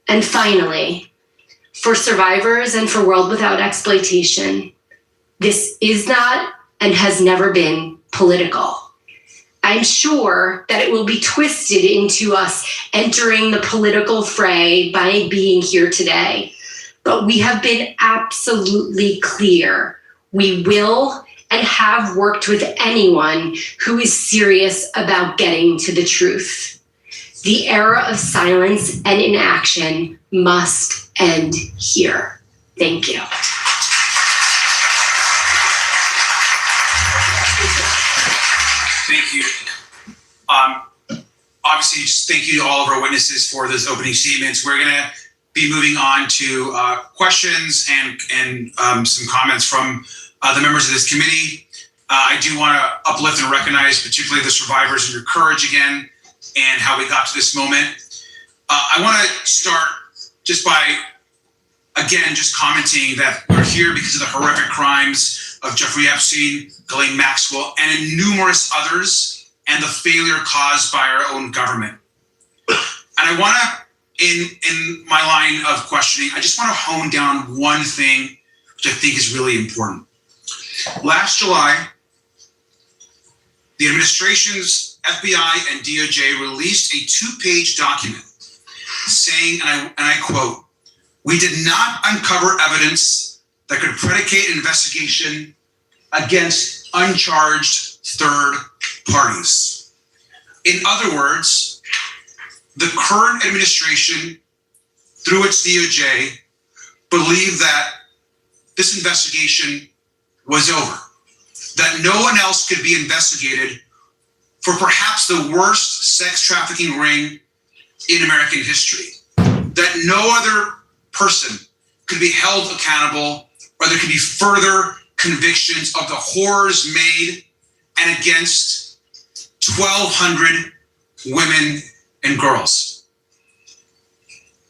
And finally, for survivors and for World Without Exploitation, this is not and has never been political. I'm sure that it will be twisted into us entering the political fray by being here today. But we have been absolutely clear. We will and have worked with anyone who is serious about getting to the truth. The era of silence and inaction must end here. Thank you. Thank you. Obviously, just thank you to all of our witnesses for those opening statements. We're going to be moving on to questions and some comments from the members of this committee. I do want to uplift and recognize particularly the survivors and your courage again and how we got to this moment. I want to start just by, again, just commenting that we're here because of the horrific crimes of Jeffrey Epstein, Ghislaine Maxwell, and numerous others, and the failure caused by our own government. And I want to, in my line of questioning, I just want to hone down one thing which I think is really important. Last July, the administration's FBI and DOJ released a 2-page document saying, and I quote, "We did not uncover evidence that could predicate an investigation against uncharged third parties." In other words, the current administration, through its DOJ, believed that this investigation was over, that no one else could be investigated for perhaps the worst sex trafficking ring in American history, that no other person could be held accountable, or there could be further convictions of the horrors made and against 1,200 women and girls.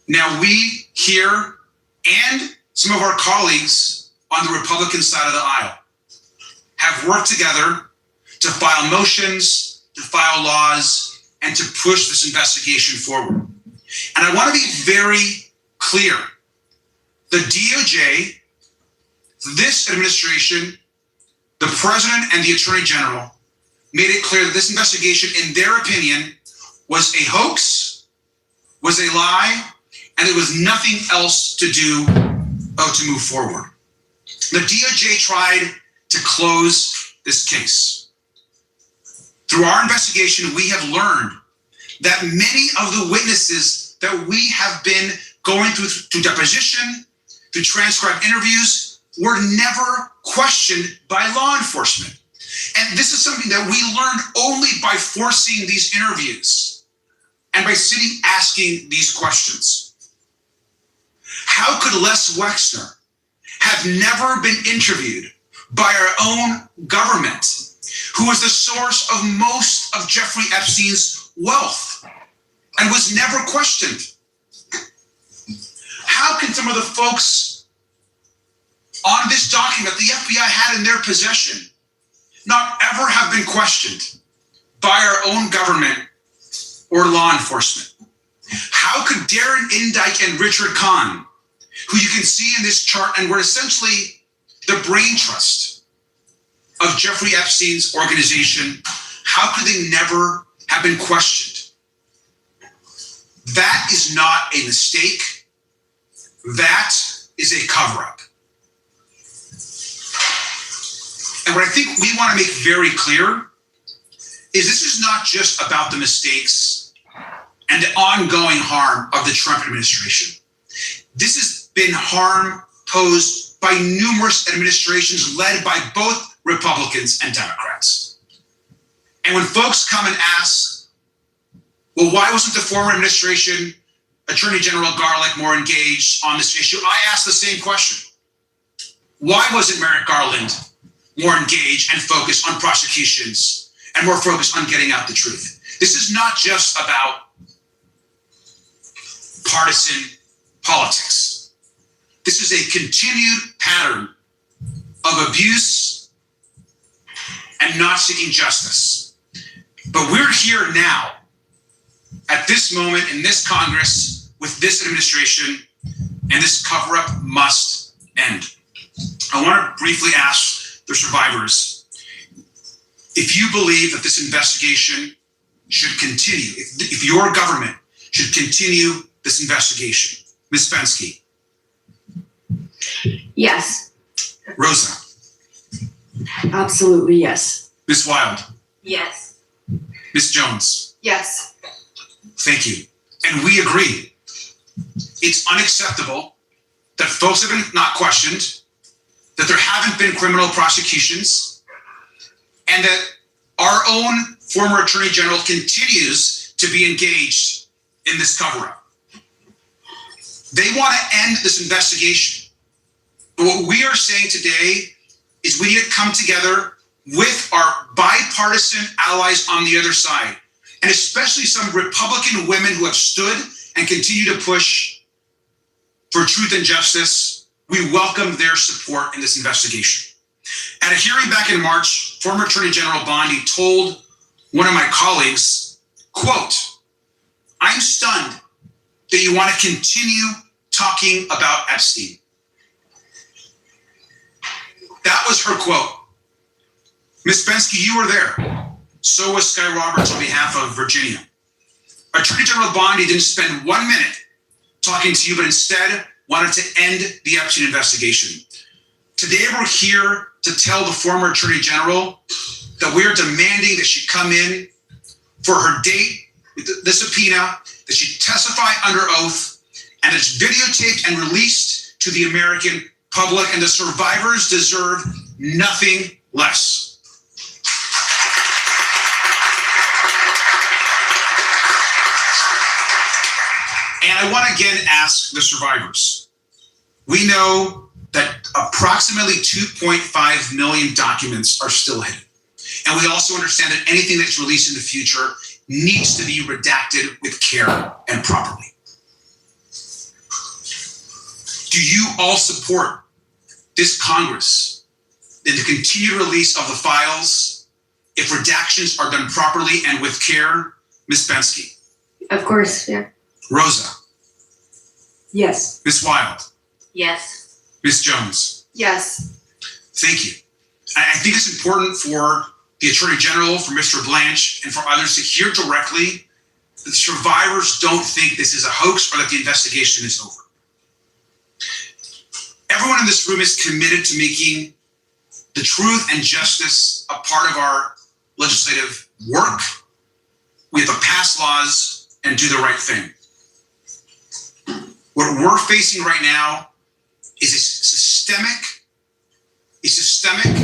Now we here and some of our colleagues on the Republican side of the aisle have worked together to file motions, to file laws, and to push this investigation forward. And I want to be very clear. The DOJ, this administration, the president and the attorney general made it clear that this investigation, in their opinion, was a hoax, was a lie, and there was nothing else to do to move forward. The DOJ tried to close this case. Through our investigation, we have learned that many of the witnesses that we have been going through deposition, through transcribed interviews, were never questioned by law enforcement. And this is something that we learned only by forcing these interviews and by sitting asking these questions. How could Les Wexner have never been interviewed by our own government, who was the source of most of Jeffrey Epstein's wealth and was never questioned? how can some of the folks on this document the FBI had in their possession not ever have been questioned by our own government or law enforcement? How could Darren Indyke and Richard Kahn, who you can see in this chart and were essentially the brain trust of Jeffrey Epstein's organization, how could they never have been questioned? That is not a mistake. That is a cover-up. And what I think we want to make very clear is this is not just about the mistakes and the ongoing harm of the Trump administration. This has been harm posed by numerous administrations led by both Republicans and Democrats. And when folks come and ask, well, why wasn't the former administration, Attorney General Garland, more engaged on this issue? I ask the same question. Why wasn't Merrick Garland more engaged and focused on prosecutions and more focused on getting out the truth? This is not just about partisan politics. This is a continued pattern of abuse and not seeking justice. But we're here now, at this moment in this Congress, with this administration, and this cover-up must end. I want to briefly ask the survivors, if you believe that this investigation should continue, if your government should continue this investigation. Ms. Spensky. Yes. Rosa. Absolutely yes. Ms. Wild. Yes. Ms. Jones. Yes. Thank you. And we agree. It's unacceptable that folks have been not questioned, that there haven't been criminal prosecutions, and that our own former Attorney General continues to be engaged in this cover-up. They want to end this investigation. But what we are saying today is we need to come together with our bipartisan allies on the other side, and especially some Republican women who have stood and continue to push for truth and justice. We welcome their support in this investigation. At a hearing back in March, former Attorney General Bondi told one of my colleagues, quote, "I'm stunned that you want to continue talking about Epstein." That was her quote. Ms. Spensky, you were there. So was Sky Roberts on behalf of Virginia. Attorney General Bondi didn't spend 1 minute talking to you, but instead wanted to end the Epstein investigation. Today, we're here to tell the former Attorney General that we are demanding that she come in for her date with the subpoena, that she testify under oath, and it's videotaped and released to the American public, and the survivors deserve nothing less. And I want to again ask the survivors. We know that approximately 2.5 million documents are still hidden. And we also understand that anything that's released in the future needs to be redacted with care and properly. Do you all support this Congress in the continued release of the files if redactions are done properly and with care? Ms. Spensky. Of course, yeah. Rosa. Yes. Ms. Wild. Yes. Ms. Jones. Yes. Thank you. I think it's important for the Attorney General, for Mr. Blanche, and for others to hear directly that the survivors don't think this is a hoax or that the investigation is over. Everyone in this room is committed to making the truth and justice a part of our legislative work. We have to pass laws and do the right thing. What we're facing right now is a systemic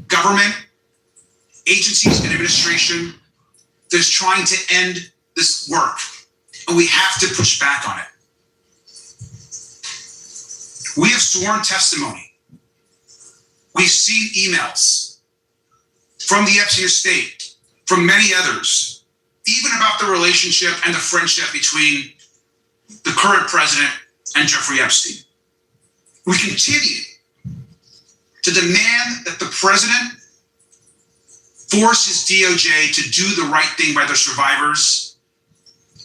government, agencies, and administration that is trying to end this work. And we have to push back on it. We have sworn testimony. We've seen emails from the Epstein estate, from many others, even about the relationship and the friendship between the current president and Jeffrey Epstein. We continue to demand that the president force his DOJ to do the right thing by the survivors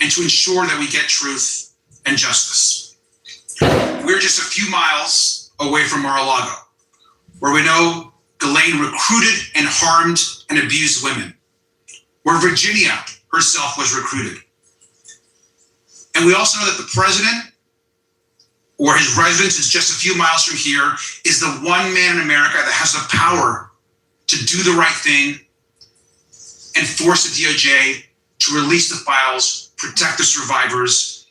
and to ensure that we get truth and justice. We're just a few miles away from Mar-a-Lago, where we know Ghislaine recruited and harmed and abused women, where Virginia herself was recruited. And we also know that the president, or his residence is just a few miles from here, is the one man in America that has the power to do the right thing and force the DOJ to release the files, protect the survivors,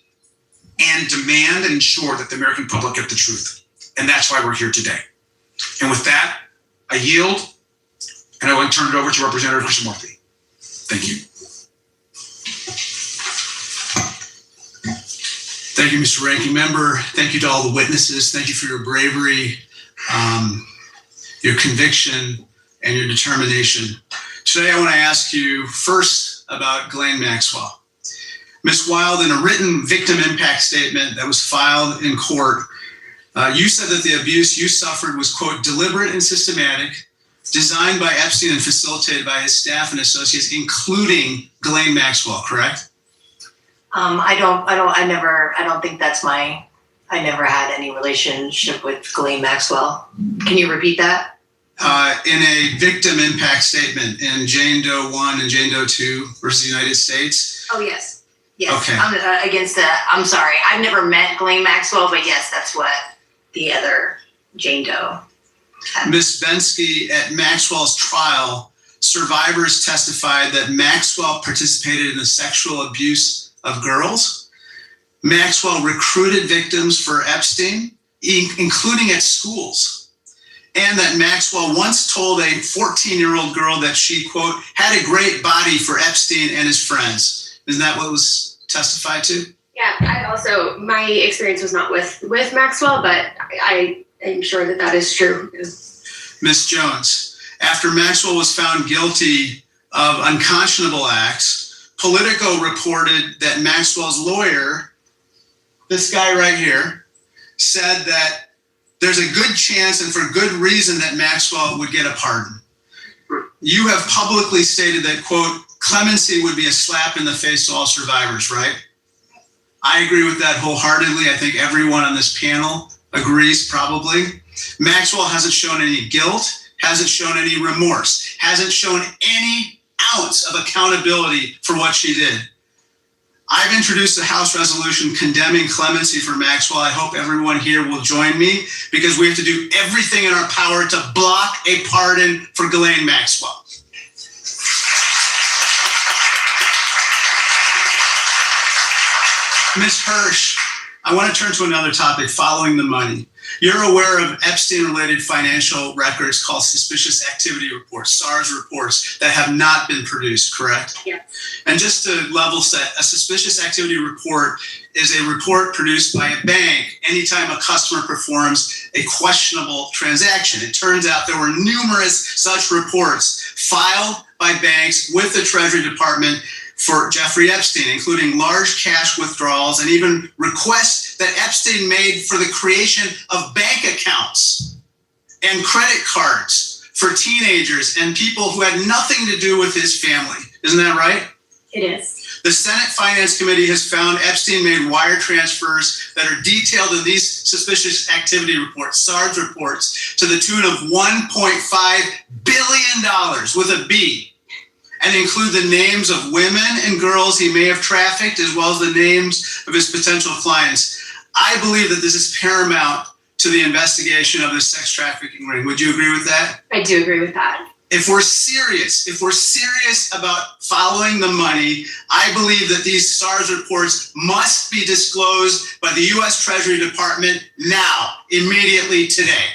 and demand and ensure that the American public get the truth. And that's why we're here today. And with that, I yield, and I will turn it over to Representative Krishnamurthy. Thank you. Thank you, Mr. Ranking Member. Thank you to all the witnesses. Thank you for your bravery, your conviction, and your determination. Today, I want to ask you first about Ghislaine Maxwell. Ms. Wild, in a written victim impact statement that was filed in court, you said that the abuse you suffered was, quote, deliberate and systematic, designed by Epstein and facilitated by his staff and associates, including Ghislaine Maxwell, correct? I don't think that's I never had any relationship with Ghislaine Maxwell. Can you repeat that? In a victim impact statement in Jane Doe 1 and Jane Doe 2 versus the United States. Oh, yes. Yes. Okay. I'm sorry. I've never met Ghislaine Maxwell, but yes, that's what the other Jane Doe had. Ms. Bensky, at Maxwell's trial, survivors testified that Maxwell participated in the sexual abuse of girls. Maxwell recruited victims for Epstein, including at schools. And that Maxwell once told a 14-year-old girl that she, quote, had a great body for Epstein and his friends. Isn't that what was testified to? Yeah, my experience was not with Maxwell, but I am sure that is true. Ms. Jones, after Maxwell was found guilty of unconscionable acts, Politico reported that Maxwell's lawyer, this guy right here, said that there's a good chance and for good reason that Maxwell would get a pardon. You have publicly stated that, quote, clemency would be a slap in the face to all survivors, right? I agree with that wholeheartedly. I think everyone on this panel agrees, probably. Maxwell hasn't shown any guilt, hasn't shown any remorse, hasn't shown any ounce of accountability for what she did. I've introduced a House resolution condemning clemency for Maxwell. I hope everyone here will join me because we have to do everything in our power to block a pardon for Ghislaine Maxwell. Ms. Hirsch, I want to turn to another topic, following the money. You're aware of Epstein-related financial records called suspicious activity reports, SARS reports, that have not been produced, correct? Yes. And just to level set, a suspicious activity report is a report produced by a bank anytime a customer performs a questionable transaction. It turns out there were numerous such reports filed by banks with the Treasury Department for Jeffrey Epstein, including large cash withdrawals and even requests that Epstein made for the creation of bank accounts and credit cards for teenagers and people who had nothing to do with his family. Isn't that right? It is. The Senate Finance Committee has found Epstein made wire transfers that are detailed in these suspicious activity reports, SARS reports, to the tune of $1.5 billion with a B, and include the names of women and girls he may have trafficked, as well as the names of his potential clients. I believe that this is paramount to the investigation of the sex trafficking ring. Would you agree with that? I do agree with that. If we're serious about following the money, I believe that these SARS reports must be disclosed by the U.S. Treasury Department now, immediately today.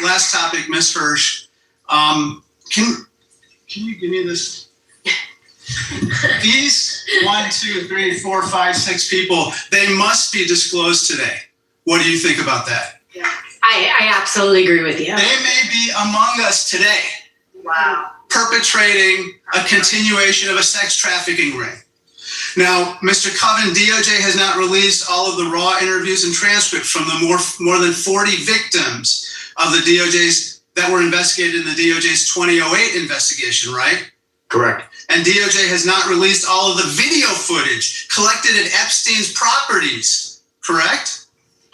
Last topic, Ms. Hirsch. Can you give me this? These 1, 2, 3, 4, 5, 6 people, they must be disclosed today. What do you think about that? Yeah, I absolutely agree with you. They may be among us today. Wow. perpetrating a continuation of a sex trafficking ring. Now, Mr. Coven, DOJ has not released all of the raw interviews and transcripts from the more than 40 victims of the DOJ's that were investigated in the DOJ's 2008 investigation, right? Correct. And DOJ has not released all of the video footage collected at Epstein's properties, correct?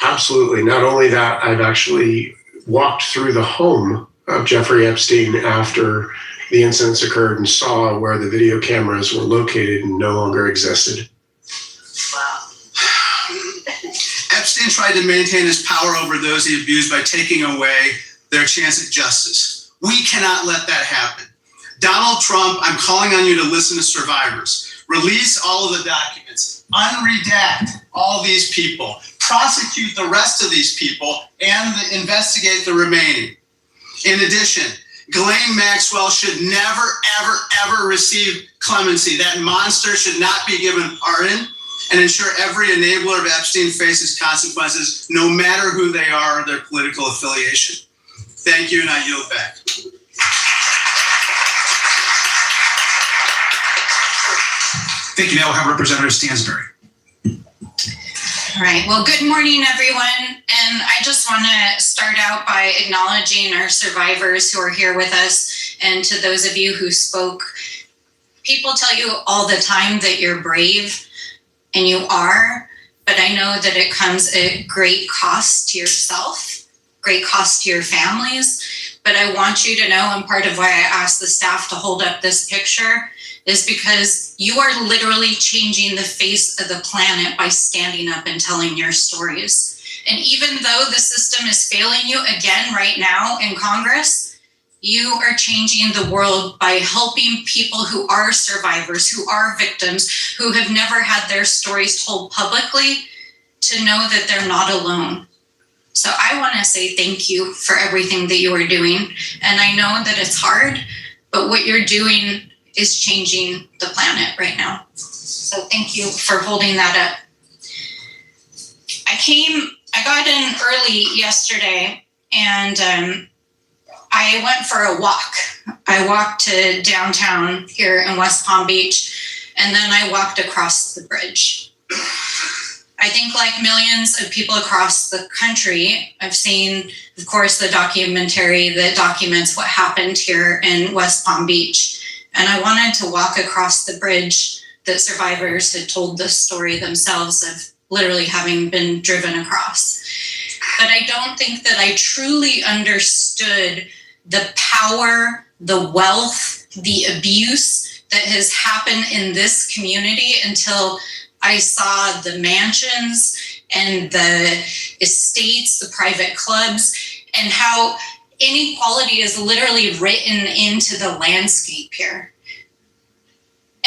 Absolutely. Not only that, I've actually walked through the home of Jeffrey Epstein after the incidents occurred and saw where the video cameras were located and no longer existed. Epstein tried to maintain his power over those he abused by taking away their chance at justice. We cannot let that happen. Donald Trump, I'm calling on you to listen to survivors. Release all of the documents. Unredact all these people. Prosecute the rest of these people and investigate the remaining. In addition, Ghislaine Maxwell should never, ever, ever receive clemency. That monster should not be given pardon, and ensure every enabler of Epstein faces consequences, no matter who they are or their political affiliation. Thank you, and I yield back. Thank you. Now we'll have Representative Stansbury. All right. Well, good morning, everyone. And I just want to start out by acknowledging our survivors who are here with us, and to those of you who spoke. People tell you all the time that you're brave, and you are, but I know that it comes at great cost to yourself, great cost to your families. But I want you to know, and part of why I asked the staff to hold up this picture is because you are literally changing the face of the planet by standing up and telling your stories. And even though the system is failing you again right now in Congress, you are changing the world by helping people who are survivors, who are victims, who have never had their stories told publicly, to know that they're not alone. So I want to say thank you for everything that you are doing. And I know that it's hard, but what you're doing is changing the planet right now. So thank you for holding that up. I got in early yesterday, and I went for a walk. I walked to downtown here in West Palm Beach, and then I walked across the bridge. I think, like millions of people across the country, I've seen, of course, the documentary that documents what happened here in West Palm Beach. And I wanted to walk across the bridge that survivors had told the story themselves of literally having been driven across. But I don't think that I truly understood the power, the wealth, the abuse that has happened in this community until I saw the mansions and the estates, the private clubs, and how inequality is literally written into the landscape here.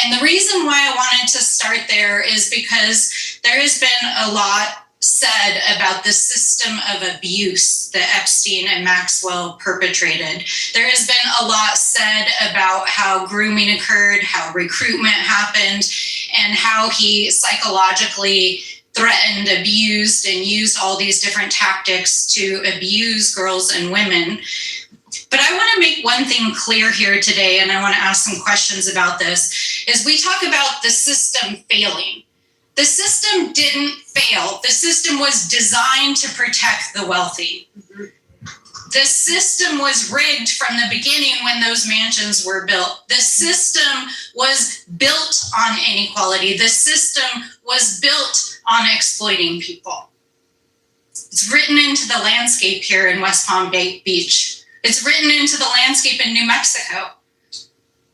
And the reason why I wanted to start there is because there has been a lot said about the system of abuse that Epstein and Maxwell perpetrated. There has been a lot said about how grooming occurred, how recruitment happened, and how he psychologically threatened, abused, and used all these different tactics to abuse girls and women. But I want to make one thing clear here today, and I want to ask some questions about this, is we talk about the system failing. The system didn't fail. The system was designed to protect the wealthy. The system was rigged from the beginning when those mansions were built. The system was built on inequality. The system was built on exploiting people. It's written into the landscape here in West Palm Beach. It's written into the landscape in New Mexico,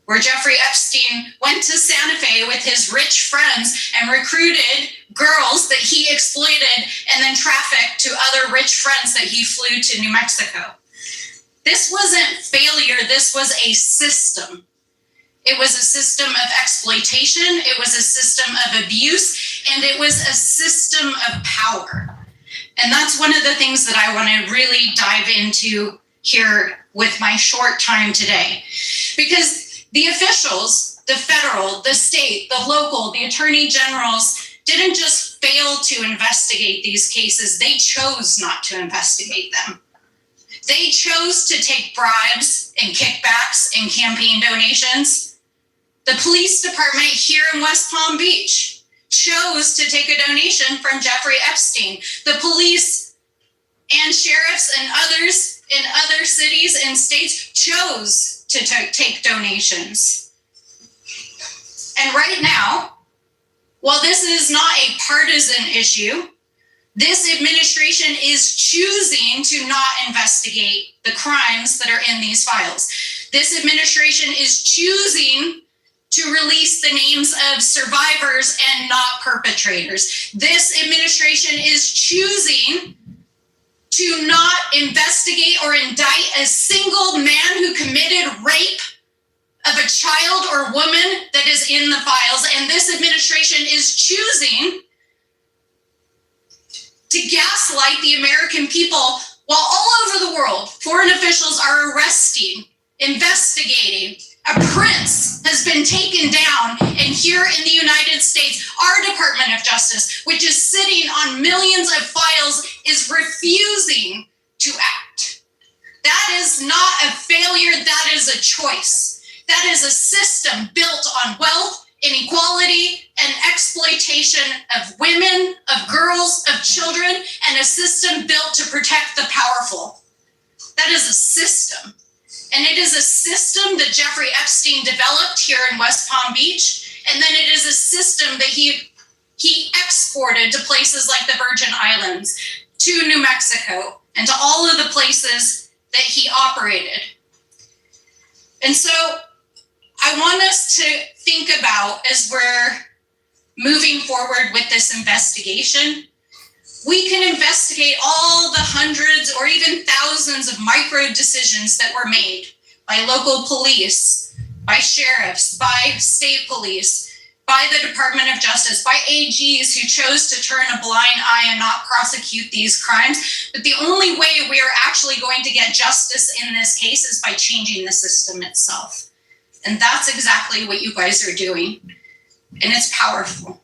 where Jeffrey Epstein went to Santa Fe with his rich friends and recruited girls that he exploited and then trafficked to other rich friends that he flew to New Mexico. This wasn't failure, this was a system. It was a system of exploitation, it was a system of abuse, and it was a system of power. And that's one of the things that I want to really dive into here with my short time today. Because the officials, the federal, the state, the local, the attorney generals didn't just fail to investigate these cases, they chose not to investigate them. They chose to take bribes and kickbacks and campaign donations. The police department here in West Palm Beach chose to take a donation from Jeffrey Epstein. The police and sheriffs and others in other cities and states chose to take donations. And right now, while this is not a partisan issue, this administration is choosing to not investigate the crimes that are in these files. This administration is choosing to release the names of survivors and not perpetrators. This administration is choosing to not investigate or indict a single man who committed rape of a child or woman that is in the files. And this administration is choosing to gaslight the American people while all over the world, foreign officials are arresting, investigating. A prince has been taken down, and here in the United States, our Department of Justice, which is sitting on millions of files, is refusing to act. That is not a failure, that is a choice. That is a system built on wealth, inequality, and exploitation of women, of girls, of children, and a system built to protect the powerful. That is a system. And it is a system that Jeffrey Epstein developed here in West Palm Beach. And then it is a system that he exported to places like the Virgin Islands, to New Mexico, and to all of the places that he operated. And so I want us to think about, as we're moving forward with this investigation, we can investigate all the hundreds or even thousands of micro decisions that were made by local police, by sheriffs, by state police, by the Department of Justice, by AGs who chose to turn a blind eye and not prosecute these crimes. But the only way we are actually going to get justice in this case is by changing the system itself. And that's exactly what you guys are doing. And it's powerful.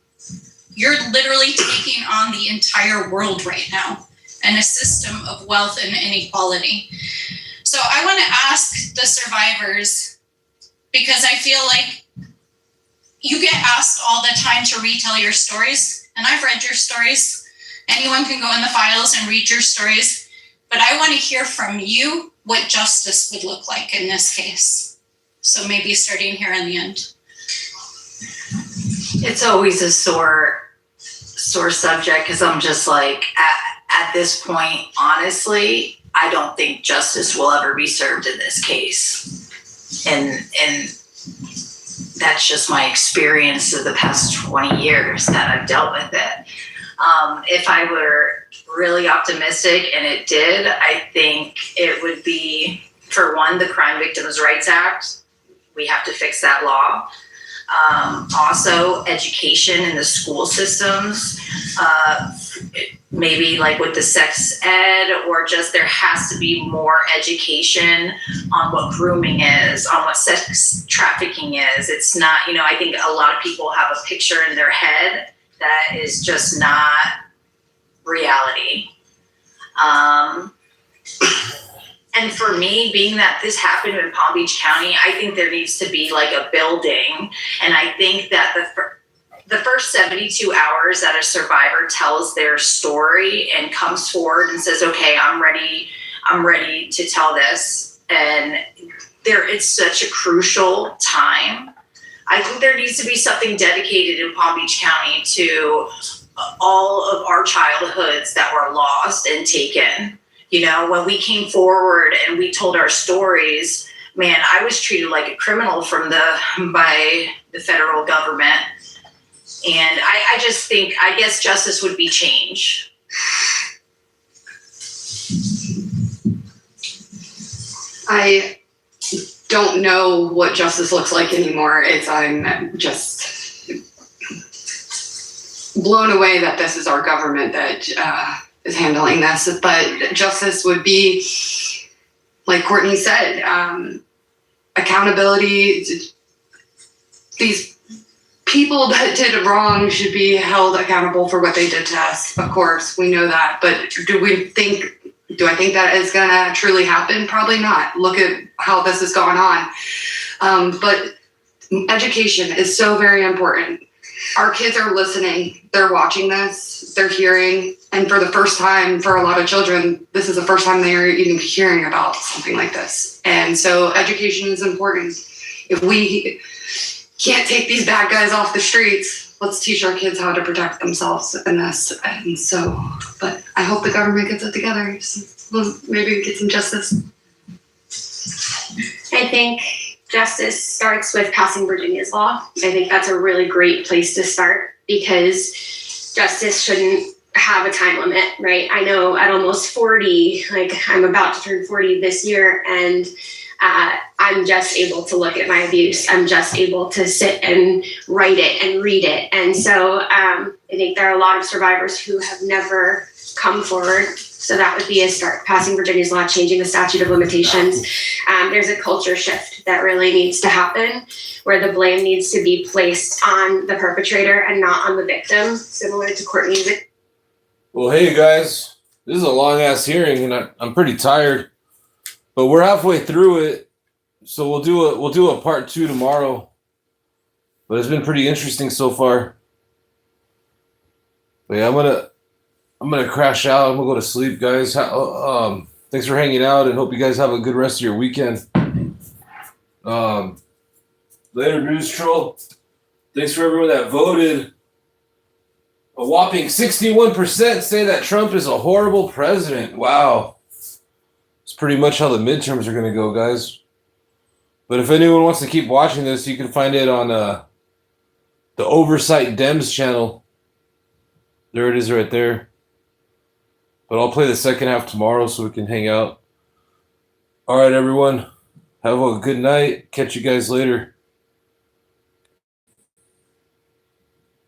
You're literally taking on the entire world right now and a system of wealth and inequality. So I want to ask the survivors, because I feel like you get asked all the time to retell your stories, and I've read your stories. Anyone can go in the files and read your stories, but I want to hear from you what justice would look like in this case. So maybe starting here in the end. It's always a sore subject, because I'm just like, at this point, honestly, I don't think justice will ever be served in this case. And that's just my experience of the past 20 years that I've dealt with it. If I were really optimistic, and it did, I think it would be, for one, the Crime Victims' Rights Act. We have to fix that law. Also, education in the school systems, maybe like with the sex ed, or just there has to be more education on what grooming is, on what sex trafficking is. It's not, I think a lot of people have a picture in their head that is just not reality. And for me, being that this happened in Palm Beach County, I think there needs to be like a building. And I think that the first 72 hours that a survivor tells their story and comes forward and says, okay, I'm ready to tell this. And it's such a crucial time. I think there needs to be something dedicated in Palm Beach County to all of our childhoods that were lost and taken. When we came forward and we told our stories, man, I was treated like a criminal by the federal government. And I just think, I guess justice would be change. I don't know what justice looks like anymore. I'm just blown away that this is our government that is handling this. But justice would be, like Courtney said, accountability. These people that did wrong should be held accountable for what they did to us. Of course, we know that. But do we think Do I think that is gonna truly happen? Probably not. Look at how this is going on. But education is so very important. Our kids are listening, they're watching this, they're hearing, and for the first time for a lot of children, this is the first time they're even hearing about something like this. And so education is important. If we can't take these bad guys off the streets, let's teach our kids how to protect themselves in this. And so, but I hope the government gets it together. So maybe we get some justice. I think justice starts with passing Virginia's law. I think that's a really great place to start because justice shouldn't have a time limit, right? I know at almost 40, like I'm about to turn 40 this year, and I'm just able to look at my abuse. I'm just able to sit and write it and read it. And so I think there are a lot of survivors who have never come forward. So that would be a start, passing Virginia's law, changing the statute of limitations. There's a culture shift that really needs to happen where the blame needs to be placed on the perpetrator and not on the victim, similar to Courtney's. Well, hey guys, this is a long ass hearing, and I'm pretty tired, but we're halfway through it, so we'll do a part 2 tomorrow. But it's been pretty interesting so far. But yeah, I'm gonna crash out. I'm gonna go to sleep, guys. Thanks for hanging out, and hope you guys have a good rest of your weekend. Later, News Troll. Thanks for everyone that voted. A whopping 61% say that Trump is a horrible president. Wow. It's pretty much how the midterms are gonna go, guys. But if anyone wants to keep watching this, you can find it on the Oversight Dems channel. There it is right there. But I'll play the second half tomorrow so we can hang out. All right, everyone. Have a good night. Catch you guys later.